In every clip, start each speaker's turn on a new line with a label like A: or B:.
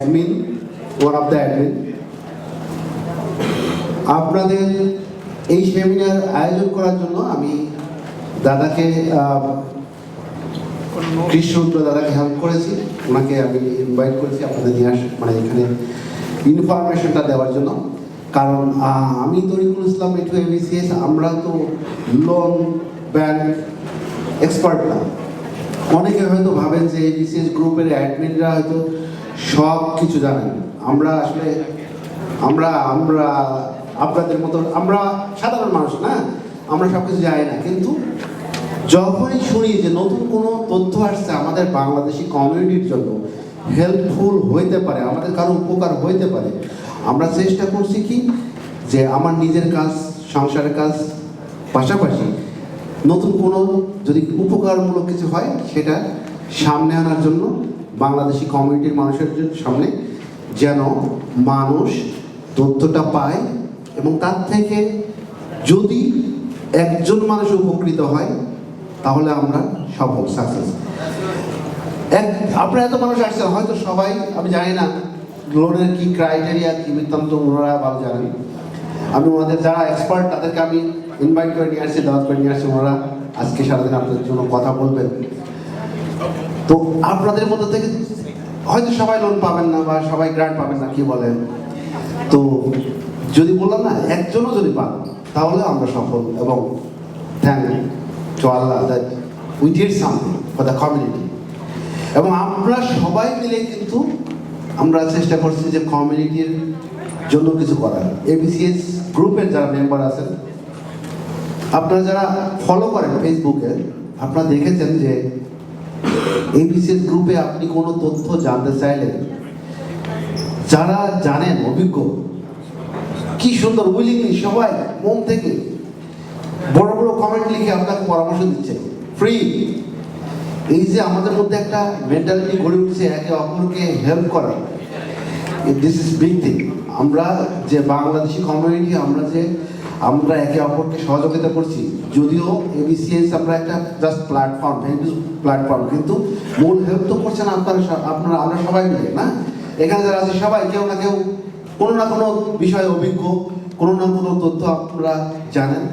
A: Admin, one of the admin. আপনাদের এই seminar আয়োজন করার জন্য আমি দাদাকে কৃষ্ণ রুদ্র দাদাকে হেল্প করেছি, ওনাকে আমি ইনভাইট করেছি আপনাদের নিয়ে মানে এখানে ইনফরমেশনটা দেওয়ার জন্য। কারণ আমি তরিকুল ইসলাম এটু এবিসিএস, আমরা তো লোন ব্যাংক এক্সপার্ট না। অনেকে হয়তো ভাবেন যে এবিসিএস গ্রুপের অ্যাডমিনরা হয়তো সব কিছু জানেন। আমরা আসলে আমরা আপনাদের মতো আমরা সাধারণ মানুষ না, আমরা সব কিছু জানি না। কিন্তু যখনই শুনি যে নতুন কোনো তথ্য আসছে আমাদের বাংলাদেশি কমিউনিটির জন্য হেল্পফুল হইতে পারে, আমাদের কারো উপকার হইতে পারে, আমরা চেষ্টা করছি কি যে আমার নিজের কাজ, সংসারের কাজ পাশাপাশি নতুন কোনো যদি উপকারমূলক কিছু হয় সেটা সামনে আনার জন্য, বাংলাদেশি কমিউনিটির মানুষের সামনে যেন মানুষ তথ্যটা পায় এবং তার থেকে যদি একজন মানুষ উপকৃত হয় তাহলে আমরা সফল, সাকসেস। আপনারা এত মানুষ আসছেন, হয়তো সবাই আমি জানি না লোনের কি ক্রাইটেরিয়া কি বৃত্তান্ত, ওনারা ভালো জানেন। আমি ওনাদের যারা এক্সপার্ট তাদেরকে আমি ইনভাইট করে নিয়ে আসছি, দাওয়াত করে নিয়ে আসছি। ওনারা আজকে সারাদিন আপনাদের জন্য কথা বলবেন। তো আপনাদের মধ্যে থেকে হয়তো সবাই লোন পাবেন না বা সবাই গ্রান্ট পাবেন না, কি বলেন? তো যদি বললাম না একজনও যদি পান তাহলে আমরা সফল। এবং thank two Allah that we did something for the community. এবং আমরা সবাই মিলে কিন্তু আমরা চেষ্টা করছি যে কমিউনিটির জন্য কিছু করার। এবিসিএস গ্রুপের যারা মেম্বার আছেন, আপনারা যারা ফলো করেন ফেসবুকে, আপনারা দেখেছেন যে এবিসিএস গ্রুপে আপনি কোনো তথ্য জানতে চাইলে যারা জানেন অভিজ্ঞ, কি সুন্দর উইলিংলি সবাই মন থেকে বড় বড় কমেন্ট লিখে আপনাকে পরামর্শ দিচ্ছে ফ্রি। এই যে আমাদের মধ্যে একটা মেন্টালিটি গড়ে উঠছে একে অপরকে হেল্প করা, দিস ইজ বিগ থিং। আমরা যে বাংলাদেশি কমিউনিটি, আমরা একে অপরকে সহযোগিতা করছি। যদিও এবিসিএস আমরা একটা জাস্ট প্ল্যাটফর্ম, কিন্তু মূল হেল্প তো করছেন আপনারা আমরা সবাই মিলে না। এখানে যারা আছে সবাই কেউ না কেউ কোনো না কোনো বিষয়ে অভিজ্ঞ, কোনো না কোনো তথ্য আপনারা জানেন।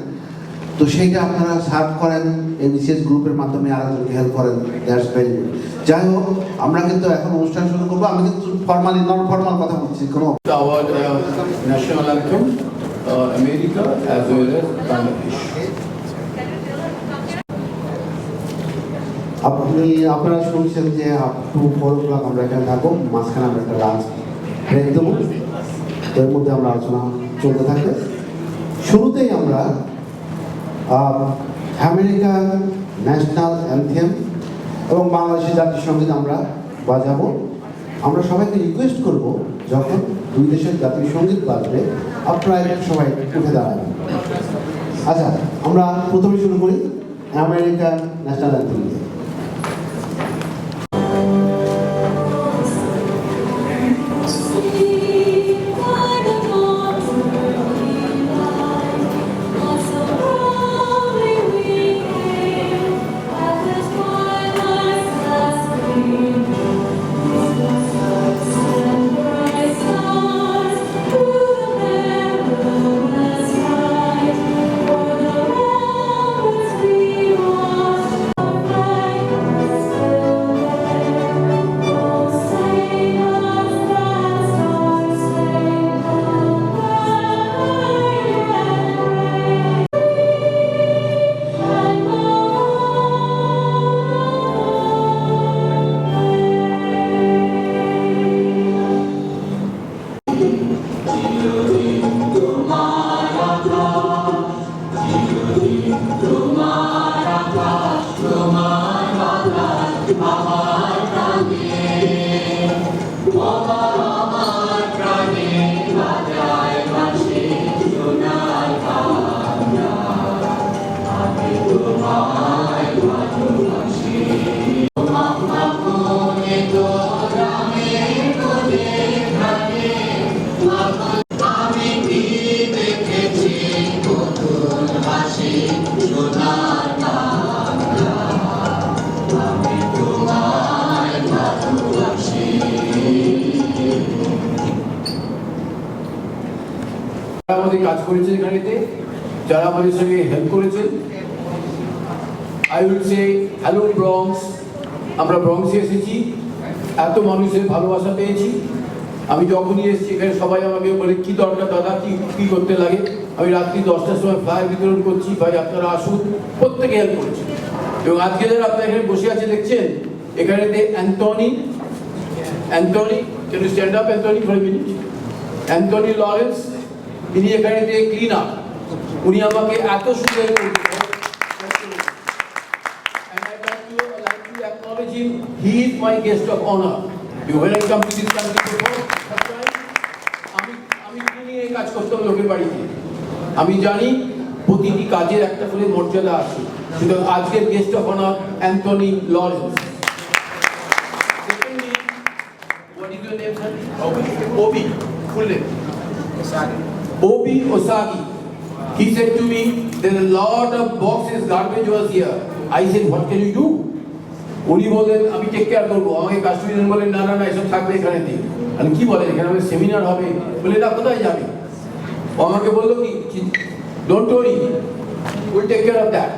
A: তো সেইটা আপনারা সার্ভ করেন এবিসিএস গ্রুপের মাধ্যমে, আরেকজনকে হেল্প করেন, দ্যাটস ভেরি গুড। যাই হোক, আমরা কিন্তু এখন অনুষ্ঠান শুরু করবো। আমি কিন্তু ফর্মালি নন ফর্মাল কথা বলছি। কোনো
B: national anthem America as well as Bangladesh.
A: আপনারা শুনছেন যে আপ টু 4 o'clock আমরা এখানে থাকবো, মাঝখানে আমরা একটা লাঞ্চ ব্রেক দেবো। এর মধ্যে আমরা আলোচনা চলতে থাকবে। শুরুতেই আমরা আমেরিকার ন্যাশনাল অ্যান্থেম এবং বাংলাদেশের জাতীয় সঙ্গীত আমরা বাজাবো। আমরা সবাইকে রিকোয়েস্ট করব, যখন দুই দেশের জাতীয় সঙ্গীত বাজবে আপনারা একটু সবাই উঠে দাঁড়াবেন। আচ্ছা, আমরা প্রথমে শুরু করি আমেরিকার ন্যাশনাল অ্যান্থেম দিয়ে।
B: আমাদের কাজ করেছে এখানেতে, যারা আমাদের সঙ্গে হেল্প করেছেন। I will say hello Bronx, আমরা ব্রঙ্কসে এসেছি, এত মানুষের ভালোবাসা পেয়েছি। আমি যখনই এসেছি এখানে সবাই আমাকে বলে কি দরকার দাদা, কি করতে লাগে। আমি রাত্রি 10টার সময় ফ্লায়ার বিতরণ করছি, ভাই আপনারা আসুন, প্রত্যেকে হেল্প করেছি। এবং আজকে যারা আপনারা এখানে বসে আছে দেখছেন, এখানেতে Anthony, can you stand up Anthony for a minute? Anthony Lawrence, তিনি এখানেতে ক্লিনার, উনি আমাকে এত সুন্দর acknowledge him. He is my guest of honor. When I come to this country before, আমি ক্লিনিং এর কাজ করতাম লোকের বাড়িতে। আমি জানি প্রতিটি কাজের একটা করে মর্যাদা আছে। সুতরাং আজকের guest of honour Anthony Lawrence. Secondly, what is your name, sir? Obi, full name. Obi Osagi. He said to me, "There are a lot of boxes, garbage was here." I said, "What can you do?" উনি বলেন আমি take care করবো। আমাকে customer বলেন না না না এসব থাকবে এখানেতে। আমি কি বলেন এখানে আমাদের সেমিনার হবে, বলে না কোথায় যাবে। ও আমাকে বললো কি don't worry, will take care of that.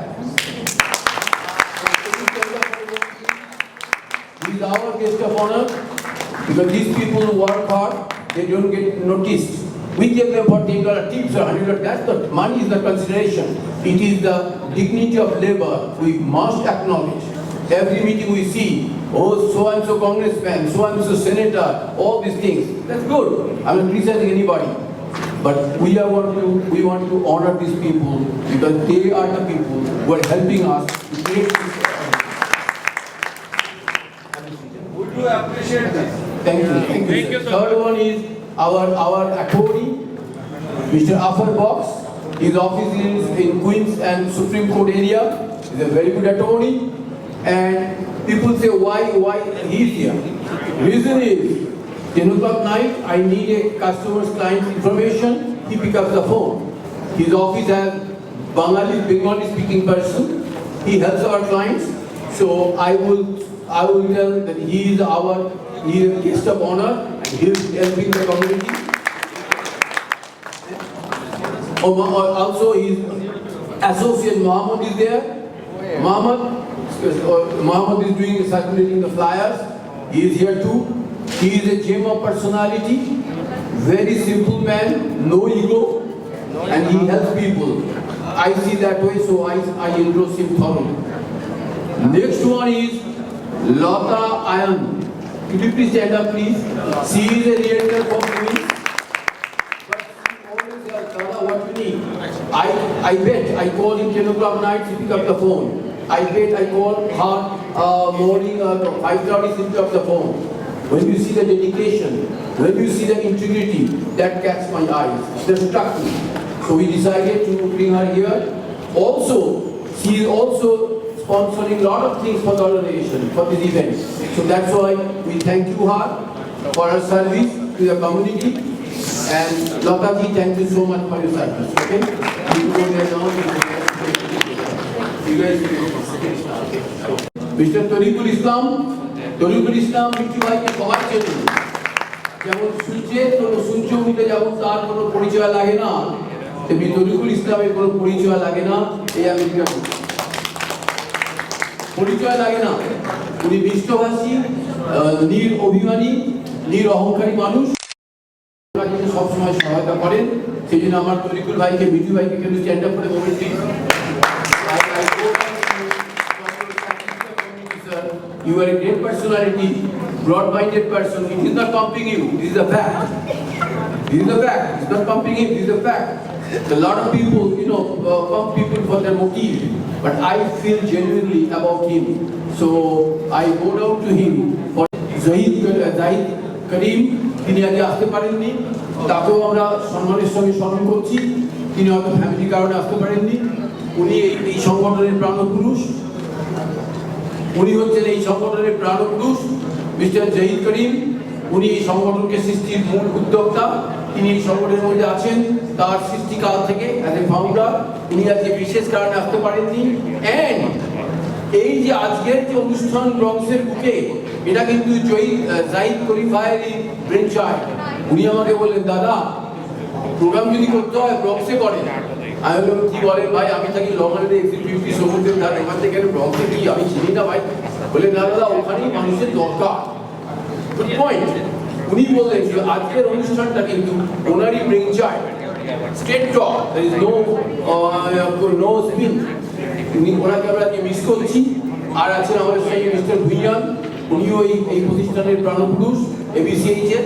B: He is our guest of honor because these people who work hard, they don't get noticed. We give them for $10 tips or $100. That's the money is the consideration. It is the dignity of labor we must acknowledge. Every meeting we see, oh, so and so congressman, so and so senator, all these things. That's good. I'm not criticizing anybody, but we want to honor these people because they are the people who are helping us to create this.
C: Would you appreciate this?
B: Thank you. Thank you. Third one is our attorney, Mr. Afar Box. His office is in Queens and Supreme Court area. He's a very good attorney. And people say why he's here. Reason is 10 o'clock night I need a customer's client information. He picks up the phone. His office has Bengali speaking person. He helps our clients. So I will tell that he is a guest of honor and he is helping the community. Also his associate Muhammad is there. Muhammad is circulating the flyers. He is here too. He is a gem of personality, very simple man, no ego, and he helps people. I see that way, so I endorse him thoroughly. Next one is Lata Ayan. Could you please stand up, please? She is a realtor for Queens. But she always tells Dada what you need. I bet I call him 10 o'clock night, she pick up the phone. I bet I call her morning 5:30, she pick up the phone. When you see the dedication, when you see the integrity, that catches my eyes. That struck me. So we decided to bring her here. Also, she is also sponsoring a lot of things for the organization, for this event. So that's why we thank you her for her service to the community. And Lata ji, thank you so much for your service. Okay? You go there now. You guys Mr. Tariqul Islam, Mithu ভাইকে সবাই চেনে। যেমন শুনছে উনিতে যেমন তার কোনো পরিচয় লাগে না, তেমনি তরিকুল ইসলামের কোনো পরিচয় লাগে না এই আমেরিকা পরিচয় লাগে না। উনি বিশ্বভাষী, অভিমানী, অহংকারী মানুষ, সবসময় সহায়তা করেন। সেই জন্য আমার তরিকুল ভাইকে, মিঠু ভাইকে কিন্তু স্ট্যান্ড আপ করে বলবেন please. You are a great personality, broad-minded person. It is not pumping you. This is a fact. This is a fact. It's not pumping him. This is a fact. A lot of people, pump people for their motive, but I feel genuinely about him. So I go down to him. For Zahid Karim, তিনি আগে আসতে পারেননি, তাকেও আমরা সম্মানের সঙ্গে স্মরণ করছি। তিনি হয়তো ফ্যামিলির কারণে আসতে পারেননি। উনি এই সংগঠনের প্রাণপুরুষ। উনি হচ্ছেন এই সংগঠনের প্রাণপুরুষ মিস্টার জাহিদ করিম। উনি এই সংগঠনকে সৃষ্টির মূল উদ্যোক্তা। তিনি এই সংগঠনের মধ্যে আছেন তার সৃষ্টিকাল থেকে অ্যাজ এ ফাউন্ডার। উনি আজকে বিশেষ কারণে আসতে পারেননি। অ্যান্ড এই যে আজকের যে অনুষ্ঠান ব্রঙ্কসের বুকে, এটা কিন্তু জাহিদ করিম ভাইয়েরই ব্রেন চাইল্ড। উনি আমাকে বললেন দাদা প্রোগ্রাম যদি করতে হয় ব্রক্সে করে। আমি বললাম কি বলেন ভাই, আমি থাকি লং আইল্যান্ডে এক্সিকিউটিভ সমুদ্রের ধারে, ওখান থেকে ব্রক্সে কি আমি চিনি না ভাই। বলে না দাদা, ওখানেই মানুষের দরকার। Good point. উনি বললেন যে আজকের অনুষ্ঠানটা কিন্তু ওনারই brain child, state talk, there is no spin। উনি ওনাকে আমরা মিস করছি। আর আছেন আমাদের সঙ্গে মিস্টার ভুইয়ান, উনিও এই প্রতিষ্ঠানের প্রাণপুরুষ এবিসিএইচ এর।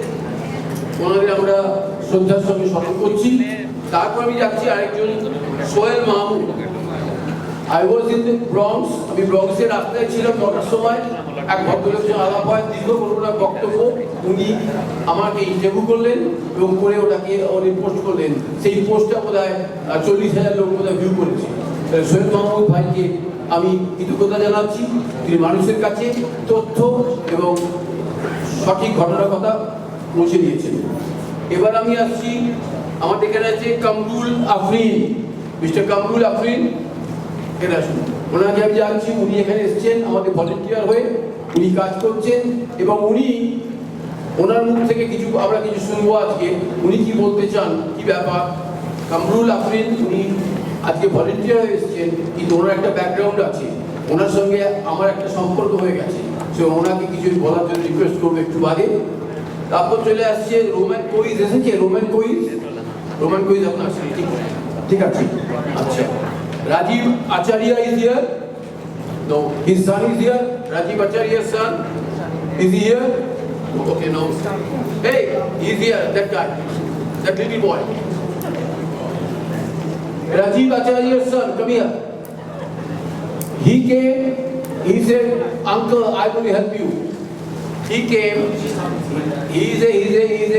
B: ওনাদের আমরা শ্রদ্ধার সঙ্গে স্মরণ করছি। তারপর আমি যাচ্ছি আরেকজন, Sohel Mahmud. I was in the Bronx, আমি ব্রঙ্কসের রাস্তায় ছিলাম 9টার সময়। এক ভদ্রলোকের আলাপ হয়, দীর্ঘ কোনো বক্তব্য। উনি আমাকে ইন্টারভিউ করলেন এবং করে ওটাকে উনি পোস্ট করলেন। সেই পোস্টটা বোধ হয় 40,000 লোক বোধ হয় ভিউ করেছে। সোহেল মাহমুদ ভাইকে আমি কৃতজ্ঞতা জানাচ্ছি। তিনি মানুষের কাছে তথ্য এবং সঠিক ঘটনার কথা পৌঁছে দিয়েছেন। এবার আমি আসছি, আমাদের এখানে আছে কামরুল আফরিন, মিস্টার কামরুল আফরিন। এখানে আসুন, ওনাকে আমি জানছি। উনি এখানে এসেছেন আমাদের ভলেন্টিয়ার হয়ে, উনি কাজ করছেন এবং উনি ওনার মুখ থেকে আমরা কিছু শুনবো আজকে। উনি কি বলতে চান, কি ব্যাপার। কামরুল আফরিন উনি আজকে ভলেন্টিয়ার হয়ে এসেছেন, কিন্তু ওনার একটা ব্যাকগ্রাউন্ড আছে, ওনার সঙ্গে আমার একটা সম্পর্ক হয়ে গেছে। সো ওনাকে কিছু বলার জন্য রিকোয়েস্ট করবো একটু বাদে। তারপর চলে আসছে রোমান কুইজ। এসেছে রোমান কুইজ আপনার আসছে, ঠিক আছে। আচ্ছা, রাজীব আচার্য is here. No, his son is here. Rajiv Acharya's son is here. Okay, no. Hey, he's here. That guy, that little boy. Rajiv Acharya's son, come here. He came. He said, "Uncle, I will help you." He came. He's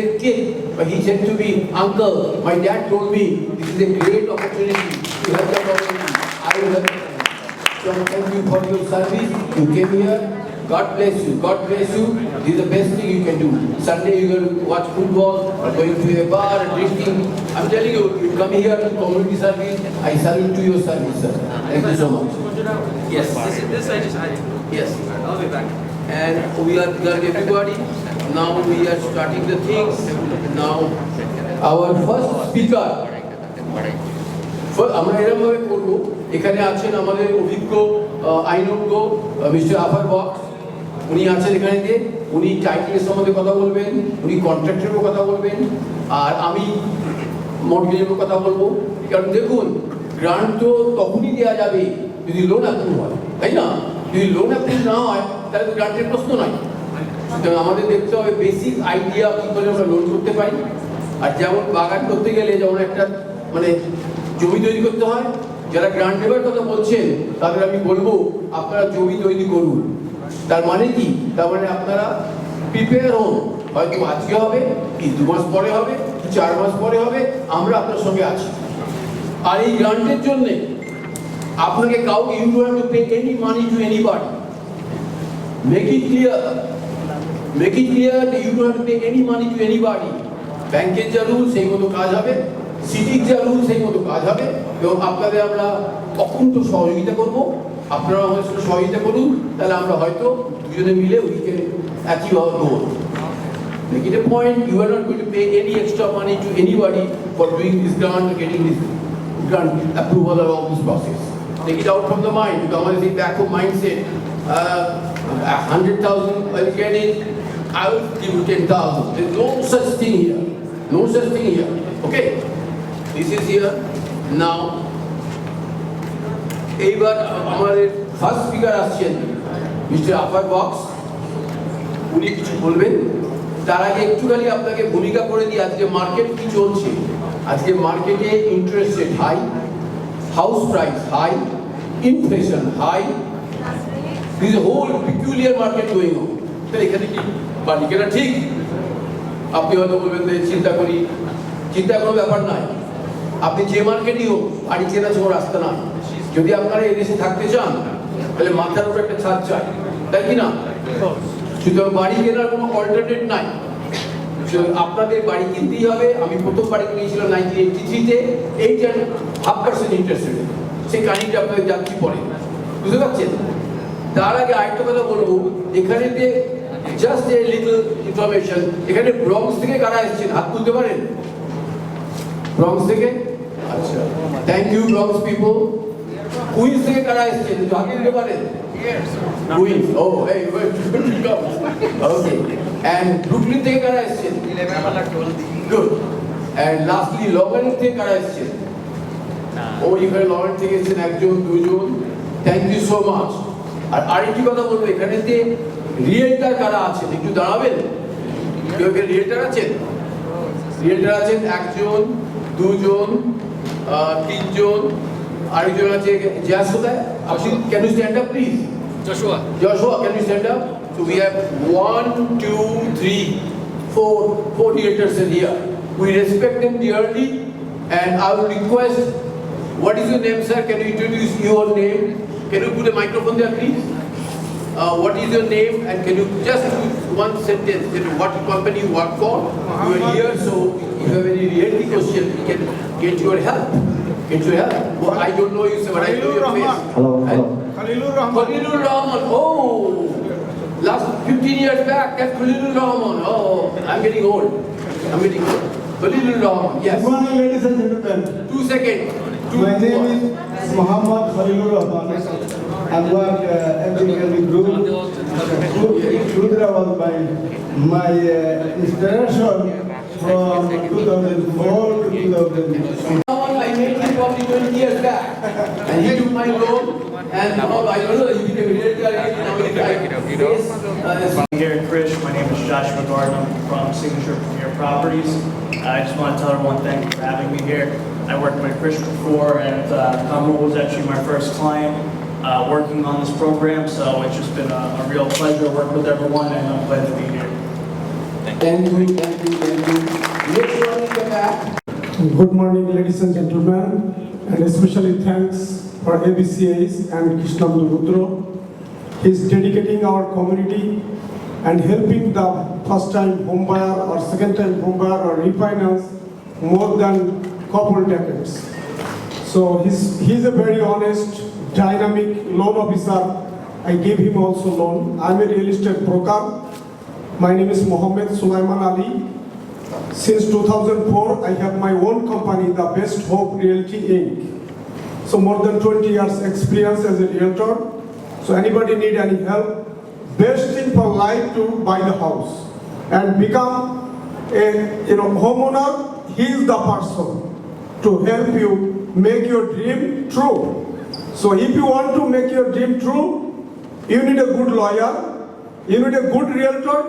B: a kid, but he said to me, "Uncle, my dad told me this is a great opportunity to help the community. I will help you." So thank you for your service. You came here. God bless you. God bless you. This is the best thing you can do. Sunday you will watch football or going to a bar and drinking. I'm telling you, you come here to community service. I salute to your service, sir. Thank you so much. Yes.
C: This I just
B: Yes.
C: I'll be back.
B: And we are everybody. Now we are starting the things. Now our first speaker. আমরা এরকমভাবে করবো, এখানে আছেন আমাদের অভিজ্ঞ আইনজ্ঞ mister Afar box. উনি আছেন এখানে, উনি টাইটেলের সম্বন্ধে কথা বলবেন, উনি কন্ট্রাক্টেরও কথা বলবেন, আর আমি মর্টগেজেরও কথা বলবো। কারণ দেখুন, গ্রান্ট তো তখনই দেওয়া যাবে যদি লোন অ্যাপ্রুভ হয়, তাই না? যদি লোন অ্যাপ্রুভ না হয় তাহলে তো গ্রান্টের প্রশ্ন নয়। সুতরাং আমাদের দেখতে হবে বেসিক আইডিয়া কী করে আমরা লোন করতে পারি। আর যেমন বাগান করতে গেলে যেমন একটা জমি তৈরি করতে হয়, যারা গ্রান্ট নেবার কথা বলছেন তাদের আমি বলবো আপনারা জমি তৈরি করুন। তার মানে কি? তার মানে আপনারা প্রিপেয়ার হন, হয়তো আজকে হবে, কি 2 মাস পরে হবে, 4 মাস পরে হবে, আমরা আপনার সঙ্গে আছি। আর এই গ্রান্টের জন্য আপনাকে কাউকে you don't have to pay any money to anybody. Make it clear you don't have to pay any money to anybody. ব্যাংকের যা রুল সেই মতো কাজ হবে, সিটির যা রুল সেই মতো কাজ হবে, এবং আপনাদের আমরা অকুণ্ঠ সহযোগিতা করব। আপনারা আমাদের সাথে সহযোগিতা করুন, তাহলে আমরা হয়তো দুজনে মিলে we can achieve hour goal. Make it a point, you are not going to pay any extra money to anybody for doing this grant or getting this grant approval or all this process. Take it out from the mind, because our back of mindset, 100,000 I'll get it, I will give you 10,000. There's no such thing here. Okay? This is here. Now, এইবার আমাদের first speaker আসছেন mister Afar box. উনি কিছু বলবেন। তার আগে একটুখানি আপনাকে ভূমিকা করে দিই আজকে মার্কেট কি চলছে। আজকে মার্কেটে interest rate high, house price high, inflation high, this is whole peculiar market going on. তাহলে এখানে কি বাড়ি কেনা ঠিক? আপনি হয়তো বলবেন যে চিন্তা কোনো ব্যাপার নাই। আপনি যে মার্কেটই হোক, বাড়ি কেনা কোনো রাস্তা না। যদি আপনারা এই দেশে থাকতে চান তাহলে মাথার উপর একটা ছাদ চাই, তাই কি না? সুতরাং বাড়ি কেনার কোনো অল্টারনেট নাই। আপনাদের বাড়ি কিনতেই হবে। আমি প্রথম বাড়ি কিনেছিলাম 1983-তে, 8.5% ইন্টারেস্ট রেটে। সেই কাহিনিটা আপনাদের যাচ্ছি পরে, বুঝতে পারছেন? তার আগে আরেকটা কথা বলবো, এখানে জাস্ট এ লিটল ইনফরমেশন। এখানে ব্রঙ্কস থেকে কারা এসেছেন হাত তুলতে পারেন? Bronx থেকে? আচ্ছা। Thank you Bronx people. Queens থেকে কারা এসেছেন? একটু হাতে দিতে পারেন? Queens. Oh, hey, where did you come? Okay. And Brooklyn থেকে কারা এসেছেন? Good. And lastly, Long Island থেকে কারা এসেছেন? Oh, এখানে Long Island থেকে এসেছেন একজন, দুজন। Thank you so much. আর আরেকটি কথা বলবো, এখানে যে রিয়েলটার কারা আছেন একটু দাঁড়াবেন? কেউ এখানে রিয়েলটার আছেন? রিয়েলটার আছেন একজন, দুজন, তিনজন, আরেকজন আছে জাস কোথায়? আপনি can you stand up please? Joshua, can you stand up? So we have 1, 2, 3, 4 realtors in here. We respect them dearly, and I will request, what is your name, sir? Can you introduce your name? Can you put a microphone there, please? What is your name, and can you just use one sentence? What company you work for? You are here, so if you have any realty question, we can get your help. Well, I don't know you, sir, but I know your face.
A: Hello.
C: Khalilur Rahman.
B: Khalilur Rahman. Oh, last 15 years back, that's Khalilur Rahman. Oh, I'm getting old. Khalilur Rahman, yes.
D: Good morning, ladies and gentlemen.
B: 2 seconds.
D: My name is Muhammad Khalilur Rahman. I work MGLB Group. Krish Rudra was my inspiration from 2004 to 2006.
B: I met him probably 20 years back, and he took my loan, and now I don't know, he became a realtor again in America.
E: Here at Krish, my name is Joshua Gardner from Signature Premier Properties. I just want to tell everyone thank you for having me here. I worked with Krish before, and Kamal was actually my first client working on this program, so it's just been a real pleasure to work with everyone, and I'm glad to be here.
B: Thank you. Next one in the back.
F: Good morning, ladies and gentlemen, and especially thanks for ABCAs and Krish Rudra. He's dedicating our community and helping the first-time homebuyer or second-time homebuyer or refinance more than couple decades. So he's a very honest, dynamic loan officer. I give him also loan. I'm a real estate broker. My name is Mohammed Sulaiman Ali. Since 2004, I have my own company, the Best Hope Realty Inc. So more than 20 years experience as a realtor. So anybody need any help, best thing for life to buy the house and become a homeowner. He is the person to help you make your dream true. So if you want to make your dream true, you need a good lawyer, you need a good realtor,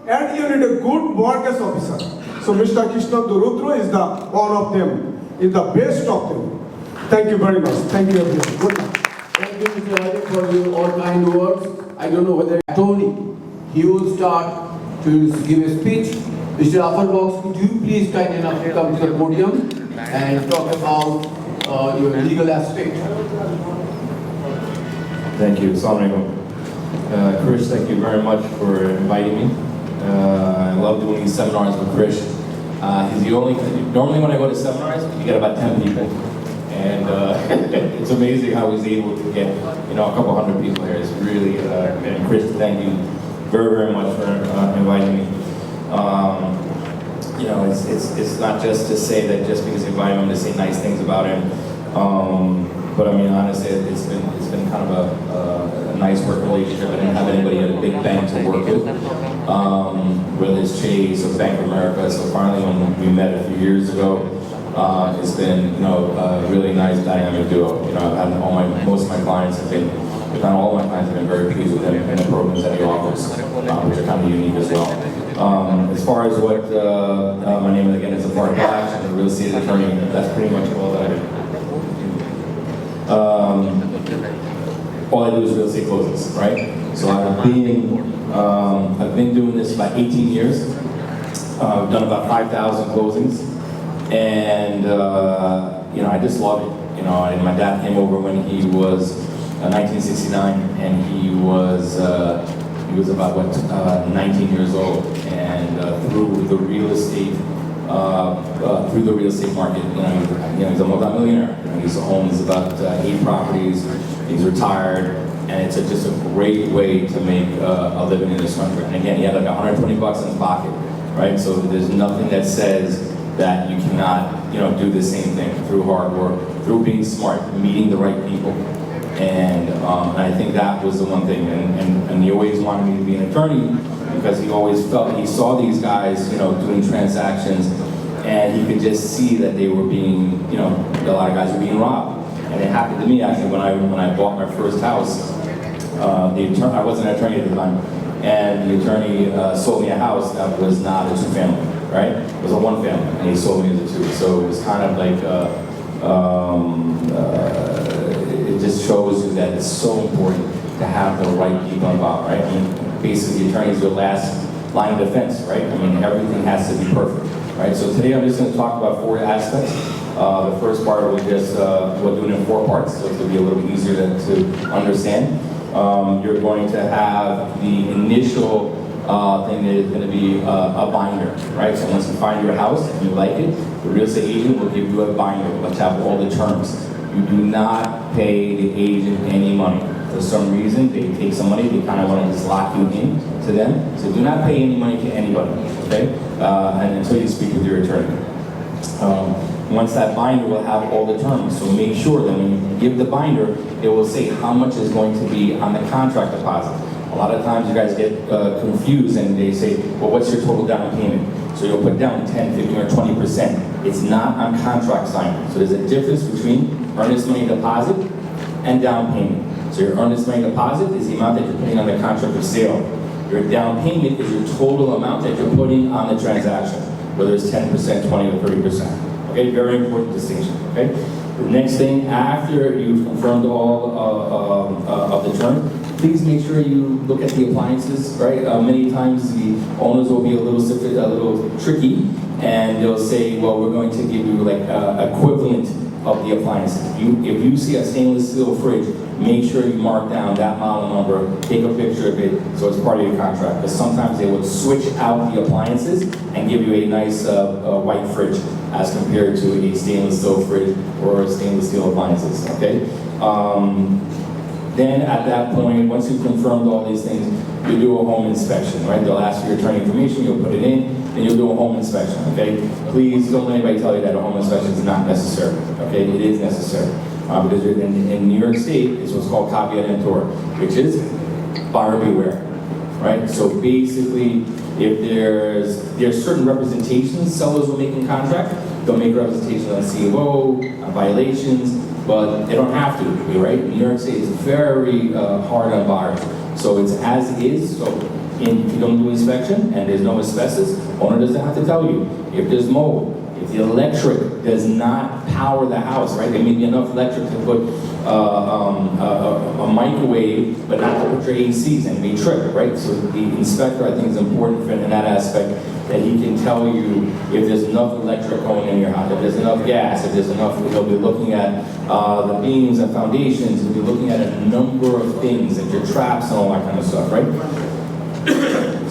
F: and you need a good mortgage officer. So Mr. Krish Rudra is the one of them, is the best of them. Thank you very much. Thank you everyone. Good night.
B: Thank you, Mr. Rajat, for your all kind words. I don't know whether Tony, he will start to give a speech. Mr. Afferbox, could you please kind enough to come to the podium and talk about your legal aspect?
G: Thank you. Assalamu alaikum. Krish, thank you very much for inviting me. I love doing these seminars with Krish. He's the only, normally when I go to seminars, you get about 10 people. And it's amazing how he's able to get, a couple hundred people here. It's really, and Krish, thank you very, very much for inviting me. It's not just to say that just because you invite him to say nice things about him. But I mean, honestly, it's been kind of a nice work relationship. I didn't have anybody at a big bank to work with, whether it's Chase or Bank of America. So finally, when we met a few years ago, it's been a really nice dynamic duo. I've had most of my clients have been, if not all my clients have been very pleased with him and the programs that he offers, which are kind of unique as well. As far as what my name again is Afar Black, I'm a real estate attorney. That's pretty much all that I do. All I do is real estate closings, right? So I've been doing this about 18 years. I've done about 5,000 closings, and I just love it. And my dad came over when he was 1969, and he was about 19 years old, and through the real estate market, he's a multi-millionaire. He owns about 8 properties. He's retired, and it's just a great way to make a living in this country. And again, he had like $120 in his pocket, right? So there's nothing that says that you cannot, do the same thing through hard work, through being smart, meeting the right people. And I think that was the one thing. And he always wanted me to be an attorney because he always felt, he saw these guys, doing transactions, and he could just see that they were being, a lot of guys were being robbed. And it happened to me actually when I bought my first house. I wasn't an attorney at the time, and the attorney sold me a house that was not a two-family, right? It was a one-family, and he sold me the two. So it was kind of like, it just shows you that it's so important to have the right people involved, right? I mean, basically, the attorney is your last line of defense, right? I mean, everything has to be perfect, right? So today I'm just going to talk about 4 aspects. The first part was just, we're doing it in 4 parts, so it's going to be a little bit easier to understand. You're going to have the initial thing that is going to be a binder, right? So once you find your house and you like it, the real estate agent will give you a binder, which have all the terms. You do not pay the agent any money. For some reason, they take some money, they kind of want to just lock you in to them. So do not pay any money to anybody, okay? And until you speak with your attorney. Once that binder will have all the terms, so make sure that when you give the binder, it will say how much is going to be on the contract deposit. A lot of times you guys get confused and they say, well, what's your total down payment? So you'll put down 10, 15, or 20%. It's not on contract signing. So there's a difference between earnest money deposit and down payment. So your earnest money deposit is the amount that you're putting on the contract of sale. Your down payment is your total amount that you're putting on the transaction, whether it's 10%, 20, or 30%. Okay, very important distinction, okay? The next thing, after you've confirmed all of the terms, please make sure you look at the appliances, right? Many times the owners will be a little tricky, and they'll say, well, we're going to give you like equivalent of the appliances. If you see a stainless steel fridge, make sure you mark down that model number, take a picture of it, so it's part of your contract. Because sometimes they will switch out the appliances and give you a nice white fridge as compared to a stainless steel fridge or stainless steel appliances, okay? Then at that point, once you've confirmed all these things, you do a home inspection, right? They'll ask for your attorney information, you'll put it in, and you'll do a home inspection, okay? Please don't let anybody tell you that a home inspection is not necessary, okay? It is necessary. Because in New York State, it's what's called caveat emptor, which is buyer beware, right? So basically, if there's certain representations sellers will make in contract, they'll make representations on CFO, on violations, but they don't have to, right? New York State is very hard on buyers. So it's as is, so if you don't do inspection and there's no asbestos, owner doesn't have to tell you. If there's mold, if the electric does not power the house, right? There may be enough electric to put a microwave, but not to put your ACs and be tripped, right? So the inspector, I think, is important in that aspect, that he can tell you if there's enough electric going in your house, if there's enough gas, if there's enough, he'll be looking at the beams and foundations, he'll be looking at a number of things, and your traps and all that kind of stuff, right?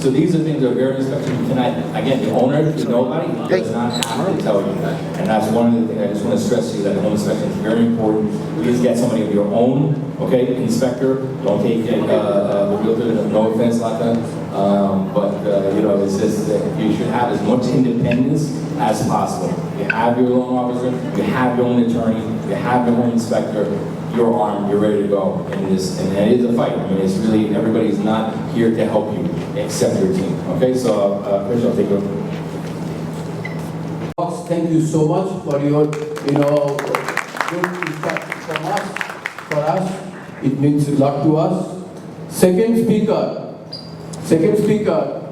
G: So these are things that are very inspection. You cannot, again, the owner, nobody does not have to tell you that. And that's one of the things I just want to stress to you, that the home inspection is very important. Please get somebody of your own, okay, inspector. Don't take the realtor, no offense like that. It's just that you should have as much independence as possible. You have your loan officer, you have your own attorney, you have your own inspector, you're armed, you're ready to go. And it is a fight. I mean, it's really, everybody's not here to help you except your team. Okay, so Krish, I'll take over.
B: Thank you so much for your, good instruction from us. For us, it means a lot to us. Second speaker,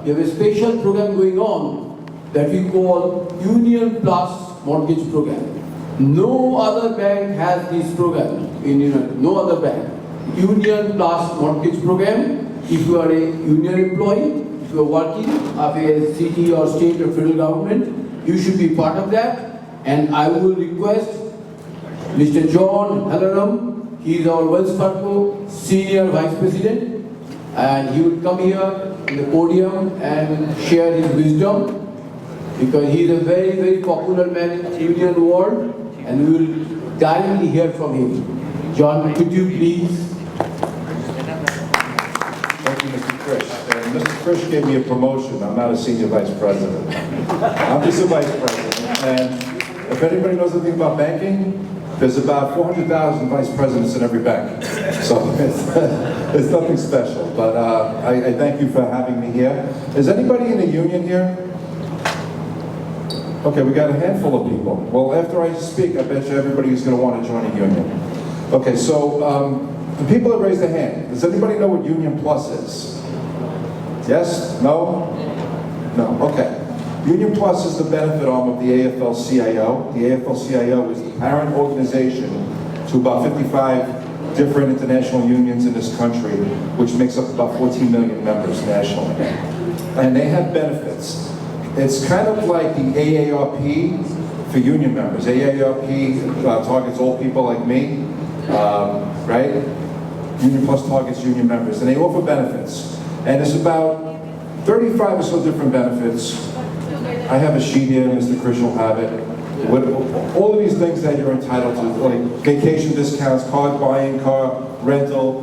B: we have a special program going on that we call Union Plus Mortgage Program. No other bank has this program in Union, no other bank. Union Plus Mortgage Program. If you are a union employee, if you are working of a city or state or federal government, you should be part of that. And I will request Mr. John Halloran, he is our Wells Fargo Senior Vice President, and he will come here in the podium and share his wisdom, because he is a very, very popular man in the union world, and we will directly hear from him. John, could you please?
C: Thank you, Mr. Krish. Mr. Krish gave me a promotion. I'm not a senior vice president. I'm just a vice president.
H: And if anybody knows anything about banking, there's about 400,000 vice presidents in every bank. So it's nothing special. But I thank you for having me here. Is anybody in a union here? Okay, we got a handful of people. Well, after I speak, I bet you everybody is going to want to join a union. Okay, so the people that raised their hand, does anybody know what Union Plus is? Yes? No? No, okay. Union Plus is the benefit arm of the AFL-CIO. The AFL-CIO is the parent organization to about 55 different international unions in this country, which makes up about 14 million members nationally. And they have benefits. It's kind of like the AARP for union members. AARP targets old people like me, right? Union Plus targets union members, and they offer benefits. And it's about 35 or so different benefits. I have a sheet here, Mr. Krish will have it. With all of these things that you're entitled to, like vacation discounts, car buying, car rental,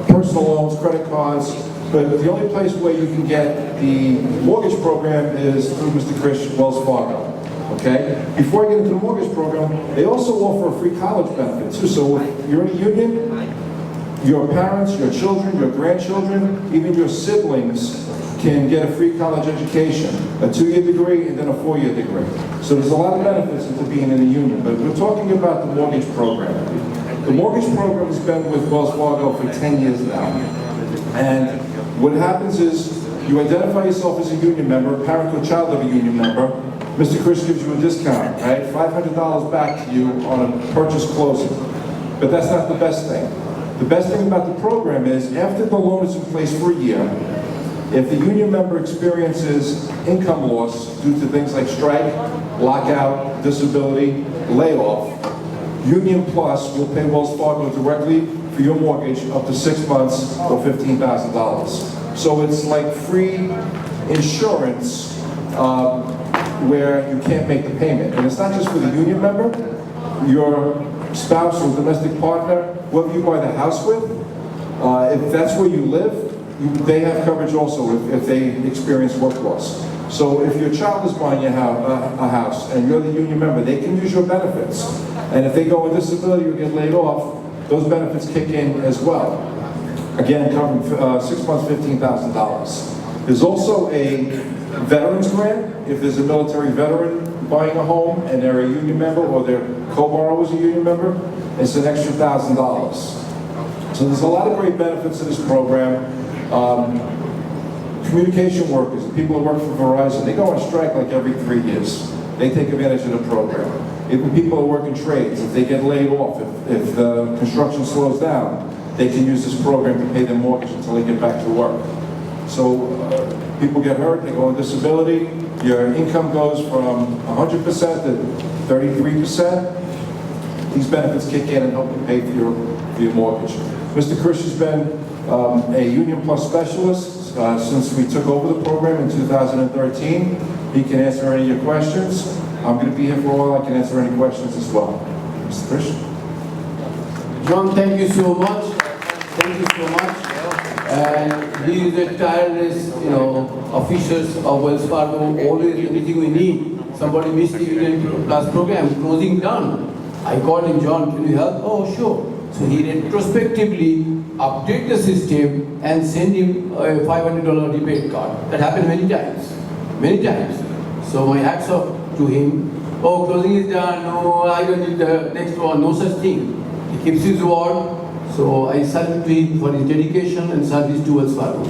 H: personal loans, credit cards. But the only place where you can get the mortgage program is through Mr. Krish Wells Fargo. Okay? Before I get into the mortgage program, they also offer a free college benefit too. So if you're in a union, your parents, your children, your grandchildren, even your siblings can get a free college education, a 2-year degree and then a 4-year degree. So there's a lot of benefits into being in a union, but we're talking about the mortgage program. The mortgage program has been with Wells Fargo for 10 years now. And what happens is you identify yourself as a union member, a parent or child of a union member. Mr. Krish gives you a discount, right? $500 back to you on a purchase closing. But that's not the best thing. The best thing about the program is after the loan is in place for a year, if the union member experiences income loss due to things like strike, lockout, disability, layoff, Union Plus will pay Wells Fargo directly for your mortgage up to 6 months or $15,000. So it's like free insurance where you can't make the payment. And it's not just for the union member, your spouse or domestic partner, whoever you buy the house with, if that's where you live, they have coverage also if they experience work loss. So if your child is buying a house and you're the union member, they can use your benefits. And if they go on disability or get laid off, those benefits kick in as well. Again, covering 6 months, $15,000. There's also a veterans grant. If there's a military veteran buying a home and they're a union member or their co-borrower is a union member, it's an extra $1,000. So there's a lot of great benefits to this program. Communication workers, people who work for Verizon, they go on strike like every 3 years. They take advantage of the program. Even people who work in trades, if they get laid off, if the construction slows down, they can use this program to pay their mortgage until they get back to work. So people get hurt, they go on disability, your income goes from 100% to 33%. These benefits kick in and help you pay for your mortgage. Mr. Krish has been a Union Plus specialist since we took over the program in 2013. He can answer any of your questions. I'm going to be here for a while. I can answer any questions as well. Mr. Krish?
B: John, thank you so much. Thank you so much. And he is a tireless, officials of Wells Fargo. Always anything we need. Somebody missed the Union Plus program, closing down. I called him, John, can you help? Oh, sure. So he retrospectively update the system and send him a $500 rebate card. That happened many times. Many times. So my hats off to him. Oh, closing is done. No, I don't need the next one. No such thing. He keeps his word. So I salute to him for his dedication and service to Wells Fargo.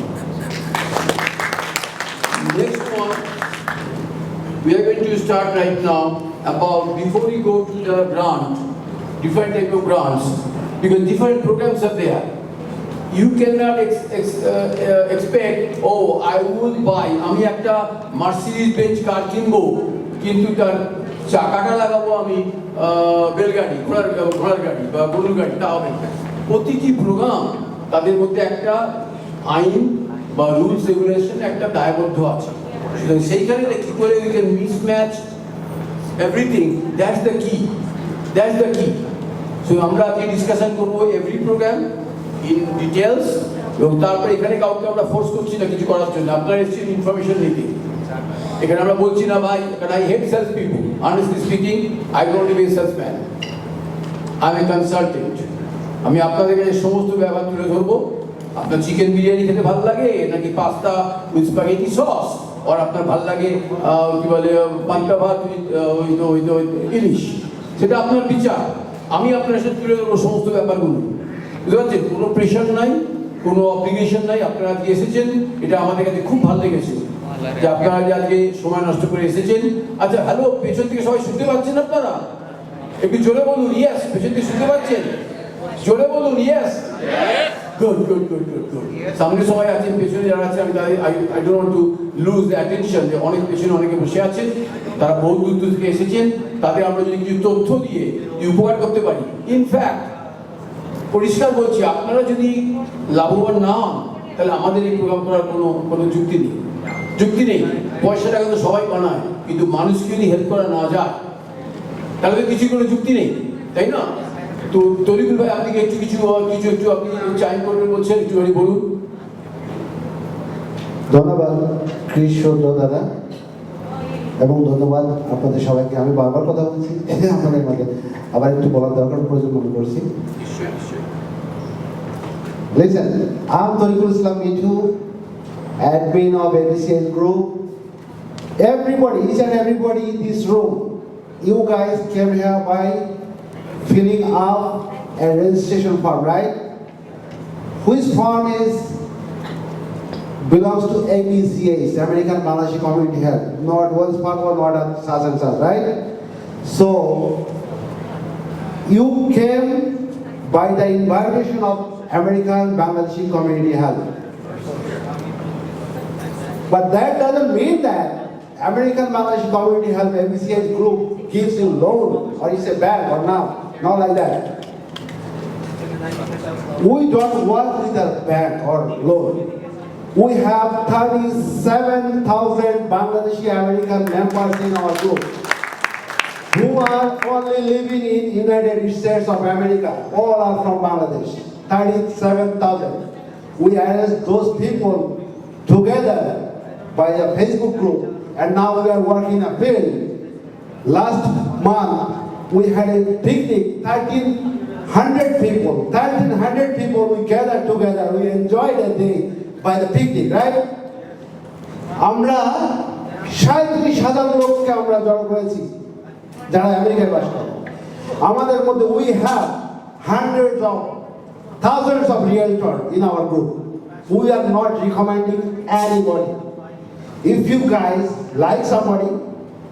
B: Next one, we are going to start right now about, before we go to the grant, different type of grants, because different programs are there. You cannot expect, oh, I will buy, আমি একটা Mercedes Benz car কিনবো, কিন্তু তার চাকাটা লাগাবো আমি বেলগাড়ি, ঘোড়ার গাড়ি বা গরুর গাড়ি, তা হবে না। প্রতিটি প্রোগ্রাম তাদের মধ্যে একটা আইন বা রুলস রেগুলেশন একটা দায়বদ্ধ আছে। সুতরাং সেইখানে কি করে we can mismatch everything, that's the key. That's the key. So আমরা আজকে ডিসকাশন করব এভরি প্রোগ্রাম ইন ডিটেইলস এবং তারপরে এখানে কাউকে আমরা ফোর্স করছি না কিছু করার জন্য, আপনারা এসেছেন ইনফরমেশন নিতে। এখানে আমরা বলছি না ভাই, কারণ I hate sales people, honestly speaking I don't be salesman, I am a consultant. আমি আপনাদের কাছে সমস্ত ব্যাপার তুলে ধরবো। আপনার চিকেন বিরিয়ানি খেতে ভালো লাগে নাকি পাস্তা উইথ স্প্যাগেটি সস, আর আপনার ভালো লাগে কি বলে পান্তা ভাত উইথ ইলিশ, সেটা আপনার বিচার। আমি আপনার সাথে তুলে ধরবো সমস্ত ব্যাপারগুলো, বুঝতে পারছেন? কোনো প্রেশার নাই, কোনো অব্লিগেশন নাই। আপনারা আজকে এসেছেন, এটা আমাদের কাছে খুব ভালো লেগেছে যে আপনারা যে আজকে সময় নষ্ট করে এসেছেন। আচ্ছা হ্যালো, পেছন থেকে সবাই শুনতে পাচ্ছেন আপনারা? একটু জোরে বলুন ইয়েস, পেছন থেকে শুনতে পাচ্ছেন? জোরে বলুন yes. Good good good good good. সামনে সবাই আছেন, পেছনে যারা আছে আমি I don't want to lose the attention, যে অনেক পেছনে অনেকে বসে আছেন, তারা বহু দূর দূর থেকে এসেছেন। তাদের আমরা যদি কিছু তথ্য দিয়ে উপকার করতে পারি, ইনফ্যাক্ট পরিষ্কার বলছি, আপনারা যদি লাভবান না হন তাহলে আমাদের এই প্রোগ্রাম করার কোনো যুক্তি নেই, যুক্তি নেই। পয়সা টাকা তো সবাই বানায়, কিন্তু মানুষকে যদি হেল্প করা না যায় তাহলে তো কিছু কোনো যুক্তি নেই, তাই না? তো তরিকুল ভাই, আপনি কিছু আপনি চাইন করবেন বলছেন, একটুখানি বলুন।
A: ধন্যবাদ কৃষ রুদ্র দাদা, এবং ধন্যবাদ আপনাদের সবাইকে। আমি বারবার কথা বলছি আপনাদের মাঝে, আবার একটু বলার দরকার প্রয়োজন মনে করছি। Listen, I'm Tariqul Islam Mitu, admin of ABCS Group. Everybody, each and everybody in this room, you guys came here by filling up a registration form, right? Which form belongs to ABCS, American Bangladeshi Community Health, not Wells Fargo, not such and such, right? So, you came by the invitation of American Bangladeshi Community Health. But that doesn't mean that American Bangladeshi Community Health ABCS Group gives you loan or it's a bank or not like that. We don't work with a bank or loan. We have 37,000 Bangladeshi American members in our group who are only living in United States of America. All are from Bangladesh. 37,000. We arranged those people together by a Facebook group, and now we are working a field. Last month we had a picnic, 1,300 people we gathered together. We enjoyed a day by the picnic, right? আমরা 37,000 লোককে আমরা জড়ো করেছি যারা আমেরিকায় বাস করে। আমাদের মধ্যে we have thousands of realtors in our group. We are not recommending anybody. If you guys like somebody,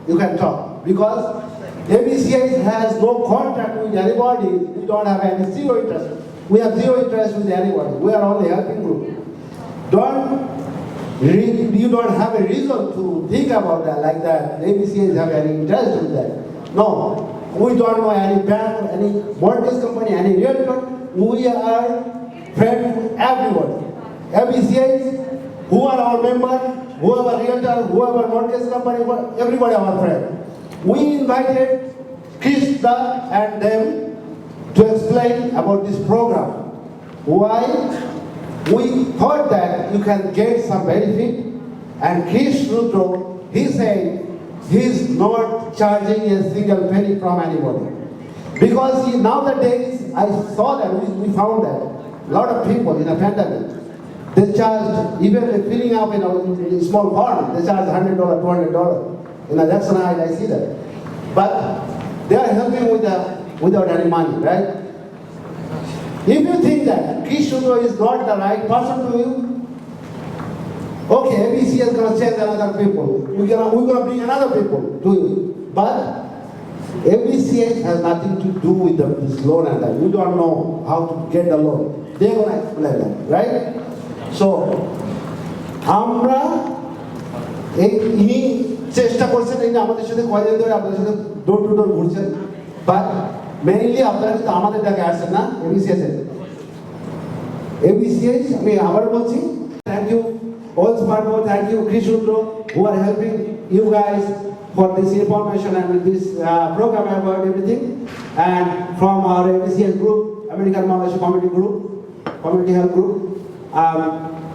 A: you can talk, because ABCS has no contract with anybody. We don't have any zero interest. We have zero interest with anybody. We are only helping group. You don't have a reason to think about that like that. ABCS have any interest in that. No, we don't know any bank, any mortgage company, any realtor. We are friends with everybody. ABCS, who are our members, whoever realtor, whoever mortgage company, everybody our friend. We invited Krishna and them to explain about this program. Why? We thought that you can get some benefit, and Krish Rudra, he said he's not charging a single penny from anybody. Because nowadays, I saw that, we found that a lot of people in a pandemic, they charged, even filling up in a small form, they charge $100, $200. In Jackson Heights, I see that. But they are helping without any money, right? If you think that Krish Rudra is not the right person to you, okay, ABC is going to change another people. We're going to bring another people to you. But ABCS has nothing to do with this loan and that. We don't know how to get the loan. They're going to explain that, right? So, আমরা ইনি চেষ্টা করছেন, এই যে আমাদের সাথে কয়দিন ধরে আপনাদের সাথে ডোর টু ডোর ঘুরছেন, বাট মেইনলি আপনারা কিন্তু আমাদের ডাকে আসছেন না, ABCS আমি আবার বলছি, thank you Wells Fargo, thank you Krish Rudra, who are helping you guys for this information and this program about everything. And from our ABCS group, American Bangladeshi Community Health Group,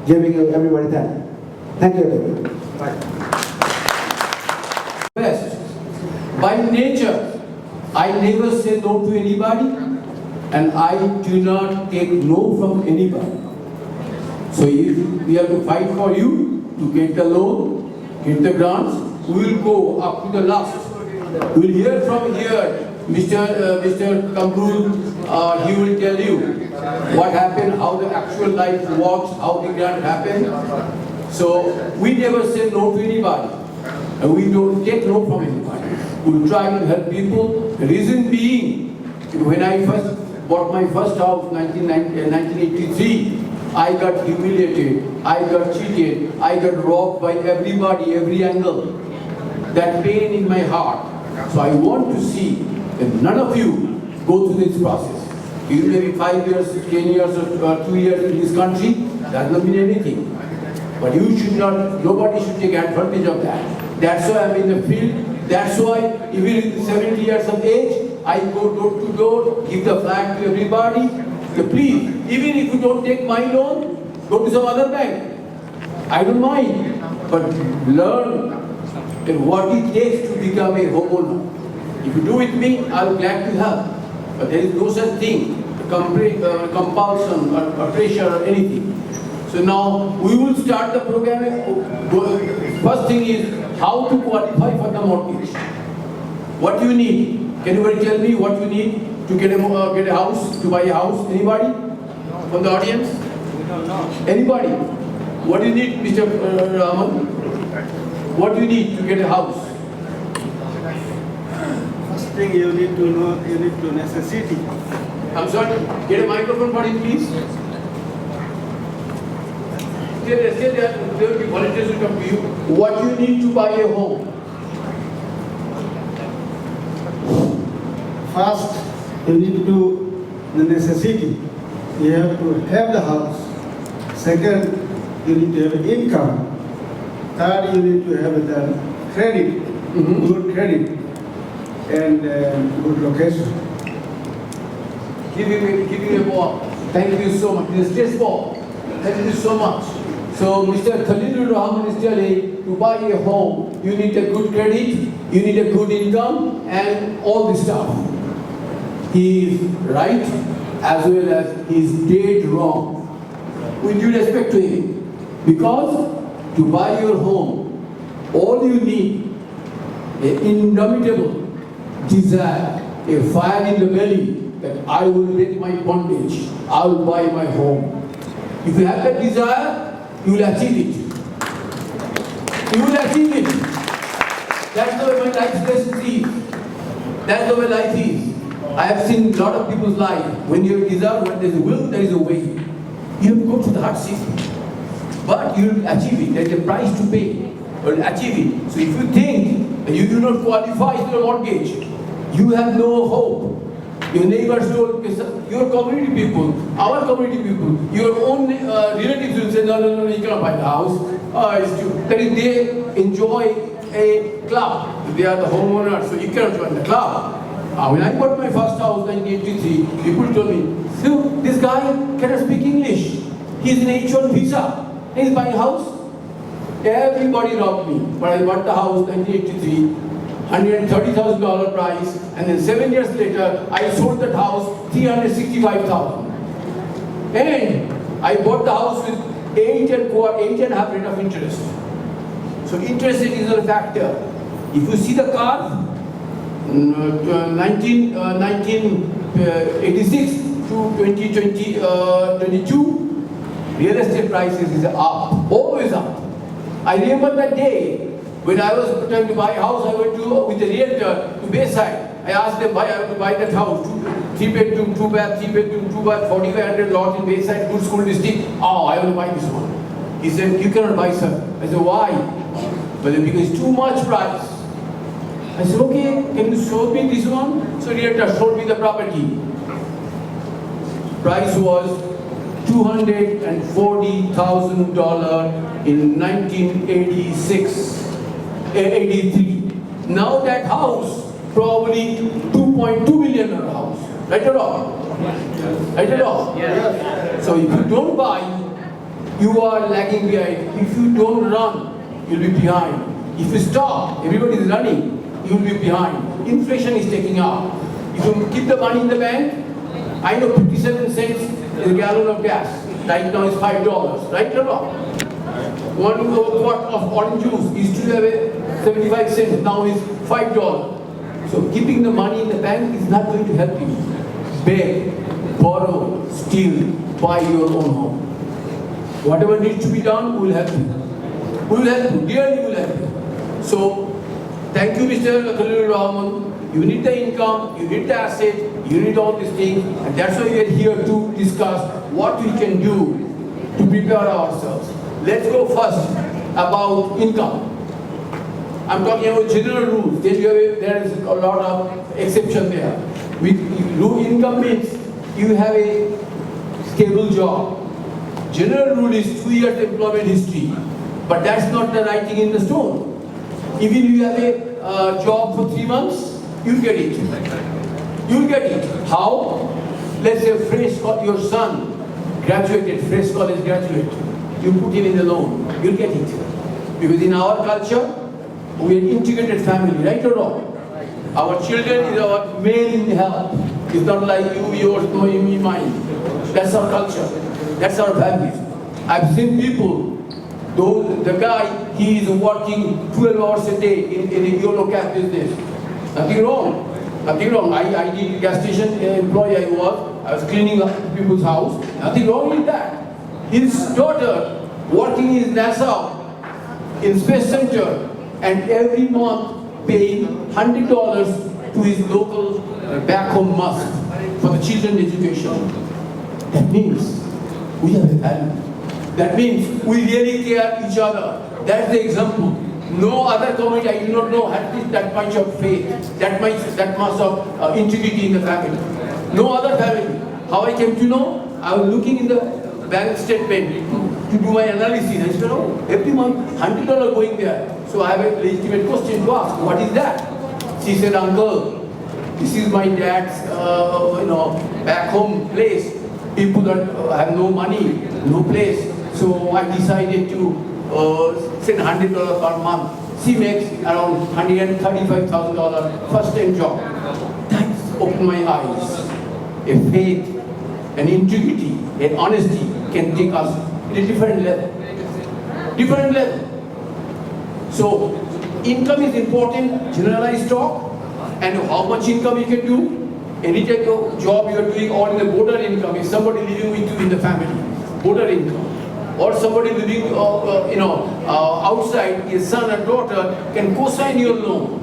A: giving you everybody thank you. Thank you everybody. Bye.
B: By nature, I never say no to anybody, and I do not take no from anybody. So if we have to fight for you to get the loan, get the grants, we will go up to the last. We will hear from here, Mr. Kamrul, he will tell you what happened, how the actual life works, how the grant happened. So we never say no to anybody, and we don't take no from anybody. We try to help people. The reason being, when I first bought my first house in 1983, I got humiliated, I got cheated, I got robbed by everybody, every angle. That pain in my heart. So I want to see that none of you go through this process. You may be 5 years, 10 years, or 2 years in this country, that doesn't mean anything. But you should not, nobody should take advantage of that. That's why I'm in the field. That's why even at 70 years of age, I go door to door, give the flag to everybody. So please, even if you don't take my loan, go to some other bank. I don't mind. But learn what it takes to become a homeowner. If you do with me, I'll glad to help. But there is no such thing, compulsion or pressure or anything. So now we will start the program. First thing is how to qualify for the mortgage. What do you need? Can anybody tell me what you need to get a house, to buy a house? Anybody from the audience?
C: We don't know.
B: Anybody? What do you need, Mr. Rahman? What do you need to get a house?
D: First thing you need to know, you need to necessity.
B: I'm sorry, get a microphone for him, please. There will be volunteers who come to you. What you need to buy a home?
D: First, you need to the necessity. You have to have the house. Second, you need to have income. Third, you need to have the credit, good credit, and good location.
B: Give him a ball. Thank you so much. This is ball. Thank you so much. So Mr. Khalilur Rahman is telling, to buy a home, you need a good credit, you need a good income, and all this stuff. He is right as well as he is dead wrong. With due respect to him. Because to buy your home, all you need, an indomitable desire, a fire in the belly, that I will break my bondage, I will buy my home. If you have that desire, you will achieve it. You will achieve it. That's the way my life is. That's the way life is. I have seen a lot of people's life. When you have desire, when there is a will, there is a way. You have to go through the hardship. But you will achieve it. There is a price to pay. You will achieve it. So if you think that you do not qualify for a mortgage, you have no hope. Your neighbors told, your community people, our community people, your own relatives will say, no, you cannot buy the house. It's too. That is, they enjoy a club. They are the homeowners, so you cannot join the club. When I bought my first house in 1983, people told me, so this guy cannot speak English. He's in H1 visa. He's buying a house. Everybody robbed me. But I bought the house in 1983. $130,000 price, and then 7 years later, I sold that house $365,000. And I bought the house with 8.5% rate of interest. So interest rate is a factor. If you see the car, 1986 to 2022, real estate prices is up, always up. I remember that day. When I was trying to buy a house, I went with a realtor to Bayside. I asked them why I have to buy that house. 3 bedroom, 2 bath, 3 bedroom, 2 bath, 4,500 lot in Bayside, good school district. Oh, I want to buy this one. He said, you cannot buy, sir. I said, why? Well, because it's too much price. I said, okay, can you show me this one? So realtor showed me the property. Price was $240,000 in 1986. 83. Now that house, probably $2.2 million house. Right or wrong? Right or wrong?
C: Yes.
B: So if you don't buy, you are lagging behind. If you don't run, you'll be behind. If you stop, everybody is running, you'll be behind. inflation is taking out. If you keep the money in the bank, I know 57 cents is a gallon of gas. Right now it's $5, right or wrong? 1 quart of orange juice used to have a 75 cents, now is $5. So keeping the money in the bank is not going to help you. Beg, borrow, steal, buy your own home. Whatever needs to be done, we will help you. We will help you, dearly we will help you. So, thank you Mr. Khalil Rahman. You need the income, you need the asset, you need all these things, and that's why we are here to discuss what we can do to prepare ourselves. Let's go first about income. I'm talking about general rules. Then there is a lot of exception there. Income means you have a stable job. General rule is 2 years employment history, but that's not the writing in the stone. Even you have a job for 3 months, you get it. You get it. How? Let's say your son graduated, fresh college graduate. You put him in the loan, you'll get it. Because in our culture, we are integrated family, right or wrong? Our children is our main help. It's not like you, yours, no, me, mine. That's our culture. That's our values. I've seen people, the guy, he is working 12 hours a day in a YOLO cab business. Nothing wrong. Nothing wrong. I did gas station employee I was cleaning up people's house. Nothing wrong with that. His daughter working in NASA in Space Center and every month paying $100 to his local back home mosque for the children's education. That means we have a value. That means we really care each other. That's the example. No other community I do not know has that much of faith, that much of integrity in the family. No other family. How I came to know? I was looking in the bank statement to do my analysis. I said, oh, every month $100 going there. So I have a legitimate question to ask, what is that? She said, uncle, this is my dad's back home place. People that have no money, no place. So I decided to send $100 per month. She makes around $135,000 first time job. That's opened my eyes. A faith, an integrity, an honesty can take us to a different level. Different level. So income is important, generalized talk, and how much income you can do. Any type of job you are doing, or in the border income, if somebody living with you in the family, border income. Or somebody living, outside, his son or daughter can co-sign your loan.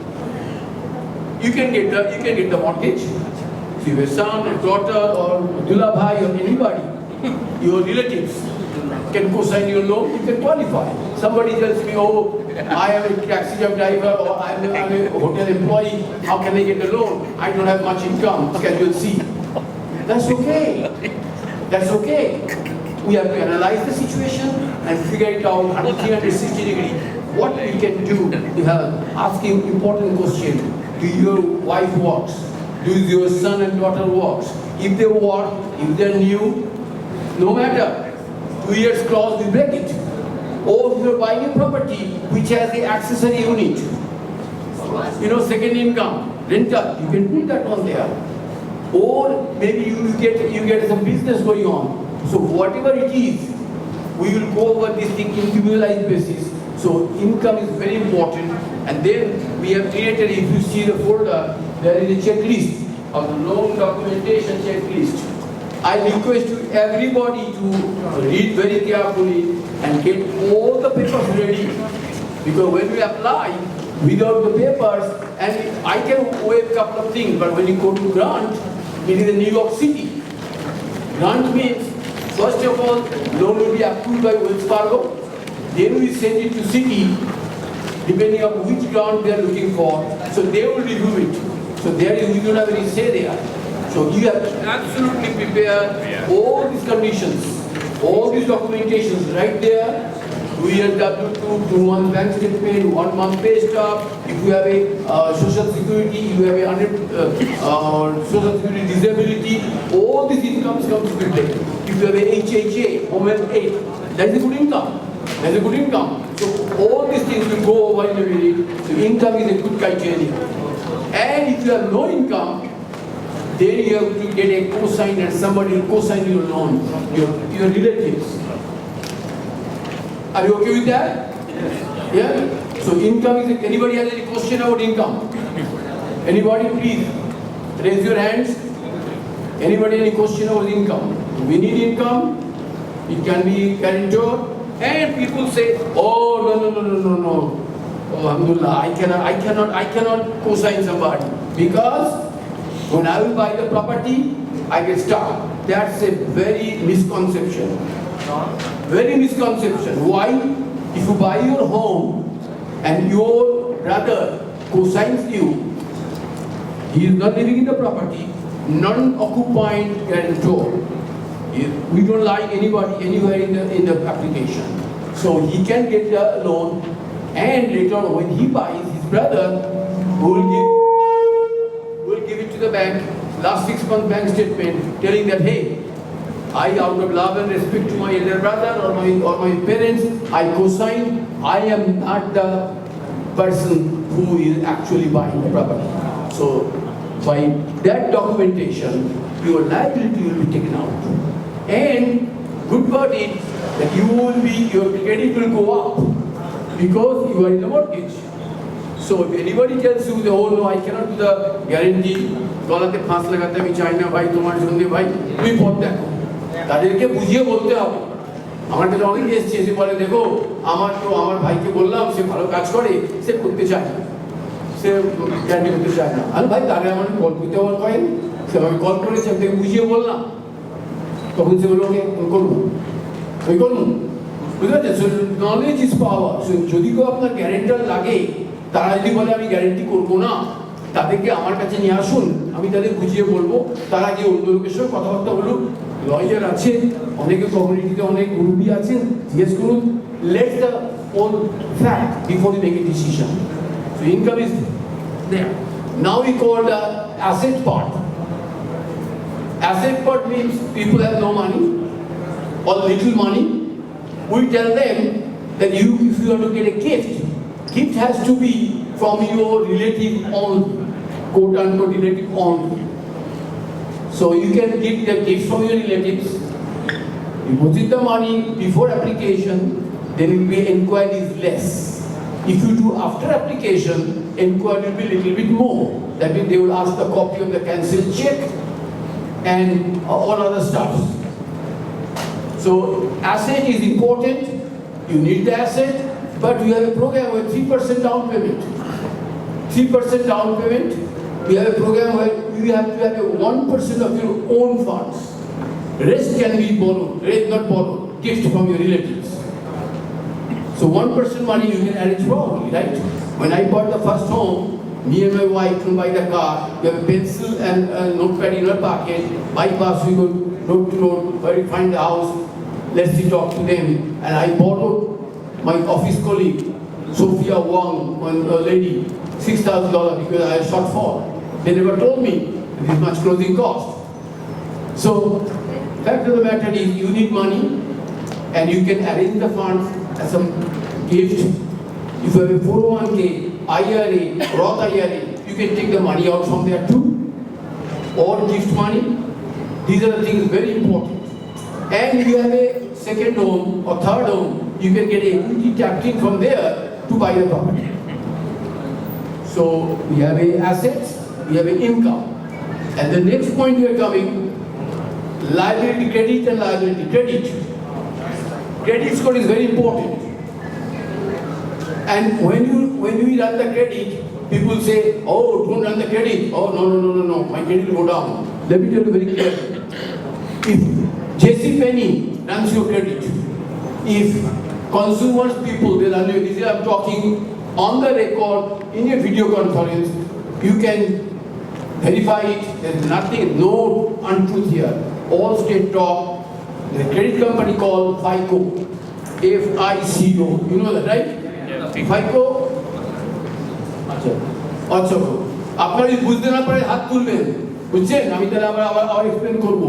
B: You can get the mortgage. If you have a son, a daughter, or Dula Bhai, or anybody, your relatives can co-sign your loan. You can qualify. Somebody tells me, oh, I am a taxi cab driver, or I am a hotel employee. How can I get a loan? I don't have much income. Schedule C. That's okay. That's okay. We have to analyze the situation and figure it out 360 degrees. What we can do to help, asking important question. Do your wife works? Do your son and daughter works? If they work, if they're new, no matter. 2 years clause, we break it. Or if you're buying a property which has the accessory unit, second income, rental, you can put that on there. Or maybe you get some business going on. So whatever it is, we will go over this thing in cumulative basis. So income is very important. And then we have created, if you see the folder, there is a checklist of the loan documentation checklist. I request you everybody to read very carefully and get all the papers ready. Because when we apply without the papers, and I can waive a couple of things, but when you go to grant, it is in New York City. Grant means, first of all, loan will be approved by Wells Fargo. Then we send it to city, depending on which grant they are looking for. So they will review it. So there we don't have any say there. So you have to absolutely prepare all these conditions, all these documentations right there. 2 years W2, 2 months bank statement, 1 month pay stub. If you have a social security, you have a social security disability, all these incomes come to be taken. If you have a HHA, home health aid, that is a good income. That's a good income. So all these things will go over in a minute. So income is a good criteria. And if you have no income, then you have to get a cosign and somebody will cosign your loan, your relatives. Are you okay with that? Yeah? So income is, anybody has any question about income? Anybody, please raise your hands. Anybody any question about income? We need income. It can be guarantor. And people say, oh, no. Oh, alhamdulillah, I cannot co-sign somebody. Because when I will buy the property, I get stuck. That's a very misconception. Very misconception. Why? If you buy your home and your brother co-signs you, he is not living in the property, non-occupying guarantor. We don't like anybody anywhere in the application. So he can get the loan, and later on when he buys, his brother will give it to the bank, last 6 months bank statement, telling that, hey, I, out of love and respect to my elder brother or my parents, I co-sign. I am not the person who is actually buying the property. So by that documentation, your liability will be taken out. And good part is that your credit will go up because you are in a mortgage. So if anybody tells you, oh no, I cannot do the guarantee, গলাতে ফাঁস লাগাতে আমি চাই না ভাই, তোমার জন্য ভাই, তুমি পথ দেখো। তাদেরকে বুঝিয়ে বলতে হবে। আমার কাছে অনেক এসেছে, এসে বলে দেখো আমার ভাইকে বললাম, সে ভালো কাজ করে, সে করতে চায় না, সে গ্যারান্টি করতে চায় না। আর ভাই তারে আমার কল করতে করেন, সে আমাকে কল করেছে, আমি তাকে বুঝিয়ে বললাম, তখন সে বললো ওকে করবো, ওই করবো, বুঝতে পারছেন? নলেজ ইজ পাওয়ার। যদি কেউ আপনার গ্যারেন্টার লাগে, তারা যদি বলে আমি গ্যারেন্টি করবো না, তাদেরকে আমার কাছে নিয়ে আসুন, আমি তাদের বুঝিয়ে বলবো। তারা গিয়ে অন্য লোকের সঙ্গে কথাবার্তা বলুক, লয়ার আছে, অনেকে কমিউনিটিতে অনেক গ্রুপই আছেন, জিজ্ঞেস করুন। Let the all fact before you make a decision. So income is there. Now we call the asset part. Asset part means people have no money or little money. We tell them that if you want to get a gift has to be from your relative only, quote unquote relative only. So you can get the gift from your relatives. Deposit the money before application, then it will be inquiries less. If you do after application, inquiry will be a little bit more. That means they will ask the copy of the cancelled check and all other stuff. So asset is important. You need the asset, but we have a program with 3% down payment. 3% down payment. We have a program where you have to have a 1% of your own funds. Rest can be borrowed, rest not borrowed, gift from your relatives. So 1% money you can arrange probably, right? When I bought the first home, me and my wife to buy the car, we have a pencil and a notepad in our pocket, bypass, we go road to road, where we find the house, let's talk to them. And I borrowed my office colleague, Sophia Wong, one lady, $6,000 because I had shortfall. They never told me this much closing cost. So, fact of the matter is you need money and you can arrange the funds as some gift. If you have a 401k, IRA, Roth IRA, you can take the money out from there too, or gift money. These are the things very important. And if you have a second home or third home, you can get equity tapped in from there to buy the property. So we have a assets, we have an income. And the next point we are coming, liability, credit and liability. Credit score is very important. And when we run the credit, people say, oh, don't run the credit. Oh, no, my credit will go down. Let me tell you very clearly. If JC Penney runs your credit, if consumers people, they run your, this is I'm talking on the record, in a video conference, you can verify it. There's nothing, no untruth here. All straight talk. The credit company called FICO, FICO. You know that, right? FICO, আচ্ছা আপনারা যদি বুঝতে না পারেন হাত তুলবেন, বুঝছেন? আমি তাহলে আবার এক্সপ্লেন করবো।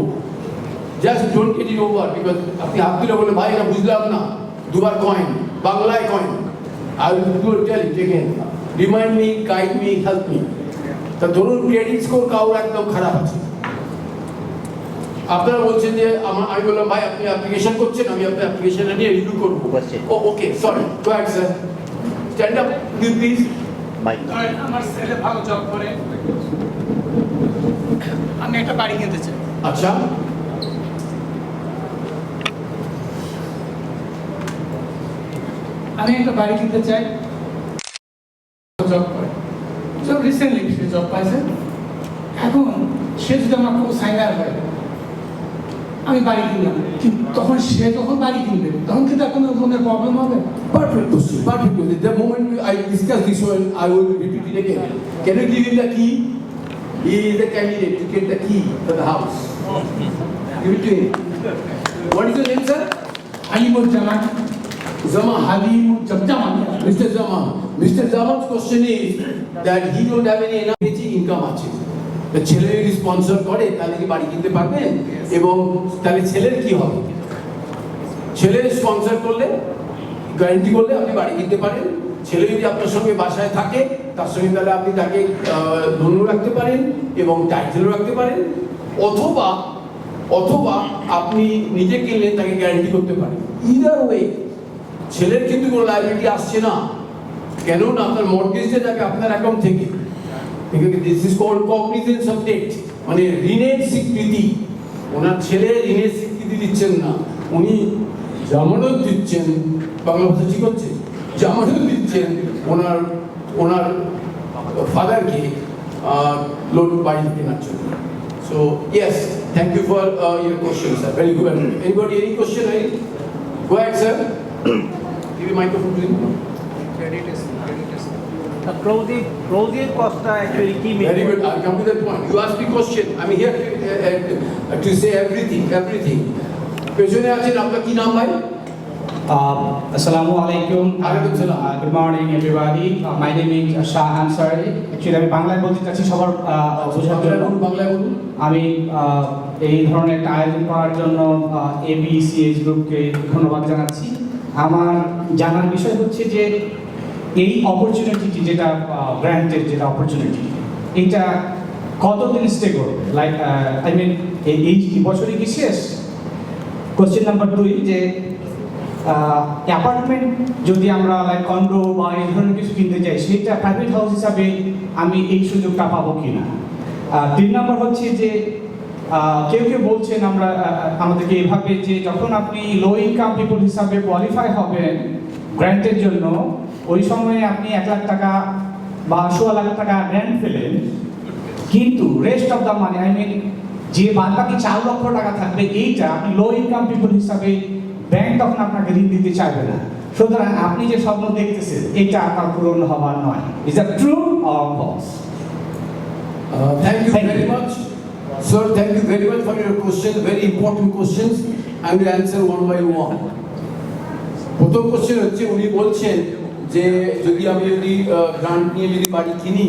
B: Just don't get it over, because আপনি হাত তুলে বলে ভাই এটা বুঝলাম না, দুবার কয়েন, বাংলায় coin. I will tell it again. Remind me, guide me, help me. তা ধরুন ক্রেডিট স্কোর কারোর একদম খারাপ আছে, আপনারা বলছেন যে আমি বললাম ভাই আপনি অ্যাপ্লিকেশন করছেন, আমি আপনার অ্যাপ্লিকেশনটা নিয়ে রিভিউ করবো। Oh okay sorry, go ahead sir, stand up please.
C: ধরেন আমার ছেলে ভালো জব করে, আমি একটা বাড়ি কিনতে চাই।
B: আচ্ছা,
C: আমি একটা বাড়ি কিনতে চাই, জব করে, জব রিসেন্টলি সে জব পাইছে। এখন সে যদি আমার খুব সাইনার হয়, আমি বাড়ি কিনলাম, কিন্তু তখন সে যখন বাড়ি কিনবে তখন কি তার কোনো ধরনের প্রবলেম হবে?
B: perfect question, perfect question. The moment I discuss this one, I will repeat it again. Can you give him the key? He is the candidate to get the key for the house. Give it to him. What is your name, sir?
C: Alimuজ্জামান,
B: Zaman.
C: Alimuজ্জামান।
B: Mr. Zaman. Mr. Zaman's question is that he don't have any enough income আছে। তো ছেলে যদি sponsor করে তাহলে কি বাড়ি কিনতে পারবেন? এবং তাহলে ছেলের কি হবে? ছেলে স্পন্সর করলে, গ্যারান্টি করলে আপনি বাড়ি কিনতে পারেন। ছেলে যদি আপনার সঙ্গে বাসায় থাকে, তার সঙ্গে তাহলে আপনি তাকে লোনও রাখতে পারেন এবং টাইটেলও রাখতে পারেন, অথবা অথবা আপনি নিজে কিনলে তাকে গ্যারান্টি করতে পারেন। ইদার ওয়ে ছেলের কিন্তু কোনো লাইবিলিটি আসছে না, কেননা আপনার মর্টগেজটা যাবে আপনার অ্যাকাউন্ট থেকে। This is called cognizance of debt, মানে ঋণের স্বীকৃতি। ওনার ছেলে ঋণের স্বীকৃতি দিচ্ছেন না, উনি জামানত দিচ্ছেন, বাংলা ভাষা ঠিক হচ্ছে, জামানত দিচ্ছেন ওনার ওনার ফাদারকে লোন বাড়ি কেনার জন্য। So yes, thank you for your question sir, very good. Anybody any question? Go ahead sir, give you microphone to him.
I: Closing cost actually key.
B: Very good. I'll come to that point. You ask me question. I'm here to say everything. পেছনে আছেন, আপনার কি নাম ভাই?
J: Assalamu alaikum.
B: Alaikum salam.
J: Good morning everybody. My name is Shah Ansari. Actually আমি বাংলায় বলতে চাচ্ছি সবার বোঝার জন্য।
B: বাংলায় বলুন।
J: আমি এই ধরনের একটা আয়োজন করার জন্য ABCH গ্রুপকে ধন্যবাদ জানাচ্ছি। আমার জানার বিষয় হচ্ছে যে এই অপরচুনিটি যেটা গ্র্যান্টেড, যেটা অপরচুনিটি, এটা কতদিন স্টে করবে? লাইক আই মিন এই বছরই কি শেষ? কোশ্চেন নাম্বার 2, যে অ্যাপার্টমেন্ট যদি আমরা লাইক কন্ডো বা এই ধরনের কিছু কিনতে চাই, সেটা প্রাইভেট হাউস হিসাবে আমি এই সুযোগটা পাবো কিনা? 3 নম্বর হচ্ছে যে কেউ কেউ বলছেন আমাদেরকে এভাবে যে যখন আপনি লো ইনকাম পিপল হিসাবে কোয়ালিফাই হবেন গ্র্যান্টের জন্য, ওই সময়ে আপনি 1 লাখ টাকা বা 1.25 লাখ টাকা গ্র্যান্ট পেলেন, কিন্তু rest of the money, I mean যে বাদবাকি 4 লক্ষ টাকা থাকবে, এইটা আপনি লো ইনকাম পিপল হিসাবে ব্যাংক তখন আপনাকে ঋণ দিতে চাইবে না। সুতরাং আপনি যে স্বপ্ন দেখতেছেন এটা আপনার পূরণ হবার নয়। Is that true or false?
B: Thank you very much. Sir, thank you very much for your questions, very important questions. I will answer one by one. প্রথম কোশ্চেন হচ্ছে, উনি বলছেন যে যদি গ্রান্ট নিয়ে যদি বাড়ি কিনি,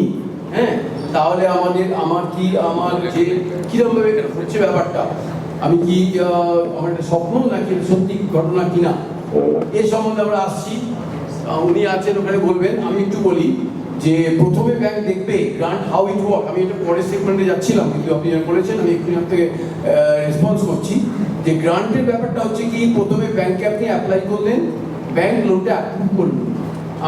B: হ্যাঁ, তাহলে আমার যে কিরমভাবে হচ্ছে ব্যাপারটা, আমি কি আমার একটা স্বপ্ন নাকি সত্যি ঘটনা কিনা, এই সম্বন্ধে আমরা আসছি। উনি আছেন ওখানে, বলবেন। আমি একটু বলি যে প্রথমে ব্যাংক দেখবে গ্রান্ট হাউ ইট ওয়ার্ক। আমি এটা পরের সেগমেন্টে যাচ্ছিলাম, কিন্তু আপনি বলেছেন, আমি একটু থেকে রেসপন্স করছি যে গ্রান্টের ব্যাপারটা হচ্ছে কি, প্রথমে ব্যাংকে আপনি অ্যাপ্লাই করলেন, ব্যাংক লোনটা অ্যাপ্রুভ করলো।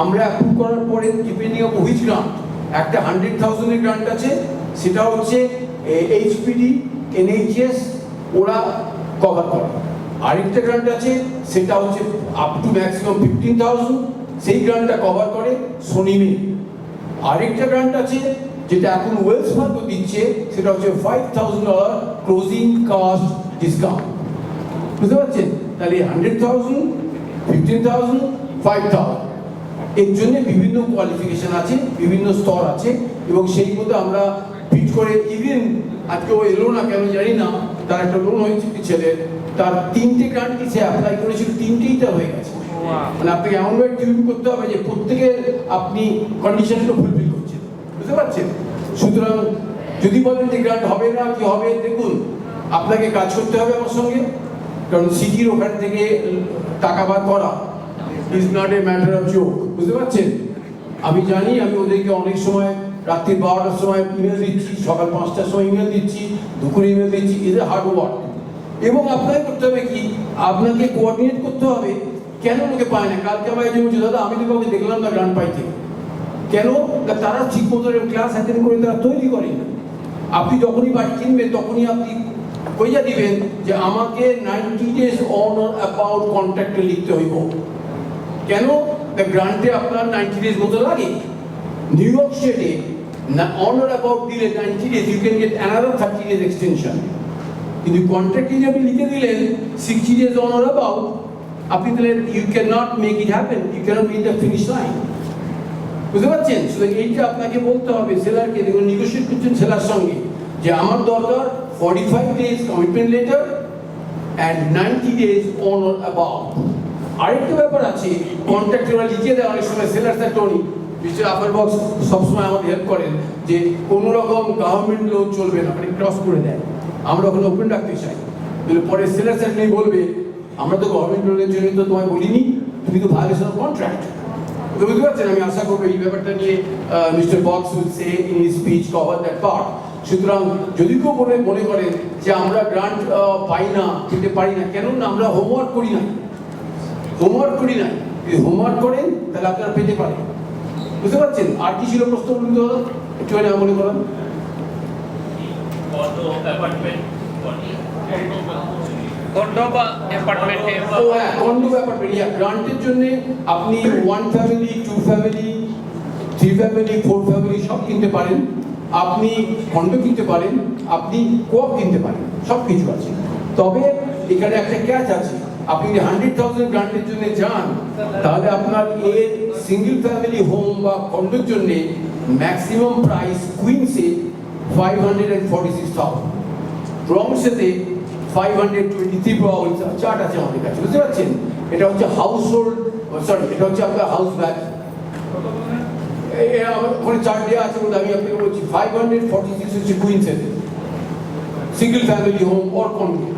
B: আমরা অ্যাপ্রুভ করার পরে ডিপেন্ডিং অন হুইচ গ্রান্ট, একটা 100,000-এর গ্রান্ট আছে, সেটা হচ্ছে HPD, NHS ওরা কভার করে। আরেকটা গ্রান্ট আছে, সেটা হচ্ছে আপ টু ম্যাক্সিমাম 15,000, সেই গ্রান্টটা কভার করে সোনিমে। আরেকটা গ্রান্ট আছে যেটা এখন ওয়েলস ফার্গো দিচ্ছে, সেটা হচ্ছে $5,000 ক্লোজিং কস্ট ডিসকাউন্ট। বুঝতে পারছেন? তাহলে 100,000, 15,000, 5,000, এর জন্য বিভিন্ন কোয়ালিফিকেশন আছে, বিভিন্ন স্তর আছে, এবং সেই মধ্যে আমরা ফিট করে, ইভেন আজকে ও এলো না কেন জানি না, তার একটা লোন হয়েছে কি ছেলের, তার 3টে গ্রান্ট কি সে অ্যাপ্লাই করেছিল, 3টেই তার হয়ে গেছে। মানে আপনাকে এমনভাবে টিউন করতে হবে যে প্রত্যেকের আপনি কন্ডিশনটা ফুলফিল করছেন। বুঝতে পারছেন? সুতরাং যদি বলেন যে গ্রান্ট হবে না, কি হবে, দেখুন আপনাকে কাজ করতে হবে আমার সঙ্গে, কারণ সিটির ওখান থেকে টাকা বার করা is not a matter of joke. বুঝতে পারছেন? আমি জানি, আমি ওদেরকে অনেক সময় রাত্রি 12টার সময় ইমেল দিচ্ছি, সকাল 5টার সময় ইমেল দিচ্ছি, দুপুরে ইমেল দিচ্ছি, এদের হার্ড ওয়ার্ক। এবং আপনাকে করতে হবে কি, আপনাকে কোঅর্ডিনেট করতে হবে কেন লোকে পায় না। কালকে আমার একজন বলছে, দাদা আমি তো কাউকে দেখলাম না গ্রান্ট পাইতে, কেন? তারা ঠিক মতো ক্লাস অ্যাটেন্ড করে তারা তৈরি করে না। আপনি যখনই বাড়ি কিনবেন তখনই আপনি কইয়া দিবেন যে আমাকে 90 days অন অর অ্যাবাউট কন্ট্রাক্টে লিখতে হইব। কেন? গ্রান্টে আপনার 90 days মতো লাগে। নিউ ইয়র্ক স্টেটে অন অর অ্যাবাউট দিলে 90 days you can get another 30 days extension. কিন্তু কন্ট্রাক্টে যে আপনি লিখে দিলেন 60 days অন অর অ্যাবাউট, আপনি তাহলে you can not make it happen, you can not make the finish line. বুঝতে পারছেন? সুতরাং এইটা আপনাকে বলতে হবে সেলারকে, দেখুন নেগোশিয়েট করছেন সেলার সঙ্গে যে আমার দরকার 45 days commitment letter and 90 days on or about. আরেকটা ব্যাপার আছে, কন্ট্রাক্টররা লিখে দেয় অনেক সময়, seller attorney mister Afar box সবসময় আমাদের হেল্প করেন যে কোনো রকম গভর্নমেন্ট লোন চলবে না, মানে ক্রস করে দেয়। আমরা ওখানে ওপেন রাখতে চাই, পরে সেলার অ্যাটর্নি বলবে আমরা তো গভর্নমেন্ট লোনের জন্য তো তোমায় বলিনি, তুমি তো ভায়োলেশন অফ কন্ট্রাক্ট। বুঝতে পারছেন? আমি আশা করবো এই ব্যাপারটা নিয়ে mister box will say in his speech cover that part. সুতরাং যদি কেউ মনে করেন যে আমরা গ্রান্ট পাই না, পেতে পারি না, কেন না আমরা হোমওয়ার্ক করি না, হোমওয়ার্ক করি না। যদি হোমওয়ার্ক করেন তাহলে আপনারা পেতে পারেন। বুঝতে পারছেন? আর কি ছিল প্রশ্ন বলুন তো, একটু মনে করেন। গ্রান্টের জন্য আপনি 1 family, 2 family, 3 family, 4 family সব কিনতে পারেন, আপনি কন্ডো কিনতে পারেন, আপনি কোঅপ কিনতে পারেন, সব কিছু আছে। তবে এখানে একটা ক্যাচ আছে, আপনি যদি 100,000 গ্রান্টের জন্য যান তাহলে আপনার এর সিঙ্গেল ফ্যামিলি হোম বা কন্ডোর জন্য ম্যাক্সিমাম প্রাইস কুইন্সে 546,000, ব্রঙ্কসেতে 523 প্রবাবল চার্ট আছে আমাদের কাছে। বুঝতে পারছেন? এটা হচ্ছে হাউস হোল্ড, সরি এটা হচ্ছে আপনার হাউস ভ্যালু। ওখানে চার্ট দেওয়া আছে বলে আমি আপনাকে বলছি 546 হচ্ছে কুইন্সেতে single family home or condo.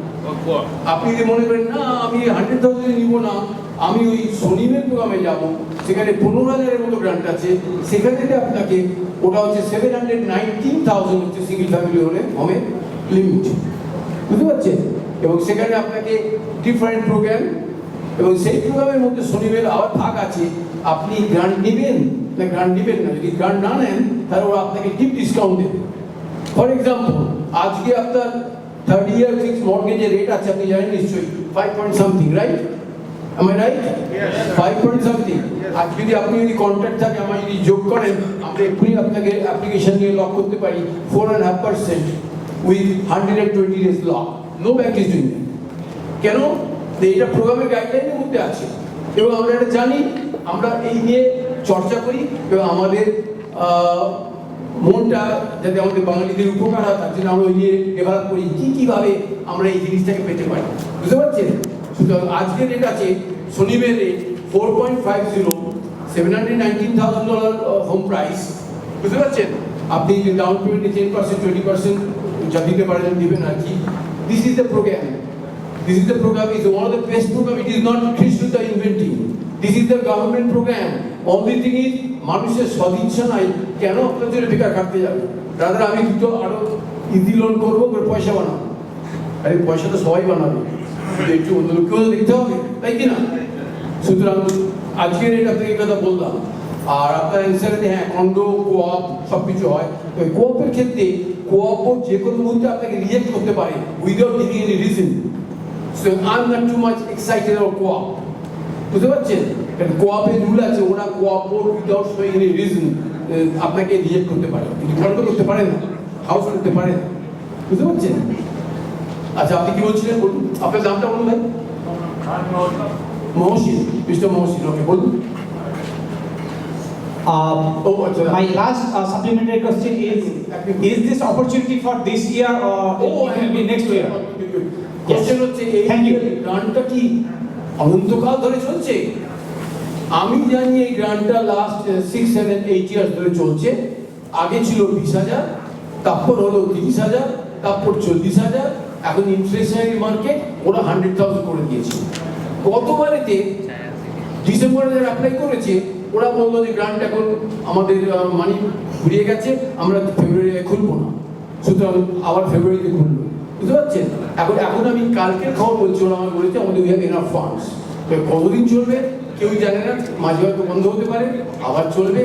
B: আপনি যদি মনে করেন না আমি 100,000 নিব না, আমি ওই সনিমের প্রোগ্রামে যাব, সেখানে 15,000-এর মতো গ্রান্ট আছে, সেখান থেকে আপনাকে ওটা হচ্ছে 719,000 হচ্ছে সিঙ্গেল ফ্যামিলি হলে হোমের লিমিট। বুঝতে পারছেন? এবং সেখানে আপনাকে ডিফারেন্ট প্রোগ্রাম, এবং সেই প্রোগ্রামের মধ্যে সনিমের আবার ভাগ আছে, আপনি গ্রান্ট নেবেন না গ্রান্ট নেবেন না। যদি গ্রান্ট না নেন তাহলে ওরা আপনাকে ডিপ ডিসকাউন্ট দেবে। ফর এক্সাম্পল আজকে আপনার 30 year ফিক্সড মর্টগেজের রেট আছে, আপনি জানেন নিশ্চয়ই 5 point something, right? Am I right? 5 point something। আর যদি আপনি যদি কন্ট্রাক্ট থাকে আমার যদি যোগ করেন, আমরা এক্ষুনি আপনাকে অ্যাপ্লিকেশন নিয়ে লক করতে পারি 4.5% with 120 days lock. No bank is doing that. কেন? এটা প্রোগ্রামের গাইডলাইনের মধ্যে আছে এবং আমরা এটা জানি, আমরা এই নিয়ে চর্চা করি এবং আমাদের মনটা যাতে আমাদের বাঙালিদের উপকার হয় তার জন্য আমরা ওই নিয়ে ডেভেলপ করি কীভাবে আমরা এই জিনিসটাকে পেতে পারি। বুঝতে পারছেন? সুতরাং আজকের রেট আছে সনিমের রেট 4.50, $719,000 হোম প্রাইস। বুঝতে পারছেন? আপনি ডাউন পেমেন্টে 10%, 20% যা দিতে পারেন দিবেন আর কি। This is the program. This is the program, is one of the best program. It is not Krish Rudra inventing. This is the government program. Only thing is, মানুষের সদিচ্ছা নাই, কেন আপনার জন্য বেকার কাটতে যাবে? রাদার আমি দুটো আরো ইজি লোন করবো, করে পয়সা বানাবো। আরে পয়সা তো সবাই বানাবে, একটু অন্য লোককেও দেখতে হবে, তাই কি না? সুতরাং আজকের এটা থেকে কথা বললাম। আর আপনার অ্যান্সারে হ্যাঁ কন্ডো, কোঅপ সব কিছু হয়। তো কোঅপের ক্ষেত্রে কোঅপ যে কোনো মুহূর্তে আপনাকে রিজেক্ট করতে পারে without giving any reason. So I'm not too much excited about co-op. বুঝতে পারছেন? কারণ co-op-এর রুল আছে, ওরা co-op without showing any reason আপনাকে রিজেক্ট করতে পারে, কিন্তু কন্ট্রোল করতে পারে না, হাউস করতে পারে না। বুঝতে পারছেন? আচ্ছা আপনি কি বলছিলেন বলুন, আপনার নামটা বলুন ভাই। মহসিন, মিস্টার মহসিন, ওকে বলুন।
J: My last supplementary question is this opportunity for this year or it will be next year?
B: Question হচ্ছে এই গ্রান্টটা কি অনন্তকাল ধরে চলছে? আমি জানি এই গ্রান্টটা লাস্ট 6, 7, 8 ইয়ার্স ধরে চলছে। আগে ছিল 20,000, তারপর হলো 30,000, তারপর 40,000, এখন ইনফ্লেশনারি মার্কেট ওরা 100,000 করে দিয়েছে। গতবারেতে ডিসেম্বরে যারা অ্যাপ্লাই করেছে ওরা বললো যে গ্রান্ট এখন আমাদের মানি ফুরিয়ে গেছে, আমরা ফেব্রুয়ারি খুলবো না, সুতরাং আবার ফেব্রুয়ারিতে খুলবো। বুঝতে পারছেন? এখন আমি কালকের খবর বলছি, ওরা আমার বলেছে আমাদের উই হ্যাভ এনাফ ফান্ডস। কতদিন চলবে কেউ জানে না, মাঝে হয়তো বন্ধ হতে পারে, আবার চলবে।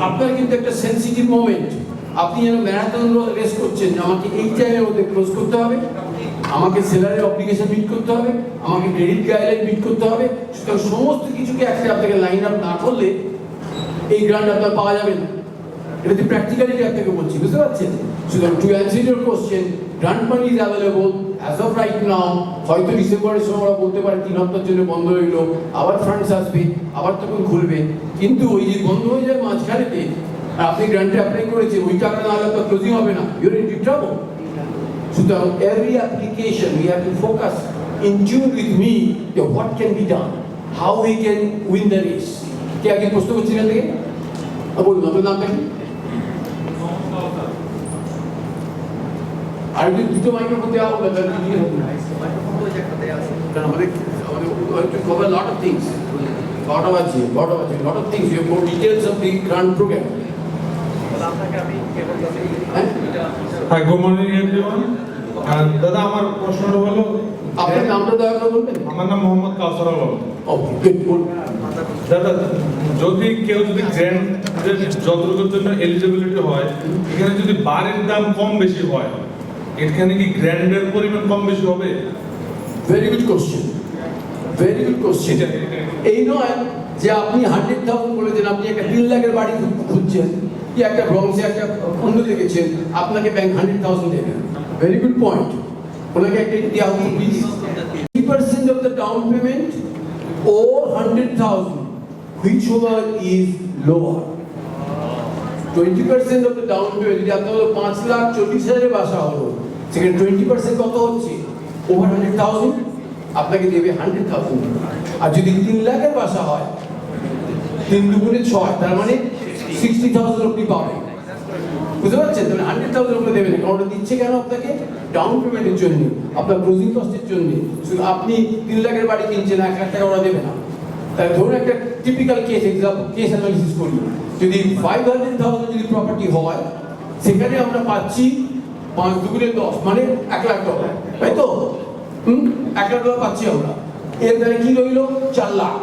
B: আপনার কিন্তু একটা সেন্সিটিভ মোমেন্ট, আপনি যেন ম্যারাথন রেস করছেন, আমাকে এই টাইমের মধ্যে ক্লোজ করতে হবে, আমাকে সেলারের অব্লিগেশন মিট করতে হবে, আমাকে ক্রেডিট গাইডলাইন মিট করতে হবে। সুতরাং সমস্ত কিছুকে একটা আপনাকে লাইন আপ না করলে এই গ্রান্ট আপনার পাওয়া যাবে না। এটা তো প্র্যাকটিক্যালিটি আপনাকে বলছি, বুঝতে পারছেন? সুতরাং to answer your question, grant money is available as of right now. হয়তো ডিসেম্বরের সময় ওরা বলতে পারে 3 হপ্তার জন্য বন্ধ রইলো, আবার ফান্ডস আসবে, আবার তখন খুলবে। কিন্তু ওই যে বন্ধ হয়ে যায় মাঝখানেতে, আর আপনি গ্রান্টে অ্যাপ্লাই করেছেন, ওই টাকা না হলে তো ক্লোজিং হবে না, ইউর ইন ডিপ ট্রাবল। সুতরাং every application we have to focus in tune with me that what can be done, how we can win the race. কে আগে প্রশ্ন করছিলেন থেকে বলুন আপনার নামটা কি? আর দুটো মাইক্রোফোন দেওয়া হবে, আমাদের cover lot of things, lot of things. You have more details of the grant program.
K: Hi, good morning everyone. দাদা আমার প্রশ্নটা হলো,
B: আপনার নামটা দয়া করে বলবেন?
K: আমার নাম মোহাম্মদ কাউসার আলম।
B: ওকে, গুড।
K: দাদা যদি কেউ গ্র্যান্ডের যতটুকুর জন্য এলিজিবিলিটি হয়, এখানে যদি বাড়ির দাম কম বেশি হয়, এখানে কি গ্র্যান্ডের পরিমাণ কম বেশি হবে?
B: Very good question, very good question. এই নয় যে আপনি 100,000 বলেছেন, আপনি একটা 3 লাখের বাড়ি খুঁজছেন, কি একটা ব্রংসে একটা অন্য দেখেছেন, আপনাকে ব্যাংক 100,000 দেবে। Very good point. ওনাকে একটা দেওয়া হবে, please 30% of the down payment or 100,000, whichever is lower. 20% of the down payment, যদি আপনার 5,40,000 বাসা হলো, সেখানে 20% কত হচ্ছে? ওভার 100,000, আপনাকে দেবে 100,000। আর যদি 3 লাখের বাসা হয়, 3 দুগুণে 6, তার মানে 60,000 আপনি পাবেন। বুঝতে পারছেন? তাহলে 100,000 আপনি দেবেন না, কারণ ওটা দিচ্ছে কেন আপনাকে? ডাউন পেমেন্টের জন্য, আপনার ক্লোজিং কস্টের জন্য। শুধু আপনি 3 লাখের বাড়ি কিনছেন, 1 লাখ টাকা ওরা দেবে না। তাহলে ধরুন একটা টিপিক্যাল কেস অ্যানালিসিস করি, যদি 500,000 যদি প্রপার্টি হয়, সেখানে আমরা পাচ্ছি 5 দুগুণে 10, মানে $1,00,000, তাই তো? $1,00,000 পাচ্ছি আমরা। এর দ্বারা কি রইল? 4 লাখ।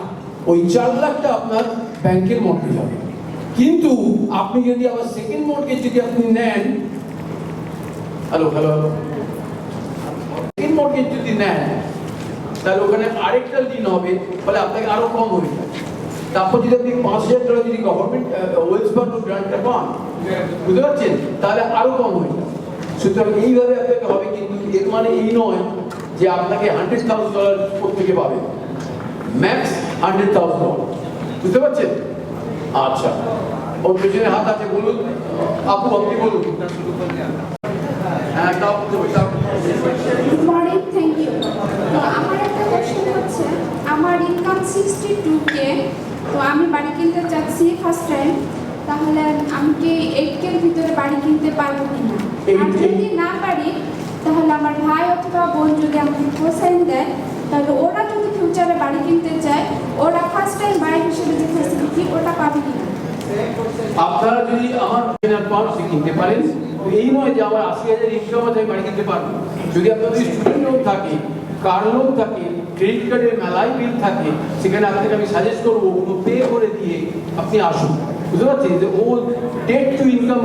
B: ওই 4 লাখটা আপনার ব্যাংকের মর্টগেজ হবে। কিন্তু আপনি যদি আবার সেকেন্ড মর্টগেজ যদি আপনি নেন, সেকেন্ড মর্টগেজ যদি নেন, তাহলে ওখানে আরেকটা ঋণ হবে, ফলে আপনাকে আরো কম হয়ে যাবে। তারপর যদি আপনি $5,000 যদি গভর্নমেন্ট ওয়েলস ফার্গো গ্রান্টটা পান, বুঝতে পারছেন, তাহলে আরো কম হয়ে যাবে। সুতরাং এইভাবে আপনাকে হবে, কিন্তু এর মানে এই নয় যে আপনাকে $100,000 প্রত্যেকে পাবে, ম্যাক্স $100,000। বুঝতে পারছেন? আচ্ছা, ওর পেছনে হাত আছে, বলুন আপু, আপনি বলুন। হ্যাঁ,
L: গুড মর্নিং, থ্যাংক ইউ। তো আমার একটা কোশ্চেন হচ্ছে, আমার ইনকাম 62K, তো আমি বাড়ি কিনতে চাচ্ছি ফার্স্ট টাইম, তাহলে আমি কি 8K এর ভিতরে বাড়ি কিনতে পারবো কিনা? আর যদি না পারি, তাহলে আমার ভাই অথবা বোন যদি আমাকে কোসাইন দেয়, তাহলে ওরা যদি ফিউচারে বাড়ি কিনতে চায়, ওরা ফার্স্ট টাইম বাড়ি হিসেবে যে ফ্যাসিলিটি, ওটা পাবে কিনা?
B: আপনারা যদি আমার পার্সে কিনতে পারেন, এই নয় যে আমার 80,000 ইনকাম আছে আমি বাড়ি কিনতে পারবো। যদি আপনাদের স্টুডেন্ট লোন থাকে, কার লোন থাকে, ক্রেডিট কার্ডের মেলায় বিল থাকে, সেখানে আপনাকে আমি সাজেস্ট করবো ওগুলো পে করে দিয়ে আপনি আসুন। বুঝতে পারছেন? যে ও ডেট টু ইনকাম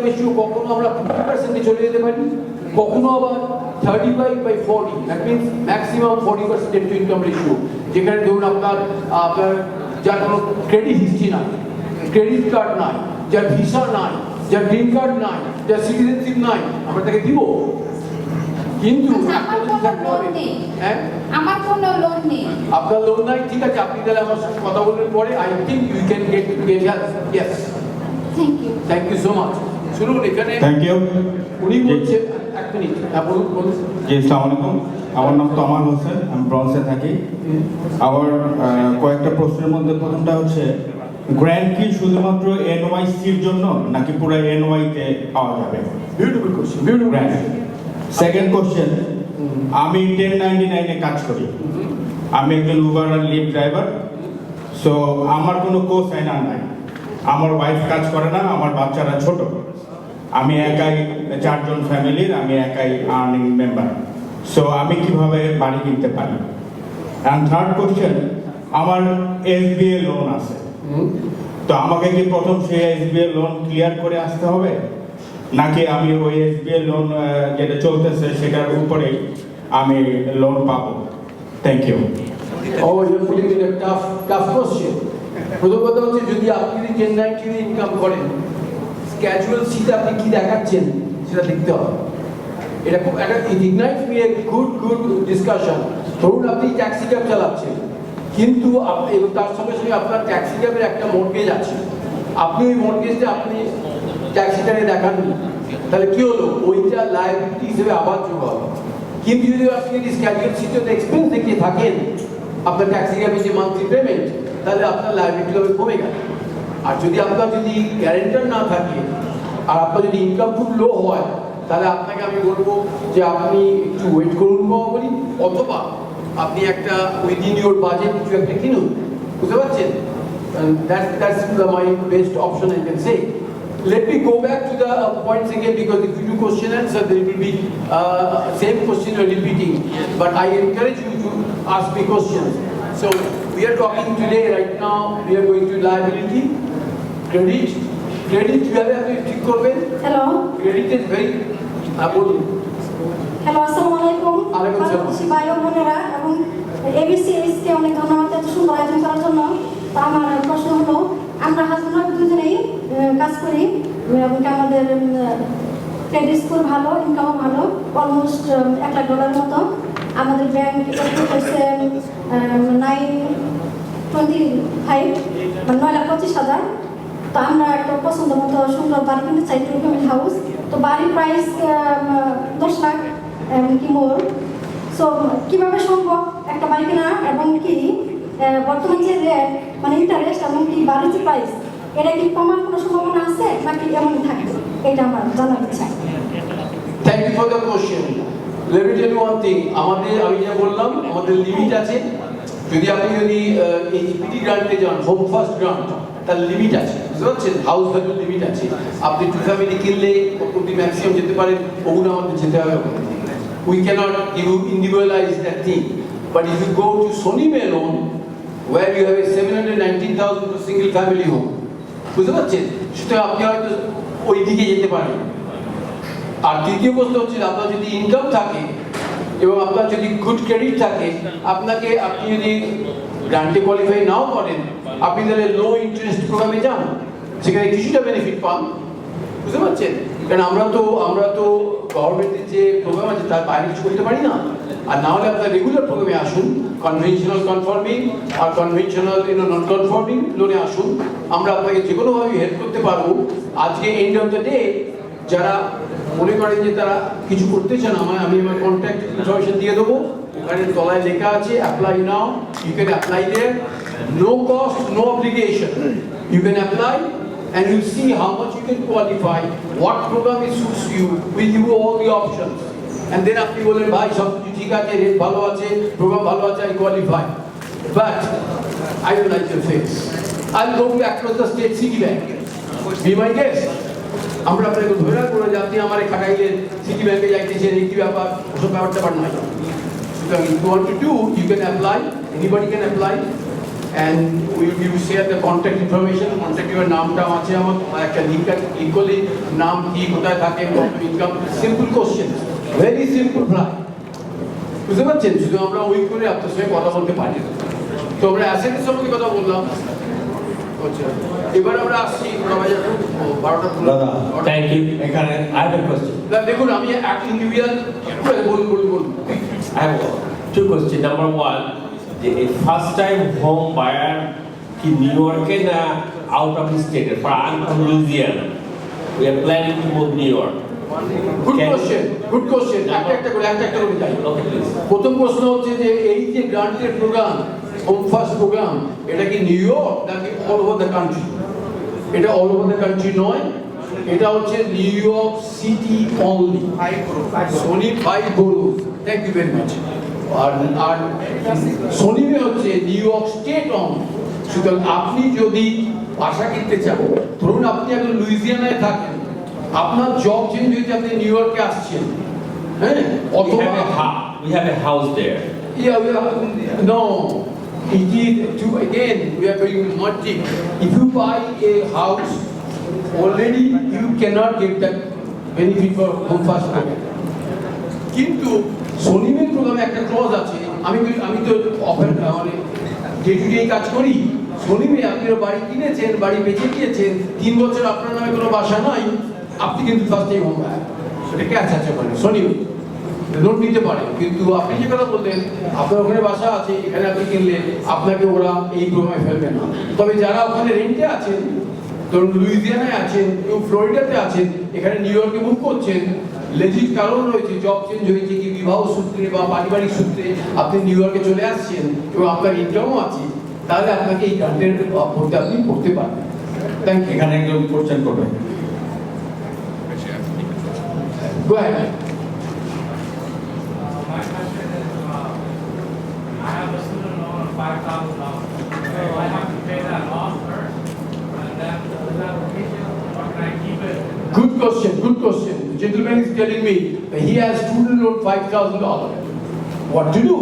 B: রেশিও কখনো আমরা 50% চলে যেতে পারি, কখনো আবার 35/40, that means maximum 40% debt to income ratio. যেখানে ধরুন আপনার যার কোনো ক্রেডিট হিস্ট্রি নাই, ক্রেডিট কার্ড নাই, যার ভিসা নাই, যার গ্রিন কার্ড নাই, যার সিটিজেনশিপ নাই, আমরা তাকে দিব। কিন্তু
L: আমার কোনো লোন নেই।
B: আপনার লোন নাই, ঠিক আছে, আপনি তাহলে আমার সাথে কথা বলবেন পরে। I think you can get help. Yes, thank you so much. শুনুন, এখানে
M: থ্যাংক ইউ।
B: উনি বলছেন, এক মিনিট, বলুন।
M: জি, আসসালামু আলাইকুম। আমার নাম তমাল হোসেন, আমি ব্রঞ্জে থাকি। আমার কয়েকটা প্রশ্নের মধ্যে প্রথমটা হচ্ছে, গ্র্যান্ট কি শুধুমাত্র এনওয়াইসির জন্য নাকি পুরো এনওয়াইতে পাওয়া যাবে?
B: Beautiful question, beautiful
M: grant. Second question, আমি 1099 এ কাজ করি, আমি একজন উবার আর লিফট ড্রাইভার। সো আমার কোনো কো সাইনার নাই, আমার ওয়াইফ কাজ করে না, আমার বাচ্চারা ছোট, আমি একাই 4 জন ফ্যামিলির, আমি একাই আর্নিং মেম্বার। সো আমি কিভাবে বাড়ি কিনতে পারি? অ্যান্ড থার্ড কোশ্চেন, আমার এসবিএ লোন আছে, তো আমাকে কি প্রথম সেই এসবিএ লোন ক্লিয়ার করে আসতে হবে, নাকি আমি ওই এসবিএ লোন যেটা চলতেছে সেটার উপরেই আমি লোন পাবো? Thank you.
B: Oh, you're putting in a tough question. প্রথম কথা হচ্ছে, যদি আপনি 1090 ইনকাম করেন, ক্যাজুয়াল শীতে আপনি কি দেখাচ্ছেন সেটা দেখতে হবে। এটা খুব একটা ignite me a good discussion. ধরুন আপনি ট্যাক্সি ক্যাব চালাচ্ছেন, কিন্তু এবং তার সঙ্গে সঙ্গে আপনার ট্যাক্সি ক্যাবের একটা মর্টগেজ আছে, আপনি ওই মর্টগেজটা আপনি ট্যাক্সিটাকে দেখান, তাহলে কি হলো, ওইটা লায়াবিলিটি হিসেবে আবার যোগ হবে। কিন্তু যদি আপনি ক্যাজুয়াল শীতে এক্সপেন্স দেখিয়ে থাকেন আপনার ট্যাক্সি ক্যাবের যে মান্থলি পেমেন্ট, তাহলে আপনার লায়াবিলিটি হবে কমে গেল। আর যদি আপনার যদি গ্যারেন্টার না থাকে আর আপনার যদি ইনকাম খুব লো হয়, তাহলে আপনাকে আমি বলবো যে আপনি একটু ওয়েট করুন করি, অথবা আপনি একটা উইদিন ইউর বাজেট কিছু একটা কিনুন, বুঝতে পারছেন? That's my best option I can say. Let me go back to the points again, because if you do question answer, there will be same question you're repeating. But I encourage you to ask me questions. So we are talking today, right now, we are going to liability, credit. Credit কিভাবে আপনি ঠিক করবেন?
N: Hello,
B: Credit is very বলুন।
N: Hello, আসসালামু আলাইকুম।
B: ওয়ালাইকুম আসসালাম।
N: ভাই ও বোনেরা এবং এবিসিএস কে অনেক ধন্যবাদ এত সুন্দর আয়োজন করার জন্য। তো আমার প্রশ্ন হলো, আমরা হাজবেন্ড ওয়াইফ দুজনেই কাজ করি এবং আমাদের ক্রেডিট স্কোর ভালো, ইনকামও ভালো, অলমোস্ট $1,00,000 মতো। আমাদের ব্যাংক হচ্ছে 925 মানে 9,25,000। তো আমরা একটা পছন্দ মতো সুন্দর বাড়ি কিনতে চাই, 2 ফ্যামিলি হাউস। তো বাড়ির প্রাইস 10 লাখ কি মোর। সো কীভাবে সম্ভব একটা বাড়ি কেনা, এবং কি বর্তমান যে রেট মানে ইন্টারেস্ট এবং কি বাড়ির যে প্রাইস, এটা কি কমার কোনো সম্ভাবনা আছে নাকি এমনই থাকবে, এটা আমার জানার ইচ্ছা।
B: Thank you for the question. Let me tell you one thing. আমি যা বললাম, আমাদের লিমিট আছে। যদি আপনি এইচপিটি গ্রান্টে যান, হোম ফার্স্ট গ্রান্ট, তার লিমিট আছে, বুঝতে পারছেন? হাউস ভ্যালুর লিমিট আছে। আপনি 2 ফ্যামিলি কিনলে অব্দি ম্যাক্সিমাম যেতে পারেন, ওগুলো আমাদের যেতে হবে। We cannot individualize that thing. But if you go to Sony May loan, where you have a 719,000 for single family home, বুঝতে পারছেন? সুতরাং আপনি হয়তো ওই দিকে যেতে পারেন। আর দ্বিতীয় প্রশ্ন হচ্ছে, আপনার যদি ইনকাম থাকে এবং আপনার যদি গুড ক্রেডিট থাকে, আপনি যদি গ্রান্টে কোয়ালিফাই নাও করেন, আপনি তাহলে লো ইন্টারেস্ট প্রোগ্রামে যান, সেখানে কিছুটা বেনিফিট পান, বুঝতে পারছেন? কারণ আমরা তো গভর্নমেন্টের যে প্রোগ্রাম আছে তার বাইরে কিছু করতে পারি না। আর না হলে আপনার রেগুলার প্রোগ্রামে আসুন, কনভেনশনাল কনফর্মিং আর কনভেনশনাল নন কনফর্মিং লোনে আসুন, আমরা আপনাকে যে কোনোভাবে হেল্প করতে পারবো। আজকে এন্ড অফ দ্য ডে যারা মনে করেন যে তারা কিছু করতে চান, আমি আমার কন্ট্যাক্ট ইনফরমেশন দিয়ে দেবো, ওখানে তলায় লেখা আছে apply now, you can apply there, no cost, no obligation, you can apply and you see how much you can qualify, what program suits you, we'll give you all the options. And then আপনি বলেন ভাই সব কিছু ঠিক আছে, rate ভালো আছে, programme ভালো আছে, I qualify. But I don't like your face. I'll go across the state city bank. Be my guest. আমরা আপনাকে ধরে রাখবো যে আপনি আমার খাটাইলে সিটি ব্যাংকে যাইতেছেন, এই কি ব্যাপার, ওসব ব্যাপারটা পার নয়। সুতরাং if you want to do, you can apply, anybody can apply. And we will share the contact information. Contact your নামটা আছে আমার, একটা লিঙ্ক আছে, ইকুয়ালি নাম কি, কোথায় থাকে, income, simple question, very simple প্রায়, বুঝতে পারছেন? শুধু আমরা ওই করে আপনার সঙ্গে কথা বলতে পারি। তো আমরা অ্যাসেটের সম্বন্ধে কথা বললাম। আচ্ছা, এবার আমরা আসছি 12টা।
O: Thank you. এখানে আই হ্যাভ এ কোশ্চেন।
B: দেখুন, আমি এক ইন্ডিভিজুয়াল বলুন।
O: I have 2 questions. Number 1, a first time home buyer in New York and out of the state. For I'm from Louisiana. We are planning to move New York.
B: Good question. একটা করে যাই।
O: Okay, please.
B: প্রথম প্রশ্ন হচ্ছে যে এই যে গ্রান্টের প্রোগ্রাম, হোম ফার্স্ট প্রোগ্রাম, এটা কি নিউ ইয়র্ক নাকি অল ওভার দ্য কান্ট্রি? এটা অল ওভার দ্য কান্ট্রি নয়, এটা হচ্ছে নিউ ইয়র্ক সিটি অনলি, সোনি 5 boroughs. Thank you very much. আর সোনিমে হচ্ছে নিউ ইয়র্ক স্টেট অন, সুতরাং আপনি যদি বাসা কিনতে চান, ধরুন আপনি এখন লুইজিয়ানায় থাকেন, আপনার জব চেঞ্জ হয়েছে, আপনি নিউ ইয়র্কে আসছেন, হ্যাঁ, অথবা
O: We have a house there.
B: yeah, we have, no, it is to again we are going much deep. If you buy a house already, you cannot get that benefit for home first program. কিন্তু সনিমের প্রোগ্রামে একটা clause আছে, আমি তো offer মানে day to day কাজ করি। সনিমে আপনি বাড়ি কিনেছেন, বাড়ি বেচে দিয়েছেন, 3 বছর আপনার নামে কোনো বাসা নাই, আপনি কিন্তু ফার্স্ট টাইম হোম বায়ার, সেটা ক্যাশ আছে মানে সনিমে লোন নিতে পারে। কিন্তু আপনি যে কথা বললেন আপনার ওখানে বাসা আছে, এখানে আপনি কিনলে আপনাকে ওরা এই প্রোগ্রামে ফেলবে না। তবে যারা ওখানে রেন্টে আছেন, ধরুন লুইজিয়ানায় আছেন, কেউ ফ্লোরিডাতে আছেন, এখানে নিউ ইয়র্কে মুভ করছেন, লেজিট কারণ রয়েছে, জব চেঞ্জ হয়েছে কি বিবাহ সূত্রে বা পারিবারিক সূত্রে আপনি নিউ ইয়র্কে চলে আসছেন এবং আপনার ইনকামও আছে, তাহলে আপনাকে এই গ্রান্টের পড়তে আপনি পড়তে পারবেন। Thank you.
M: এখানে একজন কোশ্চেন করবে।
B: Go ahead.
P: I have a student loan of $5,000. So I have to pay that off first, and then with that application, or can I keep it?
B: Good question, good question. The gentleman is telling me that he has student loan $5,000. What to do?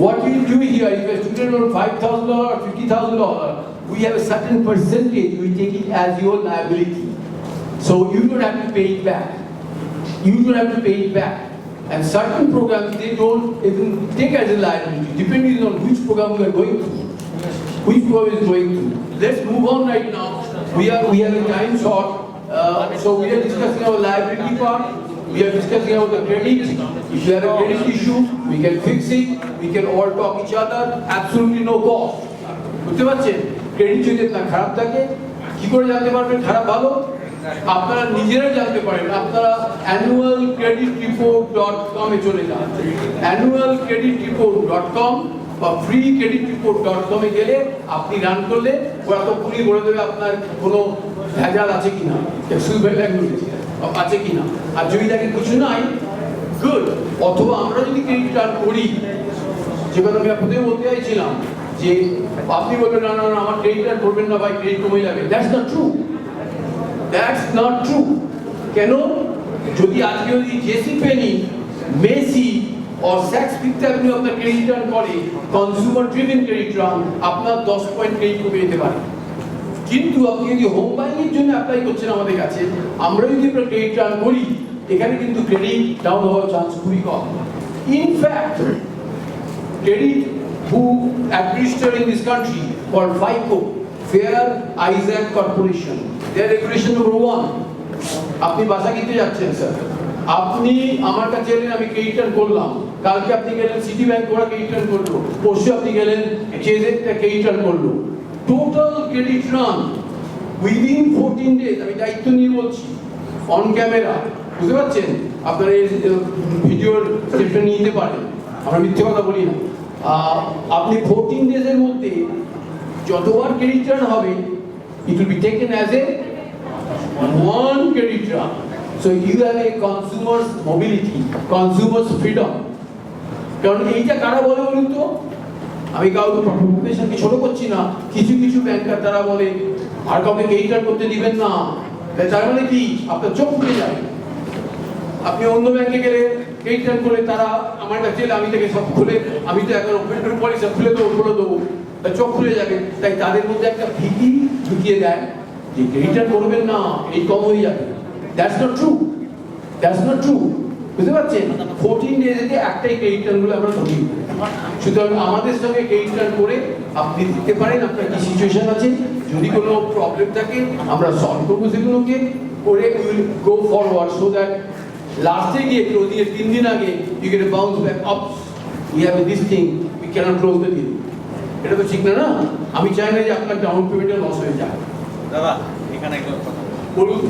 B: What we do here, if a student loan $5,000 or $50,000, we have a certain percentage, we take it as your liability. So you don't have to pay it back. You don't have to pay it back. And certain programs, they don't even take as a liability, depending on which program we are going through. Which program is going through. Let's move on right now. We have a time short. So we are discussing our liability part. We are discussing about the credit. If you have a credit issue, we can fix it. We can all talk each other. Absolutely no cost. বুঝতে পারছেন? Credit যদি না খারাপ থাকে, কি করে জানতে পারবেন খারাপ ভালো? আপনারা নিজেরাই জানতে পারেন। আপনারা annualcreditreport.com এ চলে যান। annualcreditreport.com বা freecreditreport.com এ গেলে আপনি রান করলে ওরা তখনই বলে দেবে আপনার কোনো ভেজাল আছে কিনা, আছে কিনা। আর যদি দেখেন কিছু নাই, গুড। অথবা আমরা যদি ক্রেডিট কার্ড করি, যে কথা আমি আপনাদের বলতে চাইছিলাম, যে আপনি বলবেন না না আমার ক্রেডিট কার্ড করবেন না ভাই, ক্রেডিট কমে যাবে। That's not true. That's not true. কেন? যদি আজকে যদি JC Penney, Macy's or Saks Fifth Avenue আপনার ক্রেডিট রান করে, কনজিউমার ড্রিভেন ক্রেডিট রান, আপনার 10 পয়েন্ট ক্রেডিট কমে যেতে পারে। কিন্তু আপনি যদি হোম বাইং এর জন্য অ্যাপ্লাই করছেন আমাদের কাছে, আমরা যদি আপনার ক্রেডিট রান করি, এখানে কিন্তু ক্রেডিট ডাউন হওয়ার চান্স খুবই কম। In fact credit who administer in this country called FICO, Fair Isaac Corporation, their regulation number 1, আপনি বাসা কিনতে যাচ্ছেন স্যার, আপনি আমার কাছে এলেন, আমি ক্রেডিট কার্ড করলাম, কালকে আপনি গেলেন সিটি ব্যাংক ওরা ক্রেডিট কার্ড করলো, পরশু আপনি গেলেন জেজের ক্রেডিট কার্ড করলো, total credit run within 14 days, আমি দায়িত্ব নিয়ে বলছি, অন ক্যামেরা, বুঝতে পারছেন? আপনারা এই ভিডিওর স্টেটমেন্ট নিয়ে নিতে পারেন, আমরা মিথ্যে কথা বলি না। আপনি 14 ডেজের মধ্যে যতবার ক্রেডিট রান হবে, it will be taken as a one credit run. So you have a consumer's mobility, consumer's freedom. কারণ এইটা কারা বলে বলুন তো? আমি কাউকে প্রফেশনকে ছোট করছি না, কিছু কিছু ব্যাংকার তারা বলে আর কাউকে ক্রেডিট কার্ড করতে দিবেন না। তার মানে কি? আপনার চোখ খুলে যাবে। আপনি অন্য ব্যাংকে গেলে ক্রেডিট কার্ড করলে তারা আমার কাছে আমি থেকে সব খুলে, আমি তো এখন ওপেন পরে সব খুলে দেবো, চোখ খুলে যাবে। তাই তাদের মধ্যে একটা ভীতি ঢুকিয়ে দেয় যে ক্রেডিট করবেন না, এই কম হয়ে যাবে। That's not true, that's not true. বুঝতে পারছেন? 14 ডেজে একটাই ক্রেডিট কার্ডগুলো আমরা ধরি। সুতরাং আমাদের সঙ্গে ক্রেডিট কার্ড করে আপনি দিতে পারেন, আপনার কি সিচুয়েশন আছে, যদি কোনো প্রবলেম থাকে আমরা সলভ করবো সেগুলোকে করে, will go forward so that লাস্টে গিয়ে ক্লোজিং এর 3 দিন আগে you get a bounce back up, we have this thing, we can't close the deal. এটা তো ঠিক না, না? আমি চাই না যে আপনার ডাউন পেমেন্টে লস হয়ে যায়।
Q: দাদা এখানে একটা কথা
B: বলুন।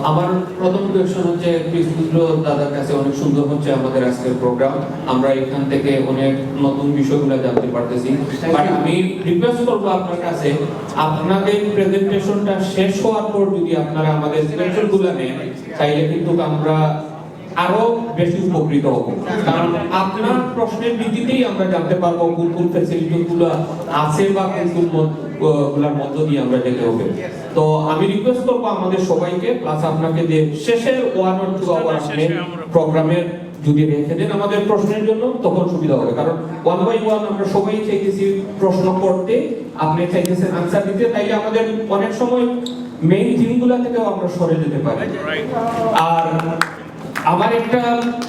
R: আমার প্রথম কোয়েশ্চন হচ্ছে, ক্রিস রুদ্র দাদার কাছে অনেক সুন্দর হচ্ছে আমাদের আজকের প্রোগ্রাম, আমরা এখান থেকে অনেক নতুন বিষয়গুলো জানতে পারতেছি। বাট আমি রিকোয়েস্ট করবো আপনার কাছে, আপনাদের প্রেজেন্টেশনটা শেষ হওয়ার পর যদি আপনারা আমাদের স্ক্রিনশটগুলো নেন, তাইলে কিন্তু আমরা আরো বেশি উপকৃত হব, কারণ আপনার প্রশ্নের ভিত্তিতেই আমরা জানতে পারবো কোন কোন ফ্যাসিলিটিগুলো আছে বা কোন কোন গুলার মধ্য দিয়ে আমরা যেতে হবে। তো আমি রিকোয়েস্ট করবো আমাদের সবাইকে, প্লাস আপনাকে যে শেষের 1 or 2 আওয়ার আপনি প্রোগ্রামের যদি রেখে দেন আমাদের প্রশ্নের জন্য, তখন সুবিধা হবে। কারণ 1 by 1 আমরা সবাই চাইতেছি প্রশ্ন করতে, আপনি চাইতেছেন আনসার দিতে, তাইলে আমাদের অনেক সময় মেইন থিমগুলো থেকেও আমরা সরে যেতে পারি। আর আমার একটা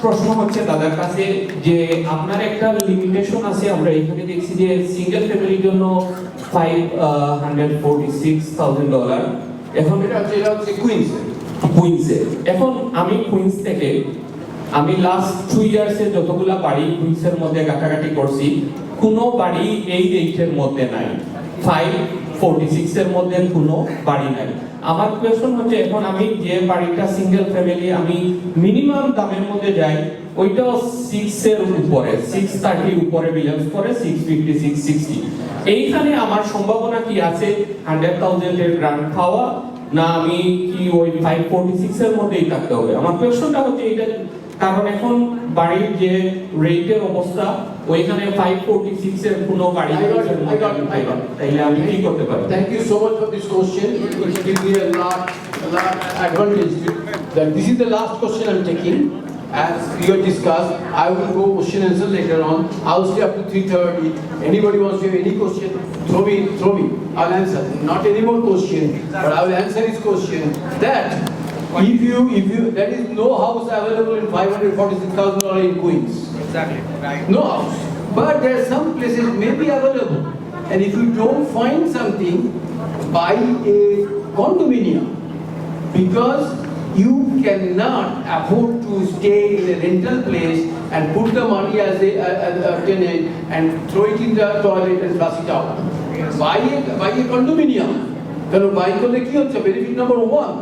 R: প্রশ্ন হচ্ছে দাদার কাছে যে আপনার একটা লিমিটেশন আছে, আমরা এখানে দেখছি যে সিঙ্গেল ফ্যামিলির জন্য $546,000। এখন
B: এটা হচ্ছে কুইন্সে।
R: এখন আমি কুইন্স থেকে আমি লাস্ট 2 ইয়ার্সে যতগুলা বাড়ি কুইন্সের মধ্যে ঘাটাঘাটি করছি, কোনো বাড়ি এই রেটের মধ্যে নাই, 546 এর মধ্যে কোনো বাড়ি নাই। আমার কোয়েশ্চন হচ্ছে, এখন আমি যে বাড়িটা সিঙ্গেল ফ্যামিলি আমি মিনিমাম দামের মধ্যে যাই, ওইটাও 6 এর উপরে, 630 উপরে বিলংস করে, 650 660। এইখানে আমার সম্ভাবনা কি আছে 100,000 এর গ্রান্ট পাওয়া, না আমি কি ওই 546 এর মধ্যেই থাকতে হবে? আমার কোয়েশ্চনটা হচ্ছে এটা, কারণ এখন বাড়ির যে রেটের অবস্থা, ওইখানে 546 এর কোনো বাড়ি তাইলে আমি কি করতে পারি?
B: Thank you so much for this question. It gives me a lot advantage that this is the last question I'm taking. As we have discussed, I will go question answer later on. I'll stay up to 3:30. Anybody wants to have any question, throw me. I'll answer. Not any more question, but I will answer his question. That if you there is no house available in $546,000 in Queens.
Q: Exactly, right.
B: No house. But there are some places may be available. And if you don't find something, buy a condominium. Because you cannot afford to stay in a rental place and put the money as a tenant and throw it in the toilet and flush it out. Buy a condominium. কারণ by করলে কি হচ্ছে, benefit number 1,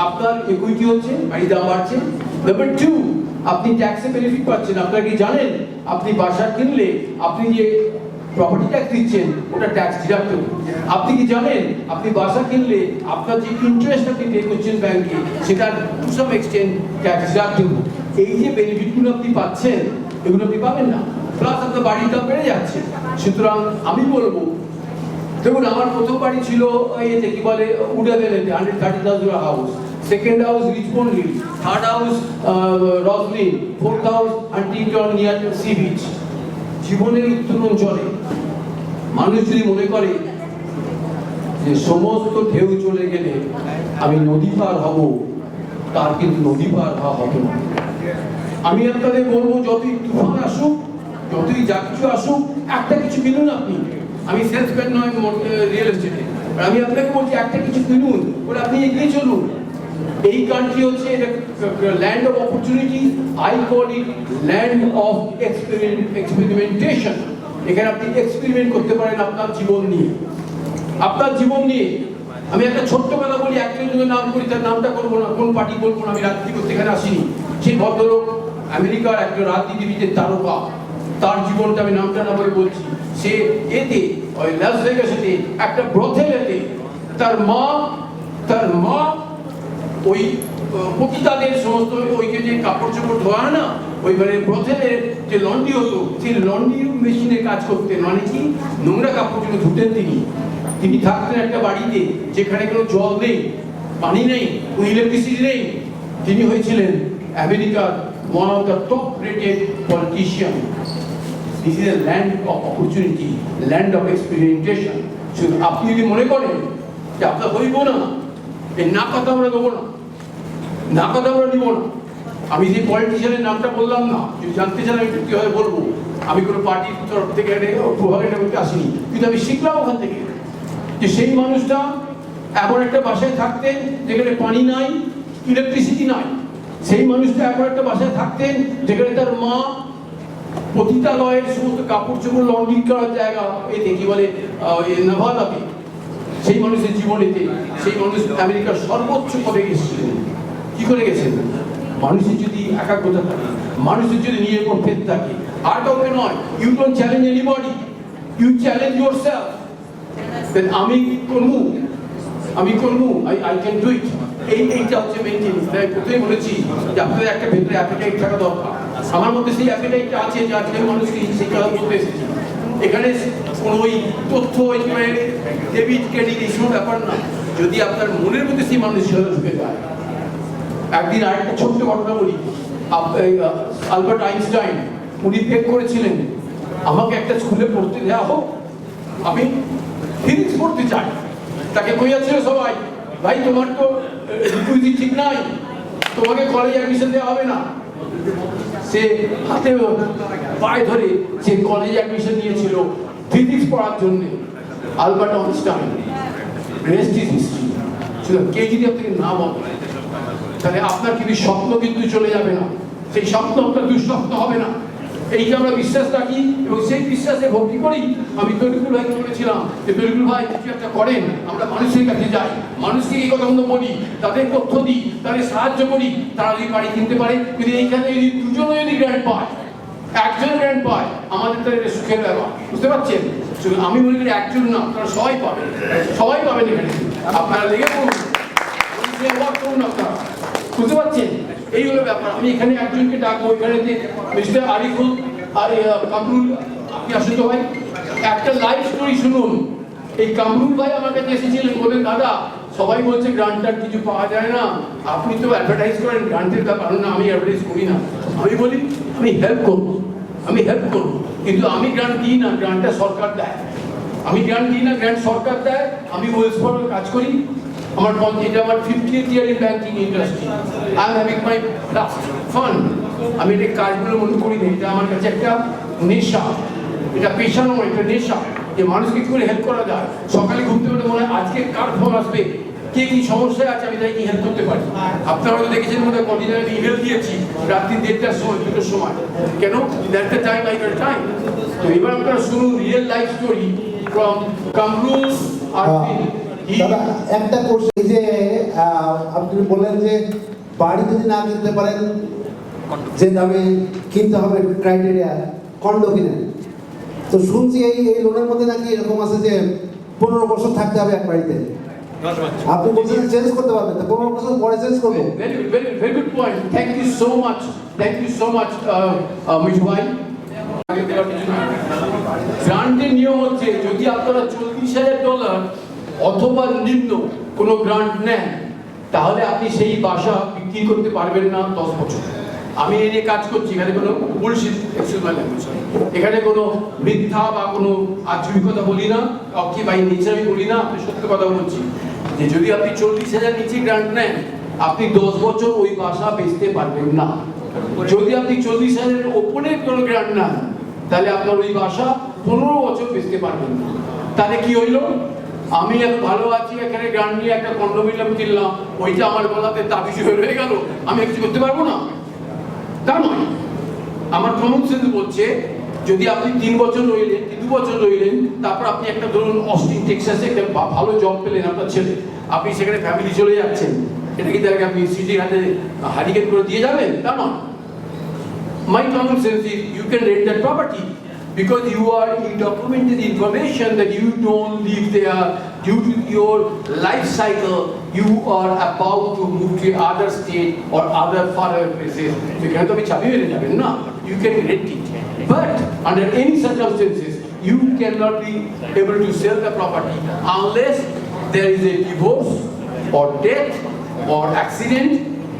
B: আপনার equity হচ্ছে, বাড়ির দাম বাড়ছে। Number 2, আপনি ট্যাক্সে বেনিফিট পাচ্ছেন। আপনারা কি জানেন, আপনি বাসা কিনলে আপনি যে প্রপার্টি ট্যাক্স দিচ্ছেন ওটা ট্যাক্স ডিডাক্টেবল। আপনি কি জানেন, আপনি বাসা কিনলে আপনার যে ইন্টারেস্ট আপনি পে করছেন ব্যাংকে, সেটা to some extent tax deductible. এই যে বেনিফিটগুলো আপনি পাচ্ছেন, এগুলো আপনি পাবেন না। প্লাস আপনার বাড়ির দাম বেড়ে যাচ্ছে। সুতরাং আমি বলবো, দেখুন আমার প্রথম বাড়ি ছিল এতে কি বলে উডাবেলেতে, 130,000 house. Second house Richmond Hill, third house Rosslyn, fourth house Huntington near sea beach. জীবনের উত্তরাঞ্চলে মানুষ যদি মনে করে যে সমস্ত ঢেউ চলে গেলে আমি নদী পার হব, তার কিন্তু নদী পার হওয়া হবে না। আমি আপনাদের বলবো, যতই তুফান আসুক, যতই যা কিছু আসুক, একটা কিছু কিনুন আপনি। আমি সেলসম্যান নয় রিয়েল এস্টেটে, আমি আপনাকে বলছি একটা কিছু কিনুন, ওটা আপনি এগিয়ে চলুন। এই কান্ট্রি হচ্ছে land of opportunity, I call it land of experimentation. এখানে আপনি এক্সপেরিমেন্ট করতে পারেন আপনার জীবন নিয়ে। আমি একটা ছোট্ট কথা বলি, একজনের নাম করি, তার নামটা করবো না, কোন পার্টি বলবো না, আমি রাজনীতি করতে এখানে আসিনি। সেই ভদ্রলোক আমেরিকার একজন রাজনীতিবিদের তারকা, তার জীবনটা আমি নামটা না বলে বলছি। সে এতে ওই লাস ভেগাসেতে একটা ব্রথেলেতে তার মা ওই পতিতাদের সমস্ত ওইকে যে কাপড় চোপড় ধোয়া না, ওই মানে ব্রথেলের যে লন্ড্রি হতো, সেই লন্ড্রি মেশিনে কাজ করতেন। মানে কি, নোংরা কাপড় চোপড় ধুতেন তিনি থাকতেন একটা বাড়িতে যেখানে কোনো জল নেই, পানি নেই, ইলেকট্রিসিটি নেই। তিনি হয়েছিলেন আমেরিকার one of the top rated politician. This is a land of opportunity, land of experimentation. শুধু আপনি যদি মনে করেন যে আপনার হইব না, এই না কথা আমরা দেবো না, না কথা আমরা নিব না। আমি যে পলিটিশিয়ানের নামটা বললাম না, যদি জানতে চান আমি কীভাবে বলবো। আমি কোনো পার্টির তরফ থেকে প্রভাবে করতে আসিনি, কিন্তু আমি শিখলাম ওখান থেকে যে সেই মানুষটা এমন একটা বাসায় থাকতেন যেখানে পানি নাই, ইলেকট্রিসিটি নাই। সেই মানুষটা এমন একটা বাসায় থাকতেন যেখানে তার মা পতিতালয়ের সমস্ত কাপড় চোপড় লন্ড্রি করার জায়গা এতে কি বলে নেভাদাতে। সেই মানুষের জীবনেতে সেই মানুষ আমেরিকার সর্বোচ্চ পদে গেছিলেন। কি করে গেছেন? মানুষের যদি একাগ্রতা থাকে, মানুষের যদি নিজের উপর ফেদ থাকে, আর কাউকে নয়। You don't challenge anybody, you challenge yourself. Then আমি করবো, আই ক্যান ডু ইট। এইটা হচ্ছে মেইনটেনেন্স। তাই প্রথমেই বলেছি যে আপনাদের একটা ভেতরে অ্যাপিটাইট থাকা দরকার। আমার মধ্যে সেই অ্যাপিটাইটটা আছে যে আজকে মানুষকে সেই কথা বলতে এসেছি। এখানে কোনো ওই তথ্য ডেবিট ক্রেডিট এইসব ব্যাপার না। যদি আপনার মনের মধ্যে সেই মানুষ ঢুকে যায়। একদিন আরেকটা ছোট্ট ঘটনা বলি। আলবার্ট আইনস্টাইন উনি বেক করেছিলেন আমাকে একটা স্কুলে পড়তে দেওয়া হোক, আমি ফিজিক্স পড়তে চাই। তাকে বইয়াছিল সবাই, ভাই তোমার তো রিকুইজিট ঠিক নাই, তোমাকে কলেজে অ্যাডমিশন দেওয়া হবে না। সে হাতে পায়ে ধরে সে কলেজে অ্যাডমিশন নিয়েছিল ফিজিক্স পড়ার জন্য। Albert Einstein, rest is history. কে যদি আপনাকে না বলে তাহলে আপনার কিন্তু স্বপ্ন কিন্তু চলে যাবে না, সেই স্বপ্ন আপনার দুঃস্বপ্ন হবে না। এই যে আমরা বিশ্বাস রাখি এবং সেই বিশ্বাসে ভক্তি করি। আমি তরিকুল ভাইকে বলেছিলাম যে তরিকুল ভাই কিছু একটা করেন, আমরা মানুষের কাছে যাই, মানুষকে এই কথা বলি, তাদের তথ্য দিই, তাদের সাহায্য করি, তারা যদি বাড়ি কিনতে পারে। কিন্তু এইখানে যদি দুজনে যদি গ্র্যান্ড পায়, একজন গ্র্যান্ড পায়, আমাদের তো এটা সুখের ব্যাপার। বুঝতে পারছেন? আমি মনে করি একজন না, আপনারা সবাই পাবেন, সবাই পাবেন এখানে। আপনারা লেগে পড়ুন, করুন আপনারা। বুঝতে পারছেন? এই হলো ব্যাপার। আমি এখানে একজনকে ডাকবো, এখানে যে মিস্টার আরিফুল আর কামরুল, আপনি আসুন তো ভাই, একটা লাইভ স্টোরি শুনুন। এই কামরুল ভাই আমার কাছে এসেছিলেন, বলেন দাদা সবাই বলছে গ্রান্টার কিছু পাওয়া যায় না, আপনি তো অ্যাডভার্টাইজ করেন গ্রান্টের ব্যাপার। না, আমি অ্যাডভার্টাইজ করি না। আমি বলি আমি হেল্প করবো, আমি হেল্প করবো, কিন্তু আমি গ্রান্ট দিই না, গ্রান্টটা সরকার দেয়। আমি গ্রান্ট দিই না, গ্রান্ট সরকার দেয়। আমি ওয়েলস ফার্গোর কাজ করি। আমার এটা আমার 50th year in banking industry. I am having my last fun. আমি এটা কাজগুলো মনে করি না, এটা আমার কাছে একটা নেশা, এটা পেশা নয়, এটা নেশা। যে মানুষকে কি করে হেল্প করা যায়। সকালে ঘুরতে ঘুরতে মনে হয় আজকে কার ফোন আসবে, কে কি সমস্যায় আছে, আমি তাই কি হেল্প করতে পারি। আপনারা হয়তো দেখেছেন মনে হয় কদিন আমি ইমেল দিয়েছি রাত্রি 1:30টার সময়, 2টোর সময়। কেন? That the time I got time. তো এবার আপনারা শুনুন real life story from Kamrul আর
A: দাদা একটা কোশ্চেন, এই যে আপনি বললেন যে বাড়ি যদি না কিনতে পারেন, যে দামে কিনতে হবে ক্রাইটেরিয়া, কন্ডো কিনেন। তো শুনছি এই লোনের মধ্যে নাকি এরকম আছে যে 15 বছর থাকতে হবে এক বাড়িতে। আপনি বলছেন চেঞ্জ করতে পারবেন, তো 15 বছর পরে চেঞ্জ করবো।
B: very good point. Thank you so much. Thank you so much, Mithu ভাই। গ্রান্টের নিয়ম হচ্ছে যদি আপনারা $40,000 অথবা নিম্ন কোনো গ্রান্ট নেন, তাহলে আপনি সেই বাসা বিক্রি করতে পারবেন না 10 বছর। আমি এই নিয়ে কাজ করছি, এখানে কোনো বুলশিট, এখানে কোনো মিথ্যা বা কোনো আধুনিকতা বলি না, কি বাই নেচার আমি বলি না, আপনি সত্য কথা বলছি যে যদি আপনি 40,000 নিচে গ্রান্ট নেন, আপনি 10 বছর ওই বাসা বেচতে পারবেন না। যদি আপনি 40,000 ওপরে কোনো গ্রান্ট নেন, তাহলে আপনার ওই বাসা 15 বছর বেচতে পারবেন না। তাহলে কি হইল? আমি এখন ভালো আছি, এখানে গ্রান্ট নিয়ে একটা কন্ডোমিনিয়াম কিনলাম, ওইটা আমার গলাতে তাবিজ হয়ে রয়ে গেল, আমি কিছু করতে পারবো না? তা নয়। আমার কমন সেন্স বলছে যদি আপনি 3 বছর রইলেন, 2 বছর রইলেন, তারপর আপনি একটা ধরুন অস্টিন টেক্সাসে একটা ভালো জব পেলেন আপনার ছেলে, আপনি সেখানে ফ্যামিলি চলে যাচ্ছেন, এটা কি তাহলে আপনি সিটির হাতে হারিকেন করে দিয়ে যাবেন? তা নয়। My common sense is you can rent that property because you are documented information that you don't live there due to your life cycle. You are about to move to other state or other far-away places. So you can rent it. But under any circumstances, you cannot be able to sell the property unless there is a divorce or death or accident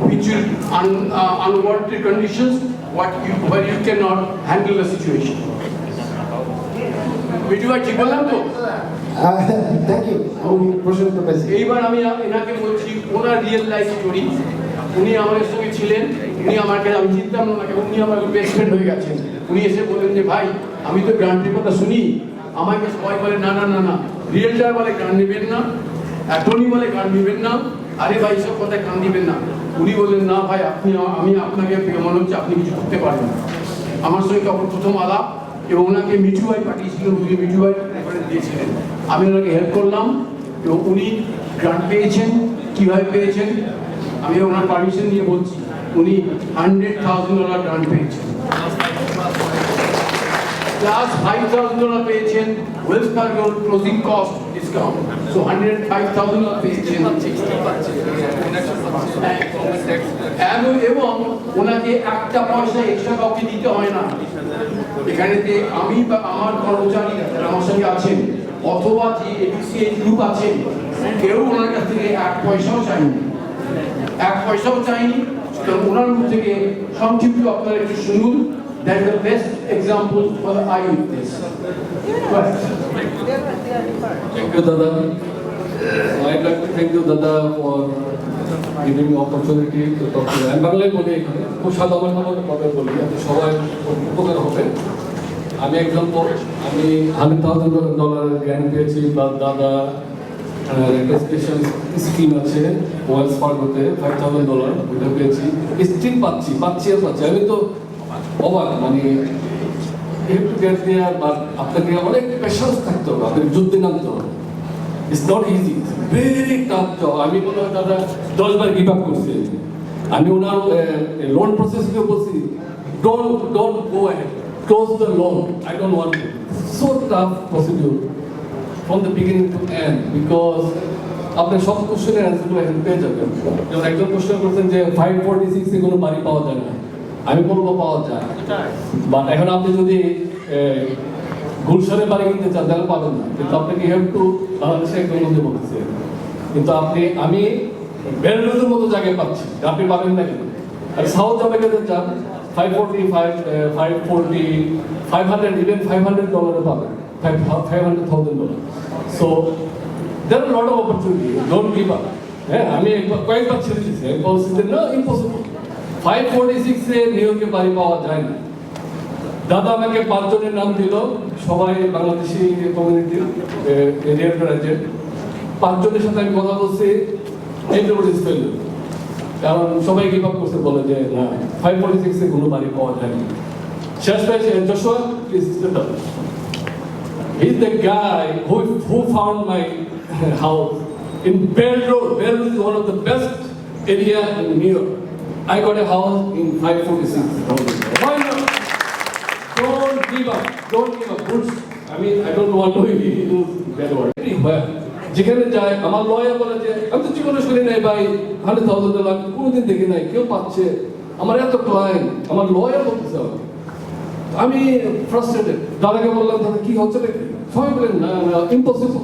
B: which will unwarranted conditions where you cannot handle the situation. Video ঠিক বললাম তো?
A: Thank you. প্রশ্ন তো পেয়েছি।
B: এইবার আমি এনাকে বলছি ওনার রিয়েল লাইফ স্টোরি। উনি আমাদের সঙ্গে ছিলেন, উনি আমার কাছে, আমি চিনতাম না ওনাকে, উনি আমার বেস্ট ফ্রেন্ড হয়ে গেছেন। উনি এসে বললেন যে ভাই আমি তো গ্রান্টের কথা শুনি, আমাকে সবাই বলে না না না না, রিয়েলটার বলে গ্রান্ট নেবেন না, অ্যাটর্নি বলে গ্রান্ট নেবেন না, আরে ভাই সব কথায় কান দিবেন না। উনি বললেন না ভাই আমি আপনাকে মনে হচ্ছে আপনি কিছু করতে পারবেন। আমার সঙ্গে তখন প্রথম আলাপ, এবং ওনাকে মিঠু ভাই পাঠিয়েছিলেন, উনি মিঠু ভাই রেফারেন্স দিয়েছিলেন। আমি ওনাকে হেল্প করলাম এবং উনি গ্রান্ট পেয়েছেন। কীভাবে পেয়েছেন আমি ওনার পারমিশন নিয়ে বলছি। উনি $100,000 গ্রান্ট পেয়েছেন, প্লাস $5,000 পেয়েছেন ওয়েলস ফার্গোর ক্লোজিং কস্ট, যে discount. So 105,000 পেয়েছেন। এবং ওনাকে একটা পয়সা এক্সট্রা কাউকে দিতে হয় না। এখানেতে আমি বা আমার কর্মচারী যারা আমার সঙ্গে আছেন অথবা যে এবিসিএস গ্রুপ আছেন কেউ ওনার কাছ থেকে এক পয়সাও চায়নি, এক পয়সাও চায়নি। তো ওনার মুখ থেকে সংক্ষিপ্ত আপনারা একটু শুনুন। That is the best example for the eyewitness.
S: Thank you, Dada. I'd like to thank you, Dada, for giving me opportunity to talk to you. আমি বাংলায় বলি এখানে খুব সাধারণভাবে কথা বলি যাতে সবাই উপকার হবে। আমি এক্সাম্পল আমি $100,000 গ্র্যান্ট পেয়েছি, প্লাস দাদা একটা স্পেশাল স্কিম আছে ওয়েলস ফার্গোতে $5,000 ওইটা পেয়েছি, স্টিল পাচ্ছি আর পাচ্ছি। আমি তো অবাক, মানে একটু গ্যাস দেওয়া বা আপনাকে অনেক পেশেন্স থাকতে হবে, আপনাকে যুদ্ধে নামতে হবে। It's not easy, very tough job. আমি মনে হয় দাদা 10 বার গিভ আপ করছি। আমি ওনার লোন প্রসেসকে বলছি don't go ahead, close the loan, I don't want it. So tough procedure from the beginning to end, because আপনি সব কোশ্চেনের অ্যান্সারগুলো এখন পেয়ে যাবেন। যেমন একজন কোশ্চেন করছেন যে 546 কোনো বাড়ি পাওয়া যায় না, আমি বলবো পাওয়া যায়, বাট এখন আপনি যদি গুলশানে বাড়ি কিনতে চান তাহলে পাবেন না, কিন্তু আপনাকে হ্যাভ টু বাংলাদেশে একদম মধ্যে বলতেছে, কিন্তু আমি বেলরুজের মতো জায়গায় পাচ্ছি, আপনি পাবেন না কেন? আর সাউথ আমেরিকাতে যান 545, 540, 500, ইভেন $500 পাবেন, $500,000। So there are a lot of opportunity, don't give up. হ্যাঁ, আমি কয়েকবার ছেড়ে দিয়েছি, আমি বলছি যে না, ইম্পসিবল। 546 নিউ ইয়র্কে বাড়ি পাওয়া যায় না। দাদা আমাকে 5 জনের নাম দিল, সবাই বাংলাদেশি কমিউনিটির রিয়েলটর এজেন্ট। 5 জনের সাথে আমি কথা বলছি, এভরিবডি ইজ ফেলিউর, কারণ সবাই গিভ আপ করছে, বলে যে না 546 কোনো বাড়ি পাওয়া যায় না। শেষ পেয়েছে Joshua, please stand up. He is the guy who found my house in Bell Road. Bell Road is one of the best area in New York. I got a house in 546. Why not? Don't give up. Don't give up. Good. I mean, I don't want to use that word. Anywhere. যেখানে যায় আমার lawyer বলে যে আমি তো জীবনে শুনি নাই ভাই $100,000 কোনোদিন দেখি নাই, কেউ পাচ্ছে, আমার এত ক্লায়েন্ট, আমার লয়ার বলতেছে। আমি ফ্রাস্ট্রেটেড, দাদাকে বললাম দাদা কি হচ্ছে নাকি, সবাই বলেন না ইম্পসিবল।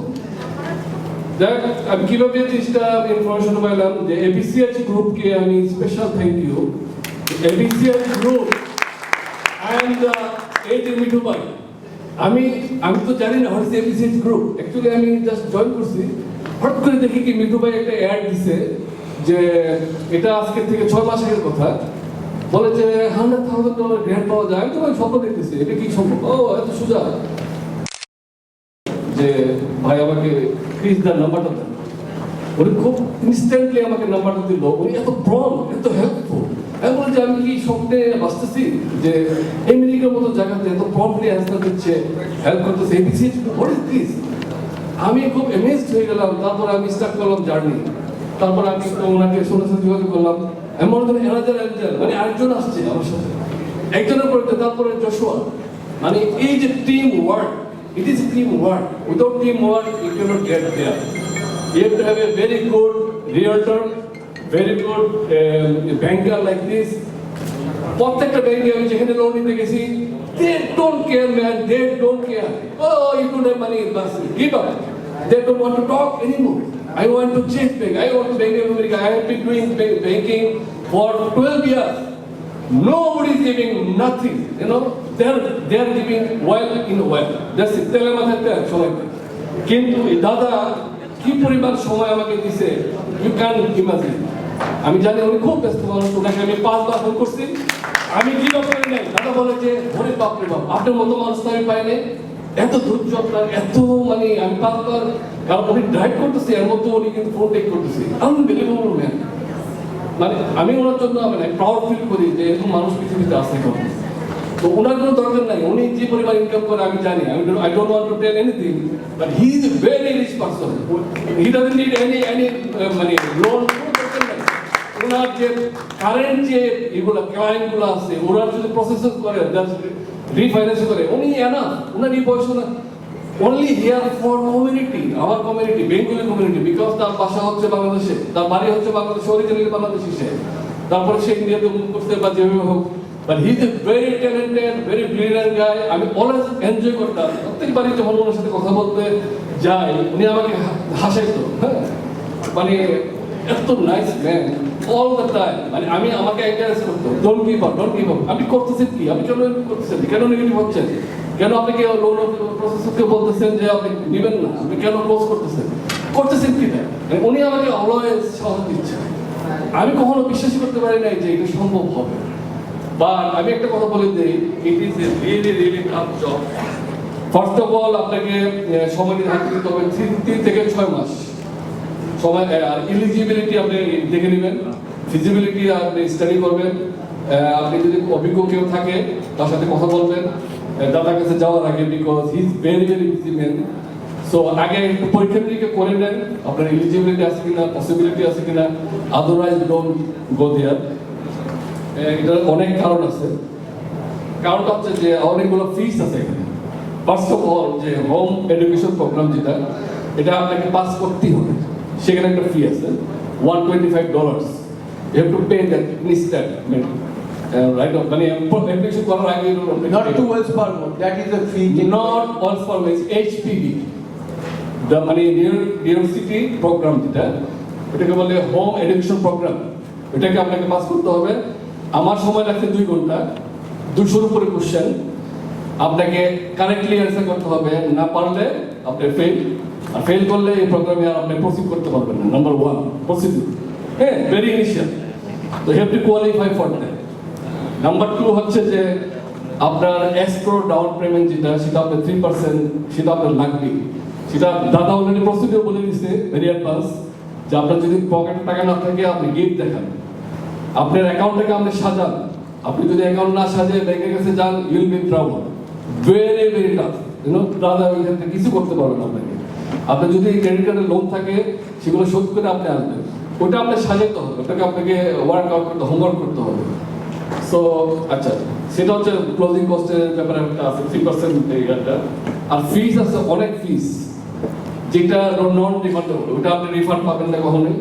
S: দেখ আমি কিভাবে জিনিসটা ইনফরমেশন পাইলাম যে এবিসিএচ গ্রুপকে আমি special thank you, ABCH group and এই যে মিঠু ভাই, আমি তো জানি না what is ABCH group, actually আমি জাস্ট জয়েন করছি, হঠাৎ করে দেখি কি মিঠু ভাই একটা অ্যাড দিছে যে এটা আজকের থেকে 6 মাস আগের কথা, বলে যে $100,000 গ্র্যান্ট পাওয়া যায়। আমি তো ভাই স্বপ্ন দেখতেছি, এটা কি সম্ভব? ও এত সোজা, যে ভাই আমাকে ক্রিস দার নাম্বারটা দেন। উনি খুব ইনস্ট্যান্টলি আমাকে নাম্বারটা দিল, উনি এত প্রম, এত হেল্পফুল। আমি বলি যে আমি কি স্বপ্নে বাঁচতেছি যে আমেরিকার মতো জায়গাতে এত প্রম্পটলি অ্যান্সার দিচ্ছে, হেল্প করতেছে, এবিসিএচ হোয়াট ইজ দিস? আমি খুব অ্যামেজড হয়ে গেলাম। তারপর আমি স্টার্ট করলাম জার্নি। তারপর আমি ওনাকে সোনার যোগাযোগ করলাম, এমন ধরনের এনার্জার মানে আরেকজন আসছে আমার সাথে, একজনের পরে তারপরে জশুয়া। মানে এই যে team work, it is teamwork. Without teamwork, you cannot get there. You have to have a very good realtor, very good banker like this. প্রত্যেকটা ব্যাংকে আমি যেখানে লোন নিতে গেছি, they don't care man, they don't care. Oh, you don't have money, bas, give up. They don't want to talk anymore. I want to change bank. I want to Bank of America. I have been doing banking for 12 years. Nobody is giving nothing, you know. They are giving well in well. That's it. তেলে মাথায় তেল সবাইকে। কিন্তু দাদা কি পরিমাণ সময় আমাকে দিছে, you can't imagine. আমি জানি উনি খুব ব্যস্ত মানুষ, ওনাকে আমি 5 বার ফোন করছি, আমি কি ব্যাপারে নাই। দাদা বলে যে ওরে বাপ রে বাপ, আপনার মতো মানুষ তো আমি পাই নাই, এত ধৈর্য আপনার, এত মানে আমি 5 বার, কারণ উনি ড্রাইভ করতেছি এর মধ্যে উনি কিন্তু ফোন টেক করতেছি, আনবিলিভেবল ম্যান। মানে আমি ওনার জন্য মানে প্রাউড ফিল করি যে এরকম মানুষ পৃথিবীতে আছে এখন। তো ওনার কোনো দরকার নাই, উনি যে পরিমাণ ইনকাম করে আমি জানি, I don't want to tell anything, but he is a very rich person. He doesn't need any মানে লোন, কোনো দরকার নাই। ওনার যে কারেন্ট যে এগুলো ক্লায়েন্টগুলো আছে, ওনার যদি প্রসেস করে রিফাইন্যান্স করে, উনি এনাফ, ওনার এই বয়স না only here for community, our community, Bengali community, because তার বাসা হচ্ছে বাংলাদেশে, তার বাড়ি হচ্ছে বাংলাদেশে, অরিজিনালি বাংলাদেশি সে, তারপরে সে ইন্ডিয়াতে মুভ করতে বা যেভাবে হোক, but he is a very talented, very brilliant guy. আমি always enjoy করতাম, প্রত্যেকবারই যখন ওনার সাথে কথা বলতে যাই, উনি আমাকে হাসাইতো, হ্যাঁ, মানে এত nice man all the time, মানে আমি আমাকে এনকারেজ করতো, ডোন্ট গিভ আপ, আপনি করতেছেন কি, আপনি কেন করতেছেন, কেন নেগেটিভ হচ্ছেন, কেন আপনি কি লোন প্রসেসরকে বলতেছেন যে আপনি নেবেন না, আপনি কেন ক্লোজ করতেছেন কি না, উনি আমাকে অলওয়েজ সাহস দিচ্ছেন। আমি কখনো বিশ্বাস করতে পারি নাই যে এটা সম্ভব হবে, বা আমি একটা কথা বলে দিই, it is a really tough job. First of all আপনাকে সময় হাতে দিতে হবে 3 থেকে 6 মাস সময়, আর এলিজিবিলিটি আপনি দেখে নেবেন, ফিজিবিলিটি আপনি স্টাডি করবেন, আপনি যদি অভিজ্ঞ কেউ থাকে তার সাথে কথা বলবেন দাদার কাছে যাওয়ার আগে, because he is very busy man. So আগে একটু পরীক্ষা নিরীক্ষা করে নেন আপনার এলিজিবিলিটি আছে কিনা, পসিবিলিটি আছে কিনা, আদারওয়াইজ ডোন্ট গো দেয়ার। এটার অনেক কারণ আছে, কারণটা হচ্ছে যে অনেকগুলো ফিস আছে এখানে। ফার্স্ট অফ অল যে হোম এডুকেশন প্রোগ্রাম যেটা, এটা আপনাকে পাস করতেই হবে, সেখানে একটা ফি আছে $125, you have to pay that instantly, right? মানে অ্যাপ্লিকেশন করার আগে
B: not to Wells Fargo, that is a fee,
S: not Wells Fargo, it's HPV, the মানে নিউ সিটি প্রোগ্রাম যেটা, এটাকে বলে হোম এডুকেশন প্রোগ্রাম, এটাকে আপনাকে পাস করতে হবে। আমার সময় লাগছে 2 ঘন্টা, 200-র উপরে কোশ্চেন, আপনাকে কারেক্টলি অ্যান্সার করতে হবে, না পারলে আপনি ফেল, আর ফেল করলে এই প্রোগ্রামে আর আপনি প্রসিড করতে পারবেন না। নাম্বার 1 প্রসিডিউর, হ্যাঁ, ভেরি ইনিশিয়াল, তো have to qualify for that. Number 2 হচ্ছে যে আপনার এসক্রো ডাউন পেমেন্ট যেটা, সেটা আপনার 3%, সেটা আপনার লাগবে, সেটা দাদা অলরেডি প্রসিডিউর বলে দিচ্ছে ভেরি অ্যাডভান্স, যে আপনার যদি পকেটে টাকা না থাকে আপনি গিফট দেখান, আপনার অ্যাকাউন্টটাকে আপনি সাজান, আপনি যদি অ্যাকাউন্ট না সাজিয়ে ব্যাংকের কাছে যান, you'll be trouble, very tough, দাদা ওইখান থেকে কিছু করতে পারবেন আপনাকে। আপনার যদি ক্রেডিট কার্ডের লোন থাকে সেগুলো শোধ করে আপনি আসবেন, ওটা আপনি সাজাতে হবে, ওটাকে আপনাকে ওয়ার্কআউট করতে, হোমওয়ার্ক করতে হবে। সো আচ্ছা, সেটা হচ্ছে ক্লোজিং কস্টের ব্যাপারে একটা আছে 3% এইটা, আর ফিস আছে অনেক ফিস, যেটা নন রিফান্ডেবল, ওটা আপনি রিফান্ড পাবেন না কখনোই,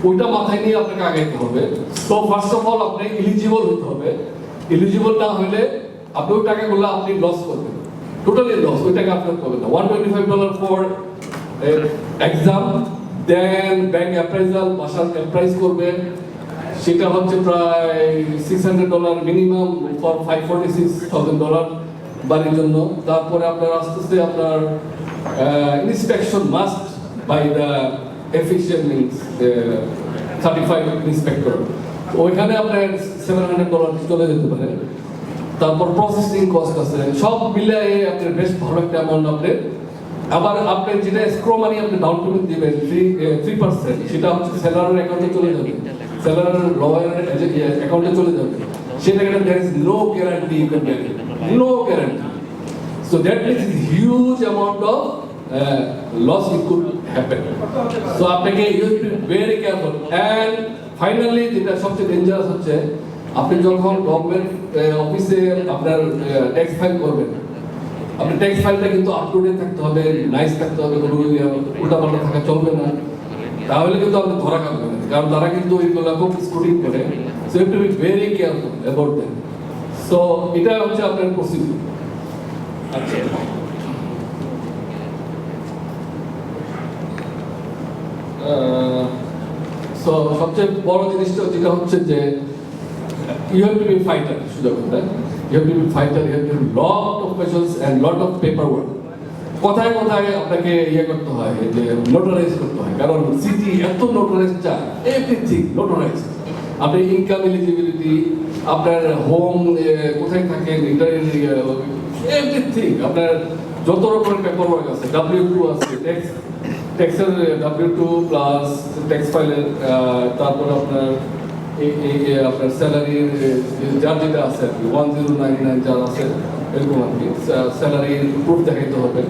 S: ওইটা মাথায় নিয়ে আপনাকে আগাইতে হবে। তো ফার্স্ট অফ অল আপনি এলিজিবল হতে হবে, এলিজিবল না হলে আপনি ওই টাকাগুলো আপনি লস করবেন, টোটালি লস, ওই টাকা আপনার পাবেন না। $125 for exam, then bank appraisal, বাসার অ্যাপ্রাইজ করবেন, সেটা হচ্ছে প্রায় $600 মিনিমাম ফর $546,000 বাড়ির জন্য। তারপরে আপনার আস্তে আস্তে আপনার inspection must by the efficient means certified inspector, ওইখানে আপনার $700 চলে যেতে পারে। তারপর প্রসেসিং কস্ট আছে, সব মিলিয়ে আপনার বেশ ভালো একটা অ্যামাউন্ট আপনার। আবার আপনি যেটা স্ক্রো মানি আপনি ডাউন পেমেন্ট দিবেন 3%, সেটা হচ্ছে সেলারের অ্যাকাউন্টে চলে যাবে, সেলারের লয়ারের অ্যাকাউন্টে চলে যাবে, সেটা there is no guarantee you can get it, no guarantee. So that means huge amount of loss it could happen. So আপনাকে you have to be very careful. And finally যেটা সবচেয়ে ডেঞ্জারাস হচ্ছে, আপনি যখন গভর্নমেন্ট অফিসে আপনার tax file করবেন, আপনার ট্যাক্স ফাইলটা কিন্তু আপ টু ডেট থাকতে হবে, নাইস থাকতে হবে, কোনো উল্টাপাল্টা থাকা চলবে না, তাহলে কিন্তু আপনি ধরা খাবেন না, কারণ তারা কিন্তু এইগুলো খুব স্ক্রুটিনি করে। So you have to be very careful about that. So এটা হচ্ছে আপনার প্রসিডিউর। আচ্ছা, সো সবচেয়ে বড় জিনিসটা যেটা হচ্ছে যে you have to be a fighter, you have to be a fighter, you have to do lot of questions and lot of paperwork. কোথায় কোথায় আপনাকে ইয়ে করতে হয়, যে নোটারাইজ করতে হয়, কারণ সিটি এত নোটারাইজ চায়, এভরিথিং নোটারাইজ, আপনার ইনকাম এলিজিবিলিটি, আপনার হোম কোথায় থাকেন, এভরিথিং, আপনার যত রকমের পেপারওয়ার্ক আছে, W2 আছে, ট্যাক্সের W2 প্লাস ট্যাক্স ফাইলের, তারপর আপনার আপনার স্যালারির যার যেটা আছে আর কি 1099 যার আছে এরকম আর কি, স্যালারির প্রুফ দেখাইতে হবে।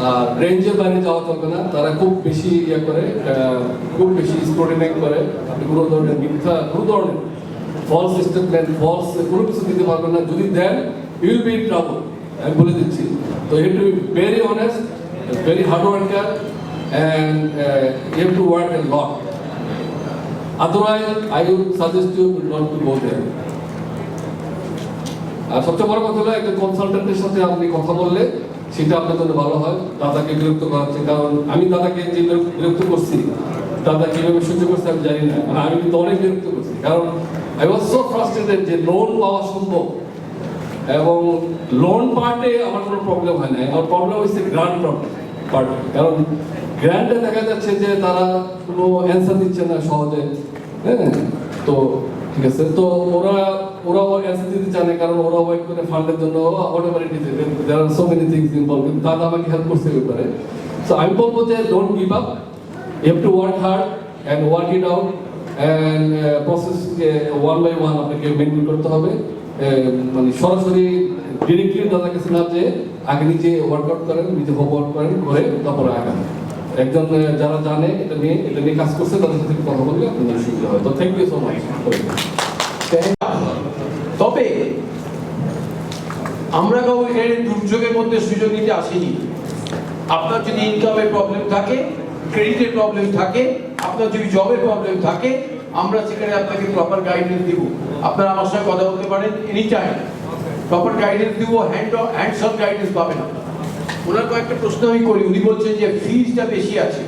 S: আর রেঞ্জের বাইরে যাওয়া চলবে না, তারা খুব বেশি ইয়ে করে, খুব বেশি স্ক্রুটিনাইজ করে, আপনি কোনো ধরনের মিথ্যা, কোনো ধরনের ফলস স্টেটমেন্ট, ফলস কোনো কিছু দিতে পারবেন না, যদি then you will be in trouble, আমি বলে দিচ্ছি। তো you have to be very honest very hard worker, and you have to work a lot. Otherwise, I would suggest you not to go there. আর সবচেয়ে বড় কথা হলো একটা কনসালটেন্টের সাথে আপনি কথা বললে সেটা আপনার জন্য ভালো হয়। দাদাকে বিরক্ত করাচ্ছে, কারণ আমি দাদাকে যে বিরক্ত করছি, দাদা কিভাবে সহ্য করছে আমি জানি না, মানে আমি কিন্তু অনেক বিরক্ত করছি, কারণ আই ওয়াজ সো ফ্রাস্ট্রেটেড যে লোন পাওয়া সম্ভব, এবং লোন পার্টে আমার কোনো প্রবলেম হয় না, আমার প্রবলেম হচ্ছে গ্রান্ট পার্টে, কারণ গ্রান্টে দেখা যাচ্ছে যে তারা কোনো অ্যান্সার দিচ্ছে না সহজে, হ্যাঁ। তো ঠিক আছে, তো ওরাও অ্যান্সার দিতে চায় না, কারণ ওরা ওয়েট করে ফান্ডের জন্য অটোমেটিক দেয়ার আর সো মেনি থিংস ইনভলভ, কিন্তু দাদা আমাকে হেল্প করছে এই ব্যাপারে। সো আমি বলবো যে don't give up, you have to work hard and work it out, and process one by one আপনাকে মেনটেন করতে হবে। মানে সরাসরি ডিরেক্টলি দাদার কাছে না যে আগে নিজে ওয়ার্কআউট করেন, নিজে হোমওয়ার্ক করেন, করে তারপরে আগান। একজন যারা জানে এটা নিয়ে কাজ করছে তাদের সাথে কথা বললে আপনাদের সুবিধা হয়। তো থ্যাংক ইউ সো মাচ।
B: তবে আমরা কাউ এখানে দুর্যোগের মধ্যে সুযোগ নিতে আসিনি। আপনার যদি ইনকামের প্রবলেম থাকে, ক্রেডিটের প্রবলেম থাকে, আপনার যদি জবের প্রবলেম থাকে, আমরা সেখানে আপনাকে প্রপার গাইডেন্স দিব। আপনারা আমার সঙ্গে কথা বলতে পারেন এনি টাইম, প্রপার গাইডেন্স দিব, হ্যান্ডস অন গাইডেন্স পাবেন। ওনার কয়েকটা প্রশ্ন আমি করি, উনি বলছেন যে ফিজটা বেশি আছে।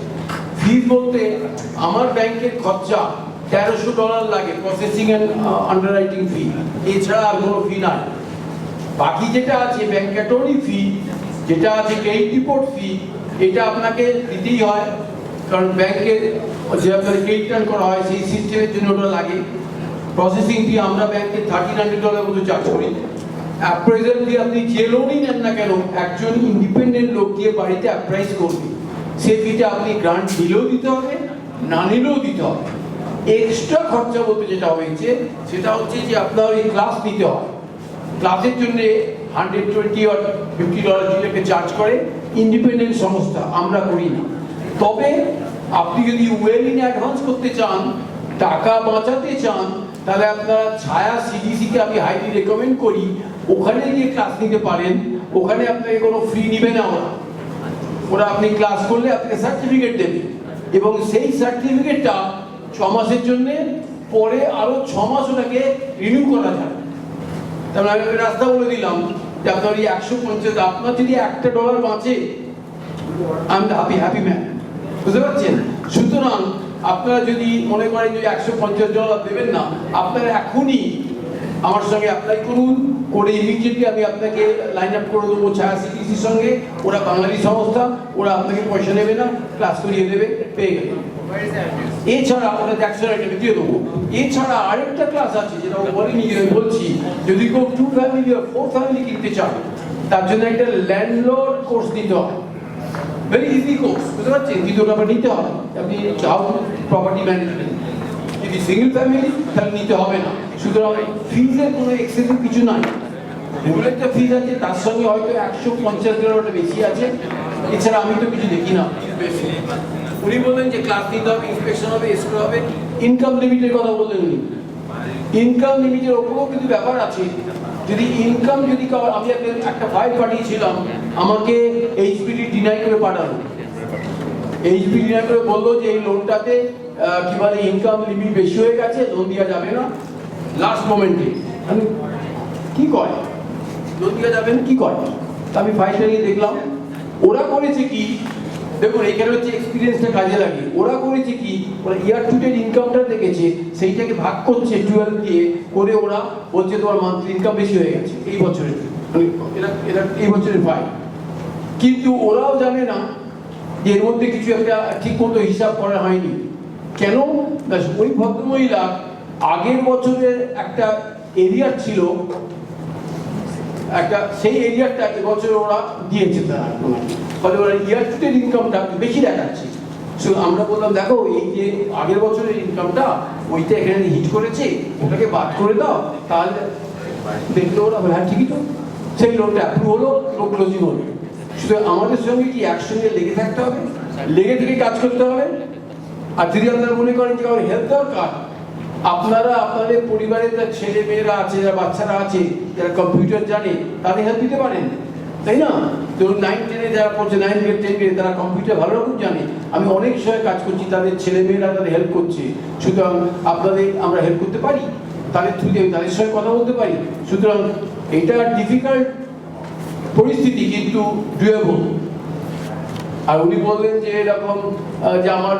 B: ফিজ বলতে আমার ব্যাংকের খরচা $1300 লাগে প্রসেসিং এন্ড আন্ডাররাইটিং ফি, এছাড়া আর কোনো ফি নাই। বাকি যেটা আছে ব্যাংক অ্যাটর্নি ফি, যেটা আছে ক্রেডিট রিপোর্ট ফি, এটা আপনাকে দিতেই হয়, কারণ ব্যাংকের যে আপনার ক্রেডিট কার্ড করা হয় সেই সিস্টেমের জন্য ওটা লাগে। প্রসেসিং ফি আমরা ব্যাংকে $1300 মতো চার্জ করি। অ্যাপ্রাইজাল ফি আপনি যে লোনই নেন না কেন, একজন ইন্ডিপেন্ডেন্ট লোক গিয়ে বাড়িতে অ্যাপ্রাইজ করবে, সেই ফিটা আপনি গ্রান্ট দিলেও দিতে হবে, না নিলেও দিতে হবে। এক্সট্রা খরচা বলতে যেটা হয়েছে সেটা হচ্ছে যে আপনার ওই ক্লাস নিতে হয়, ক্লাসের জন্য $120 or $50 দিলে চার্জ করে ইন্ডিপেন্ডেন্ট সংস্থা, আমরা করি না। তবে আপনি যদি ওয়েল ইন অ্যাডভান্স করতে চান, টাকা বাঁচাতে চান, তাহলে আপনারা ছায়া সিডিসিকে আমি হাইলি রেকমেন্ড করি, ওখানে গিয়ে ক্লাস নিতে পারেন। ওখানে আপনাকে কোনো ফ্রি নিবে না ওরা আপনি ক্লাস করলে আপনাকে সার্টিফিকেট দেবে, এবং সেই সার্টিফিকেটটা 6 মাসের জন্য, পরে আরো 6 মাস ওটাকে রিনিউ করা যায়। তারপরে আমি রাস্তা বলে দিলাম যে আপনার এই 150, আপনার যদি $1 বাঁচে, আই এম হ্যাপি ম্যান, বুঝতে পারছেন? সুতরাং আপনারা যদি মনে করেন যে $150 দেবেন না, আপনারা এখনই আমার সঙ্গে অ্যাপ্লাই করুন, করে ইমিডিয়েটলি আমি আপনাকে লাইন আপ করে দেবো ছায়া সিটিসির সঙ্গে। ওরা বাঙালি সংস্থা, ওরা আপনাকে পয়সা নেবে না, ক্লাস করিয়ে দেবে, পেয়ে গেলে। এছাড়া ওরা 100 টাকা দিয়ে দেবো। এছাড়া আরেকটা ক্লাস আছে যেটা বলিনি, বলছি, যদি কেউ 2 ফ্যামিলি আর 4 ফ্যামিলি কিনতে চান, তার জন্য একটা ল্যান্ডলর্ড কোর্স নিতে হয়, ভেরি ইজি কোর্স, বুঝতে পারছেন? কিন্তু ওটা নিতে হবে, আপনি হাউ প্রপার্টি ম্যানেজমেন্ট। যদি সিঙ্গেল ফ্যামিলি তাহলে নিতে হবে না। সুতরাং ফিজের কোনো এক্সেসিভ কিছু নাই, রেগুলেটর ফিজ আছে, তার সঙ্গে হয়তো $150 বেশি আছে, এছাড়া আমি তো কিছু দেখি না বেশি। উনি বললেন যে ক্লাস নিতে হবে, ইন্সপেকশন হবে, এসক্রো হবে। ইনকাম লিমিটের কথা বললেন উনি, ইনকাম লিমিটের ওপরেও কিন্তু ব্যাপার আছে। যদি ইনকাম যদি আমি একটা ফাইল পাঠিয়েছিলাম, আমাকে এইচপিডি ডিনাই করে পাঠালো, এইচপিডি ডিনাই করে বললো যে এই লোনটাতে কি বলে ইনকাম লিমিট বেশি হয়ে গেছে, লোন দেওয়া যাবে না। লাস্ট মোমেন্টে আমি কি কয় লোন দেওয়া যাবে না, কি কয়? আমি ফাইলটা নিয়ে দেখলাম, ওরা করেছে কি, দেখুন এখানে হচ্ছে এক্সপিরিয়েন্সটা কাজে লাগে। ওরা করেছে কি, ওরা ইয়ার টু ডেট ইনকামটা দেখেছে, সেইটাকে ভাগ করছে 12 দিয়ে করে, ওরা বলছে তোমার মান্থলি ইনকাম বেশি হয়ে গেছে এই বছরের, মানে এরা এই বছরের পায়। কিন্তু ওরাও জানে না যে এর মধ্যে কিছু একটা ঠিক মতো হিসাব করা হয়নি। কেন? ওই ভদ্রমহিলা আগের বছরের একটা এরিয়ার ছিল, একটা সেই এরিয়ারটা এবছর ওরা দিয়েছে, তারা ফলে ওরা ইয়ার টু ডেট ইনকামটা বেশি দেখাচ্ছে। সো আমরা বললাম দেখো এই যে আগের বছরের ইনকামটা ওইটা এখানে হিট করেছে, ওটাকে বাদ করে দাও, তাহলে দেখলো ওরা হ্যাঁ ঠিকই তো, সেই লোনটা অ্যাপ্রুভ হলো, লোন ক্লোজিং হলো। শুধু আমাদের সঙ্গে কি একসঙ্গে লেগে থাকতে হবে, লেগে থেকে কাজ করতে হবে। আর যদি আপনারা মনে করেন যে আমার হেল্প দরকার, আপনারা আপনাদের পরিবারের যারা ছেলে মেয়েরা আছে, যারা বাচ্চারা আছে, যারা কম্পিউটার জানে, তাদের হেল্প দিতে পারেন। তাই না? তো 9-10-এ যারা পড়ছে, 9 গ্রেড 10 গ্রেড, তারা কম্পিউটার ভালো রকম জানে। আমি অনেক সময় কাজ করছি, তাদের ছেলেমেয়েরা তাদের হেল্প করছে, সুতরাং আপনাদের আমরা হেল্প করতে পারি, তাদের থ্রুতে আমি তাদের সঙ্গে কথা বলতে পারি। সুতরাং এটা ডিফিকাল্ট পরিস্থিতি কিন্তু ডুয়েবল। আর উনি বললেন যে এরকম যে আমার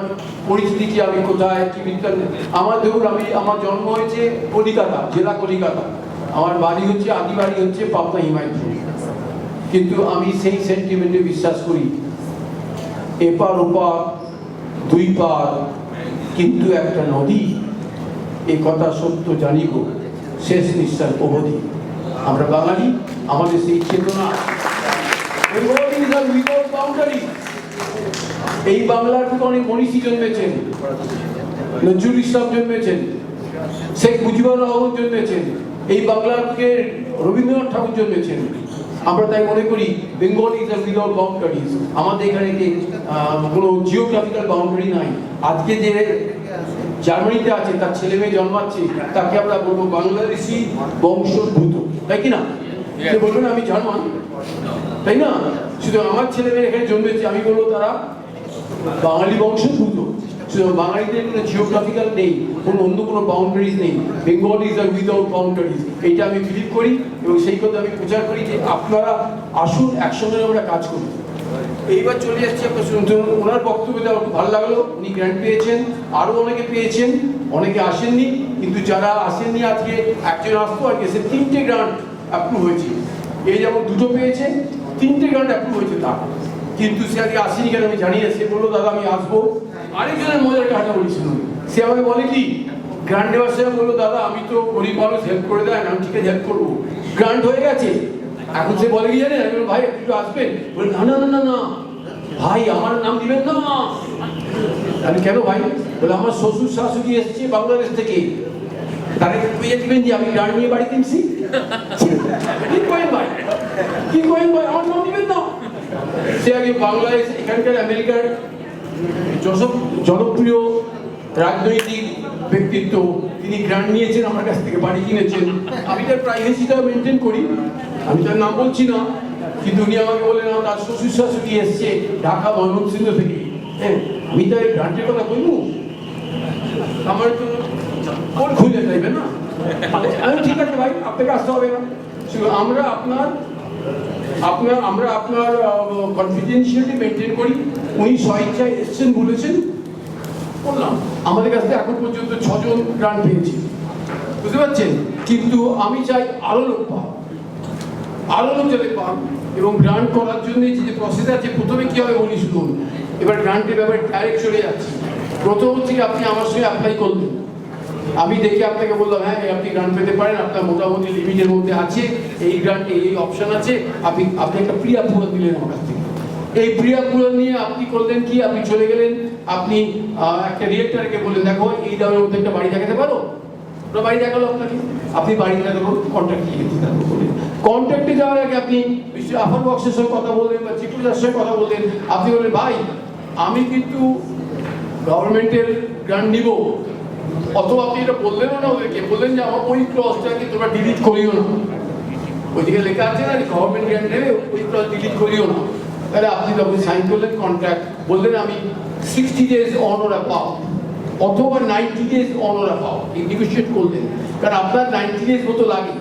B: পরিস্থিতি কি, আমি কোথায় কি বিজ্ঞান, আমার ধরুন আমার জন্ম হয়েছে কলিকাতা, জেলা কলিকাতা, আমার বাড়ি হচ্ছে আদি বাড়ি হচ্ছে পাবনা হিমায়তপুর, কিন্তু আমি সেই সেন্টিমেন্টে বিশ্বাস করি, এপার ওপার দুই পার কিন্তু একটা নদী, এ কথা সত্য জানি গো শেষ নিঃশ্বাস অবধি। আমরা বাঙালি, আমাদের সেই চেতনা, এই বাংলার থেকে অনেক মনীষী জন্মেছেন, নজরুল ইসলাম জন্মেছেন, শেখ মুজিবুর রহমান জন্মেছেন, এই বাংলার থেকে রবীন্দ্রনাথ ঠাকুর জন্মেছেন। আমরা তাই মনে করি বেঙ্গল ইজ উইদাউট বাউন্ডারিজ, আমাদের এখানে কোনো জিওগ্রাফিক্যাল বাউন্ডারি নাই। আজকে যে জার্মানিতে আছে, তার ছেলে মেয়ে জন্মাচ্ছে, তাকে আমরা বলবো বাংলাদেশি বংশোদ্ভূত, তাই কি না? সে বলবেন আমি জার্মান, তাই না? শুধু আমার ছেলে মেয়ে এখানে জন্মেছে, আমি বলবো তারা বাঙালি বংশোদ্ভূত। শুধু বাঙালিদের কোনো জিওগ্রাফিক্যাল নেই, কোনো অন্য কোনো বাউন্ডারিজ নেই। বেঙ্গল ইজ উইদাউট বাউন্ডারিজ, এইটা আমি বিলিভ করি এবং সেই কথা আমি প্রচার করি যে আপনারা আসুন, একসঙ্গে আমরা কাজ করি। এইবার চলে যাচ্ছি আপনার শুনতে, ওনার বক্তব্যটা আমার খুব ভালো লাগলো। উনি গ্র্যান্ট পেয়েছেন, আরও অনেকে পেয়েছেন, অনেকে আসেননি, কিন্তু যারা আসেননি আজকে একজন আসতো, আজকে সে 3টে গ্রান্ট অ্যাপ্রুভ হয়েছে। এই যেমন 2টো পেয়েছে, 3টে গ্রান্ট অ্যাপ্রুভ হয়েছে তার, কিন্তু সে আজকে আসেনি কেন আমি জানি না। সে বললো দাদা আমি আসবো। আরেকজনের মজার কাটা বলেছিল, সে আমাকে বলে কি গ্রান্ট নেওয়ার সময় বললো দাদা আমি তো গরিব মানুষ, হেল্প করে দেয়, আমি ঠিক আছে হেল্প করবো। গ্রান্ট হয়ে গেছে, এখন সে বলে কি জানেন, আমি বললাম ভাই একটু আসবেন, বলে না না না না ভাই আমার নাম দিবেন না। আমি কেন ভাই? বলে আমার শ্বশুর শাশুড়ি এসছে বাংলাদেশ থেকে, তারা বুঝে দিবেন যে আমি গ্রান্ট নিয়ে বাড়ি কিনছি। কি করেন ভাই, কি করেন ভাই, আমার নাম দিবেন না। সে আগে বাংলাদেশ, এখানকার আমেরিকার জনপ্রিয় রাজনৈতিক ব্যক্তিত্ব, তিনি গ্রান্ট নিয়েছেন আমার কাছ থেকে, বাড়ি কিনেছেন। আমি তার প্রাইভেসিটা মেনটেন করি, আমি তার নাম বলছি না, কিন্তু উনি আমাকে বললেন তার শ্বশুর শাশুড়ি এসছে ঢাকা ময়মনসিংহ থেকে। হ্যাঁ, আমি তার গ্রান্টের কথা বলবো, আমার তো কোন খুলে যাইবে না। আমি ঠিক আছে ভাই, আপনাকে আসতে হবে না, আমরা আপনার কনফিডেন্সিয়ালিটি মেনটেন করি। উনি স্বেচ্ছায় এসছেন বলেছেন, বললাম আমাদের কাছ থেকে এখন পর্যন্ত 6 জন গ্রান্ট পেয়েছি, বুঝতে পারছেন? কিন্তু আমি চাই আরো লোক পান, আরো লোক যাতে পান, এবং গ্রান্ট করার জন্য যে প্রসেস আছে, প্রথমে কি হবে উনি শুনুন। এবার গ্রান্টের ব্যাপারে ডাইরেক্ট চলে যাচ্ছি। প্রথম হচ্ছে আপনি আমার সঙ্গে অ্যাপ্লাই করলেন, আমি দেখে আপনাকে বললাম হ্যাঁ আপনি গ্রান্ট পেতে পারেন, আপনার মোটামুটি লিমিটের মধ্যে আছে, এই গ্রান্টে এই অপশন আছে, আপনি একটা প্রি অ্যাপ্রুভাল দিলেন আমার কাছ থেকে। এই প্রি অ্যাপ্রুভাল নিয়ে আপনি করলেন কি, আপনি চলে গেলেন, আপনি একটা রিয়েক্টরকে বললেন দেখো এই দামের মধ্যে একটা বাড়ি দেখাতে পারো, ওরা বাড়ি দেখালো আপনাকে, আপনি বাড়ি দেখাতে কন্ট্রাক্ট দিয়ে দিতে বললেন। কন্ট্রাক্টে যাওয়ার আগে আপনি আফার বক্সের সঙ্গে কথা বললেন বা চিকুদার সঙ্গে কথা বললেন, আপনি বললেন ভাই আমি কিন্তু গভর্নমেন্টের গ্রান্ট নিব, অথবা আপনি এটা বললেনও না ওদেরকে, বললেন যে আমার ওই ক্লজটাকে তোমরা ডিলিট করিও না, ওইদিকে লেখা আছে না গভর্নমেন্ট গ্রান্ট নেবে, ওই ক্লজ ডিলিট করিও না। তাহলে আপনি যখন সাইন করলেন কন্ট্রাক্ট, বললেন আমি 60 days অন ওর অ্যাবাউট অথবা 90 days on or about negotiate করলেন, কারণ আপনার 90 days মতো লাগে।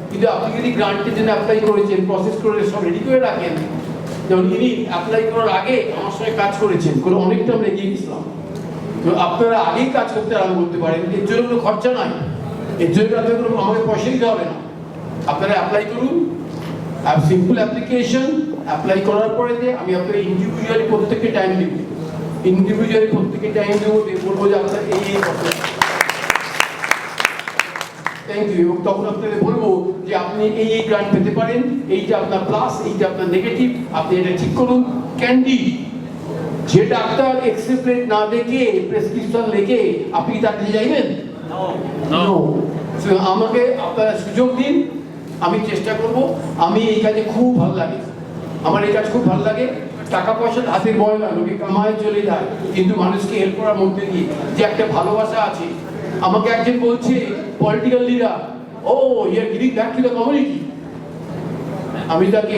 B: কিন্তু আপনি যদি গ্রান্টের জন্য অ্যাপ্লাই করেছেন, প্রসেস করে সব রেডি করে রাখেন, যেমন ইনি অ্যাপ্লাই করার আগে আমার সঙ্গে কাজ করেছেন, করে অনেকটা আমরা এগিয়ে গেছিলাম। তো আপনারা আগেই কাজ করতে আরম্ভ করতে পারেন, এর জন্য কোনো খরচা নাই, এর জন্য আপনাদের কোনো আমাদের পয়সা দিতে হবে না। আপনারা অ্যাপ্লাই করুন, সিম্পল অ্যাপ্লিকেশন, অ্যাপ্লাই করার পরে যে আমি আপনাকে ইন্ডিভিজুয়ালি প্রত্যেককে টাইম দিব, ইন্ডিভিজুয়ালি প্রত্যেককে টাইম দেবো, বলবো যে আপনার এই থ্যাংক ইউ, এবং তখন আপনাদের বলবো যে আপনি এই গ্রান্ট পেতে পারেন, এইটা আপনার প্লাস, এইটা আপনার নেগেটিভ, আপনি এটা ঠিক করুন। ক্যান্ডি যে ডাক্তার এক্সেপ্ট না দেখে প্রেসক্রিপশন লিখে আপনি তার কাছে যাইবেন? আমাকে আপনারা সুযোগ দিন, আমি চেষ্টা করব। আমি এই কাজে খুব ভালো লাগে, আমার এই কাজ খুব ভালো লাগে। টাকা পয়সা হাতের ময়লা, লোকে কামায় চলে যায়, কিন্তু মানুষকে হেল্প করার মধ্যে দিয়ে যে একটা ভালোবাসা আছে। আমাকে একজন বলছে political leader, oh you are giving back to the community. আমি তাকে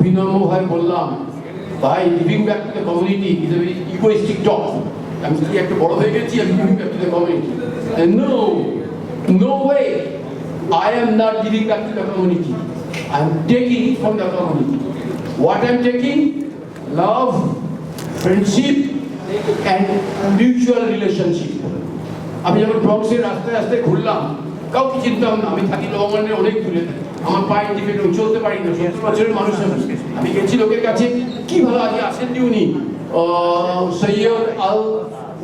B: বিনম্রভাবে বললাম, ভাই giving back to the community is a very egoistic talk. আমি কি একটা বড় হয়ে গেছি, আমি giving back to the community? No, no way, I am not giving back to the community. I am taking from the community. What I am taking? Love, friendship, and mutual relationship. আমি যখন ব্রঙ্কসের রাস্তায় রাস্তায় ঘুরলাম, কাউকে চিনতাম না। আমি থাকি লংঅনের অনেক দূরে, আমার পায়ে টিপে চলতে পারি না, 70 বছরের মানুষ আমি গেছি লোকের কাছে, কি ভালো আজ আসেননি উনি সৈয়দ আল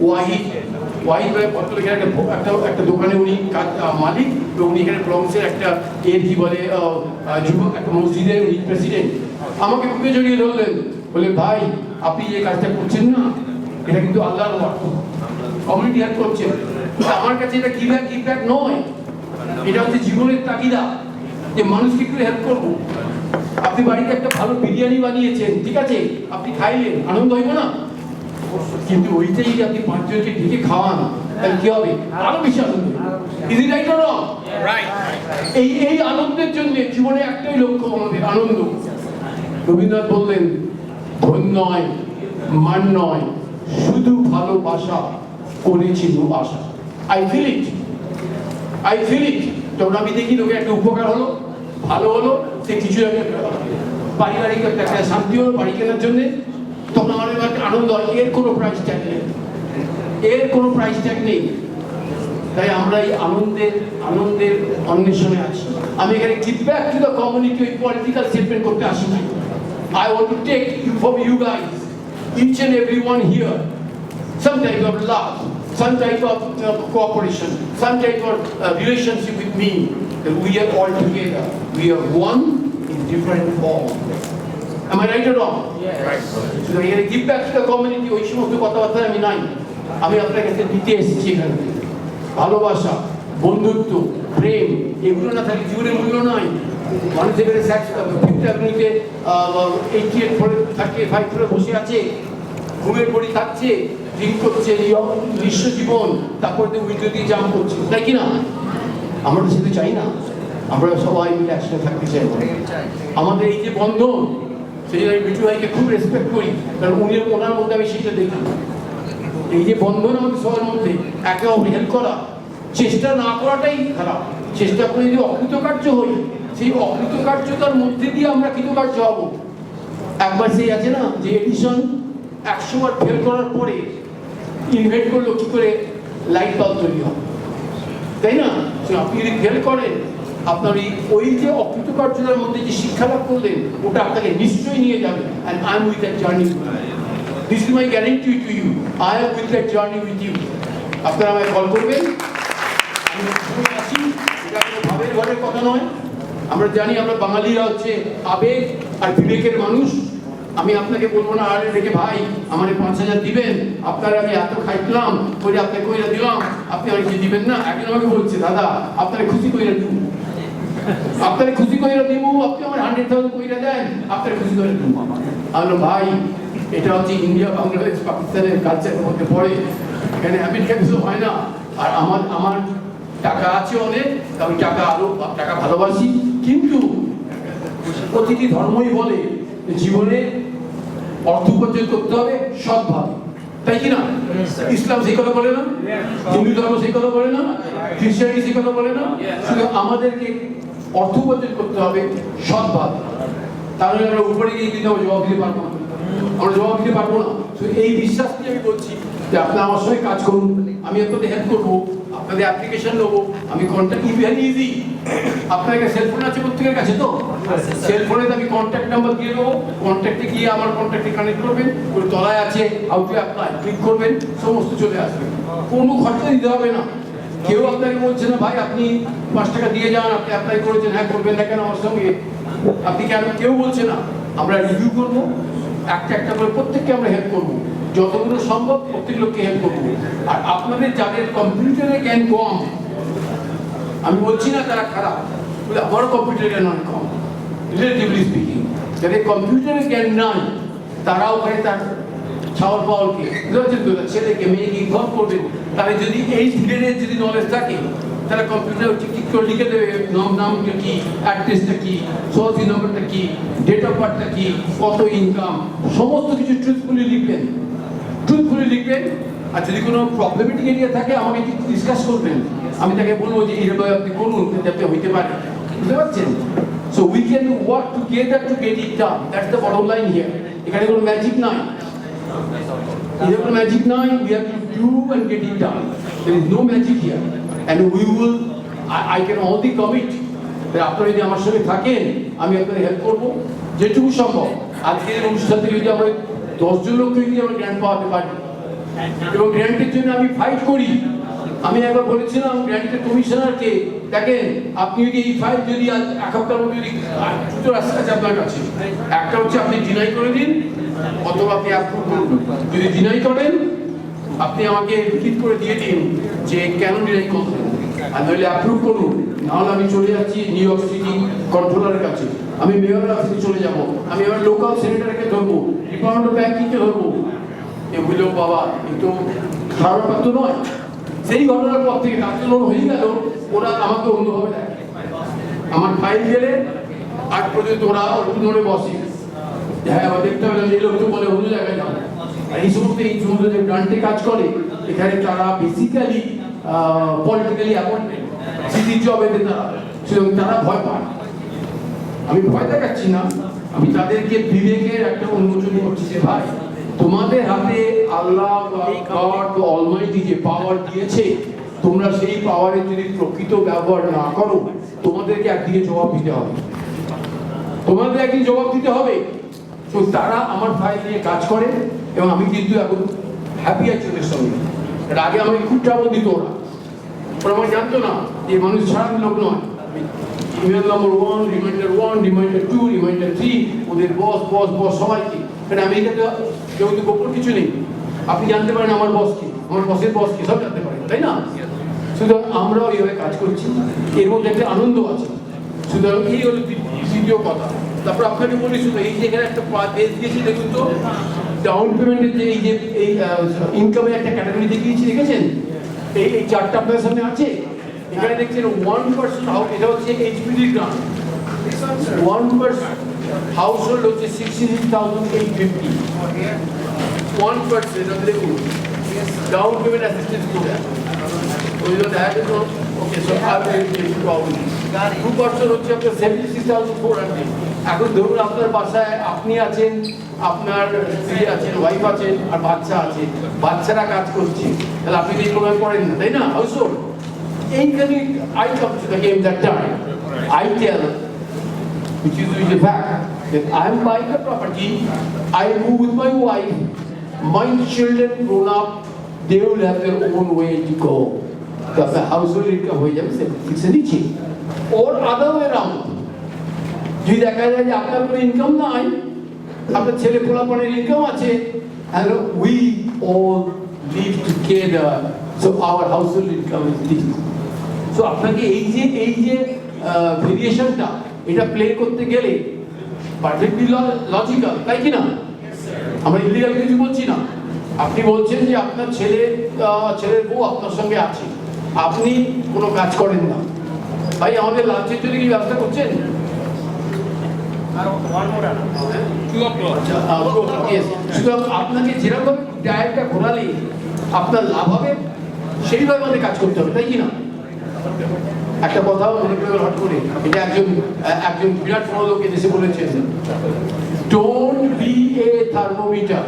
B: ওয়াহিদ পত্রলেখার একটা দোকানে উনি মালিক, এবং উনি এখানে ব্রঙ্কসের একটা কি বলে যুবক একটা মসজিদের উনি প্রেসিডেন্ট। আমাকে বুকে জড়িয়ে ধরলেন, বলে ভাই আপনি যে কাজটা করছেন না, এটা কিন্তু আল্লাহর ওয়াক্ত, কমিউনিটি হেল্প করছেন। আমার কাছে এটা গিভ ব্যাক নয়, এটা হচ্ছে জীবনের তাগিদা যে মানুষকে একটু হেল্প করবো। আপনি বাড়িতে একটা ভালো বিরিয়ানি বানিয়েছেন, ঠিক আছে, আপনি খাইলেন, আনন্দ হইব না? কিন্তু ওইটাই যদি আপনি 5 জনকে ঢেকে খাওয়ান, তাহলে কি হবে? আরো বেশি আনন্দ। Is it right or wrong? Right. এই আনন্দের জন্য জীবনে একটাই লক্ষ্য আমাদের, আনন্দ। রবীন্দ্রনাথ বললেন, ধন নয়, মান নয়, শুধু ভালোবাসা করেছিল আশা। I feel it. যখন আমি দেখি লোকের একটা উপকার হলো, ভালো হলো, সে কিছু পারিবারিক একটা শান্তি হলো বাড়ি কেনার জন্য, তখন আমার একটা আনন্দ হয়। এর কোনো প্রাইস ট্যাগ নেই, তাই আমরা এই আনন্দের অন্বেষণে আছি। আমি এখানে give back to the community ওই পলিটিক্যাল স্টেটমেন্ট করতে আসিনি। I want to take from you guys, each and every one here, some type of love, some type of cooperation, some type of relationship with me, that we are all together. We are one in different forms. Am I right or wrong? Yes. Right. So here, give back to the community. ওই সমস্ত কথাবার্তা আমি নাই, আমি আপনার কাছে দিতে এসেছি এখানে। ভালোবাসা, বন্ধুত্ব, প্রেম, এগুলো না থাকলে জীবনের মূল্য নাই। মানুষের ফিফথ অ্যাভিনিউতে 88 ফ্লোরে 35 ফ্লোরে বসে আছে, ঘুমের পড়ি থাকছে, ড্রিঙ্ক করছে, নিঃস্ব জীবন, তারপরে উইন্ডো দিয়ে জাম করছে, তাই কি না? আমরা তো সেটা চাই না, আমরা সবাই মিলে একসাথে থাকতে চাই। আমাদের এই যে বন্ধন, সেই জন্য আমি বিটু ভাইকে খুব রেসপেক্ট করি, কারণ ওনার মধ্যে আমি সেটা দেখি। এই যে বন্ধন আমাদের সবার মধ্যে, একে অপরকে হেল্প করা, চেষ্টা না করাটাই খারাপ। চেষ্টা করে যদি অকৃতকার্য হই, সেই অকৃতকার্যতার মধ্যে দিয়ে আমরা কৃতকার্য হব। একবার সেই আছে না যে এডিশন 100 বার ফেল করার পরে ইনভেন্ট করলো কি করে লাইট বাল্ব তৈরি হবে, তাই না? আপনি যদি ফেল করেন, আপনার ওই যে অকৃতকার্যতার মধ্যে যে শিক্ষা লাভ করলেন, ওটা আপনাকে নিশ্চয়ই নিয়ে যাবে। And I am with that journey. This is my guarantee to you, I am with that journey with you. আপনারা আমায় কল করবেন, আমি আছি। এটা কোনো ভাবের ঘরের কথা নয়। আমরা জানি আমরা বাঙালিরা হচ্ছে আবেগ আর বিবেকের মানুষ। আমি আপনাকে বলবো না আরে দেখে ভাই আমার 5,000 দিবেন, আপনারা আমি এত খাইলাম করে আপনাকে কইরা দিলাম, আপনি আর কি দিবেন না? একজন আমাকে বলছে, দাদা আপনারা খুশি কইরা দিব, আপনারা খুশি কইরা দিব, আপনি আমার 100,000 কইরা দেন, আপনারা খুশি কইরা দিব। আমি ভাই এটা হচ্ছে ইন্ডিয়া, বাংলাদেশ, পাকিস্তানের কালচারের মধ্যে পড়ে, এখানে আমেরিকান কিছু হয় না। আর আমার টাকা আছে অনেক, আমি টাকা ভালোবাসি, কিন্তু প্রতিটি ধর্মই বলে জীবনে অর্থ উপার্জন করতে হবে সৎভাবে, তাই কি না? ইসলাম সেই কথা বলে না, হিন্দু ধর্ম সেই কথা বলে না, খ্রিস্টানিটি সেই কথা বলে না। শুধু আমাদেরকে অর্থ উপার্জন করতে হবে সৎভাবে, তাহলে আমরা উপরে গিয়ে কিন্তু জবাব দিতে পারবো না, আমরা জবাব দিতে পারবো না। এই বিশ্বাস নিয়ে আমি বলছি যে আপনারা আমার সঙ্গে কাজ করুন, আমি আপনাদের হেল্প করবো, আপনাদের অ্যাপ্লিকেশন নেবো, আমি কন্ট্যাক্ট ভেরি ইজি। আপনার কাছে সেলফোন আছে প্রত্যেকের কাছে, তো সেলফোনে আমি কন্ট্যাক্ট নাম্বার দিয়ে দেবো, কন্ট্যাক্টে গিয়ে আমার কন্ট্যাক্টে কানেক্ট করবেন, ওই তলায় আছে হাউ টু অ্যাপ্লাই, ক্লিক করবেন, সমস্ত চলে আসবে, কোনো খরচা দিতে হবে না। কেউ আপনাকে বলছে না ভাই আপনি 5 টাকা দিয়ে যান, আপনি অ্যাপ্লাই করেছেন, হ্যাঁ করবেন না কেন আমার সঙ্গে, আপনি কেন, কেউ বলছে না। আমরা রিভিউ করবো, একটা করে প্রত্যেককে আমরা হেল্প করবো, যতগুলো সম্ভব প্রত্যেক লোককে হেল্প করবো। আর আপনাদের যাদের কম্পিউটারের জ্ঞান কম, আমি বলছি না তারা খারাপ, বলে আমারও কম্পিউটারের জ্ঞান অনেক কম, রিলেটিভলি স্পিকিং। যাদের কম্পিউটারের জ্ঞান নাই, তারা ওখানে তার ছাওয়াল পাওয়ালকে ছেলেকে মেয়েকে ইনফর্ম করবেন, তাহলে যদি এই ফিল্ডের যদি নলেজ থাকে, তারা কম্পিউটার ঠিক করে লিখে দেবে নামটা কি, অ্যাড্রেসটা কি, সোসাইটি নাম্বারটা কি, ডেট অফ বার্থটা কি, কত ইনকাম, সমস্ত কিছু ট্রুথফুলি লিখবেন। আর যদি কোনো প্রবলেমেটিক এরিয়া থাকে আমাকে ডিসকাস করবেন, আমি তাকে বলবো যে এইভাবে আপনি করুন যাতে হইতে পারে, বুঝতে পারছেন? So we can work together to get it done. That's the bottom line here. এখানে কোনো ম্যাজিক নাই। There magic now, we have to do and get it done. There is no magic here. And we will, I can only commit that আপনারা যদি আমার সঙ্গে থাকেন, আমি আপনাদের হেল্প করবো যেটুকু সম্ভব। আজকের অনুষ্ঠান থেকে যদি আমরা 10 জন লোককে যদি আমরা গ্র্যান্ট পাওয়াতে পারি, এবং গ্র্যান্টের জন্য আমি ফাইট করি। আমি একবার বলেছিলাম গ্র্যান্টের কমিশনারকে, দেখেন আপনি যদি এই ফাইল যদি এক সপ্তাহের মধ্যে যদি দুটো রাস্তা আছে আপনার কাছে, একটা হচ্ছে আপনি ডিনাই করে দিন অথবা আপনি অ্যাপ্রুভ করুন। যদি ডিনাই করেন আপনি আমাকে লিখিত করে দিয়ে দিন যে কেন ডিনাই করবেন, আর নইলে অ্যাপ্রুভ করুন। নাহলে আমি চলে যাচ্ছি নিউ ইয়র্ক সিটি কন্ট্রোলারের কাছে, আমি মেয়রের অফিসে চলে যাব, আমি এবার লোকাল সেনেটারকে ধরবো, ডিপার্টমেন্ট অফ ব্যাংকিংকে ধরবো। এগুলো বাবা একটু খারাপ ব্যাপার তো নয়। সেই ঘটনার পর থেকে আন্দোলন হয়ে গেল, ওরা আমাকে অন্যভাবে দেখে। আমার ফাইল গেলে আজ পর্যন্ত ওরা ধরে বসে, হ্যাঁ আবার দেখতে হবে এই লোক তো বলে অন্য জায়গায় যাও। আর এই সমস্ত যে গ্রান্টে কাজ করে, এখানে তারা বেসিক্যালি পলিটিক্যালি অ্যাপয়েন্টেড, সিটির জব এতে তারা ভয় পায়। আমি ভয় দেখাচ্ছি না, আমি তাদেরকে বিবেকের একটা উন্মোচন করছি যে ভাই তোমাদের হাতে আল্লাহ গড অলমাইটি যে পাওয়ার দিয়েছে, তোমরা সেই পাওয়ারের যদি প্রকৃত ব্যবহার না করো, তোমাদেরকে একদিকে জবাব দিতে হবে, তোমাদের একদিন জবাব দিতে হবে। তো তারা আমার ফাইল নিয়ে কাজ করে এবং আমি কিন্তু এখন হ্যাপি আছি ওদের সঙ্গে। এর আগে আমাকে খুব ট্রাবল দিত ওরা আমার জানতো না যে মানুষ সারা লোক নয়। ইমেল নম্বর 1, রিমাইন্ডার 1, রিমাইন্ডার 2, রিমাইন্ডার 3, ওদের বস সবাইকে। কারণ আমেরিকাতে যেহেতু গোপন কিছু নেই, আপনি জানতে পারেন আমার বস কি, আমার বসের বস কি, সব জানতে পারেন, তাই না? সুতরাং আমরাও এইভাবে কাজ করছি, এর মধ্যে একটা আনন্দ আছে। সুতরাং এই হলো দ্বিতীয় কথা। তারপর আপনাকে বলি, শুধু এই যে এখানে একটা পেজ দিয়েছি দেখুন তো, ডাউন পেমেন্টের যে এই যে এই ইনকামের একটা ক্যাটাগরি দেখিয়েছি, দেখেছেন? এই 4টা আপনার সামনে আছে। এখানে দেখছেন 1% হাউস, এটা হচ্ছে এইচপিডি গ্রান্ট। 1% হাউস হোল্ড হচ্ছে 66,850। 1% দেখুন down payment assistance program. Okay, so I will give you probably 2% হচ্ছে আপনার 76,400। এখন ধরুন আপনার বাসায় আপনি আছেন, আপনার স্ত্রী আছেন, ওয়াইফ আছেন, আর বাচ্চা আছে, বাচ্চারা কাজ করছে, তাহলে আপনি এই প্রোগ্রাম করেন না, তাই না? হাউস হোল্ড এইখানে I come to the game that time. I tell, which is a fact, that I am buying a property, I move with my wife, my children grown up, they will have their own way to go. The household income হয়ে যাবে 76 নিচে, or other way around. যদি দেখা যায় যে আপনার কোনো income নাই, আপনার ছেলে পোলাপানের ইনকাম আছে, and we all live together, so our household income is this. So আপনাকে এই যে ভেরিয়েশনটা এটা প্লে করতে গেলে পারফেক্টলি লজিক্যাল, তাই কি না? আমরা ইলিগাল কিছু বলছি না। আপনি বলছেন যে আপনার ছেলের বউ আপনার সঙ্গে আছে, আপনি কোনো কাজ করেন না, ভাই আমাদের লাঞ্চের জন্য কি ব্যবস্থা করছেন? সুতরাং আপনাকে যেরকম ডায়েটটা ঘোরালে আপনার লাভ হবে, সেইভাবে আমাদের কাজ করতে হবে, তাই কি না? একটা কথাও মনে করে হট করে, এটা একজন বিরাট বড় লোক এসে বলেছেন, don't be a thermometer,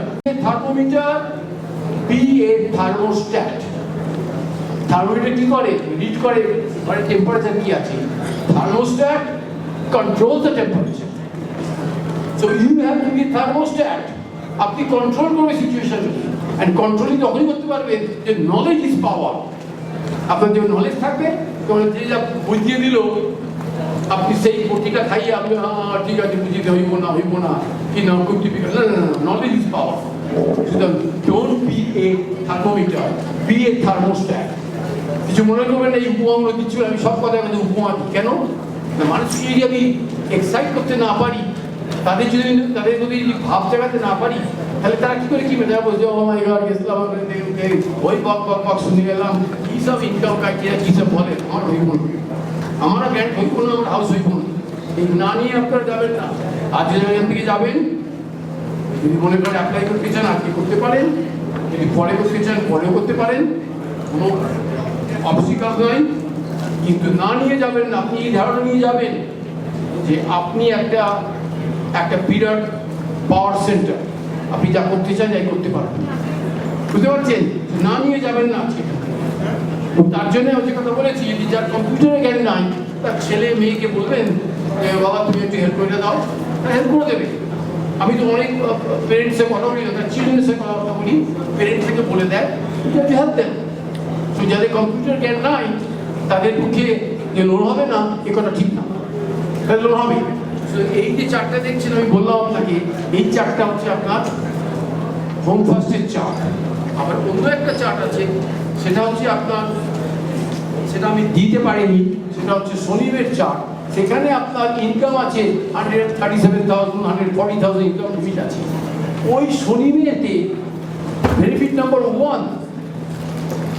B: be a thermostat. Thermometer কি করে? রিড করে মানে টেম্পারেচার কি আছে, thermostat controls the temperature. So you have to be thermostat. আপনি কন্ট্রোল করবে সিচুয়েশন, এন্ড কন্ট্রোলিং তখনই করতে পারবেন যে নলেজ ইজ পাওয়ার। আপনার যে নলেজ থাকবে, তখন যে যা বুঝিয়ে দিল আপনি সেই বটিটা খাইয়ে আপনি ঠিক আছে বুঝিতে হইব না কি না, খুব টিপিক্যাল। না, নলেজ ইজ পাওয়ার। সুতরাং don't be a thermometer, be a thermostat. কিছু মনে করবেন না এই উপমাগুলো কিছু, আমি সব কথা উপমা দিই কেন? মানুষকে যদি আমি এক্সাইট করতে না পারি, তাদের যদি ভাব জাগাতে না পারি, তাহলে তারা কি করে কিনবে? তারা বলছে ও মাই গড গেছিলাম ওই বক বক বক শুনে গেলাম কি সব ইনকাম ক্রাইটেরিয়া কি সব বলে, আমার হইব না, আমারও গ্র্যান্ড হইব না, আমার হাউস হইব না। এই না নিয়ে আপনারা যাবেন না। আর যে এখান থেকে যাবেন, যদি মনে করেন অ্যাপ্লাই করতে চান আপনি করতে পারেন, যদি পরে করতে চান পরেও করতে পারেন, কোনো অবস্টিকাল নয়। কিন্তু না নিয়ে যাবেন না, আপনি এই ধারণা নিয়ে যাবেন যে আপনি একটা বিরাট পাওয়ার সেন্টার, আপনি যা করতে চান যাই করতে পারবেন, বুঝতে পারছেন? না নিয়ে যাবেন না। তার জন্য যে কথা বলেছি, যদি যার কম্পিউটারের জ্ঞান নাই তার ছেলে মেয়েকে বলবেন বাবা তুমি একটু হেল্প করে দাও, তারা হেল্প করে দেবে। আমি তো অনেক পেরেন্টসের কথা বলি না, তার চিলড্রেন্সের কথা বলি, পেরেন্টস থেকে বলে দেয় একটু হেল্প দেন। তো যাদের কম্পিউটার জ্ঞান নাই তাদের পক্ষে যে লোন হবে না এ কথা ঠিক না, তাহলে লোন হবে। এই যে চার্টটা দেখছেন আমি বললাম আপনাকে, এই চার্টটা হচ্ছে আপনার হোম ফার্স্টের চার্ট। আবার অন্য একটা চার্ট আছে, সেটা হচ্ছে আপনার, সেটা আমি দিতে পারিনি, সেটা হচ্ছে শনিবের চার্ট। সেখানে আপনার ইনকাম আছে 137,000 140,000 ইনকাম লিমিট আছে। ওই শনিবেতে বেনিফিট নাম্বার 1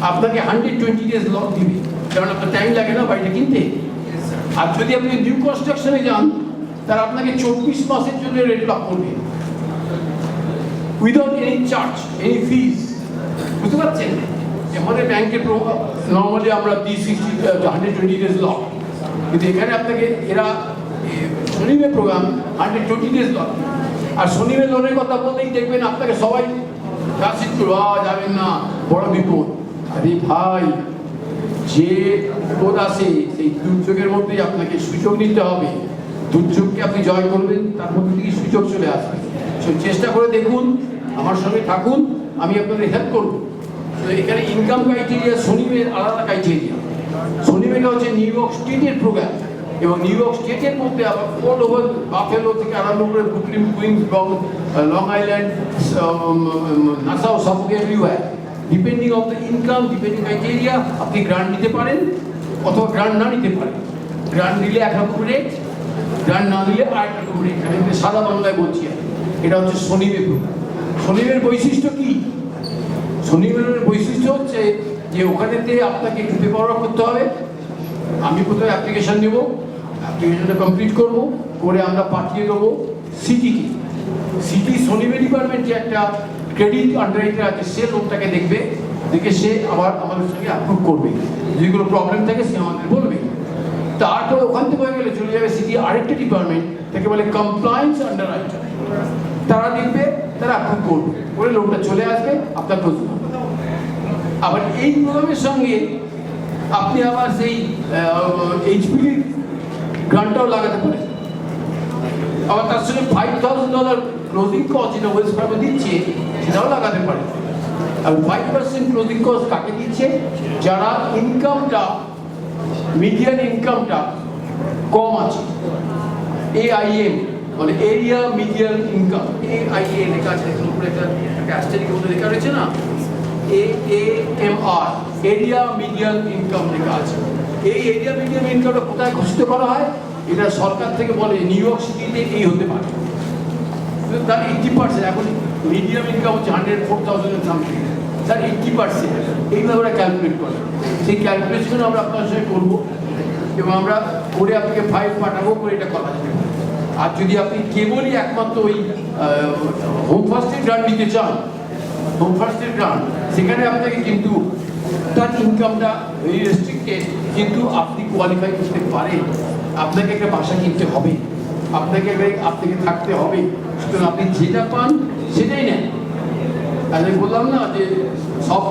B: আপনাকে 120 ডেজ লক দিবে, কারণ আপনার টাইম লাগে না বাড়িটা কিনতে। আর যদি আপনি নিউ কনস্ট্রাকশনে যান তারা আপনাকে 24 মাসের জন্য রেট লক করবে উইদাউট এনি চার্জ, এনি ফিস, বুঝতে পারছেন? আমাদের ব্যাংকে নর্মালি আমরা 120 ডেজ লক, কিন্তু এখানে আপনাকে এরা শনিবের প্রোগ্রাম 120 ডেজ লক। আর শনিবের লোনের কথা বলতেই দেখবেন আপনাকে সবাই কাশিত যাবেন না, বড় বিপদ। আরে ভাই, যে বিপদ আসে সেই দুর্যোগের মধ্যেই আপনাকে সুযোগ নিতে হবে। দুর্যোগকে আপনি জয় করবেন, তার মধ্যে থেকে সুযোগ চলে আসবে। চেষ্টা করে দেখুন, আমার সঙ্গে থাকুন, আমি আপনাদের হেল্প করব। তো এখানে ইনকাম ক্রাইটেরিয়া শনিবের আলাদা ক্রাইটেরিয়া। শনিবের হচ্ছে নিউ ইয়র্ক স্টেটের প্রোগ্রাম, এবং নিউ ইয়র্ক স্টেটের মধ্যে আবার অল ওভার বাফেলো থেকে আরম্ভ করে Brooklyn, Queens, Long Island, Nassau, Suffolk, everywhere. Depending on the income, depending criteria আপনি গ্রান্ট নিতে পারেন অথবা গ্রান্ট না নিতে পারেন। গ্রান্ট নিলে একরকম রেট, গ্রান্ট না নিলে আরেক রকম রেট। আমি সাদা বাংলায় বলছি, এটা হচ্ছে শনিবের প্রোগ্রাম। শনিবের বৈশিষ্ট্য কি? শনিবের বৈশিষ্ট্য হচ্ছে যে ওখানেতে আপনাকে একটু পেপার ওয়ার্ক করতে হবে। আমি কোথাও অ্যাপ্লিকেশন নেব, অ্যাপ্লিকেশনটা কমপ্লিট করব, করে আমরা পাঠিয়ে দেবো সিটিকে। সিটি শনিবের ডিপার্টমেন্টে একটা ক্রেডিট আন্ডাররাইটার আছে, সে লোকটাকে দেখবে, দেখে সে আবার আমাদের সঙ্গে অ্যাপ্রুভ করবে। যেগুলো প্রবলেম থাকে সে আমাদের বলবে। তারপরে ওখান থেকে হয়ে গেলে চলে যাবে সিটি আরেকটা ডিপার্টমেন্ট, তাকে বলে কমপ্লায়েন্স আন্ডাররাইটার। তারা দেখবে, তারা অ্যাপ্রুভ করবে, করে লোকটা চলে আসবে আপনার প্রশ্ন। আবার এই প্রোগ্রামের সঙ্গে আপনি আবার সেই এইচপির গ্রান্টটাও লাগাতে পারেন। আবার তার সঙ্গে $5,000 ক্লোজিং কস্ট যেটা ওয়েলস ফার্গো দিচ্ছে সেটাও লাগাতে পারেন। আর 5% ক্লোজিং কস্ট কাকে দিচ্ছে? যারা ইনকামটা, মিডিয়ান ইনকামটা কম আছে। AIM মানে এরিয়া মিডিয়ান ইনকাম, AIA লেখা আছে, উপরে একটা অ্যাস্টেরিকের মধ্যে লেখা রয়েছে না, AMR, এরিয়া মিডিয়ান ইনকাম লেখা আছে। এই এরিয়া মিডিয়ান ইনকামটা কোথায় ঘোষিত করা হয়? এটা সরকার থেকে বলে নিউ ইয়র্ক সিটিতে এই হতে পারে। তার 80%, এখন মিডিয়াম ইনকাম হচ্ছে 104,000 সামথিং, তার 80% এইভাবে ওরা ক্যালকুলেট করে। সেই ক্যালকুলেশন আমরা আপনার সঙ্গে করবো, এবং আমরা করে আপনাকে ফাইল পাঠাবো, করে এটা করা যাবে। আর যদি আপনি কেবলই একমাত্র ওই হোম ফার্স্টের গ্রান্ট নিতে চান, হোম ফার্স্টের গ্রান্ট, সেখানে আপনাকে কিন্তু তার ইনকামটা ভেরি রেস্ট্রিক্টেড, কিন্তু আপনি কোয়ালিফাই করতে পারেন। আপনাকে একটা বাসা কিনতে হবে, আপনাকে থাকতে হবে, সুতরাং আপনি যেটা পান সেটাই নেন। আর আমি বললাম না যে সব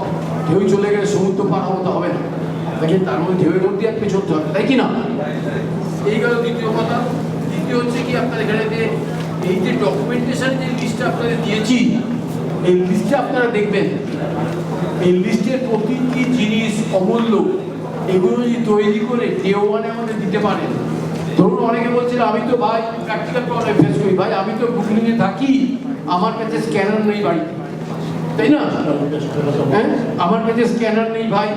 B: ঢেউ চলে গেলে সমুদ্র পার হতে হবে না, আপনাকে তার মধ্যে ঢেউয়ের মধ্যে আপনি চলতে হবে, তাই কি না? এই গেল দ্বিতীয় কথা। দ্বিতীয় হচ্ছে কি, আপনার এখানে যে এই যে ডকুমেন্টেশন যে লিস্টটা আপনাদের দিয়েছি, এই লিস্টে আপনারা দেখবেন, এই লিস্টের প্রতিটি জিনিস অমূল্য। এগুলো যদি তৈরি করে কেউ আমাদের দিতে পারেন। ধরুন অনেকে বলছিল আমি তো ভাই প্র্যাকটিক্যাল প্রবলেম ফেস করি, ভাই আমি তো ব্রুকলিনে থাকি, আমার কাছে স্ক্যানার নেই বাড়িতে, তাই না? হ্যাঁ, আমার কাছে স্ক্যানার নেই ভাই,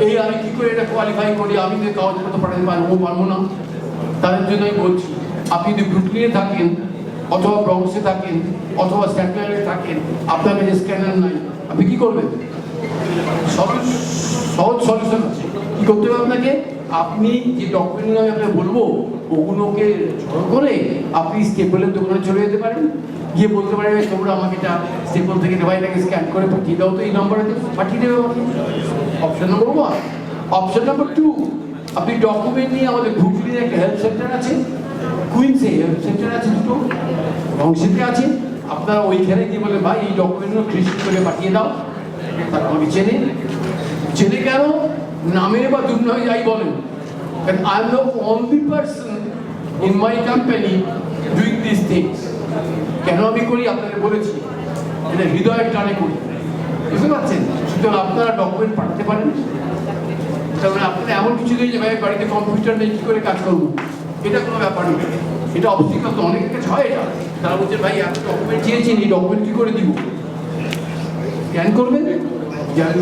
B: এই আমি কি করে এটা কোয়ালিফাই করি, আমি তো কাগজপত্র পাঠাতে পারবো না। তাদের জন্য আমি বলছি, আপনি যদি ব্রুকলিনে থাকেন অথবা ব্রঙ্কসে থাকেন অথবা স্ট্যাটল্যান্ডে থাকেন, আপনার কাছে স্ক্যানার নাই, আপনি কি করবেন? সহজ সলিউশন আছে। কি করতে হবে আপনাকে? আপনি যে ডকুমেন্টগুলো আমি আপনাকে বলবো ওগুলোকে জড়ো করে আপনি স্টেপলের দোকানে চলে যেতে পারেন, গিয়ে বলতে পারেন তোমরা আমাকে এটা স্টেপল থেকে ডিভাইসটাকে স্ক্যান করে পাঠিয়ে দাও, তো এই নম্বরে পাঠিয়ে দেবে আমাকে। Option number 1। অপশন নম্বর 2, আপনি ডকুমেন্ট নিয়ে আমাদের ধুবড়ির একটা হেলথ সেন্টার আছে, কুইন্সে হেলথ সেন্টার আছে দুটো, রংসিতে আছে, আপনারা ওইখানে গিয়ে বলে ভাই এই ডকুমেন্টগুলো কৃষি করে পাঠিয়ে দাও, তারা আমাকে চেনে কেন? নামে বা দুর্নামে যাই বলেন, I am the only person in my company doing these things. কেন আমি করি আপনাদের বলেছি, এটা হৃদয়ের টানে করি, বুঝতে পারছেন? সুতরাং আপনারা ডকুমেন্ট পাঠাতে পারেন। তার মানে আপনারা এমন কিছু নেই যে ভাই বাড়িতে কম্পিউটার নেই, কী করে কাজ করবো, এটা কোনো ব্যাপার নেই। এটা অবস্থিত তো অনেক কাছে হয়, এটা তারা বলছে ভাই এত ডকুমেন্ট চেয়েছেন, এই ডকুমেন্ট কী করে দিব? স্ক্যান করবেন, যার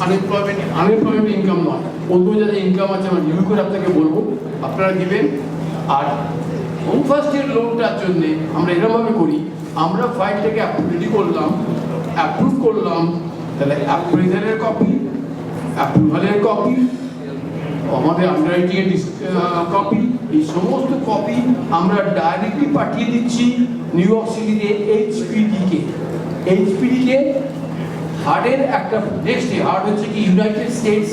B: আনএমপ্লয়মেন্ট ইনকাম নয়, অন্য যাদের ইনকাম আছে আমি রিভিউ করে আপনাকে বলবো, আপনারা দিবেন। আর হোম ফার্স্টের লোনটার জন্যে আমরা এরকমভাবে করি, আমরা ফাইলটাকে রেডি করলাম, অ্যাপ্রুভ করলাম, তাহলে অ্যাপ্রেজারের কপি, অ্যাপ্রুভালের কপি, আমাদের আন্ডাররাইটিংয়ের কপি, এই সমস্ত কপি আমরা ডাইরেক্টলি পাঠিয়ে দিচ্ছি নিউ ইয়র্ক সিটিতে এইচপিডিকে। হার্ডের একটা নেক্সট হার্ড হচ্ছে কি United states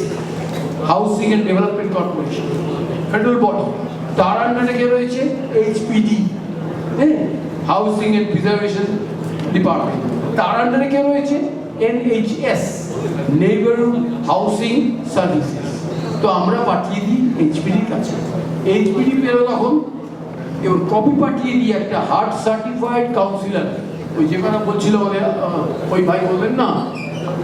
B: housing and development corporation, federal body, তার আন্ডারে কে রয়েছে? এইচপিডি, হ্যাঁ, হাউসিং অ্যান্ড প্রিজার্ভেশন ডিপার্টমেন্ট। তার আন্ডারে কে রয়েছে? NHS, neighbourhood housing services. তো আমরা পাঠিয়ে দিই এইচপিডির কাছে, এইচপিডি পেলো তখন এবার কপি পাঠিয়ে দিই একটা হার্ড সার্টিফাইড কাউন্সিলর, ওই যে কথা বলছিল আমাদের ওই ভাই বললেন না,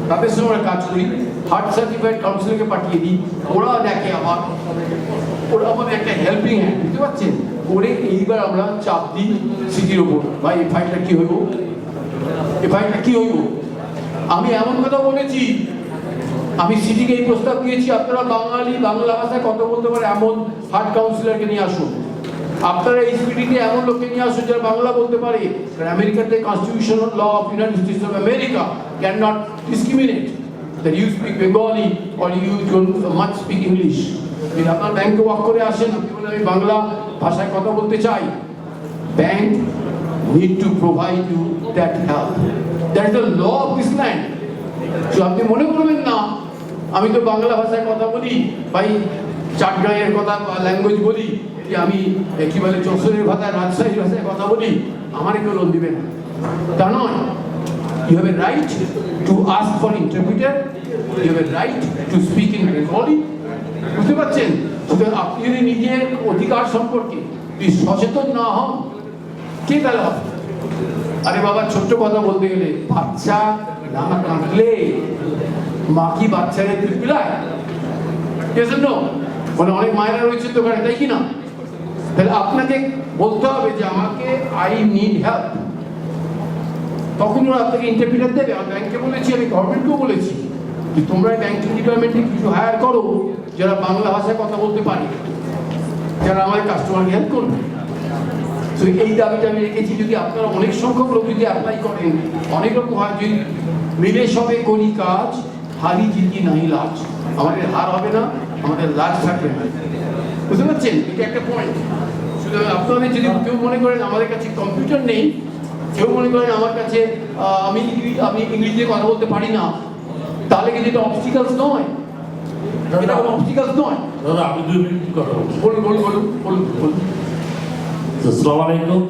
B: তাদের সঙ্গে আমরা কাজ করি, হার্ড সার্টিফাইড কাউন্সিলরকে পাঠিয়ে দিই, ওরা দেখে আবার, ওরা আমাদের একটা হেল্পিং হ্যান্ড, বুঝতে পারছেন? করে এইবার আমরা চাপ দিই সিটির ওপর, ভাই এই ফাইলটা কী হইব, এই ফাইলটা কী হইব। আমি এমন কথা বলেছি, আমি সিটিকে এই প্রস্তাব দিয়েছি, আপনারা বাঙালি বাংলা ভাষায় কথা বলতে পারে এমন হার্ড কাউন্সিলরকে নিয়ে আসুন, আপনারা এইচপিডিতে এমন লোককে নিয়ে আসুন যারা বাংলা বলতে পারে। আমেরিকাতে constitutional law of United States of America can not discriminate that you speak Bengali or you don't much speak English. যদি আপনার ব্যাংকে ওয়ার্ক করে আসেন, আপনি বলেন আমি বাংলা ভাষায় কথা বলতে চাই, bank need to provide you that help. That is the law of this land. So আপনি মনে করবেন না আমি তো বাংলা ভাষায় কথা বলি, ভাই চাটগাঁয়ের কথা ল্যাঙ্গুয়েজ বলি, কি আমি কি বলে যশোরের ভাষায় রাজশাহীর ভাষায় কথা বলি, আমার কেউ লোন দিবে না, তা নয়। You have a right to ask for interpreter, you have a right to speak in Bengali, বুঝতে পারছেন? সুতরাং আপনি যদি নিজের অধিকার সম্পর্কে যদি সচেতন না হন, কে তাহলে হবে? আরে বাবা, ছোট্ট কথা বলতে গেলে বাচ্চা না কাঁদলে মা কি বাচ্চারে দুধ পিলায়? মানে অনেক মায়েরা রয়েছে তো ওখানে, তাই কি না? তাহলে আপনাকে বলতে হবে যে আমাকে আই নিড হেল্প, তখন ওরা আপনাকে ইন্টারপ্রিটার দেবে। আমি ব্যাংকে বলেছি, আমি গভর্নমেন্টকেও বলেছি যে তোমরা ব্যাংকিং ডিপার্টমেন্টে কিছু হায়ার করো যারা বাংলা ভাষায় কথা বলতে পারে, যারা আমার কাস্টমারকে হেল্প করবে। তো এই দাবিটা আমি রেখেছি, যদি আপনারা অনেক সংখ্যক লোক যদি অ্যাপ্লাই করেন, অনেক রকম হয়, যদি মিলে সবে করি কাজ, হারি জিতি নাই লাজ, আমাদের হার হবে না, আমাদের লাজ থাকবে না, বুঝতে পারছেন? এটা একটা পয়েন্ট। সুতরাং আপনাদের যদি কেউ মনে করেন আমাদের কাছে কম্পিউটার নেই, কেউ মনে করেন আমার কাছে আমি ইংলিশে কথা বলতে পারি না, তাহলে কিন্তু এটা অবস্টিকালস নয়, এটা কোনো অবস্টিকালস নয়।
T: দাদা আমি 2 মিনিট কথা
B: বলুন বলুন বলুন বলুন বলুন।
T: আসসালামু আলাইকুম।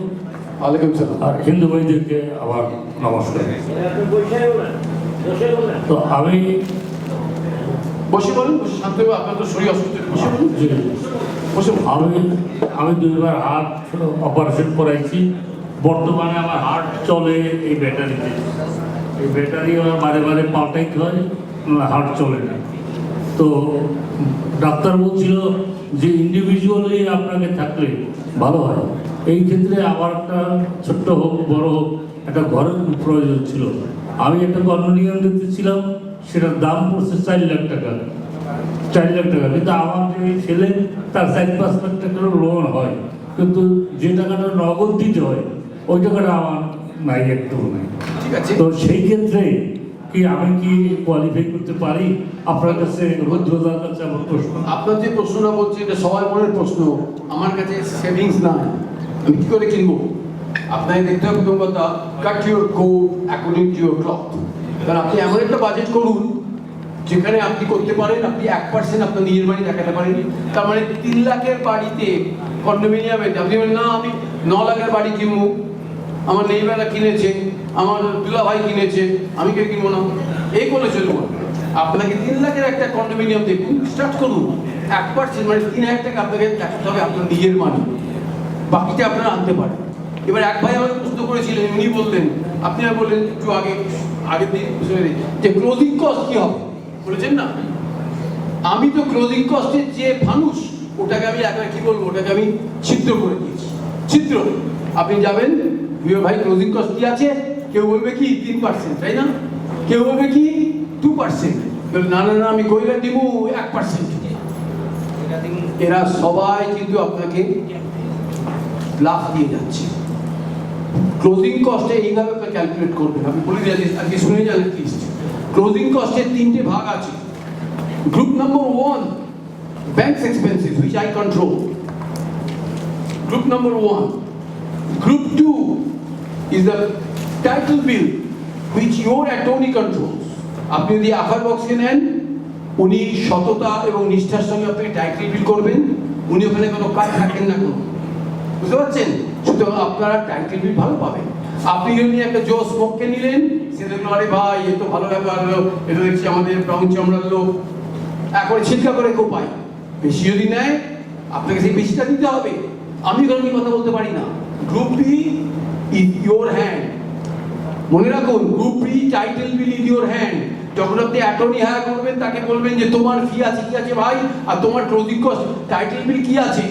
B: ওয়ালাইকুম সালাম।
T: আর হিন্দু ভাইদেরকে আবার নমস্কার। তো আমি
B: বসে বলুন, শান্তভাবে, আপনার তো শরীর অসুস্থ, বসে বলুন, বসে বলুন।
T: আমি 2বার হার্ট অপারেশন করাইছি, বর্তমানে আমার হার্ট চলে এই ব্যাটারিতে, এই ব্যাটারি আমার বারে বারে পাল্টাইতে হয়, হার্ট চলে না। তো ডাক্তার বলছিল যে ইন্ডিভিজুয়ালি আপনাকে থাকলে ভালো হয়। এই ক্ষেত্রে আমার একটা ছোট্ট হোক বড় হোক একটা ঘরের প্রয়োজন ছিল। আমি একটা কর্মনিয়ম দিতেছিলাম, সেটার দাম পড়ছে 4 লাখ টাকা, 4 লাখ টাকা। কিন্তু আমার যে ছেলে তার 4-5 লাখ টাকার লোন হয়, কিন্তু যে টাকাটা নগদ দিতে হয় ওই টাকাটা আমার নাই, একটু নাই।
B: ঠিক আছে।
T: তো সেই ক্ষেত্রে কি আমি কি কোয়ালিফাই করতে পারি? আপনার কাছে রুদ্রদার কাছে আমার প্রশ্ন।
B: আপনার যে প্রশ্নটা বলছে এটা সবার মনের প্রশ্ন। আমার কাছে সেভিংস নাই, আমি কি করে কিনবো? আপনাকে দেখতে হবে প্রথম কথা, cut your coat according to your cloth. কারণ আপনি এমন একটা বাজেট করুন যেখানে আপনি করতে পারেন, আপনি 1% আপনার নিজের বাড়ি দেখাতে পারেন। তার মানে 3 লাখের বাড়িতে কন্ডোমিনিয়ামে আপনি বলেন না আমি 9 লাখের বাড়ি কিনবো, আমার নেইবাররা কিনেছে, আমার দুলা ভাই কিনেছে, আমি কে কিনবো না, এই করে চলবো। আপনাকে 3 লাখের একটা কন্ডোমিনিয়াম দেখুন, স্টার্ট করুন। 1% মানে 3,000 টাকা আপনাকে দেখাতে হবে আপনার নিজের মানি, বাকিটা আপনারা আনতে পারেন। এবার এক ভাই আমাকে প্রশ্ন করেছিলেন, উনি বললেন, আপনি আর বললেন একটু আগের দিন যে ক্লোজিং কস্ট কি হবে বলেছেন না। আমি তো ক্লোজিং কস্টের যে ফানুষ ওটাকে আমি একবার কি বলবো, ওটাকে আমি ছিদ্র করে দিয়েছি। ছিদ্র, আপনি যাবেন ভাই ক্লোজিং কস্ট কি আছে, কেউ বলবে কি 3%, তাই না? কেউ বলবে কি 2%, না না না আমি কইলে দিব 1%। এরা সবাই কিন্তু আপনাকে লাভ দিয়ে যাচ্ছে। ক্লোজিং কস্টে এইভাবে আপনি ক্যালকুলেট করবেন। আমি বলে দিয়েছি, আজকে শুনে যান লিস্ট। ক্লোজিং কস্টের 3টে ভাগ আছে। Group number 1, banks expenses which I control. Group number 1. Group 2 is the title bill which your attorney controls. আপনি যদি আফার বক্সে নেন, উনি সততা এবং নিষ্ঠার সঙ্গে আপনাকে টাইটেল বিল করবেন। উনি ওখানে কোনো কাজ থাকেন না কোনো, বুঝতে পারছেন? সুতরাং আপনারা টাইটেল বিল ভালো পাবেন। আপনি যদি একটা জো স্মোককে নিলেন, সে দেখলো আরে ভাই এ তো ভালো ব্যাপার, এটা দেখছি আমাদের ব্রাউন চামড়ার লোক, একবারে ছিটকা করে কোপায়। বেশি যদি নেয় আপনাকে সেই বেশিটা দিতে হবে। আমি কারণে কথা বলতে পারি না। Group B is your hand, মনে রাখুন। Group B title bill is your hand. যখন আপনি অ্যাটর্নি হায়ার করবেন তাকে বলবেন যে তোমার ফি আছে কি আছে ভাই, আর তোমার ক্লোজিং কস্ট টাইটেল বিল কি আছে।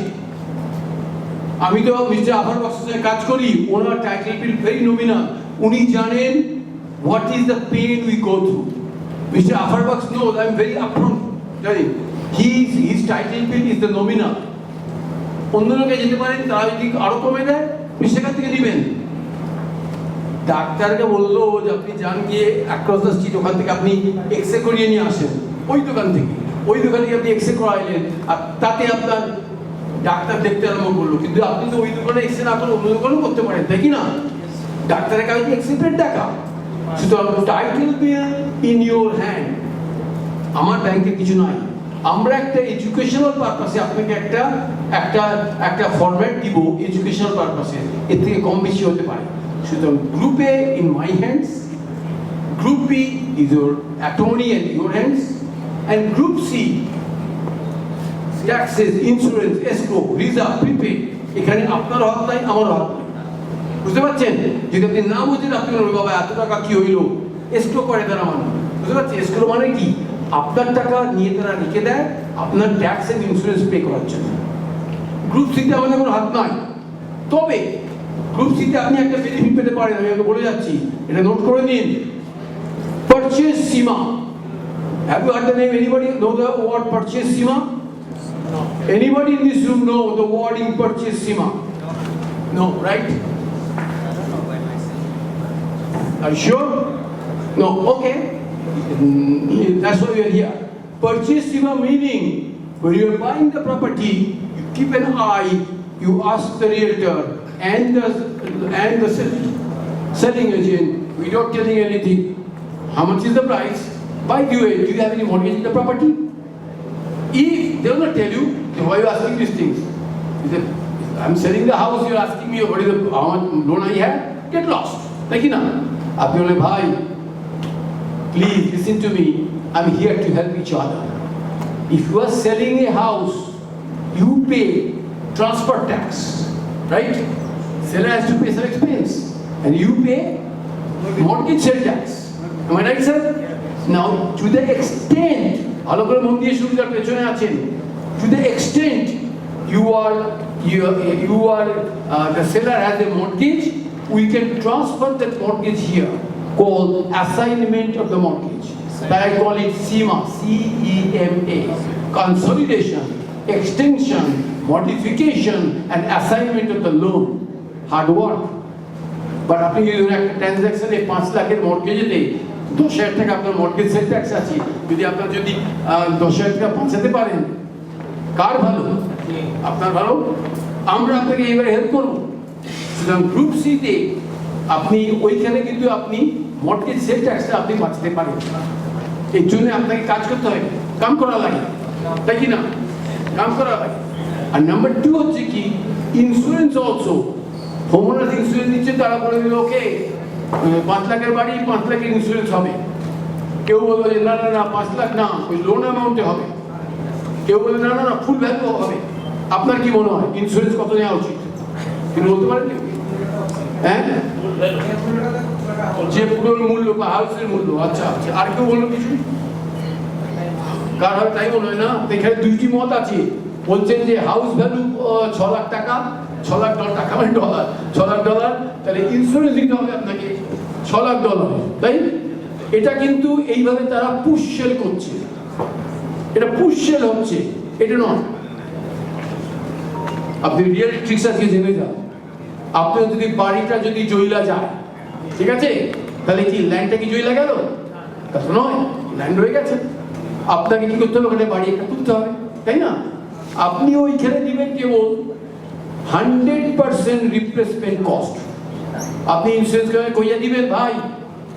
B: আমি তো মিস্টার আফার বক্সের কাজ করি, ওনার টাইটেল বিল ভেরি নমিনাল। উনি জানেন what is the pain we go through. Mister Afar Bux knows I am very upfront, জানি his title bill is the nominal. অন্য লোকে যেতে পারেন, তারা যদি আরো কমে দেয় আপনি সেখান থেকে নেবেন। ডাক্তারকে বললো যে আপনি যান গিয়ে অ্যাক্রস দ্য স্ট্রিট, ওখান থেকে আপনি এক্সরে করিয়ে নিয়ে আসেন। ওই দোকান থেকে আপনি এক্সরে করাইলেন, আর তাতে আপনার ডাক্তার দেখতে আরম্ভ করলো। কিন্তু আপনি তো ওই দোকানে এক্সরে না করে অন্য দোকানেও করতে পারেন, তাই কি না? ডাক্তারের কাছে এক্সেপ্টেড টাকা। সুতরাং title bill in your hand. আমার ব্যাংকে কিছু নাই, আমরা একটা এডুকেশনাল পারপাসে আপনাকে একটা ফরম্যাট দিব এডুকেশনাল পারপাসে, এর থেকে কম বেশি হতে পারে। সুতরাং group A in my hands, group B is your attorney and your hands, and group C taxes, insurance, escrow, reserve, prepaid, এখানে আপনার হাত নাই, আমার হাত নাই। বুঝতে পারছেন? যদি আপনি না বুঝেন, আপনি বলবেন বাবা এত টাকা কি হইলো, এসক্রো করে তারা মানে, বুঝতে পারছেন? এসক্রো মানে কি? আপনার টাকা নিয়ে তারা রেখে দেয় আপনার ট্যাক্স এন্ড ইন্স্যুরেন্স পে করার জন্য। গ্রুপ সিতে আমাদের কোনো হাত নাই। তবে গ্রুপ সিতে আপনি একটা বেনিফিট পেতে পারেন, আমি আপনাকে বলে যাচ্ছি, এটা নোট করে নিন। Purchase CEMA. Have you heard the name? Anybody know the word purchase CEMA? Anybody in this room know the wording purchase sima? No, right? Are you sure? No, okay. That's why we are here. Purchase sima meaning when you are buying the property, you keep an eye, you ask the realtor and the selling agent without telling anything. How much is the price? By the way, do you have any mortgage in the property? If they will not tell you, then why are you asking these things? He said, I'm selling the house, you're asking me what is the how much loan I have? Get lost. Like you know, apni bole bhai, please listen to me. I'm here to help each other. If you are selling a house, you pay transfer tax, right? Seller has to pay some expense, and you pay mortgage sale tax. Am I right, sir? Now, to the extent, ভালো করে মন দিয়ে সুবিধার পেছনে আছেন, to the extent you are the seller has a mortgage, we can transfer that mortgage here, called assignment of the mortgage. That I call it SEMA, C-E-M-A, consolidation, extension, modification, and assignment of the loan. Hard work. But আপনি যদি ধরুন একটা ট্রানজ্যাকশনে 5 লাখের মর্টগেজেতে 10,000 টাকা আপনার mortgage sell tax আছে, যদি আপনার যদি 10,000 টাকা বাঁচাতে পারেন, কার ভালো? আপনার ভালো। আমরা আপনাকে এবারে হেল্প করবো। সুতরাং গ্রুপ সিতে আপনি ওইখানে কিন্তু আপনি মর্টগেজ সেল ট্যাক্সটা আপনি বাঁচাতে পারেন। এর জন্য আপনাকে কাজ করতে হয়, কাম করা লাগে, তাই কি না? কাম করা লাগে। আর নাম্বার 2 হচ্ছে কি, ইন্স্যুরেন্স অলসো। হোমওনার্স ইন্স্যুরেন্স দিচ্ছে, তারা বলে দিল ওকে 5 লাখের বাড়ি 5 লাখের ইন্স্যুরেন্স হবে। কেউ বললো যে না না না 5 লাখ না, ওই লোন অ্যামাউন্টে হবে। কেউ বলে না না না ফুল ভ্যালু হবে। আপনার কি মনে হয় ইন্স্যুরেন্স কত নেওয়া উচিত? তিনি বলতে পারেন কেউ? হ্যাঁ, যে পুরো মূল্য বা হাউসের মূল্য। আচ্ছা আচ্ছা, আর কেউ বললো কিছু? কার হয় তাই মনে হয় না? এখানে 2টি মত আছে। বলছেন যে হাউস ভ্যালু 6 লাখ টাকা, 6 লাখ টাকা মানে ডলার, 6 লাখ ডলার, তাহলে ইন্স্যুরেন্স দিতে হবে আপনাকে 6 লাখ ডলার, তাই? এটা কিন্তু এইভাবে তারা পুশ সেল করছে, এটা পুশ সেল হচ্ছে, এটা নয়। আপনি রিয়েল ট্রিক্স আজকে জেনে যান। আপনার যদি বাড়িটা যদি জইলা যায়, ঠিক আছে, তাহলে কি ল্যান্ডটা কি জইলা গেল? তা তো নয়, ল্যান্ড হয়ে গেছে। আপনাকে কি করতে হবে? ওখানে বাড়ি একটা তুলতে হবে, তাই না? আপনি ওইখানে দিবেন কেবল 100% রিপ্লেসমেন্ট কস্ট। আপনি ইন্স্যুরেন্স করে কইয়া দিবেন ভাই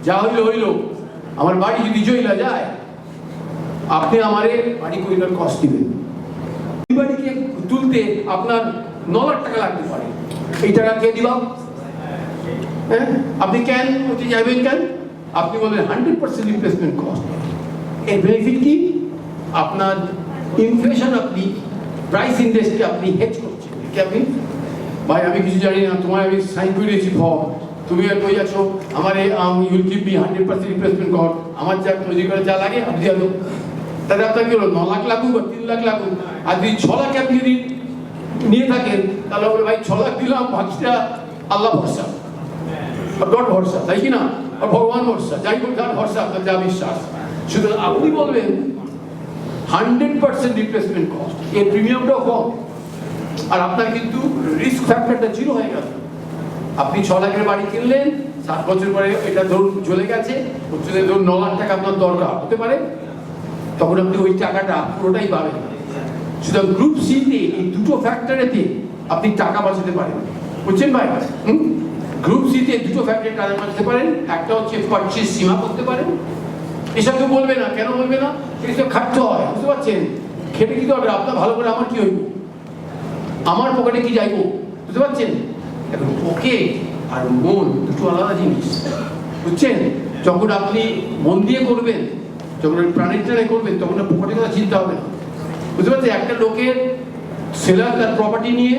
B: যা হইলো হইলো, আমার বাড়ি যদি জইলা যায় আপনি আমারে বাড়ি কইলার কস্ট দিবেন। এই বাড়িকে তুলতে আপনার 9 লাখ টাকা লাগতে পারে, এই টাকা কে দিবা? হ্যাঁ, আপনি কেন ওতে যাবেন কেন? আপনি বলেন 100% রিপ্লেসমেন্ট কস্ট। এর বেনিফিট কি? আপনার ইনফ্লেশন, আপনি প্রাইস ইন্ডেক্সকে আপনি হেজ করছেন। কি আপনি ভাই আমি কিছু জানি না, তোমার আমি সাইন করে দিয়েছি ফর্ম, তুমি আর কই আছো আমার ইউল গিভ মি 100% রিপ্লেসমেন্ট কস্ট, আমার যা তৈরি করে যা লাগে আপনি জানো। তাহলে আপনার কি হলো? 9 লাখ লাগুক বা 3 লাখ লাগুক, আর যদি 6 লাখ আপনি যদি নিয়ে থাকেন তাহলে বলে ভাই 6 লাখ দিলাম, বাকিটা আল্লাহ ভরসা, গড ভরসা, তাই কি না? আর ভগবান ভরসা, যাই বল যার ভরসা, আপনার যা বিশ্বাস। সুতরাং আপনি বলবেন 100% রিপ্লেসমেন্ট কস্ট, এর প্রিমিয়ামটাও কম, আর আপনার কিন্তু রিস্ক ফ্যাক্টরটা 0 হয়ে গেল। আপনি 6 লাখের বাড়ি কিনলেন, 7 বছর পরে এটা ধরুন চলে গেছে, ধরুন 9 লাখ টাকা আপনার দরকার হতে পারে, তখন আপনি ওই টাকাটা পুরোটাই পাবেন। সুতরাং গ্রুপ সিতে এই দুটো ফ্যাক্টরেতে আপনি টাকা বাঁচাতে পারেন, বুঝছেন ভাই? গ্রুপ সিতে দুটো ফ্যাক্টরে টাকা বাঁচাতে পারেন। একটা হচ্ছে পারচেজ সীমা করতে পারেন। এসব কেউ বলবে না, কেন বলবে না? এসব খাটতে হয়, বুঝতে পারছেন? খেটে কি দরকার? আপনার ভালো করে আমার কি হইব, আমার পকেটে কি যাইব, বুঝতে পারছেন? এখন পকেট আর মন দুটো আলাদা জিনিস, বুঝছেন? যখন আপনি মন দিয়ে করবেন, যখন প্রাণের টানে করবেন, তখন পকেটের কথা চিন্তা হবে না, বুঝতে পারছেন? একটা লোকের সেলার তার প্রপার্টি নিয়ে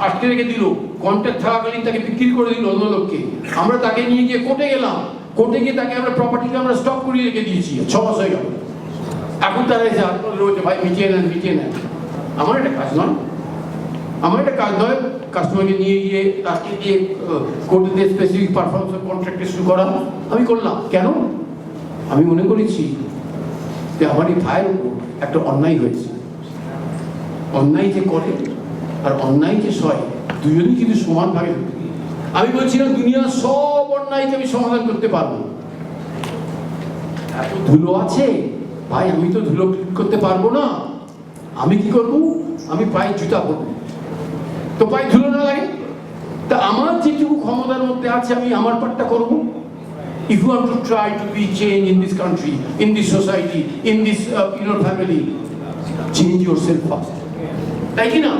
B: আটকে রেখে দিল, কন্ট্রাক্ট থাকাকালীন তাকে বিক্রি করে দিল অন্য লোককে। আমরা তাকে নিয়ে গিয়ে কোর্টে গেলাম, কোর্টে গিয়ে তাকে আমরা প্রপার্টিকে আমরা স্টক করিয়ে রেখে দিয়েছি, 6 মাস হয়ে গেল। এখন তারা এসে রয়েছে ভাই মিটিয়ে নেন, মিটিয়ে নেন। আমার এটা কাজ নয়, আমার এটা কাজ নয় কাস্টমারকে নিয়ে গিয়ে তাকে দিয়ে কোর্টে দিয়ে স্পেসিফিক পারফরমেন্স কন্ট্রাক্ট ইস্যু করা। আমি করলাম কেন? আমি মনে করেছি যে আমার এই ভাইয়ের উপর একটা অন্যায় হয়েছে। অন্যায় যে করে আর অন্যায় যে সয়, দুজনই কিন্তু সমানভাবে। আমি বলছিলাম দুনিয়ার সব অন্যায়কে আমি সমাধান করতে পারবো। এত ধুলো আছে ভাই, আমি তো ধুলো করতে পারবো না। আমি কি করবো? আমি পায়ে জুতা পরবো, তো পায়ে ধুলো না লাগে। তা আমার যেটুকু ক্ষমতার মধ্যে আছে আমি আমার পার্টটা করবো। If you want to try to be change in this country, in this society, in this family, change yourself first. তাই কি না?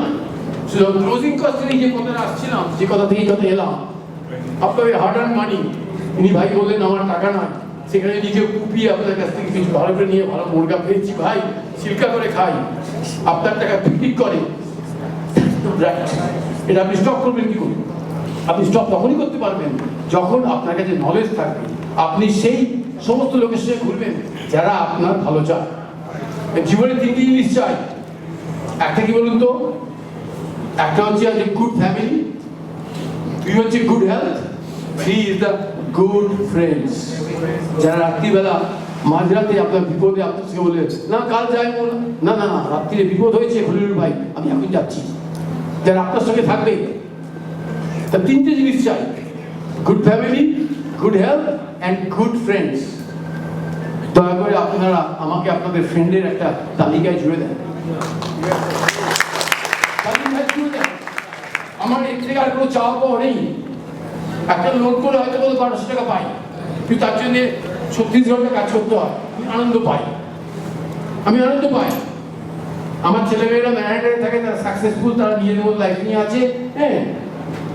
B: সুতরাং ক্লোজিং কস্টের যে কথাটা আসছিলাম, যে কথা থেকে কথা এলাম, আপনার হার্ড আর্ন মানি, উনি ভাই বললেন আমার টাকা নয়, সেখানে নিজে কুপিয়ে আপনার কাছ থেকে কিছু ভালো করে নিয়ে ভালো মুরগা পেয়েছি ভাই, সিল্কা করে খাই, আপনার টাকা পিকনিক করে, এটা আপনি স্টপ করবেন কি করে? আপনি স্টপ তখনই করতে পারবেন যখন আপনার কাছে নলেজ থাকবে। আপনি সেই সমস্ত লোকের সঙ্গে ঘুরবেন যারা আপনার ভালো চায়। জীবনে 3টি জিনিস চাই, একটা কি বলুন তো? একটা হচ্ছে গুড ফ্যামিলি, 2 হচ্ছে good health, 3 is the good friends. যারা রাত্রিবেলা মাঝরাতে আপনার বিপদে আপনার সঙ্গে বলে না কাল যাইবো না, না না রাত্রিরে বিপদ হয়েছে হলিউড ভাই আমি এখন যাচ্ছি, যারা আপনার সঙ্গে থাকবে। তা 3টে জিনিস চাই, good family, good health, and good friends. দয়া করে আপনারা আমাকে আপনাদের ফ্রেন্ডের একটা তালিকায় জুড়ে দেন। আমার এর থেকে আর কোনো চাওয়া পাওয়া নেই। একটা লোড করে হয়তো বলো 1200 টাকা পাই, কিন্তু তার জন্য 36 ঘন্টা কাজ করতে হয়, আনন্দ পাই, আমি আনন্দ পাই। আমার ছেলেমেয়েরা ম্যারিডে থাকে, তারা সাকসেসফুল, তারা নিজেদের মতো লাইফ নিয়ে আছে, হ্যাঁ,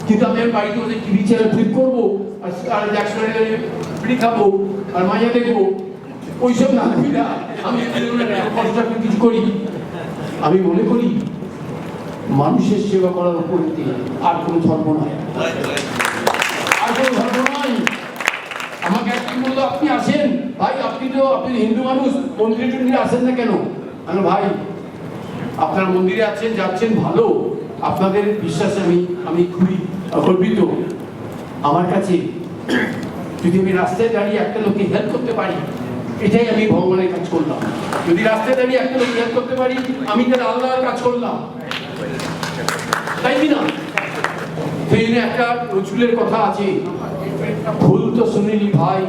B: কিন্তু আমি বাড়িতে বসে টিভি চ্যানেল ফ্লিপ করবো আর বিড়ি খাবো আর মাইয়া দেখবো, ওইসব না। আমি কিছু করি, আমি মনে করি মানুষের সেবা করার উপর আর কোনো ধর্ম নয়, আর কোনো ধর্ম নয়। আমাকে একদিন বললো, আপনি আসেন ভাই, আপনি হিন্দু মানুষ, মন্দিরে টন্দিরে আসেন না কেন? আমি ভাই, আপনার মন্দিরে আছেন, যাচ্ছেন, ভালো, আপনাদের বিশ্বাসে আমি খুবই গর্বিত। আমার কাছে যদি আমি রাস্তায় দাঁড়িয়ে একটা লোককে হেল্প করতে পারি, এটাই আমি ভগবানের কাজ করলাম। যদি রাস্তায় দাঁড়িয়ে একটা লোককে হেল্প করতে পারি, আমি তাহলে আল্লাহর কাজ করলাম, তাই কি না? সেই জন্য একটা রসুলের কথা আছে, ভুল তো শুনিনি ভাই,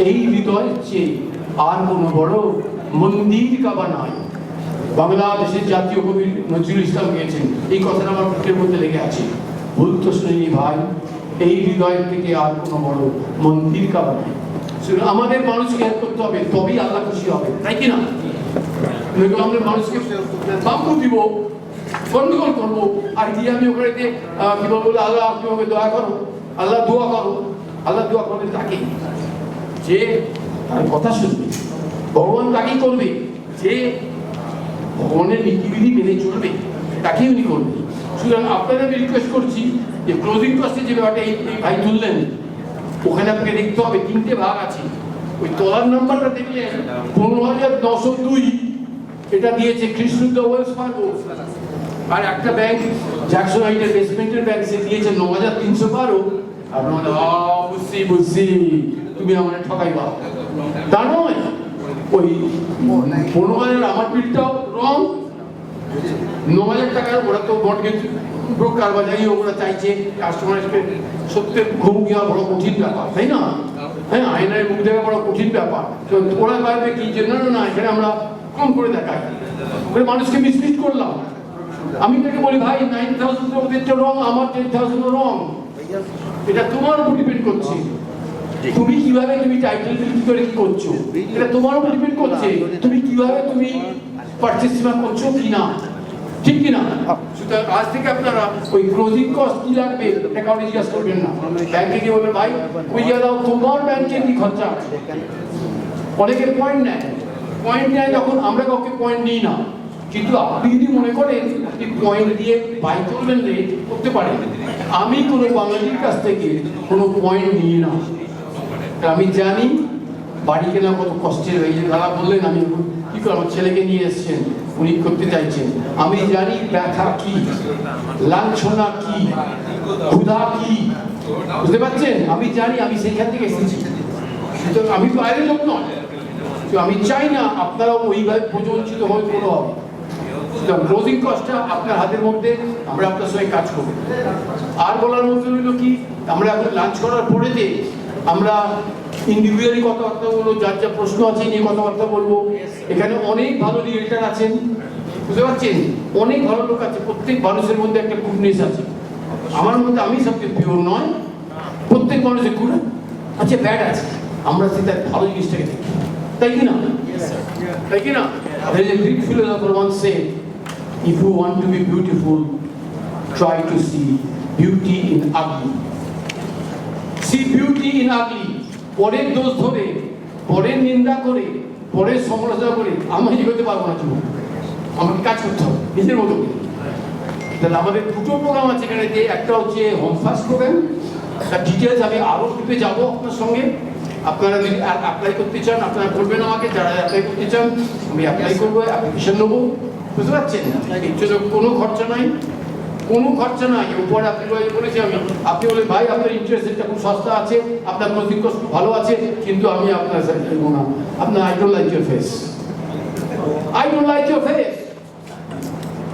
B: এই হৃদয়ের চেয়ে আর কোনো বড় মন্দির কাবা নয়। বাংলাদেশের জাতীয় কবি নজরুল ইসলাম গিয়েছেন, এই কথাটা আমার বুকের মধ্যে লেগে আছে। ভুল তো শুনিনি ভাই, এই হৃদয়ের থেকে আর কোনো বড় মন্দির কাবা নয়। আমাদের মানুষকে হেল্প করতে হবে, তবেই আল্লাহ খুশি হবে, তাই কি না? আমাদের মানুষকে বাম্পু দিব, গন্ডগোল করবো, আর দিয়ে আমি ওখানে কি বলবো, আল্লাহ আপনি ওকে দোয়া করো, আল্লাহ দোয়া করো। আল্লাহ দোয়া করবে তাকে যে তার কথা শুনবে, ভগবান তাকেই করবে যে ভগবানের নীতিবিধি মেনে চলবে, তাকেই উনি করবে। সুতরাং আপনাদের আমি রিকোয়েস্ট করছি যে ক্লোজিং কস্টে যে ব্যাপারটা এই ভাই তুললেন, ওখানে আপনাকে দেখতে হবে 3টে ভাগ আছে। ওই তলার নাম্বারটা দেখলে 15,902 এটা দিয়েছে কৃষ রুদ্র ওয়েলস ফার্গো, আর একটা ব্যাংক জ্যাকসন হাইটের বেসমেন্টের ব্যাংক সে দিয়েছে 9,312। আপনারা বুঝছি তুমি আমার ঠকাইবা, তা নয়। ওই 15,000 আমার বিলটাও রং, 9,000 টাকার ওরা তো মর্টগেজ ব্রোকার বা যাই ওরা চাইছে কাস্টমারকে সত্যের ঘুম দেওয়া বড় কঠিন ব্যাপার, তাই না? হ্যাঁ, আয়নায় মুখ দেখা বড় কঠিন ব্যাপার। তো ওরা পারবে কি যে না না এখানে আমরা কম করে দেখাই, ওখানে মানুষকে মিসলিড করলাম। আমি তাকে বলি ভাই 9,000 ওদেরটা রং, আমার 10,000 রং, এটা তোমার উপর ডিপেন্ড করছে। তুমি কিভাবে তুমি টাইটেল বিক্রি করে কি করছো, এটা তোমার উপর ডিপেন্ড করছে। তুমি কিভাবে তুমি পারচেজ সীমা করছো কিনা, ঠিক কিনা? সুতরাং আজ থেকে আপনারা ওই ক্লোজিং কস্ট কি লাগবে এটা কাউকে জিজ্ঞাসা করবেন না। ব্যাংকে গিয়ে বলবেন ভাই ওই দাও তোমার ব্যাংকে কি খরচা আছে। অনেকের পয়েন্ট নেয়, যখন আমরা কাউকে পয়েন্ট নিই না, কিন্তু আপনি যদি মনে করেন আপনি পয়েন্ট দিয়ে বাই করবেন করতে পারেন। আমি কোনো বাঙালির কাছ থেকে কোনো পয়েন্ট নিই না। আমি জানি বাড়ি কেনা কত কষ্টের হয়ে যায়। দাদা বললেন আমি কি করে, আমার ছেলেকে নিয়ে এসছেন, উনি করতে চাইছেন। আমি জানি ব্যথা কি, লাঞ্ছনা কি, ক্ষুধা কি, বুঝতে পারছেন? আমি জানি, আমি সেইখান থেকে এসেছি। সুতরাং আমি বাইরের লোক নয়, আমি চাই না আপনারাও ওইভাবে প্রবঞ্চিত হয়ে কোনো হবে। সুতরাং ক্লোজিং কস্টটা আপনার হাতের মধ্যে, আমরা আপনার সঙ্গে কাজ করব। আর বলার মধ্যে হইল কি, আমরা এখন লাঞ্চ করার পরে যে আমরা ইন্ডিভিজুয়ালি কথাবার্তা বলবো, যার যা প্রশ্ন আছে নিয়ে কথাবার্তা বলবো। এখানে অনেক ভালো রিয়েটার আছেন, বুঝতে পারছেন? অনেক ভালো লোক আছে, প্রত্যেক মানুষের মধ্যে একটা গুডনেস আছে। আমার মধ্যে আমি সবচেয়ে পিওর নয়, প্রত্যেক মানুষের গুড আছে, ব্যাড আছে, আমরা সেটা ভালো জিনিসটাকে দেখি, তাই কি না? তাই কি না? There is a Greek philosopher once said, if you want to be beautiful, try to see beauty in ugly. See beauty in ugly. পরের দোষ ধরে, পরের নিন্দা করে, পরের সমালোচনা করে আমি এগোতে পারবো না। জীবন আমাকে কাজ করতে হবে নিজের মতো। তাহলে আমাদের দুটো প্রোগ্রাম আছে এখানে, যে একটা হচ্ছে হোম ফার্স্ট প্রোগ্রাম, তার ডিটেলস আমি আরও ডিপে যাবো আপনার সঙ্গে। আপনারা যদি অ্যাপ্লাই করতে চান আপনারা বলবেন আমাকে, যারা অ্যাপ্লাই করতে চান আমি অ্যাপ্লাই করবো, অ্যাপ্লিকেশন নেবো, বুঝতে পারছেন? এর জন্য কোনো খরচা নাই, কোনো খরচা নাই। উপরে আপনি বলেছি আমি, আপনি বলেন ভাই আপনার ইন্টারেস্ট রেটটা খুব সস্তা আছে, আপনার ক্লোজিং কস্ট খুব ভালো আছে, কিন্তু আমি আপনার সাথে দেবো না। আপনার I don't like your face, I don't like your face.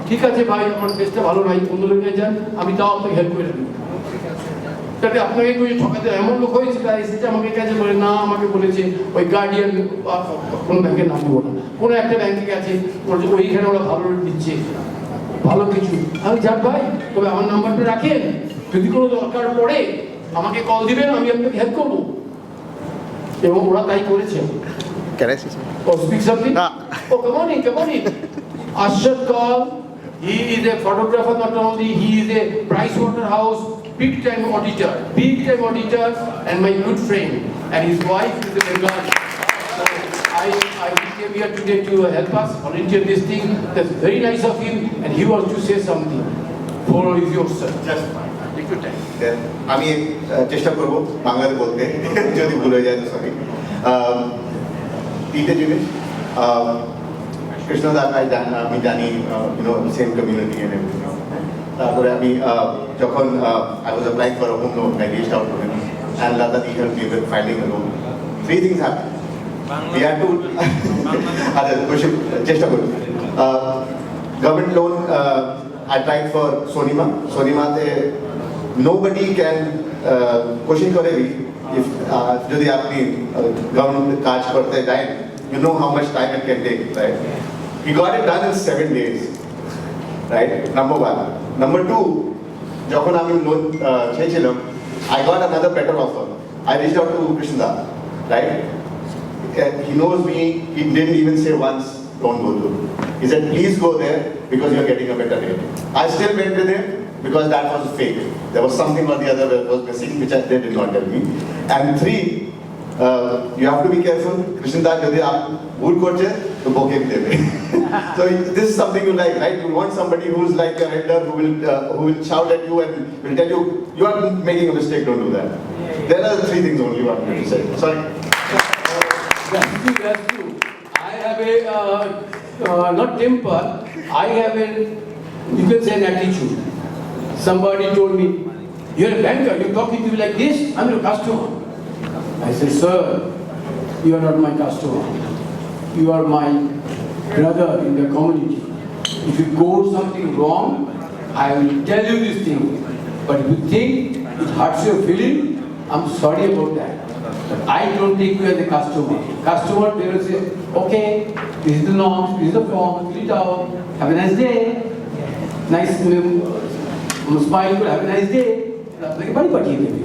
B: ঠিক আছে ভাই, আমার ফেসটা ভালো নাই, অন্য লোকে যান, আমি তাও আপনাকে হেল্প করে দেবো।
S: যাতে আপনাকে কেউ ঠকাতে এমন লোক হয়েছে তারা এসেছে আমাকে কাছে বলে না আমাকে বলেছে ওই গার্ডিয়ান কোনো ব্যাংকের নাম দেবো না কোনো একটা ব্যাংকে গেছে বলছে ওইখানে ওরা ভালো রেট দিচ্ছে ভালো কিছু আমি যাক ভাই তবে আমার নাম্বারটা রাখেন যদি কোনো দরকার পড়ে আমাকে কল দিবেন আমি আপনাকে হেল্প করবো এবং ওরা তাই করেছে Oh, speak something? Oh, come on in. Ashad call. He is a photographer, not only, he is a Pricewaterhouse big time auditor, and my good friend. And his wife is a Bengali. So I came here today to help us volunteer this thing. That's very nice of him, and he wants to say something. Floor is yours, sir. Just fine. Take your time.
U: আমি চেষ্টা করব বাংলাতে বলতে যদি ভুল হয়ে যায় তো সরি তিনটে জিনিস কৃষ্ণদা আমি জানি সেম কমিউনিটি এন্ড এভরিথিং তারপরে আমি যখন I was applying for a home loan I reached out to him and লাদা he helped me with finding a loan three things happen we had to আচ্ছা question চেষ্টা করুন government loan I tried for Sonima te nobody can question kore bhi if jodi apni government kaaj korte jaye you know how much time it can take, right? He got it done in 7 days, right? Number one. Number two, jokhon ami loan cheychilam I got another better offer. I reached out to Krishna, right? He knows me. He didn't even say once don't go through. He said, please go there because you are getting a better rate. I still went with him because that was fake. There was something or the other that was missing which they did not tell me. And three, you have to be careful. Krishna, যদি up ভুল করছে তো বকে দেবে. So this is something you like, right? You want somebody who's like a elder who will shout at you and will tell you you are making a mistake. Don't do that. There are three things only you want me to say. Sorry.
S: That's true. I have a not temper. I have you can say an attitude. Somebody told me, you're a banker, you're talking to me like this, I'm your customer. I said, sir, you are not my customer. You are my brother in the community. If you go something wrong, I will tell you this thing. But if you think it hurts your feeling, I'm sorry about that. But I don't take you as a customer. Customer, they will say, okay, this is the norm, this is the form, fill it out, have a nice day. Nice smile, have a nice day. আপনাকে বাড়ি পাঠিয়ে দেবে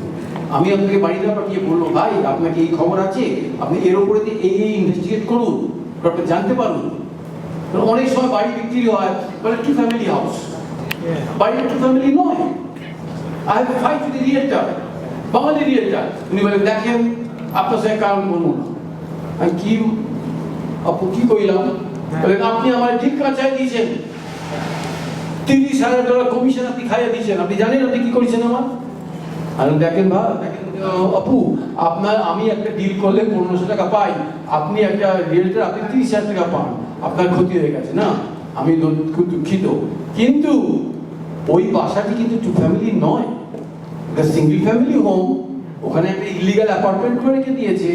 S: আমি আপনাকে বাড়িতে পাঠিয়ে বলবো ভাই আপনাকে এই খবর আছে আপনি এর উপরে এই ইনভেস্টিগেট করুন আপনি জানতে পারুন অনেক সময় বাড়ি বিক্রি হয় বলে টু ফ্যামিলি হাউস বাড়িটা টু ফ্যামিলি নয় I have fight with the realtor Bangali realtor উনি বলেন দেখেন আপনার সঙ্গে কারণ বলবো না আমি কি আপু কি কইলাম বলেন আপনি আমার ঠিক কাঁচায় দিয়েছেন $30,000 কমিশন আপনি খাইয়ে দিয়েছেন আপনি জানেন আপনি কি করেছেন আমার আর দেখেন ভাই দেখেন আপু আপনার আমি একটা ডিল করলে 1500 টাকা পাই আপনি একটা রিয়েলটর আপনি 30,000 টাকা পান আপনার ক্ষতি হয়ে গেছে না আমি খুব দুঃখিত কিন্তু ওই বাসাটি কিন্তু টু ফ্যামিলি নয় এটা সিঙ্গেল ফ্যামিলি হোম ওখানে একটা ইলিগাল অ্যাপার্টমেন্ট করে রেখে দিয়েছে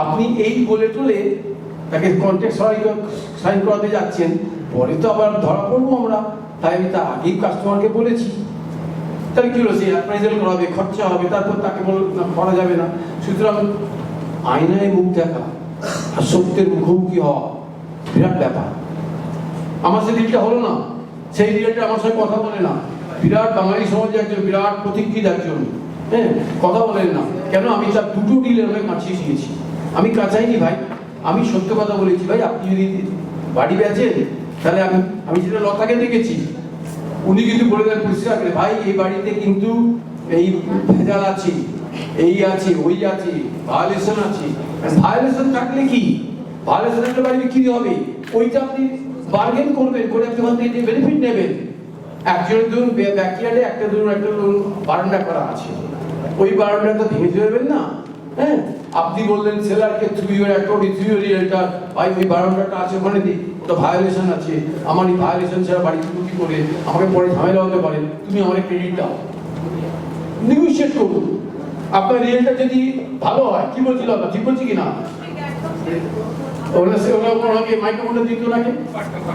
S: আপনি এই বলে টলে তাকে কন্ট্রাক্ট সাইন করাতে যাচ্ছেন পরে তো আবার ধরা পড়বো আমরা তাই আমি তা আগেই কাস্টমারকে বলেছি তাহলে কি হলো সে অ্যাপ্রাইজাল করাবে খরচা হবে তারপর তাকে করা যাবে না সুতরাং আয়নায় মুখ দেখা আর সত্যের মুখোমুখি হওয়া বিরাট ব্যাপার আমার সে ডিলটা হলো না সেই ডিলটা আমার সাথে কথা বলে না বিরাট বাঙালি সমাজে একজন বিরাট প্রতীক্ষিত একজন হ্যাঁ কথা বলেন না কেন আমি তার দুটো ডিলের হয়ে কাঁচিয়ে দিয়েছি আমি কাঁচাইনি ভাই আমি সত্য কথা বলেছি ভাই আপনি যদি বাড়ি বেচেন তাহলে আমি যেটা লতাকে দেখেছি উনি কিন্তু বলে দেন পরিষ্কার করে ভাই এই বাড়িতে কিন্তু এই ভেজাল আছে এই আছে ওই আছে ভায়োলেশন আছে ভায়োলেশন থাকলে কি ভায়োলেশন থাকলে বাড়ি বিক্রি হবে ওইটা আপনি বার্গেন করবেন করে আপনি ওখান থেকে বেনিফিট নেবেন একজনের ধরুন ব্যাকইয়ার্ডে একটা ধরুন বারান্দা করা আছে ওই বারান্দা তো ভেঙে দেবেন না হ্যাঁ আপনি বললেন সেলারকে through your account through your realtor ভাই ওই বারান্দাটা আছে ওখানে দিই তো ভায়োলেশন আছে আমার এই ভায়োলেশন ছাড়া বাড়ি কি করে আমাকে পরে ঝামেলা হতে পারে তুমি আমার ক্রেডিট দাও নেগোশিয়েট করুন আপনার রিয়েলটা যদি ভালো হয় কি বলছিল আপনার ঠিক বলছি কিনা ওনাকে মাইক্রোফোনটা দিন ওনাকে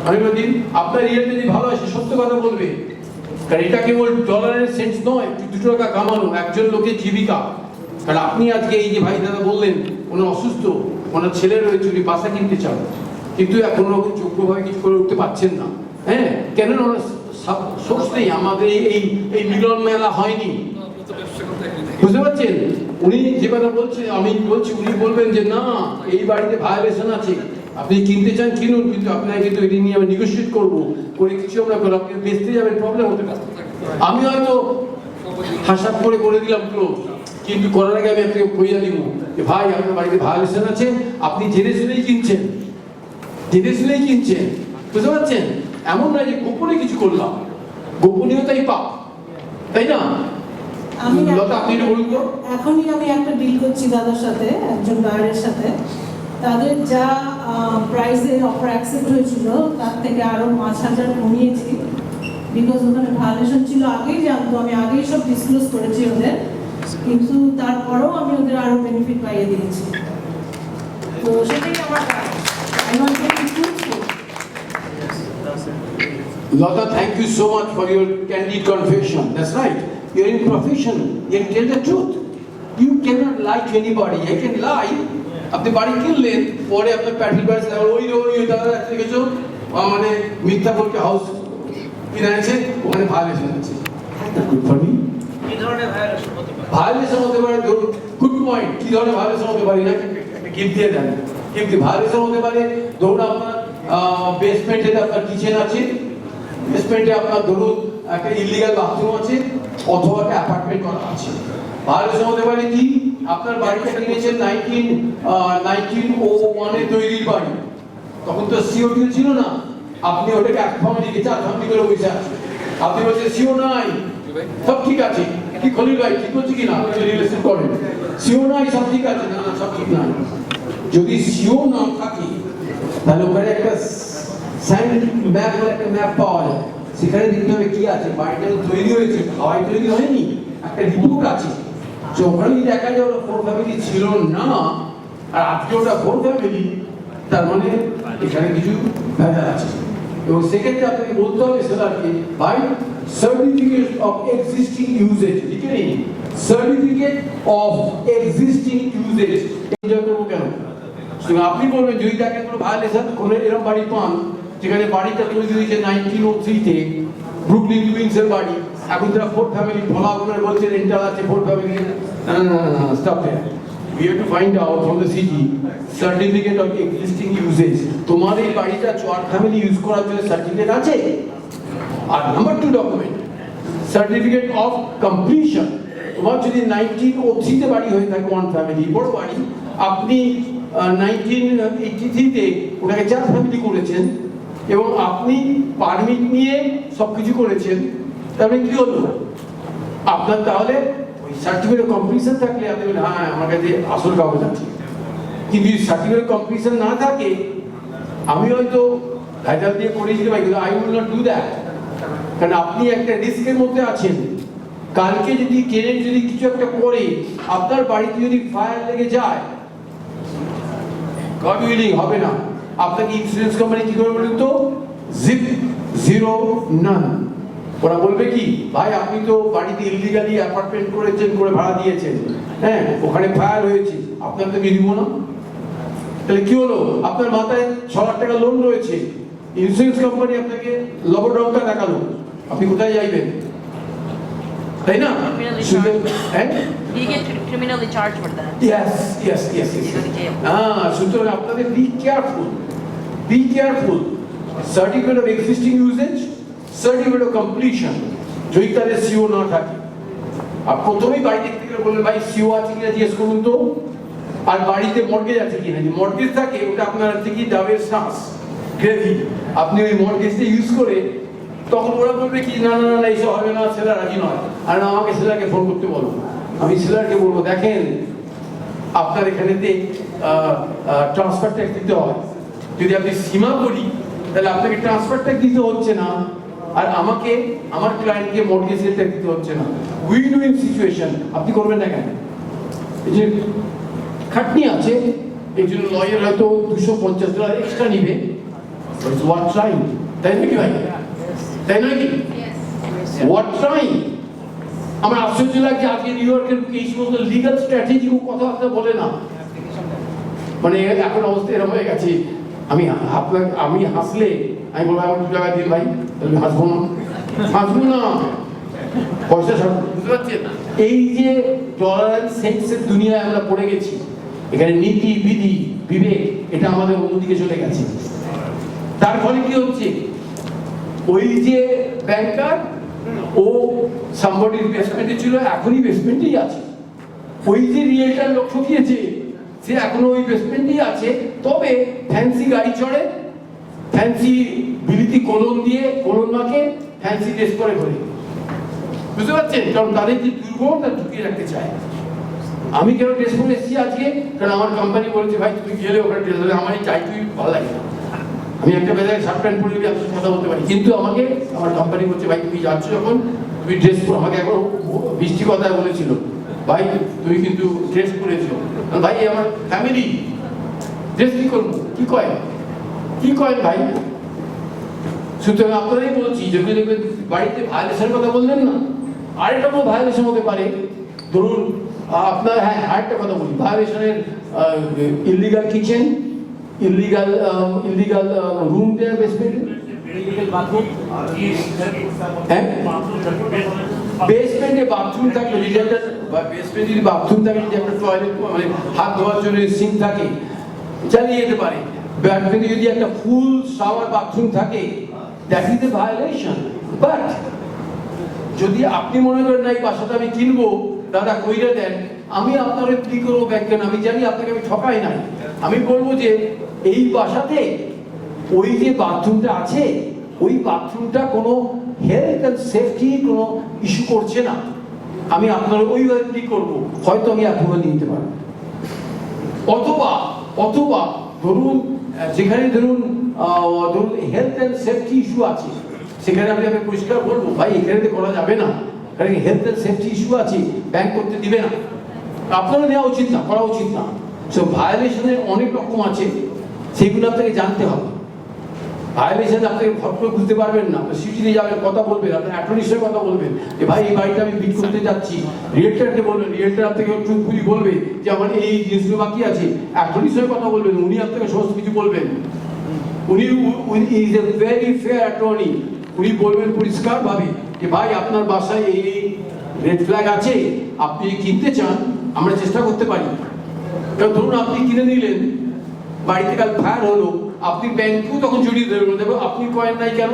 S: আমি বলি আপনার রিয়েলটা যদি ভালো হয় সে সত্য কথা বলবে
B: কারণ এটা কেবল ডলারের সেন্স নয়, 2 টাকা কামানো একজন লোকের জীবিকা। কারণ আপনি আজকে এই যে ভাই দাদা বললেন ওনার অসুস্থ, ওনার ছেলে রয়েছে, উনি বাসা কিনতে চান, কিন্তু এখন ওরকম যোগ্যভাবে কিছু করে উঠতে পারছেন না। হ্যাঁ, কেন ওনার সোর্স নেই, আমাদের এই মিলন মেলা হয়নি, বুঝতে পারছেন? উনি যে কথা বলছেন, আমি বলছি, উনি বলবেন যে না এই বাড়িতে ভায়োলেশন আছে, আপনি কিনতে চান কিনুন, কিন্তু আপনাকে কিন্তু এটি নিয়ে আমি নেগোশিয়েট করবো, করে কিছু আমরা করবো, আপনি বেচতে যাবেন, প্রবলেম হতে পারে। আমি হয়তো হাসাপ করে দিলাম ক্লোজ, কিন্তু করার আগে আমি আপনাকে কইয়া দিব যে ভাই আপনার বাড়িতে ভায়োলেশন আছে, আপনি জেনে শুনেই কিনছেন, বুঝতে পারছেন? এমন নয় যে গোপনে কিছু করলাম, গোপনীয়তাই পাপ, তাই না?
E: এখনই আমি একটা ডিল করছি দাদার সাথে, একজন বায়ারের সাথে, তাদের যা প্রাইসে অফার অ্যাকসেপ্ট হয়েছিল তার থেকে আরো 5,000 কমিয়েছি, বিকজ ওখানে ভায়োলেশন ছিল, আগেই জানতো, আমি আগেই সব ডিসক্লোজ করেছি ওদের, কিন্তু তারপরেও আমি ওদের আরো বেনিফিট পাইয়ে দিয়েছি। তো সেটাই আমার
B: Lata, thank you so much for your candid confession. That's right. You're in profession. You can tell the truth. You cannot lie to anybody. I can lie. আপনি বাড়ি কিনলেন, পরে আপনার প্যাটেল ব্যাস ওই দাদা দেখেছো মানে মিথ্যা বলতে হাউস কিনে আছে, ওখানে ভায়োলেশন আছে।
P: কি ধরনের ভায়োলেশন হতে পারে?
B: ভায়োলেশন হতে পারে, গুড পয়েন্ট, কি ধরনের ভায়োলেশন হতে পারে, নাকি গিফট দিয়ে দেন, গিফট ভায়োলেশন হতে পারে। ধরুন আপনার বেসমেন্টে আপনার কিচেন আছে, বেসমেন্টে আপনার ধরুন একটা ইলিগাল বাথরুম আছে, অথবা একটা অ্যাপার্টমেন্ট করা আছে। ভায়োলেশন হতে পারে কি, আপনার বাড়িটা কিনেছেন 1901-এ তৈরির বাড়ি, তখন তো সিওটি ছিল না, আপনি ওটাকে 1 ফ্যামিলিকে 4 ফ্যামিলি করে বসে আছেন, আপনি বলছেন সিও নাই, সব ঠিক আছে, কি খলিল ভাই ঠিক হচ্ছে কিনা, রিলেশন করেন, সিও নাই সব ঠিক আছে, না সব ঠিক নাই। যদি সিও না থাকে তাহলে ওখানে একটা সাইন ম্যাপ বলে একটা ম্যাপ পাওয়া যায়, সেখানে দেখতে হবে কি আছে, বাড়িটা তৈরি হয়েছে, হাওয়াই তৈরি হয়নি, একটা রিপোর্ট আছে। তো ওখানে দেখা যায় ওরা 4 ফ্যামিলি ছিল না, আর আজকে ওটা 4 ফ্যামিলি, তার মানে এখানে কিছু ভেজাল আছে। এবং সেক্ষেত্রে আপনাকে বলতে হবে সেলারকে, ভাই সার্টিফিকেট অফ এক্সিস্টিং ইউজেজ লিখে নিন, certificate of existing uses enjoy করবো কেন? আপনি বলবেন যদি তাকে কোনো ভায়োলেশন করে এরকম বাড়ি পান, যেখানে বাড়িটা তৈরি হয়েছে 1903-তে, ব্রুকলিন কুইন্সের বাড়ি, এখন তারা 4 ফ্যামিলি, ফলাগুলোর বলছে রেন্টাল আছে 4 family, stop there. We have to find out from the city certificate of existing usage. তোমার এই বাড়িটা 4 ফ্যামিলি ইউজ করার জন্য সার্টিফিকেট আছে। আর number 2 document, certificate of completion. তোমার যদি 1903-তে বাড়ি হয়ে থাকে 1 ফ্যামিলি, বড় বাড়ি, আপনি 1983-তে ওটাকে 4 ফ্যামিলি করেছেন, এবং আপনি পারমিট নিয়ে সবকিছু করেছেন, তাহলে কি হলো আপনার? তাহলে ওই সার্টিফিকেট অফ কমপ্লিশন থাকলে আপনি বলেন হ্যাঁ আমার কাছে আসল কাগজ আছে। কিন্তু সার্টিফিকেট অফ কমপ্লিশন না থাকে, আমি হয়তো ভেজাল দিয়ে করেছি ভাই, কিন্তু I will not do that, কারণ আপনি একটা রিস্কের মধ্যে আছেন। কালকে যদি টেনেন্ট যদি কিছু একটা করে আপনার বাড়িতে যদি ফায়ার লেগে যায়, গড উইলিং হবে না, আপনাকে ইন্স্যুরেন্স কোম্পানি কি করে বলুন তো, জিপ জিরো নান, ওরা বলবে কি ভাই আপনি তো বাড়িতে ইলিগালি অ্যাপার্টমেন্ট করেছেন, করে ভাড়া দিয়েছেন, হ্যাঁ ওখানে ফায়ার হয়েছে, আপনার তো দিব না। তাহলে কি হলো, আপনার মাথায় 6 লাখ টাকা লোন রয়েছে, ইন্স্যুরেন্স কোম্পানি আপনাকে লবডঙ্কা দেখালো, আপনি কোথায় যাইবেন, তাই না?
V: Criminally charged for that.
B: Yes. সুতরাং আপনাদের be careful. Certificate of existing usage, certificate of completion, যদি তাদের সিও না থাকে। আর প্রথমেই বাড়ি দেখতে গেলে বলবেন ভাই সিও আছে কিনা জিজ্ঞেস করুন তো, আর বাড়িতে মর্গেজ আছে কিনা, যদি মর্গেজ থাকে ওটা আপনার হচ্ছে কি ডাবের শ্বাস গ্রেভি, আপনি ওই মর্গেজটা ইউজ করে, তখন ওরা বলবে কি না না না এইসব হবে না, সেলার রাজি নয়, আর না আমাকে সেলারকে ফোন করতে বলো, আমি সেলারকে বলবো দেখেন আপনার এখানেতে ট্রান্সফার ট্যাক্স দিতে হয়, যদি আপনি সীমা করি তাহলে আপনাকে ট্রান্সফার ট্যাক্স দিতে হচ্ছে না, আর আমাকে আমার ক্লায়েন্টকে মর্গেজের ট্যাক্স দিতে হচ্ছে না, উইন উইন সিচুয়েশন। আপনি করবেন না কেন? এই যে খাটনি আছে, এই জন্য লয়ার হয়তো $250 এক্সট্রা নিবে, তাই নাকি ভাই, তাই নয় কি?
F: What time? আমার আশ্চর্য লাগছে আজকে নিউ ইয়র্কের এই সমস্ত লিগাল স্ট্র্যাটেজি কথাবার্তা বলে না। মানে এখন অবস্থা এরকম হয়ে গেছে, আমি হাসলে আমি বলবো আমার 2 টাকা দিন ভাই, আমি হাসবো না, পয়সা সব, বুঝতে পারছেন? এই যে টলারেন্স সেন্সের দুনিয়ায় আমরা পড়ে গেছি, এখানে নীতি বিধি বিবেক এটা আমাদের অন্যদিকে চলে গেছে। তার ফলে কি হচ্ছে, ওই যে ব্যাংকার ও সামবডির বেসমেন্টে ছিল, এখনই বেসমেন্টেই আছে। ওই যে রিয়েলটার লোক ঠকিয়েছে, সে এখনো ওই বেসমেন্টেই আছে, তবে ফ্যান্সি গাড়ি চড়ে, ফ্যান্সি বিলিতি কলম দিয়ে কলম মাকে, ফ্যান্সি ড্রেস করে ঘোরে। বুঝতে পারছেন? কারণ তাদের যে দুর্বল তা ঢুকিয়ে রাখতে চায়। আমি কেন ড্রেস পরে এসেছি আজকে? কারণ আমার কোম্পানি বলেছে ভাই তুমি গেলে ওখানে ড্রেস হলে আমার চাই তুই ভালো লাগে না। আমি একটা বেজায় শার্ট প্যান্ট পরে গিয়ে আপনার কথা বলতে পারি, কিন্তু আমাকে আমার কোম্পানি বলছে ভাই তুমি যাচ্ছ যখন তুমি ড্রেস পরে, আমাকে এখন বৃষ্টি কথায় বলেছিল ভাই তুমি কিন্তু ড্রেস পরেছো। ভাই আমার ফ্যামিলি ড্রেস কি করবো, কি কয় ভাই? সুতরাং আপনারাই বলছি, যদি দেখবেন বাড়িতে ভায়োলেশনের কথা বললেন না, আরেকটা কোনো ভায়োলেশন হতে পারে। ধরুন আপনার, হ্যাঁ আরেকটা কথা বলি, ভায়োলেশনের illegal kitchen, illegal room there বেসমেন্টে, বেসমেন্টে বাথরুম থাকলে, বেসমেন্টে যদি বাথরুম থাকে, যদি একটা টয়লেট মানে হাত ধোয়ার জন্য সিঙ্ক থাকে, চালিয়ে যেতে পারে। বেসমেন্টে যদি একটা ফুল শাওয়ার বাথরুম থাকে, that is a violation. But যদি আপনি মনে করেন না এই বাসাটা আমি কিনবো, দাদা কইরে দেন, আমি আপনার কি করবো ব্যাংকে, আমি জানি আপনাকে আমি ঠকাই নাই, আমি বলবো যে এই বাসাতে ওই যে বাথরুমটা আছে, ওই বাথরুমটা কোনো হেলথ অ্যান্ড সেফটি কোনো ইস্যু করছে না, আমি আপনার ওইভাবে কি করবো, হয়তো আমি অ্যাপ্রুভাল নিতে পারবো। অথবা ধরুন যেখানে ধরুন হেলথ অ্যান্ড সেফটি ইস্যু আছে, সেখানে আমি পরিষ্কার বলবো ভাই এখানে তো করা যাবে না, কারণ হেলথ অ্যান্ড সেফটি ইস্যু আছে, ব্যাংক করতে দিবে না, আপনারা নেওয়া উচিত না, করা উচিত না। সো ভায়োলেশনের অনেক রকম আছে, সেগুলো আপনাকে জানতে হবে। ভায়োলেশন আপনাকে ফট করে বুঝতে পারবেন না, সিটিতে যাবেন, কথা বলবেন, আপনার অ্যাটর্নির সঙ্গে কথা বলবেন যে ভাই এই বাড়িটা আমি বিক্রি করতে যাচ্ছি, রিয়েলটারকে বলবেন, রিয়েলটার আপনাকে ট্রুথফুলি বলবে যে আমার এই জিনিসগুলো বাকি আছে, অ্যাটর্নির সঙ্গে কথা বলবেন, উনি আপনাকে সমস্ত কিছু বলবেন। উনি is a very fair attorney, উনি বলবেন পরিষ্কারভাবে যে ভাই আপনার বাসায় এই রেড ফ্ল্যাগ আছে, আপনি কিনতে চান, আমরা চেষ্টা করতে পারি। কারণ ধরুন আপনি কিনে নিলেন, বাড়িতে কাল ফায়ার হলো, আপনি ব্যাংকেও তখন জড়িয়ে ধরবেন, দেখো আপনি কয়েন নাই কেন,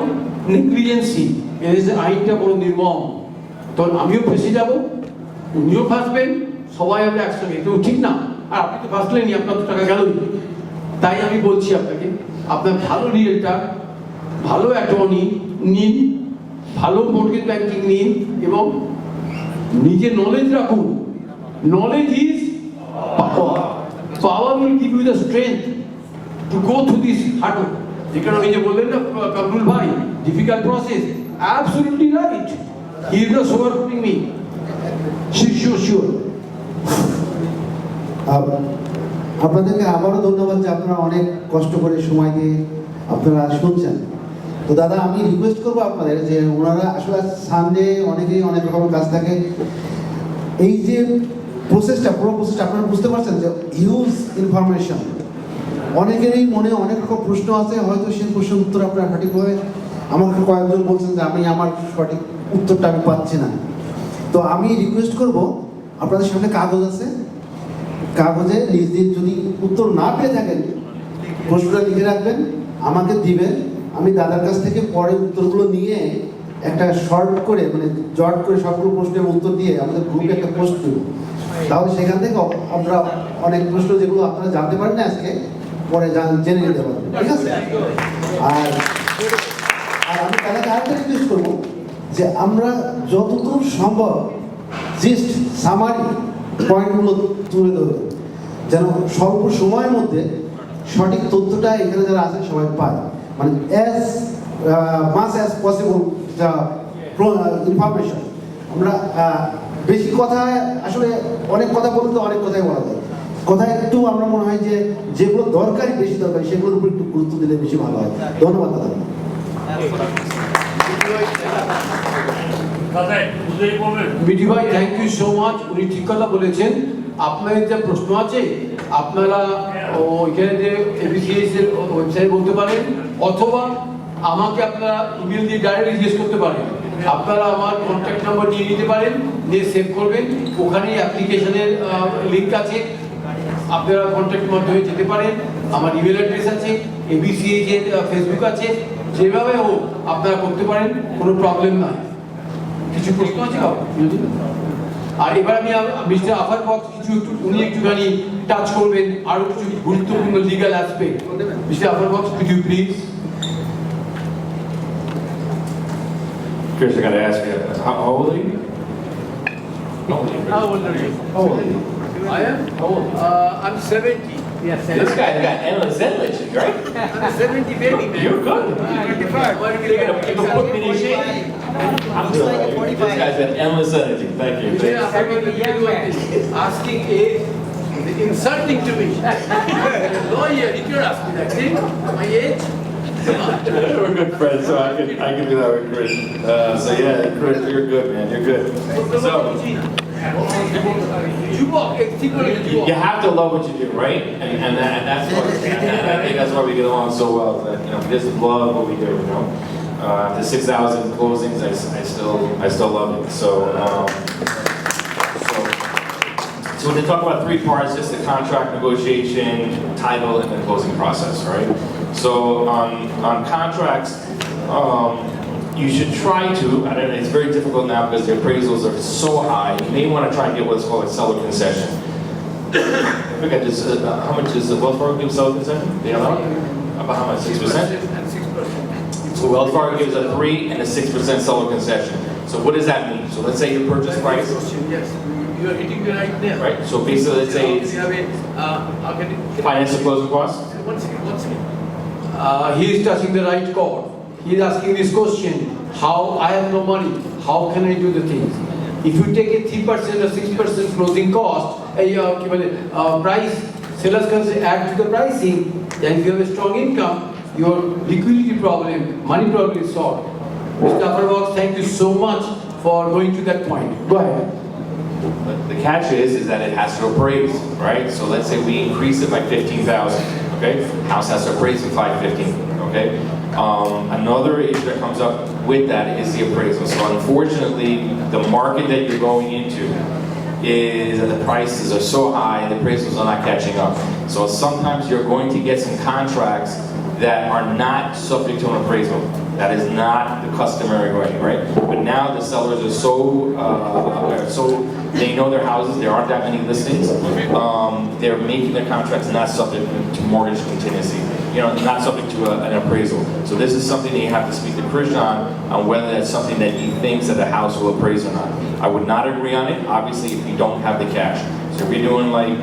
F: নেগলিজেন্সি, এদেশে আইনটা বড় নির্মম, তখন আমিও ফেসে যাব, উনিও ফাঁসবেন, সবাই আমরা একসঙ্গে, তো ঠিক না। আর আপনি তো ফাঁসলেনই, আপনার তো টাকা গেলই। তাই আমি বলছি আপনাকে, আপনার ভালো রিয়েলটার, ভালো অ্যাটর্নি নিন, ভালো মর্টগেজ ব্যাংকিং নিন, এবং নিজে নলেজ রাখুন। Knowledge is power, power will give you the strength to go through this hurdle. যেখানে ওই যে বললেন না কামরুল ভাই, difficult process, absolutely right, he is not sugar putting me, sure.
A: আপনাদেরকে আবারও ধন্যবাদ যে আপনারা অনেক কষ্ট করে সময় দিয়ে আপনারা শুনছেন। তো দাদা আমি রিকোয়েস্ট করবো আপনাদের যে ওনারা আসলে সামনে অনেকেই অনেক রকমের কাজ থাকে, এই যে প্রসেসটা, পুরো প্রসেসটা আপনারা বুঝতে পারছেন যে হিউজ ইনফরমেশন, অনেকেরই মনে অনেক রকম প্রশ্ন আছে, হয়তো সেই প্রশ্নের উত্তর আপনারা সঠিকভাবে, আমাকে কয়েকজন বলছেন যে আমি আমার সঠিক উত্তরটা আমি পাচ্ছি না। তো আমি রিকোয়েস্ট করব আপনাদের সামনে কাগজ আছে, কাগজে নিজ দিন যদি উত্তর না পেয়ে থাকেন প্রশ্নটা লিখে রাখবেন, আমাকে দিবেন, আমি দাদার কাছ থেকে পরে উত্তরগুলো নিয়ে একটা শর্ট করে মানে জট করে সবগুলো প্রশ্নের উত্তর দিয়ে আমাদের গ্রুপে একটা পোস্ট দেব, তাহলে সেখান থেকে আমরা অনেক প্রশ্ন যেগুলো আপনারা জানতে পারেন না আজকে পরে জেনে নিতে পারবেন, ঠিক আছে? আর আমি দাদাকে আরেকটা রিকোয়েস্ট করবো যে আমরা যতদূর সম্ভব জাস্ট সামারি পয়েন্টগুলো তুলে ধরবো, যেন স্বল্প সময়ের মধ্যে সঠিক তথ্যটা এখানে যারা আছে সবাই পায়, মানে অ্যাজ মাচ অ্যাজ পসিবল যা ইনফরমেশন। আমরা বেশি কথা, আসলে অনেক কথা বলতে অনেক কথাই বলা যায়, কথা একটু আমরা মনে হয় যে যেগুলো দরকারি, বেশি দরকারি, সেগুলোর উপর একটু গুরুত্ব দিলে বেশি ভালো হয়। ধন্যবাদ দাদা।
B: মিঠি ভাই থ্যাংক ইউ সো মাচ, উনি ঠিক কথা বলেছেন। আপনাদের যে প্রশ্ন আছে আপনারা ওইখানে যে এবিসিএস এর ওয়েবসাইটে বলতে পারেন, অথবা আমাকে আপনারা ইমেল দিয়ে ডাইরেক্ট জিজ্ঞেস করতে পারেন। আপনারা আমার কন্ট্যাক্ট নাম্বার নিয়ে নিতে পারেন, নিয়ে সেভ করবেন, ওখানেই অ্যাপ্লিকেশনের লিঙ্ক আছে, আপনারা কন্ট্যাক্টের মাধ্যমে যেতে পারেন। আমার ইমেল অ্যাড্রেস আছে, এবিসিএস এর ফেসবুক আছে, যেভাবে হোক আপনারা করতে পারেন, কোনো প্রবলেম নাই। কিছু প্রশ্ন আছে? আর এবার আমি মিস্টার আফার বক্স উনি একটুখানি টাচ করবেন আরো কিছু গুরুত্বপূর্ণ legal aspect. Mister Afar Bux, could you please?
G: Krish, I gotta ask you, how old are you?
B: How old are you?
G: How old are you?
B: I am? How old? I'm 70.
G: Yes, this guy's got endless energy, right?
B: I'm 70 baby, man.
G: You're good.
B: 25.
G: You can put me in shape. I'm like 45. This guy's got endless energy. Thank you.
B: Asking age, insulting to me. Lawyer, you can ask me that thing. My age.
G: We're good friends, so I can do that with Krish. So yeah, Krish, you're good, man. You're good. So you have to love what you do, right? And that's what I think that's why we get along so well. That, you know, we just love what we do. You know, after 6,000 closings, I still love it. So when they talk about three parts, just the contract negotiation, title, and the closing process, right? So on contracts, you should try to, I don't know, it's very difficult now because the appraisals are so high, you may want to try and get what's called a seller concession. I think I just, how much is the Wells Fargo give seller concession? Do you know? About how much, 6%?
B: And 6%.
G: So Wells Fargo gives a 3 and a 6% seller concession. So what does that mean? So let's say your purchase price.
B: Yes, you are hitting the right nail.
G: Right, so basically let's say it's financial closing costs.
B: One second. He is touching the right chord. He is asking this question: how I have no money? How can I do the things? If you take a 3% or 6% closing cost, price, sellers can add to the pricing. Then if you have a strong income, your liquidity problem, money problem is solved. Mr. Afterbox, thank you so much for going to that point. Go ahead.
G: But the catch is that it has to appraise, right? So let's say we increase it by 15,000, okay? House has to appraise at 515, okay? Another issue that comes up with that is the appraisal. So unfortunately, the market that you're going into is that the prices are so high and the appraisals are not catching up. So sometimes you're going to get some contracts that are not subject to an appraisal. That is not the customary way, right? But now the sellers are so they know their houses, there aren't that many listings. They're making their contracts not subject to mortgage contingency, you know, not subject to an appraisal. So this is something that you have to speak to Krish on whether that's something that he thinks that the house will appraise or not. I would not agree on it, obviously, if you don't have the cash. So if you're doing like,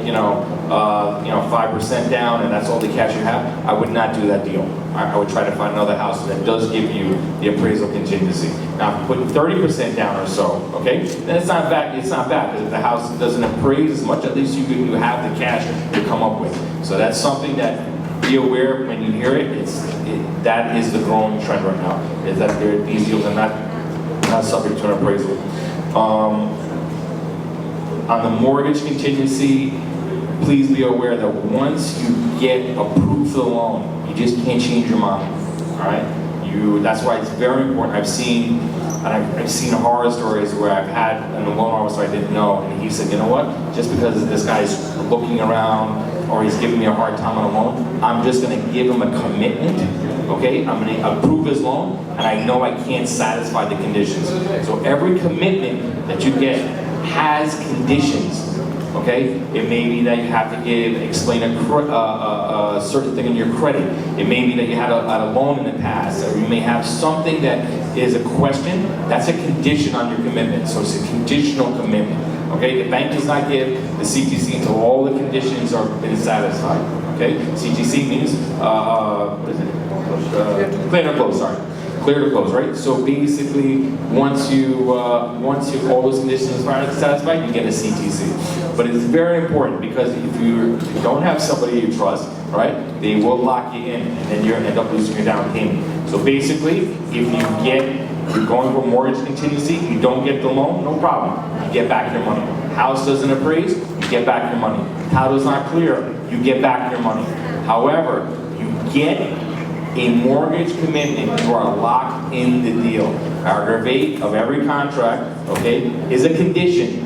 G: 5% down and that's all the cash you have, I would not do that deal. I would try to find another house that does give you the appraisal contingency. Now, if you put 30% down or so, okay, then it's not bad, because if the house doesn't appraise as much, at least you have the cash to come up with. So that's something that, be aware when you hear it, that is the growing trend right now, is that these deals are not subject to an appraisal. On the mortgage contingency, please be aware that once you get approved for the loan, you just can't change your mind, all right? That's why it's very important. I've seen horror stories where I've had a loan officer I didn't know, and he said, you know what, just because this guy's looking around or he's giving me a hard time on a loan, I'm just gonna give him a commitment, okay? I'm gonna approve his loan, and I know I can't satisfy the conditions. So every commitment that you get has conditions, okay? It may be that you have to explain a certain thing in your credit. It may be that you had a loan in the past, or you may have something that is a question. That's a condition on your commitment, so it's a conditional commitment, okay? The bank does not give the CTC until all the conditions are been satisfied, okay? CTC means, what is it? Clear to close, sorry. Clear to close, right? So basically, once all those conditions are satisfied, you get a CTC. But it's very important because if you don't have somebody you trust, right, they will lock you in, and then you end up losing your down payment. So basically, if you get You're going for mortgage contingency, you don't get the loan, no problem. You get back your money. House doesn't appraise, you get back your money. Title's not clear, you get back your money. However, you get a mortgage commitment, you are locked in the deal. Paragraph 8 of every contract, okay, is a condition.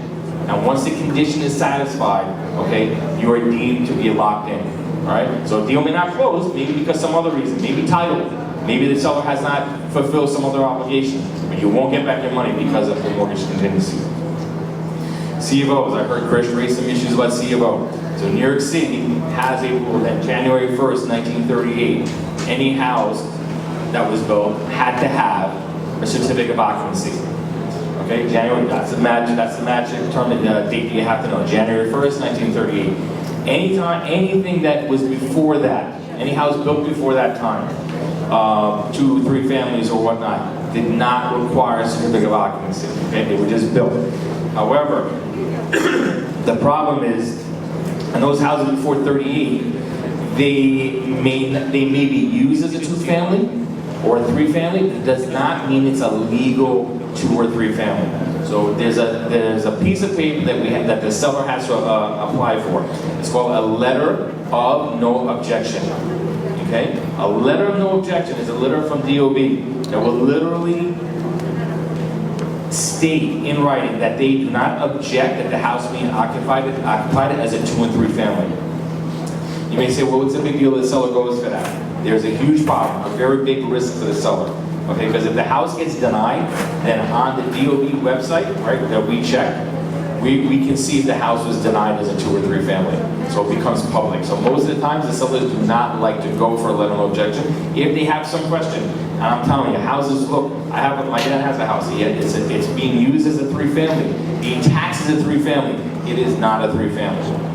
G: And once the condition is satisfied, okay, you are deemed to be locked in. All right? So a deal may not close, maybe because some other reason, maybe title, maybe the seller has not fulfilled some other obligation, but you won't get back your money because of the mortgage contingency. C of O's, I heard Krish raise some issues about C of O. So New York City has a rule that January 1st, 1938, any house that was built had to have a certificate of occupancy. Okay, January, that's the magic term, date that you have to know. January 1st, 1938. Anything that was before that, any house built before that time, 2 or 3 families or whatnot, did not require a certificate of occupancy. Okay, they were just built. However, the problem is, and those houses before 38, they may be used as a 2-family or a 3-family. It does not mean it's a legal 2 or 3 family. So there's a piece of paper that we have that the seller has to apply for. It's called a letter of no objection. Okay, a letter of no objection is a letter from DOB that will literally state in writing that they do not object that the house being occupied as a 2 and 3 family. You may say, well, what's the big deal if the seller goes for that? There's a huge problem, a very big risk for the seller. Okay, because if the house gets denied, then on the DOB website, right, that we check, we can see if the house was denied as a 2 or 3 family. So it becomes public. So most of the times the sellers do not like to go for a letter of no objection if they have some question. And I'm telling you, houses, look, my dad has a house. It's being used as a 3-family. Being taxed as a 3-family. It is not a 3-family.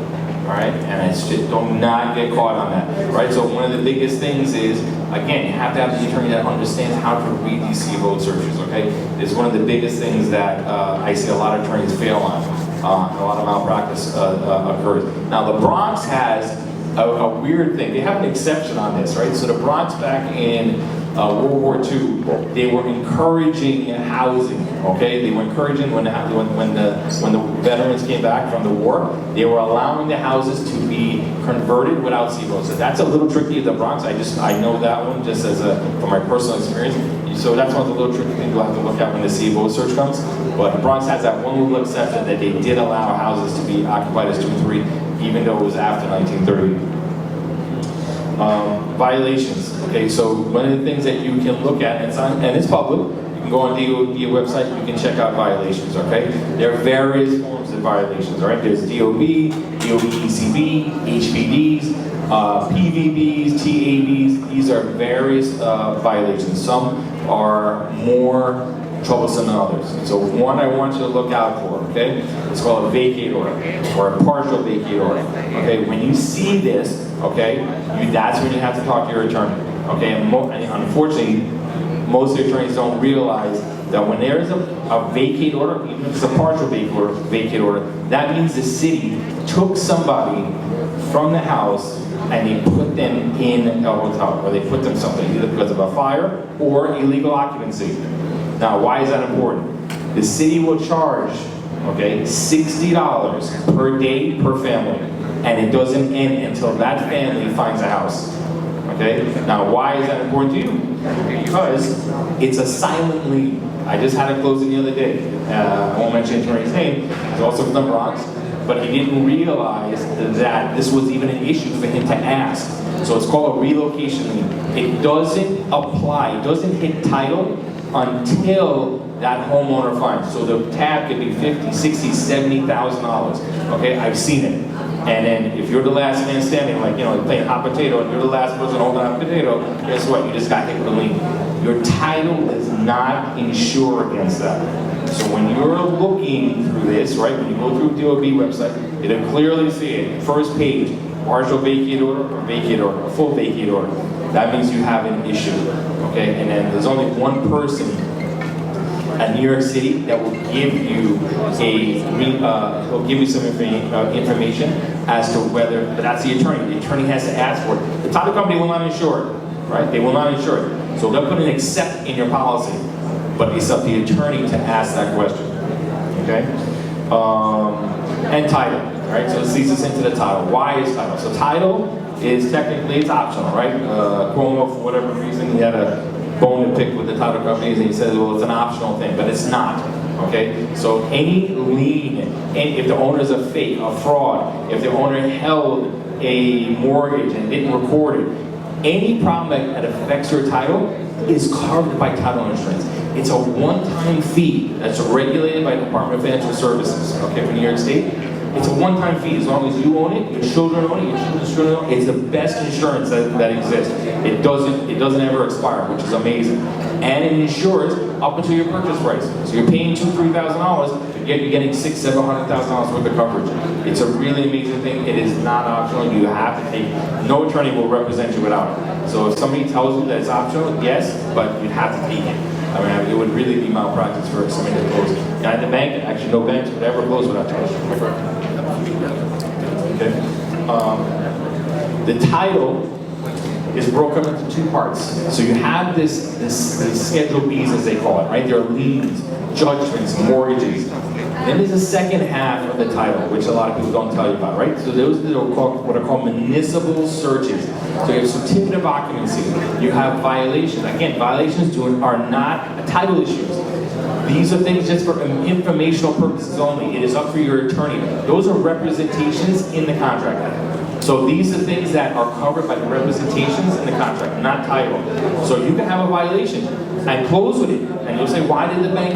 G: All right, and it's just, do not get caught on that. Right, so one of the biggest things is, again, you have to have the attorney that understands how to read these CFO searches. Okay, it's one of the biggest things that I see a lot of attorneys fail on. A lot of malpractice occurs. Now, the Bronx has a weird thing. They have an exception on this, right? So the Bronx back in World War II, they were encouraging housing. Okay, they were encouraging when the veterans came back from the war, they were allowing the houses to be converted without CFO. So that's a little tricky at the Bronx. I know that one just as from my personal experience. So that's one of the little tricky things we'll have to look at when the CFO search comes. But the Bronx has that one little exception that they did allow houses to be occupied as 2 and 3, even though it was after 1930. Violations. Okay, so one of the things that you can look at, and it's public, you can go on the website, you can check out violations, okay? There are various forms of violations, all right? There's DOB, DOB-ECB, HPDs, PVBs, TABs. These are various violations. Some are more troublesome than others. So one I want you to look out for, okay? It's called a vacate order, or a partial vacate order. Okay, when you see this, okay, that's when you have to talk to your attorney. Okay, and unfortunately, most attorneys don't realize that when there is a vacate order, even if it's a partial vacate order, that means the city took somebody from the house and they put them in a hotel, or they put them something, either because of a fire or illegal occupancy. Now, why is that important? The city will charge, okay, $60 per day per family, and it doesn't end until that family finds a house. Okay? Now, why is that important to you? Because it's a silent lien. I just had a closing the other day. I won't mention the attorney's name. He's also from the Bronx, but he didn't realize that this was even an issue for him to ask. So it's called a relocation lien. It doesn't apply. It doesn't hit title until that homeowner finds. So the tab could be $50,000, $60,000, $70,000. Okay, I've seen it. And then if you're the last man standing, like, you know, playing hot potato, and you're the last person holding hot potato, guess what? You just got hit with a lien. Your title does not insure against that. So when you're looking through this, right, when you go through the DOB website, it'll clearly see it. First page, partial vacate order or vacate order, a full vacate order. That means you have an issue. Okay, and then there's only one person at New York City that will give you some information as to whether, but that's the attorney. The attorney has to ask for it. The title company will not insure it, right? They will not insure it. So they'll put an accept in your policy. but it's up to the attorney to ask that question. Okay? And title, right? So this leads us into the title. Why is title? So title is technically, it's optional, right? Cuomo, for whatever reason, he had a bone to pick with the title companies, and he says, well, it's an optional thing, but it's not. Okay? So any lien, if the owner is a fake, a fraud, if the owner held a mortgage and didn't record it, any problem that affects your title is covered by title insurance. It's a one-time fee that's regulated by the Department of Financial Services, okay, for New York State. It's a one-time fee. As long as you own it, your children own it, your children's children own it. It's the best insurance that exists. It doesn't ever expire, which is amazing. And it insures up until your purchase price. So you're paying $2,000, $3,000, yet you're getting $600,000, $700,000 worth of coverage. It's a really amazing thing. It is not optional. You have to take. No attorney will represent you without it. So if somebody tells you that it's optional, yes, but you have to take it. I mean, it would really be malpractice for somebody to close. And at the bank, actually, no banks would ever close without charge. Okay. The title is broken into two parts. So you have this Schedule Bs, as they call it, right? There are liens, judgments, mortgages. Then there's a second half of the title, which a lot of people don't tell you about, right? So those are what are called municipal searches. So you have certificate of occupancy. You have violations. Again, violations are not title issues. These are things just for informational purposes only. It is up for your attorney. Those are representations in the contract. So these are things that are covered by the representations in the contract, not title. So you can have a violation and close with it. And you'll say, why did the bank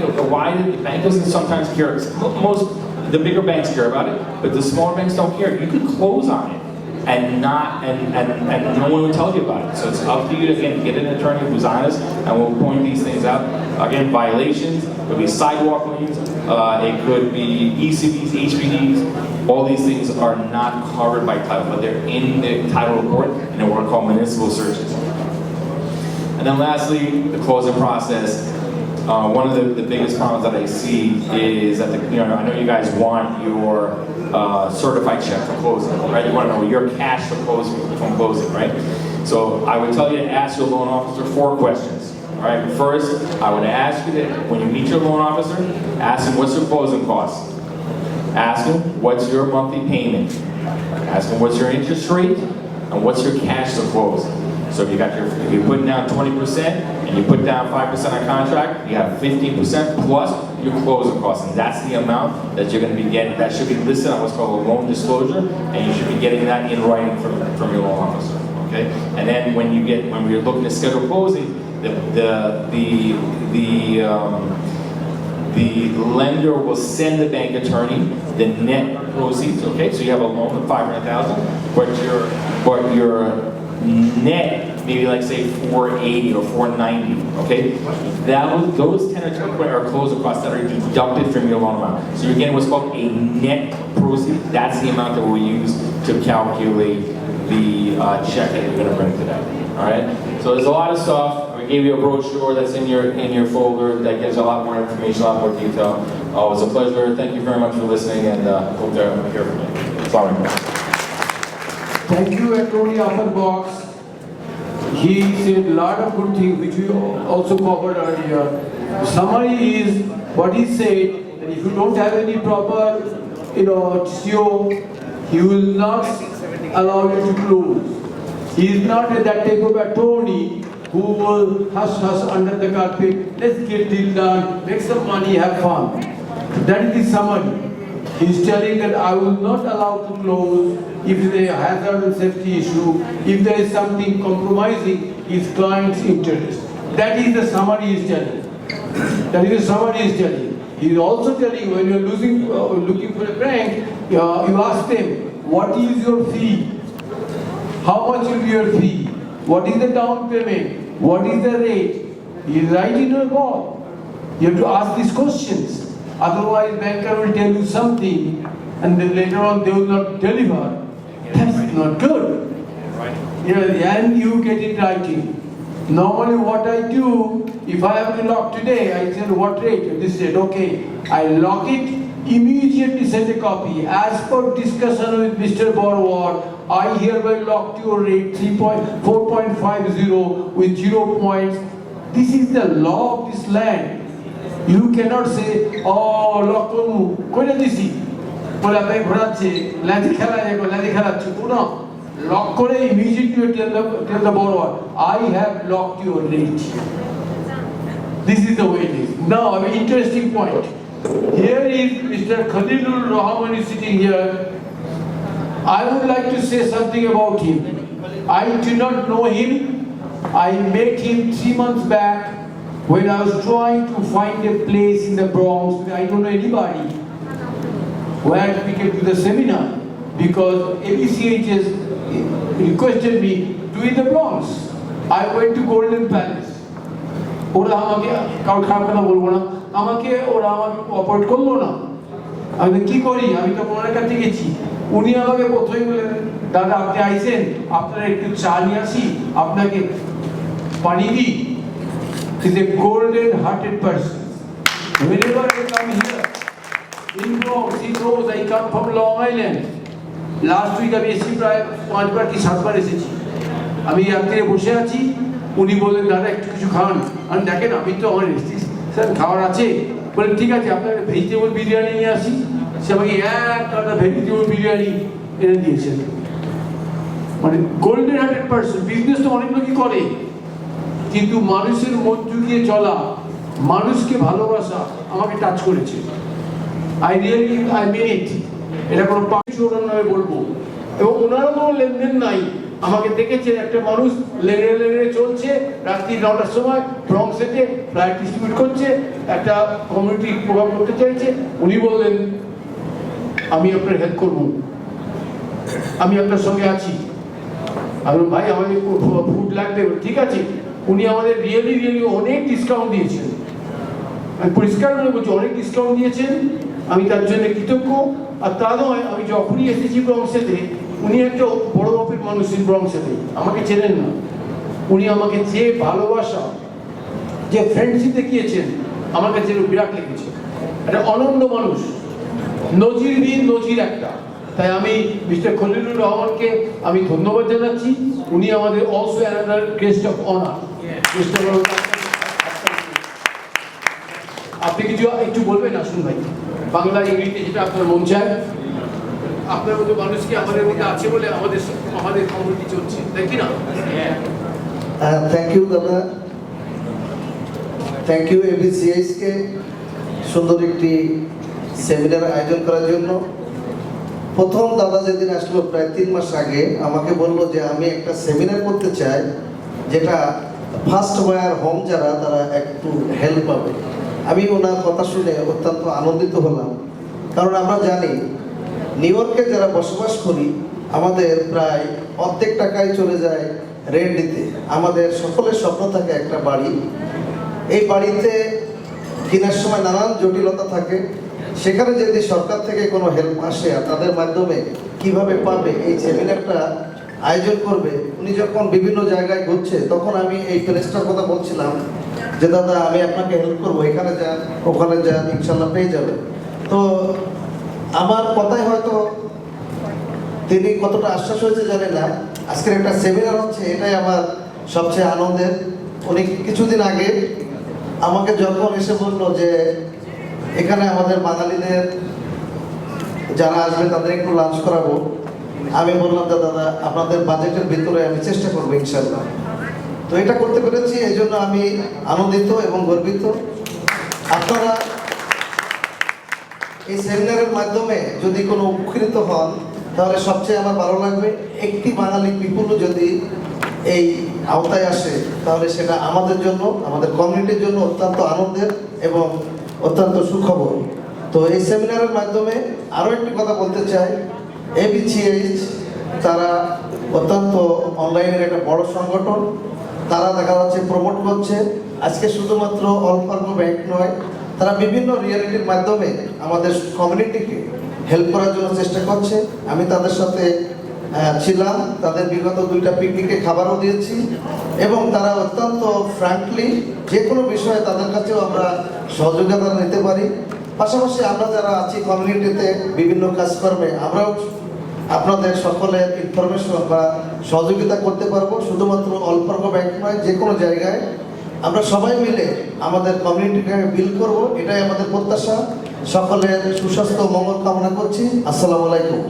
G: doesn't sometimes care? The bigger banks care about it, but the smaller banks don't care. You can close on it and no one will tell you about it. So it's up to you to, again, get an attorney who's honest and will point these things out. Again, violations, it could be sidewalk liens, it could be ECBs, HPDs. All these things are not covered by title, but they're in the title report, and they're what are called municipal searches. And then lastly, the closing process. One of the biggest problems that I see is that, I know you guys want your certified check for closing, right? You want to know your cash for closing, right? So I would tell you to ask your loan officer 4 questions. All right, first, I would ask you that when you meet your loan officer, ask him what's your closing costs. Ask him what's your monthly payment. Ask him what's your interest rate and what's your cash to close. So if you're putting down 20% and you put down 5% on contract, you have 15% plus your closing costs, and that's the amount that you're going to be getting. That should be listed on what's called a loan disclosure, and you should be getting that in writing from your loan officer. Okay, and then when we're looking to schedule closing, the lender will send the bank attorney the net proceeds. Okay, so you have a loan of $500,000, but your net, maybe like say 480 or 490. Okay, those 10 or 20 are closing costs that are deducted from your loan amount. So you're getting what's called a net proceed. That's the amount that we'll use to calculate the check that you're going to bring today. All right. So there's a lot of stuff. We gave you a brochure that's in your folder that gives a lot more information, a lot more detail. It was a pleasure. Thank you very much for listening, and hope to hear from you. Sorry.
B: Thank you, Attorney Offerbox. He said a lot of good things which we also covered earlier. The summary is what he said, that if you don't have any proper, TCO, he will not allow you to close. He is not that type of attorney who will hush under the carpet, let's get deal done, make some money, have fun. That is the summary. He is telling that I will not allow to close if there is a hazard and safety issue, if there is something compromising his client's interest. That is the summary he is telling. That is the summary he is telling. He is also telling when you are looking for a bank, you ask them, what is your fee? How much will be your fee? What is the down payment? What is the rate? He is right in your ball. You have to ask these questions. Otherwise, banker will tell you something, and then later on they will not deliver. That's not good. And you get it writing. Normally, what I do, if I have to lock today, I say what rate? They said, okay, I lock it, immediately send a copy. As per discussion with Mr. Borwar, I hereby locked your rate 4.50 with 0 points. This is the law of this land. You cannot say, oh, lock করবো কইরা দিছি বলে আপনাকে ঘোরাচ্ছে লাঠি খেলা যাবে লাঠি খেলাচ্ছে কোনো লক করে immediately tell the borrower I have locked your rate. This is the way it is. Now an interesting point. Here is Mr. Khalilur Rahman is sitting here. I would like to say something about him. I do not know him. I met him 3 months back when I was trying to find a place in the Bronx. I don't know anybody where we can do the seminar because ABCH has requested me to in the Bronx. I went to Golden Palace. ওরা আমাকে কারো খারাপ কথা বলবো না আমাকে ওরা আমাকে অপারেট করলো না আমি কি করি আমি তো ওনার কাছে গেছি উনি আমাকে প্রথমেই বললেন দাদা আপনি আইছেন আপনারা একটু চা নিয়ে আসি আপনাকে পানি দিই is a golden hearted person whenever I come here in Bronx he knows I come from Long Island last week আমি এসেছি প্রায় 5 বার কি 7 বার এসেছি আমি রাত্রে বসে আছি উনি বললেন দাদা একটু কিছু খান আমি দেখেন আমি তো আমার এসেছি স্যার খাবার আছে বলেন ঠিক আছে আপনার ভেজিটেবল বিরিয়ানি নিয়ে আসি সে আমাকে একটা ভেজিটেবল বিরিয়ানি এনে দিয়েছেন মানে গোল্ডেন হার্টেড পার্সন বিজনেস তো অনেক লোকই করে কিন্তু মানুষের মন জুগিয়ে চলা মানুষকে ভালোবাসা আমাকে টাচ করেছে আই মিন ইট এটা কোনো পাশোড়ার নামে বলবো এবং ওনারও কোনো লেনদেন নাই আমাকে দেখেছেন একটা মানুষ লেনে লেনে চলছে রাত্রি 9টার সময় ব্রঙ্কসেতে ফ্লাইট ডিস্ট্রিবিউট করছে একটা কমিউনিটি প্রোগ্রাম করতে চাইছে উনি বললেন আমি আপনার হেল্প করব আমি আপনার সঙ্গে আছি আর ভাই আমাদের ফুড লাগবে ঠিক আছে উনি আমাদের রিয়েলি অনেক ডিসকাউন্ট দিয়েছেন আমি পরিষ্কার করে বলছি অনেক ডিসকাউন্ট দিয়েছেন আমি তার জন্য কৃতজ্ঞ আর তা নয় আমি যখনই এসেছি ব্রঙ্কসেতে উনি একটা বড় মাপের মানুষ ব্রঙ্কসেতে আমাকে চেনেন না উনি আমাকে যে ভালোবাসা যে ফ্রেন্ডশিপ দেখিয়েছেন আমার কাছে বিরাট লেগেছে একটা অনন্য মানুষ নজিরবিহীন নজির একটা তাই আমি মিস্টার খলিলুর রহমানকে আমি ধন্যবাদ জানাচ্ছি উনি আমাদের also another guest of honour আপনি কিছু একটু বলবেন আসুন ভাই বাংলা ইংরেজিতে যেটা আপনার মন চায় আপনার মতো মানুষকে আমাদের মধ্যে আছে বলে আমাদের কমিউনিটি চলছে তাই কি না
H: থ্যাংক ইউ দাদা থ্যাংক ইউ এবিসিএস কে সুন্দর একটি সেমিনার আয়োজন করার জন্য প্রথম দাদা যেদিন আসলো প্রায় 3 মাস আগে আমাকে বললো যে আমি একটা সেমিনার করতে চাই যেটা ফার্স্ট বায়ার হোম যারা তারা একটু হেল্প পাবে আমি ওনার কথা শুনে অত্যন্ত আনন্দিত হলাম কারণ আমরা জানি নিউ ইয়র্কে যারা বসবাস করি আমাদের প্রায় অর্ধেক টাকায় চলে যায় রেন্ট দিতে আমাদের সকলের স্বপ্ন থাকে একটা বাড়ি এই বাড়িতে কেনার সময় নানান জটিলতা থাকে সেখানে যদি সরকার থেকে কোনো হেল্প আসে আর তাদের মাধ্যমে কিভাবে পাবে এই সেমিনারটা আয়োজন করবে উনি যখন বিভিন্ন জায়গায় ঘুরছে তখন আমি এই প্লেসটার কথা বলছিলাম যে দাদা আমি আপনাকে হেল্প করবো এখানে যান ওখানে যান ইনশাল্লাহ পেয়ে যাবেন তো আমার কথাই হয়তো তিনি কতটা আশ্বাস হয়েছে জানি না আজকের একটা সেমিনার হচ্ছে এটাই আমার সবচেয়ে আনন্দের উনি কিছুদিন আগে আমাকে যখন এসে বললো যে এখানে আমাদের বাঙালিদের যারা আসবে তাদের একটু লাঞ্চ করাবো আমি বললাম দাদা আপনাদের বাজেটের ভিতরে আমি চেষ্টা করবো ইনশাল্লাহ তো এটা করতে পেরেছি এই জন্য আমি আনন্দিত এবং গর্বিত আপনারা এই সেমিনারের মাধ্যমে যদি কোনো উপকৃত হন তাহলে সবচেয়ে আমার ভালো লাগবে একটি বাঙালি পিপুলও যদি এই আওতায় আসে তাহলে সেটা আমাদের জন্য আমাদের কমিউনিটির জন্য অত্যন্ত আনন্দের এবং অত্যন্ত সুখবর তো এই সেমিনারের মাধ্যমে আরও একটি কথা বলতে চাই এবিসিএইচ তারা অত্যন্ত অনলাইনের একটা বড় সংগঠন তারা দেখা যাচ্ছে প্রমোট করছে আজকে শুধুমাত্র অল ফার্গো ব্যাংক নয় তারা বিভিন্ন রিয়েলিটির মাধ্যমে আমাদের কমিউনিটিকে হেল্প করার জন্য চেষ্টা করছে আমি তাদের সাথে ছিলাম তাদের বিগত 2টা পিকনিকে খাবারও দিয়েছি এবং তারা অত্যন্ত ফ্র্যাঙ্কলি যে কোনো বিষয়ে তাদের কাছেও আমরা সহযোগিতা নিতে পারি পাশাপাশি আমরা যারা আছি কমিউনিটিতে বিভিন্ন কাজকর্মে আমরাও আপনাদের সকলের ইনফরমেশন বা সহযোগিতা করতে পারবো শুধুমাত্র অল ফার্গো ব্যাংক নয় যে কোনো জায়গায় আমরা সবাই মিলে আমাদের কমিউনিটিকে বিল্ড করব, এটাই আমাদের প্রত্যাশা। সকলের সুস্বাস্থ্য মঙ্গল কামনা করছি। আসসালামু আলাইকুম।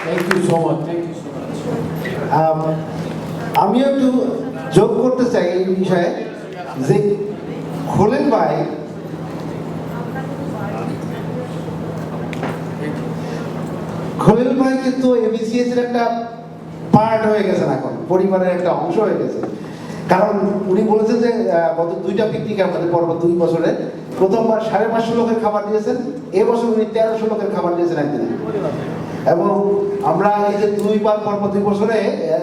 B: Thank you so much, thank you so much.
A: আমিও একটু যোগ করতে চাই এই বিষয়ে যে খোলেন ভাই কিন্তু এবিসিএস এর একটা পার্ট হয়ে গেছেন, এখন পরিবারের একটা অংশ হয়ে গেছে। কারণ উনি বলেছেন যে গত 2টা পিকনিক আমাদের পর 2 বছরে প্রথমবার 550 লোকের খাবার দিয়েছেন, এবছর উনি 1300 লোকের খাবার দিয়েছেন একদিনে। এবং আমরা এই যে 2বার পর 2 বছরে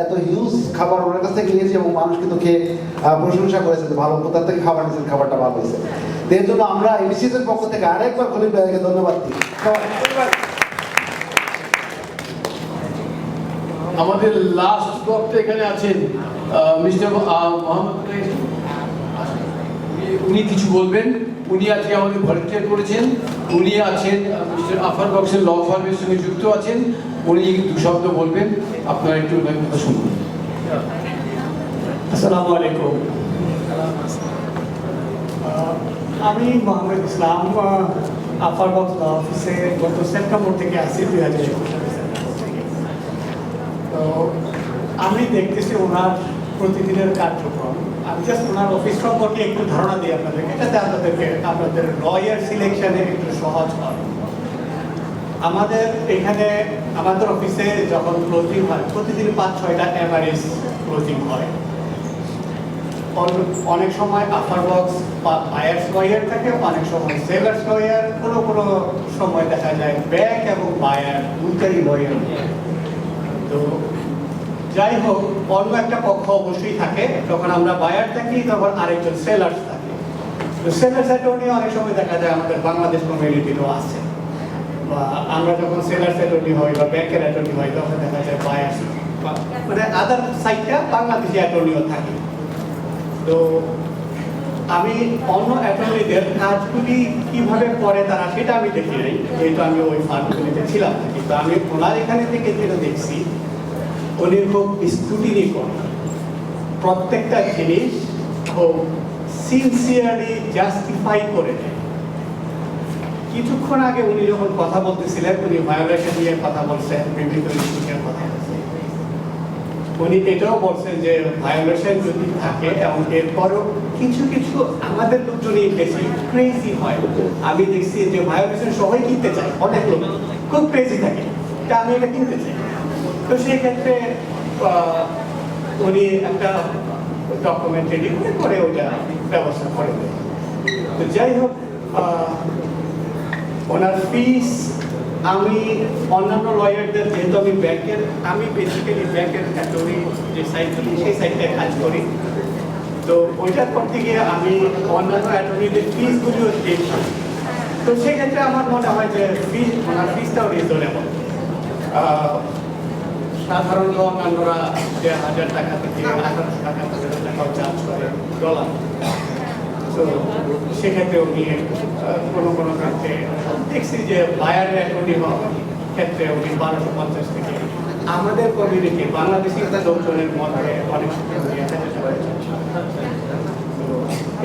A: এত হিউজ খাবার ওনার কাছ থেকে নিয়েছি এবং মানুষ কিন্তু খেয়ে প্রশংসা করেছে যে ভালো, কোথা থেকে খাবার নিয়েছেন, খাবারটা ভালো হয়েছে। তো এর জন্য আমরা এবিসিএস এর পক্ষ থেকে আরেকবার খলিল ভাইকে ধন্যবাদ দিই।
B: আমাদের লাস্ট বক্তা এখানে আছেন মিস্টার মোহাম্মদ, উনি কিছু বলবেন। উনি আজকে আমাদের ভলেন্টিয়ার করেছেন। উনি আছেন মিস্টার আফার বক্সের ল ফার্মের সঙ্গে যুক্ত আছেন। উনি 2 শব্দ বলবেন, আপনারা একটু কথা শুনুন।
D: আসসালামু আলাইকুম। আমি মোহাম্মদ ইসলাম, আফার বক্স ল অফিসে গত সেপ্টেম্বর থেকে আসি 2021 সালে। তো আমি দেখতেছি ওনার প্রতিদিনের কার্যক্রম। আমি জাস্ট ওনার অফিস সম্পর্কে একটু ধারণা দিই আপনাদেরকে, যাতে আপনাদের লয়ার সিলেকশনে একটু সহজ হয়। আমাদের এখানে আমাদের অফিসে যখন ক্লোজিং হয়, প্রতিদিন 5-6টা এভারেজ ক্লোজিং হয়। অনেক সময় আফার বক্স বা বায়ার্স লয়ার থাকে, অনেক সময় সেলার্স লয়ার, কোনো সময় দেখা যায় ব্যাংক এবং বায়ার দুইটারই লয়ার। তো যাই হোক, অন্য একটা পক্ষ অবশ্যই থাকে। যখন আমরা বায়ার থাকি তখন আরেকজন সেলার্স থাকে। তো সেলার্স অ্যাটর্নি অনেক সময় দেখা যায় আমাদের বাংলাদেশ কমিউনিটিরও আছে, বা আমরা যখন সেলার্স অ্যাটর্নি হই বা ব্যাংকের অ্যাটর্নি হই তখন দেখা যায় বায়ার্স, মানে আদার সাইডটা বাংলাদেশি অ্যাটর্নিও থাকে। তো আমি অন্য অ্যাটর্নিদের কাজগুলি কিভাবে করে তারা, সেটা আমি দেখি নাই, যেহেতু আমি ওই ফার্মগুলিতে ছিলাম। কিন্তু আমি ওনার এখানে থেকে যেটা দেখছি, উনি খুব স্ক্রুটিনি করেন প্রত্যেকটা জিনিস, খুব সিনসিয়ারলি জাস্টিফাই করে দেয়। কিছুক্ষণ আগে উনি যখন কথা বলতেছিলেন, উনি ভায়োলেশন নিয়ে কথা বলছেন, বিভিন্ন ইস্যুর কথা বলছেন। উনি এটাও বলছেন যে ভায়োলেশন যদি থাকে এবং এরপরও কিছু কিছু আমাদের লোকজনই বেশি ক্রেজি হয়। আমি দেখছি যে ভায়োলেশন সবাই কিনতে চায়, অনেক লোক খুব ক্রেজি থাকে, তা আমি এটা কিনতে চাই। তো সেই ক্ষেত্রে উনি একটা ডকুমেন্ট রেডি করে ওইটা ব্যবস্থা করে দেয়। তো যাই হোক, ওনার ফিস, আমি অন্যান্য লয়ারদের, যেহেতু আমি বেসিক্যালি ব্যাংকের অ্যাটর্নি যে সাইডগুলি, সেই সাইডটায় কাজ করি। তো ওইটা করতে গিয়ে আমি অন্যান্য অ্যাটর্নিদের ফিসগুলিও দেখি। তো সেক্ষেত্রে আমার মনে হয় যে ওনার ফিসটাও রিজনেবল। সাধারণত অন্যান্যরা 1000 টাকা থেকে 1800 টাকা টাকাও চার্জ করে ডলার। তো সেক্ষেত্রে উনি কোনো ক্ষেত্রে দেখছি যে বায়ারের অ্যাটর্নি ক্ষেত্রে উনি 1250 থেকে, আমাদের কমিউনিটি বাংলাদেশি লোকজনের মধ্যে অনেক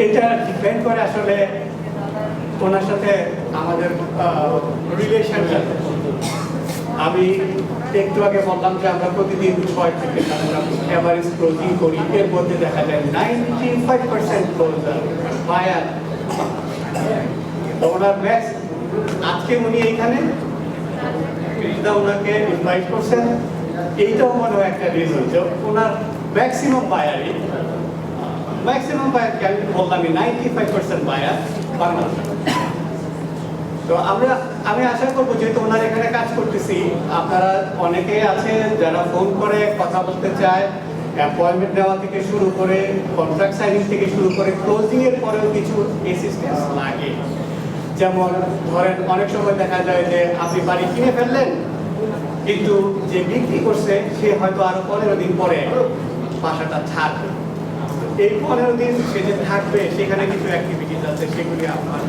D: এটা ডিপেন্ড করে আসলে ওনার সাথে আমাদের রিলেশনটা। আমি একটু আগে বললাম যে আমরা প্রতিদিন 6 থেকে 7টা এভারেজ ক্লোজিং করি, এর মধ্যে দেখা যায় 95% ক্লোজার বায়ার। ওনার ম্যাক্স, আজকে উনি এইখানে ওনাকে ইনভাইট করছেন, এইটাও মনে হয় একটা রিজন যে ওনার ম্যাক্সিমাম বায়ারই, বায়ারকে আমি বললাম 95% বায়ার বাংলাদেশ। তো আমি আশা করবো, যেহেতু ওনার এখানে কাজ করতেছি, আপনারা অনেকেই আছে যারা ফোন করে কথা বলতে চায়, অ্যাপয়েন্টমেন্ট নেওয়া থেকে শুরু করে কন্ট্রাক্ট সাইনিং থেকে শুরু করে ক্লোজিং এর পরেও কিছু অ্যাসিস্ট্যান্স লাগে। যেমন ধরেন, অনেক সময় দেখা যায় যে আপনি বাড়ি কিনে ফেললেন, কিন্তু যে বিক্রি করছে সে হয়তো আরো 15 দিন পরে বাসাটা ছাড়বে। এই 15 দিন সে যে থাকবে, সেখানে কিছু অ্যাক্টিভিটিস আছে, সেগুলি আপনার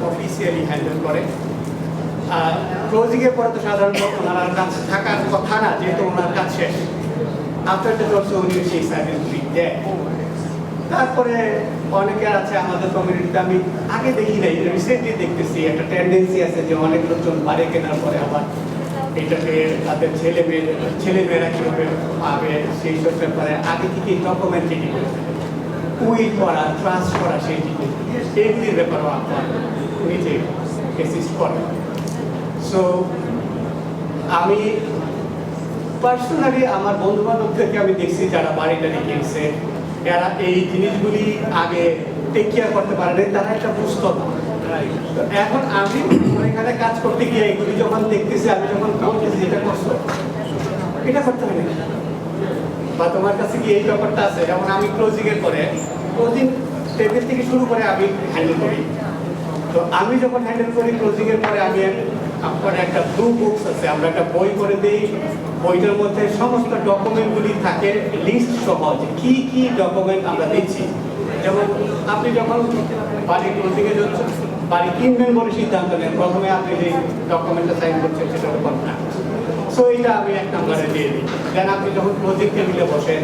D: অফিসিয়ালি হ্যান্ডেল করে। আর ক্লোজিং এর পরে তো সাধারণত ওনার কাজ থাকার কথা না, যেহেতু ওনার কাজ শেষ। আফটার দ্যাট অলসো উনি সেই সার্ভিসগুলি দেয়। তারপরে অনেকের আছে আমাদের কমিউনিটিতে, আমি আগে দেখি নাই, রিসেন্টলি দেখতেছি একটা টেন্ডেন্সি আছে যে অনেক লোকজন বাড়ি কেনার পরে আবার এটাকে তাদের ছেলেমেয়েরা কীভাবে পাবে সেই সব ব্যাপারে আগে থেকেই ডকুমেন্ট রেডি করে উইল করা, ট্রাস্ট করা, সেই এগুলির ব্যাপারেও আপনার নিজে অ্যাসিস্ট করেন। সো আমি পার্সোনালি আমার বন্ধু বান্ধবদেরকে আমি দেখছি যারা বাড়ি টাড়ি কিনছে, এরা এই জিনিসগুলি আগে টেক কেয়ার করতে পারে না, তারা একটা বুঝতো না। এখন আমি এখানে কাজ করতে গিয়ে এগুলি যখন দেখতেছি, আমি যখন বলতেছি এটা করছো, এটা করতে হবে না, বা তোমার কাছে কি এই ব্যাপারটা আছে। যেমন আমি ক্লোজিং এর পরে ক্লোজিং টেবিল থেকে শুরু করে আমি হ্যান্ডেল করি। তো আমি যখন হ্যান্ডেল করি ক্লোজিং এর পরে আমি আপনার একটা ব্লু বুকস আছে, আমরা একটা বই করে দিই, বইটার মধ্যে সমস্ত ডকুমেন্টগুলি থাকে লিস্ট সহ, যে কি কি ডকুমেন্ট আমরা দিচ্ছি। যেমন আপনি যখন বাড়ি ক্লোজিংয়ে যাচ্ছেন, বাড়ি কিনবেন বলে সিদ্ধান্ত নেন, প্রথমে আপনি যে ডকুমেন্টটা সাইন করছেন সেটা কন্ট্রাক্ট। সো এইটা আমি এক নম্বরে দিয়ে দিই। দেন আপনি যখন ক্লোজিং টেবিলে বসেন,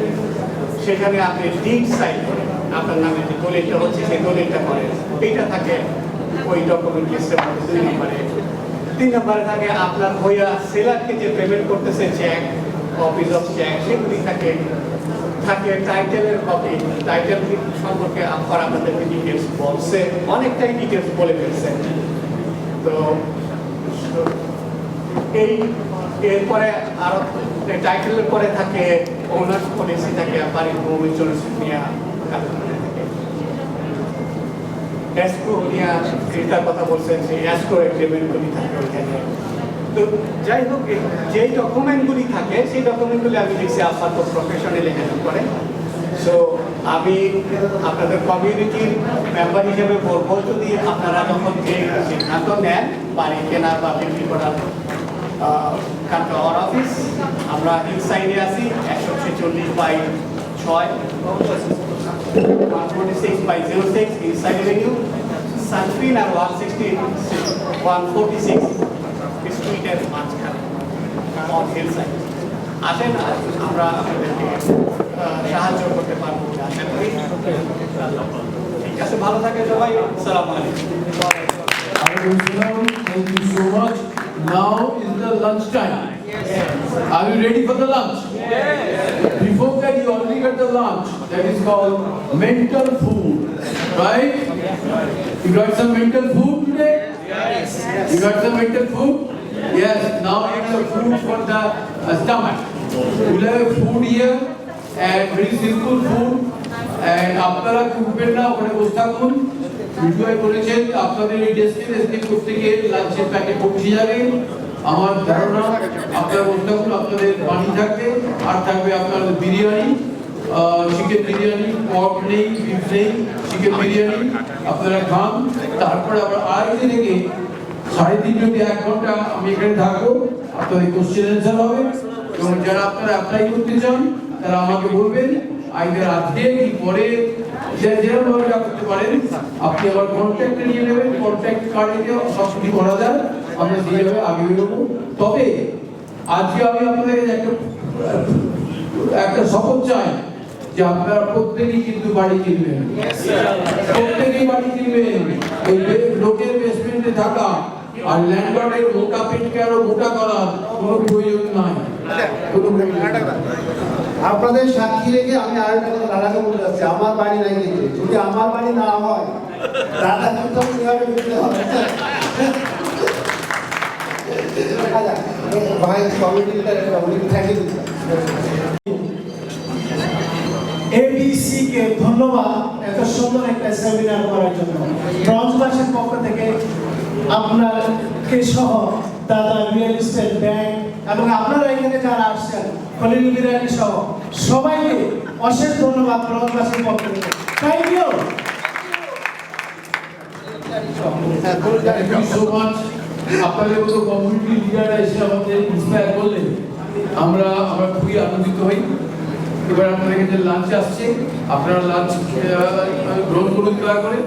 D: সেখানে আপনি ডিড সাইন করেন, আপনার নামে যে দলিলটা হচ্ছে সেই দলিলটা করেন, এইটা থাকে ওই ডকুমেন্ট লিস্টের মধ্যে 2 নম্বরে। 3 নম্বরে থাকে আপনার হইয়া সেলারকে যে পেমেন্ট করতেছে চেক, কপিজ অফ চেক, সেগুলি থাকে। টাইটেলের কপি, টাইটেল সম্পর্কে আপনাদেরকে ডিটেলস বলছে, অনেকটাই ডিটেলস বলে ফেলছে। তো এই এরপরে আরো টাইটেলের পরে থাকে ওনার্স পলিসি, থাকে বাড়ির হোম ইন্স্যুরেন্স নিয়ে এসকো নিয়ে যেটার কথা বলছেন, সেই এসকো এগ্রিমেন্টগুলি থাকে ওইখানে। তো যাই হোক, যেই ডকুমেন্টগুলি থাকে সেই ডকুমেন্টগুলি আমি দেখছি আপাতত প্রফেশনালি হ্যান্ডেল করে। সো আমি আপনাদের কমিউনিটির মেম্বার হিসেবে বলবো, যদি আপনারা যখন যে সিদ্ধান্ত নেন বাড়ি কেনা বা বিক্রি করার, our অফিস আমরা ইনসাইডে আছি 146/6 146/06 ইনসাইড এভিনিউ, সানস্ক্রিন আর 146 স্ট্রিটের মাঝখানে অন হিল সাইড। আসেন, আমরা আপনাদেরকে সাহায্য করতে পারবো। ঠিক আছে, ভালো থাকে সবাই, আসসালামু আলাইকুম।
B: Thank you so much. Now is the lunch time. Are you ready for the lunch? Before that, you already got the lunch. That is called mental food, right? You got some mental food today? Yes. You got some mental food? Yes. Now it's the food for the stomach. We'll have food here, and very simple food. And আপনারা কুপের না ওখানে বসে থাকুন। Video করেছেন আপনাদের এই ডেস্কে করতে গিয়ে লাঞ্চের প্যাকেট পৌঁছে যাবে। আমার ধারণা আপনারা বসে থাকুন, আপনাদের পানি থাকবে, আর থাকবে আপনাদের বিরিয়ানি, চিকেন বিরিয়ানি, পর্ক নেই, বিফ নেই, চিকেন বিরিয়ানি আপনারা খান। তারপরে আবার আড়াইটে থেকে 3:30 অবধি 1 ঘন্টা আমি এখানে থাকবো, আপনাদের কোশ্চেন অ্যান্সার হবে। এবং যারা আপনারা অ্যাপ্লাই করতে চান তারা আমাকে বলবেন, আইদার আজকে কি পরে, যেরকমভাবে করতে পারেন। আপনি আবার কন্ট্যাক্টে নিয়ে নেবেন, কন্ট্যাক্ট কার্ডে দিয়ে সব কিছু করা যায়, আমরা দিয়ে যাবে আগে বেরোবো। তবে আজকে আমি আপনাদের একটা শপথ চাই যে আপনারা প্রত্যেকেই কিন্তু বাড়ি কিনবেন, প্রত্যেকেই বাড়ি কিনবেন। ওই লোকের বেসমেন্টে থাকা আর ল্যান্ডলর্ডের মোটা পেটকে আরো মোটা করার কোনো প্রয়োজন নাই।
A: আপনাদের সাক্ষী রেখে আমি আরেকটা কথা দাদাকে বলে যাচ্ছি, আমার বাড়ি নাই কিন্তু যদি আমার বাড়ি না হয় দাদা কিন্তু কিভাবে করতে হবে। ভাই কমিটিটা থ্যাংক ইউ।
C: এবিসি কে ধন্যবাদ এত সুন্দর একটা সেমিনার করার জন্য। ব্রঞ্জবাসীর পক্ষ থেকে আপনাকে সহ দাদা রিয়েল এস্টেট ব্যাংক এবং আপনারা এখানে যারা আসছেন খলিল বিরিয়ানি সহ সবাইকে অশেষ ধন্যবাদ ব্রঞ্জবাসীর পক্ষ থেকে। Thank you.
B: Thank you so much. আপনাদের মতো কমিউনিটি লিডাররা এসে আমাদের ইন্সপায়ার করলেন, আমরা খুবই আনন্দিত হই।
F: এবার আপনাদের কাছে লাঞ্চ আসছে, আপনারা লাঞ্চ গ্রহণ করুন দয়া করে।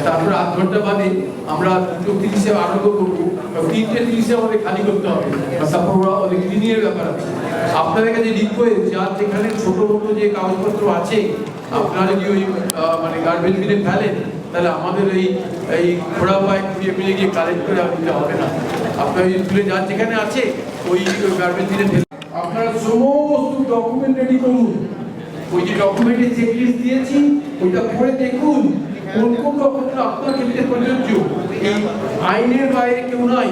F: তারপর আধ ঘন্টা বাদে আমরা 2:30-এ আরম্ভ করবো, 3:30-এ আমাদের খালি করতে হবে, তারপর অনেক ক্লিনিংয়ের ব্যাপার আছে। আপনাদের কাছে রিকোয়েস্ট, যার যেখানে ছোট মোটো যে কাগজপত্র আছে আপনারা যদি ওই মানে গার্বেজ বিনে ফেলেন, তাহলে আমাদের এই ঘোড়া পায়ে ঘুরিয়ে ফিরে গিয়ে কালেক্ট করে দিতে হবে না। আপনারা ওই তুলে যার যেখানে আছে ওই গার্বেজ বিনে ফেলে আপনারা সমস্ত ডকুমেন্ট রেডি করুন। ওই যে ডকুমেন্টের চেকলিস্ট দিয়েছি ওইটা পড়ে দেখুন কোন কোন ডকুমেন্ট আপনার ক্ষেত্রে প্রযোজ্য। এই আইনের বাইরে কেউ নাই,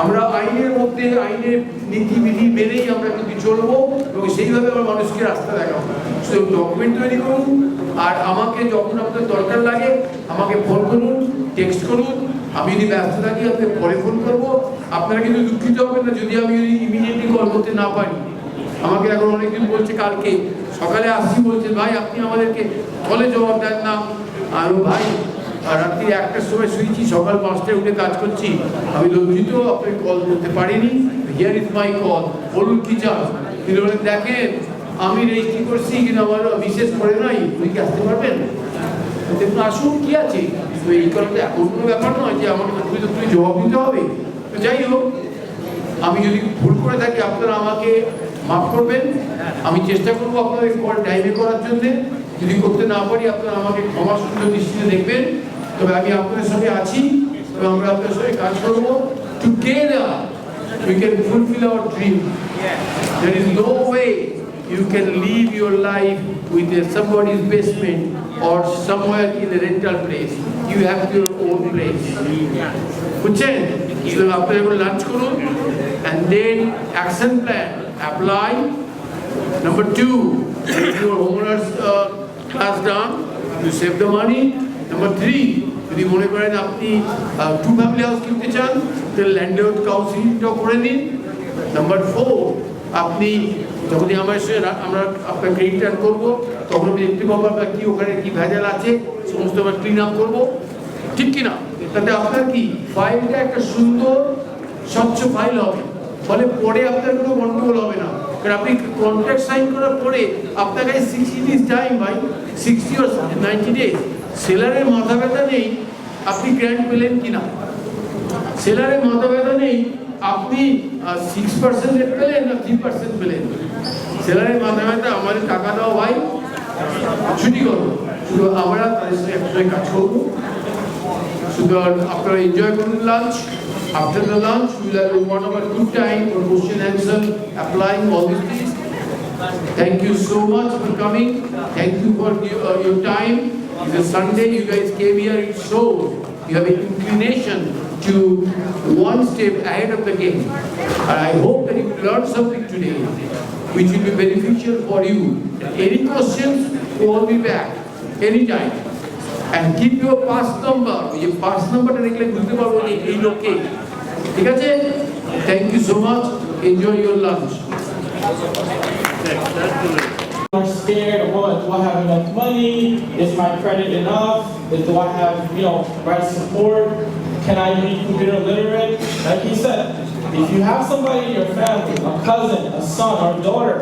F: আমরা আইনের মধ্যে আইনের নীতিবিধি মেনেই আমরা কিন্তু চলবো এবং সেইভাবে আমরা মানুষকে রাস্তা দেখাবো। সো ডকুমেন্ট তৈরি করুন, আর আমাকে যখন আপনার দরকার লাগে আমাকে ফোন করুন, টেক্সট করুন। আমি যদি ব্যস্ত থাকি আপনাকে পরে ফোন করবো। আপনারা কিন্তু দুঃখিত হবেন না যদি আমি ইমিডিয়েটলি কল করতে না পারি। আমাকে এখন অনেকদিন বলছে, কালকে সকালে আসছি বলছে ভাই আপনি আমাদেরকে কলে জবাব দেন না। আর ভাই রাত্রি 1টার সময় শুয়েছি, সকাল 5টায় উঠে কাজ করছি, আমি লজ্জিত আপনাকে কল করতে পারিনি। হিয়ার ইজ মাই কল, বলুন কি চান। তিনি বলেন দেখেন আমি রেজিস্ট্রি করছি কিন্তু আমার বিশেষ করে নাই, তুমি কি আসতে পারবেন? দেখুন আসুন, কি আছে, তো এই কথাটা এমন কোনো ব্যাপার নয় যে আমাকে তুমি জবাব দিতে হবে। তো যাই হোক, আমি যদি ভুল করে থাকি আপনারা আমাকে মাফ করবেন। আমি চেষ্টা করবো আপনাদের কল টাইমে করার জন্যে। যদি করতে না পারি আপনারা আমাকে ক্ষমা সুন্দর দৃষ্টিতে দেখবেন। তবে আমি আপনাদের সঙ্গে আছি এবং আমরা আপনাদের সঙ্গে কাজ করবো। Together we can fulfill our dream. There is no way you can live your life with somebody's basement or somewhere in a rental place. You have your own place. বুঝছেন? আপনারা এখন লাঞ্চ করুন and then action plan apply. Number 2, get your homeowners class done, you save the money. Number 3, যদি মনে করেন আপনি 2 family house কিনতে চান তাহলে ল্যান্ডলর্ড কাউন্সিলটাও করে নিন। নাম্বার 4, আপনি যখনই আমরা আপনার ক্রেডিট কার্ড করবো তখন আমি দেখতে পাবো আপনার কি ওখানে কি ভেজাল আছে, সমস্ত আমরা ক্লিন আপ করবো, ঠিক কিনা? তাতে আপনার কি ফাইলটা একটা সুন্দর স্বচ্ছ ফাইল হবে, ফলে পরে আপনার কোনো গন্ডগোল হবে না। কারণ আপনি কন্ট্রাক্ট সাইন করার পরে আপনার কাছে 60 days টাইম, ভাই 60 or 90 days। সেলারের মাথা ব্যথা নেই আপনি গ্র্যান্ট পেলেন কিনা, সেলারের মাথা ব্যথা নেই আপনি 6% রেট পেলেন না 3% পেলেন। সেলারের মাথা ব্যথা আমাদের টাকা দাও ভাই, ছুটি করো, শুধু আমরা তাদের সাথে একসাথে কাজ করবো। শুধু আপনারা এনজয় করুন lunch. After the lunch, we will have one hour good time for question answer, applying all these things. Thank you so much for coming. Thank you for your time. It's a Sunday, you guys came here, it shows you have an inclination to one step ahead of the game. And I hope that you learned something today, which will be beneficial for you. Any questions, call me back anytime. And keep your pass number. Your pass number directly বুঝতে পারবো এই লোকে, ঠিক আছে? Thank you so much. Enjoy your lunch.
I: I'm scared of what? Do I have enough money? Is my credit enough? Do I have, right support? Can I be computer literate? Like he said, if you have somebody in your family, a cousin, a son, or a daughter,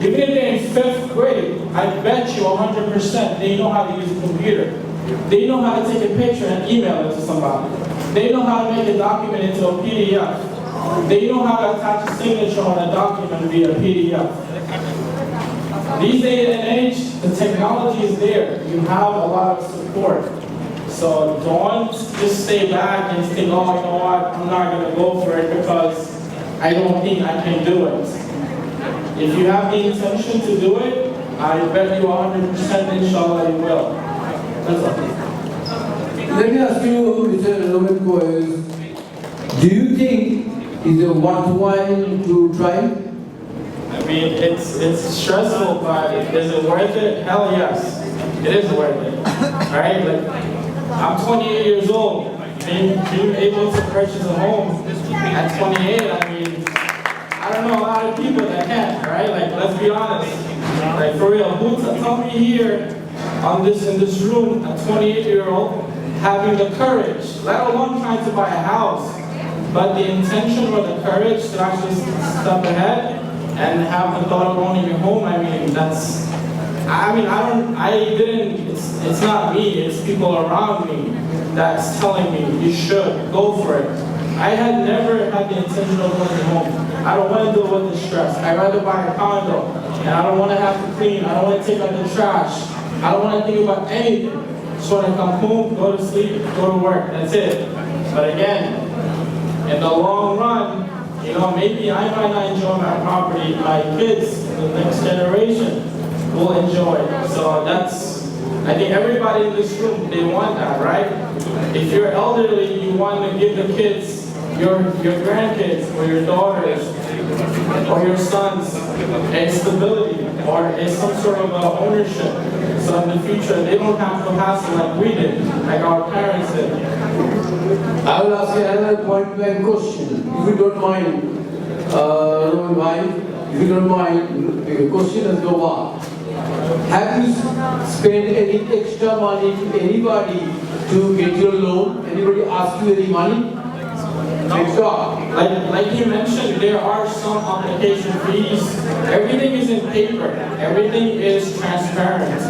I: even if they're in 5th grade, I bet you 100% they know how to use a computer. They know how to take a picture and email it to somebody. They know how to make a document into a PDF. They know how to attach a signature on a document via PDF. These days and age, the technology is there. You have a lot of support. So don't just stay back and think, oh, you know what, I'm not going to go for it because I don't think I can do it. If you have the intention to do it, I bet you 100% inshallah you will. That's all.
B: Let me ask you, Mr. Roman Coes, do you think it's worthwhile to try?
I: I mean, it's stressful, but is it worth it? Hell yes, it is worth it. All right, like I'm 28 years old, being able to purchase a home at 28. I mean, I don't know a lot of people that can, right? Like, let's be honest. Like for real, who tell me here in this room, a 28-year-old having the courage, let alone trying to buy a house, but the intention or the courage to actually step ahead, and have the thought of owning a home, I mean, it's not me, it's people around me that's telling me you should go for it. I had never had the intention of owning a home. I don't want to deal with the stress. I'd rather buy a condo, and I don't want to have to clean. I don't want to take out the trash. I don't want to think about anything. Just want to come home, go to sleep, go to work. That's it. But again, in the long run, you know, maybe I might not enjoy my property. My kids, the next generation, will enjoy it. So I think everybody in this room, they want that, right? If you're elderly, you want to give the kids, your grandkids or your daughters or your sons a stability or some sort of ownership. So in the future, they don't have to hassle like we did, like our parents did.
B: I will ask you another point-blank question, if you don't mind. If you don't mind, the question is Nova. Have you spent any extra money to anybody to get your loan? Anybody ask you any money?
I: Like you mentioned, there are some application fees. Everything is in paper. Everything is transparent.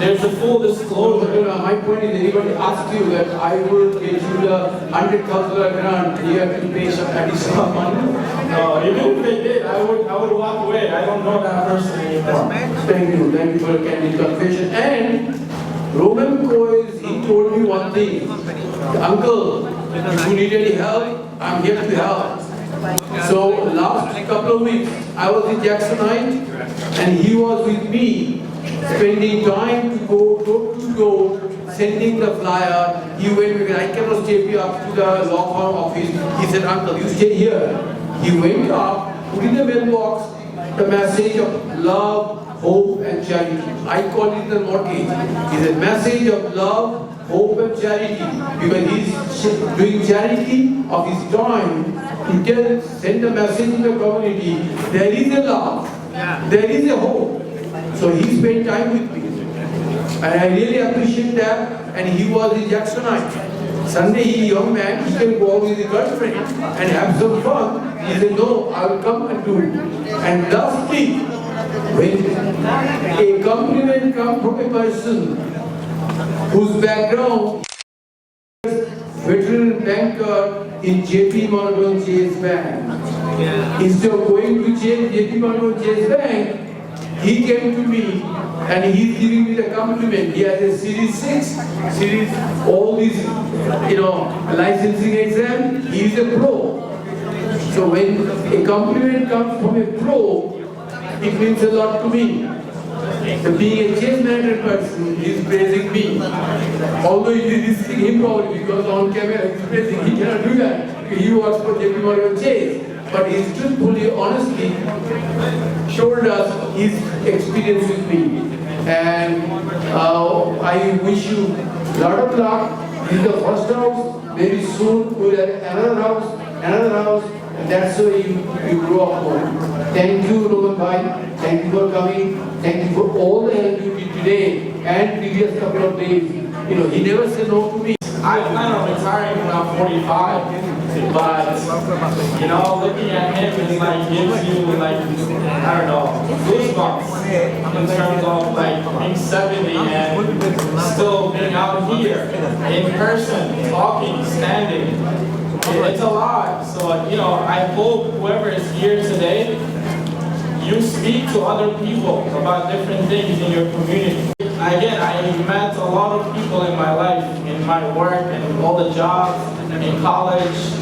I: There's a full disclosure.
B: My point is, anybody ask you that I will get you the 100,000 grant, you have to pay some additional money?
I: No, even if they did, I would walk away. I don't know that person anymore.
B: Thank you for a candid confession. And Roman Coes, he told me one thing. Uncle, if you need any help, I'm here to help. So last couple of weeks, I was in Jacksonite and he was with me, spending time to go door to door, sending the flyer. He went because I cannot take you up to the law firm office. He said, Uncle, you stay here. He went up, put in the mailbox the message of love, hope and charity. I call it the mortgage. It's a message of love, hope and charity, because he's doing charity of his time to send a message to the community. There is a love, there is a hope. So he spent time with me. And I really appreciate that. And he was in Jacksonite. Sunday, he young man, he can go out with his girlfriend and have some fun. He said, no, I will come and do it. And lastly, when a compliment comes from a person whose background is veteran banker in JP Morgan Chase Bank. Instead of going to JP Morgan Chase Bank, he came to me and he's giving me the compliment. He has a Series 6, all these, licensing exam. He is a pro. So when a compliment comes from a pro, it means a lot to me. So being a change manager person, he is praising me. Although it is risking him probably because on camera he's praising, he cannot do that. He works for JP Morgan Chase. But he truthfully, honestly showed us his experience with me. And I wish you a lot of luck. This is the first house. Very soon we'll have another house, and that's how you grow up more. Thank you, Roman Bhai. Thank you for coming. Thank you for all the help you did today and previous couple of days. He never said no to me.
I: I plan on retiring when I'm 45. But, looking at him is gives you I don't know, goosebumps in terms of being 70 and still being out here in person, talking, standing. It's a lot. So, I hope whoever is here today, you speak to other people about different things in your community. Again, I met a lot of people in my life, in my work, and all the jobs, in college.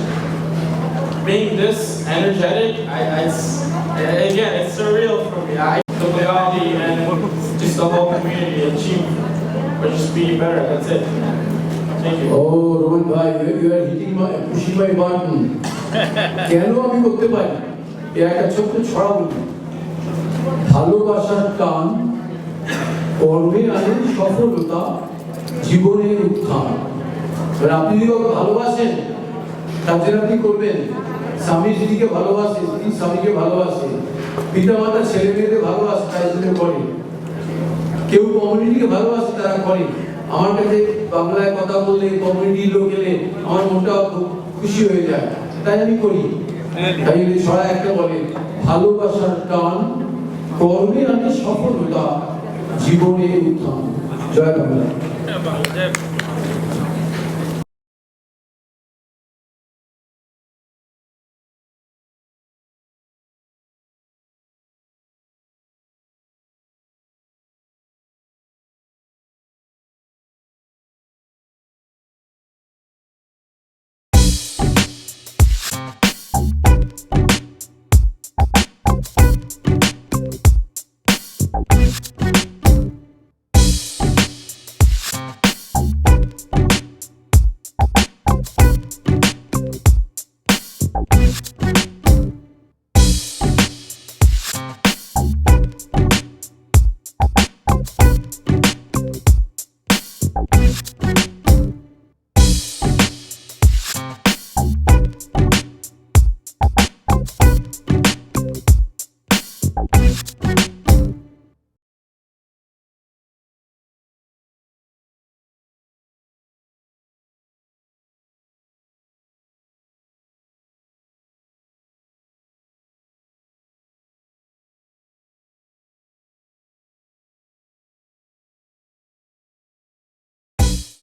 I: Being this energetic, it's surreal for me. The Bugatti and just the whole community achieve or just be better. That's it. Thank you.
B: Oh, Roman Bhai, you are pushing my button. কেন আমি করতে পারি? একটা ছোট্ট ছড়া বলি। ভালোবাসার টান, কর্মে আনে সফলতা, জীবনে উত্থান। আপনি যদি ভালোবাসেন, তার জন্য আপনি করবেন। স্বামী স্ত্রীকে ভালোবাসে, স্ত্রী স্বামীকে ভালোবাসে, পিতা মাতা ছেলে মেয়েকে ভালোবাসে, তাই জন্য করে। কেউ কমিউনিটিকে ভালোবাসে, তারা করে। আমার কাছে বাংলায় কথা বললে, কমিউনিটির লোক এলে আমার মনটা খুব খুশি হয়ে যায়, তাই আমি করি। তাই ছড়া একটা বলে, ভালোবাসার টান, কর্মে আনে সফলতা, জীবনে উত্থান। জয় বাংলা।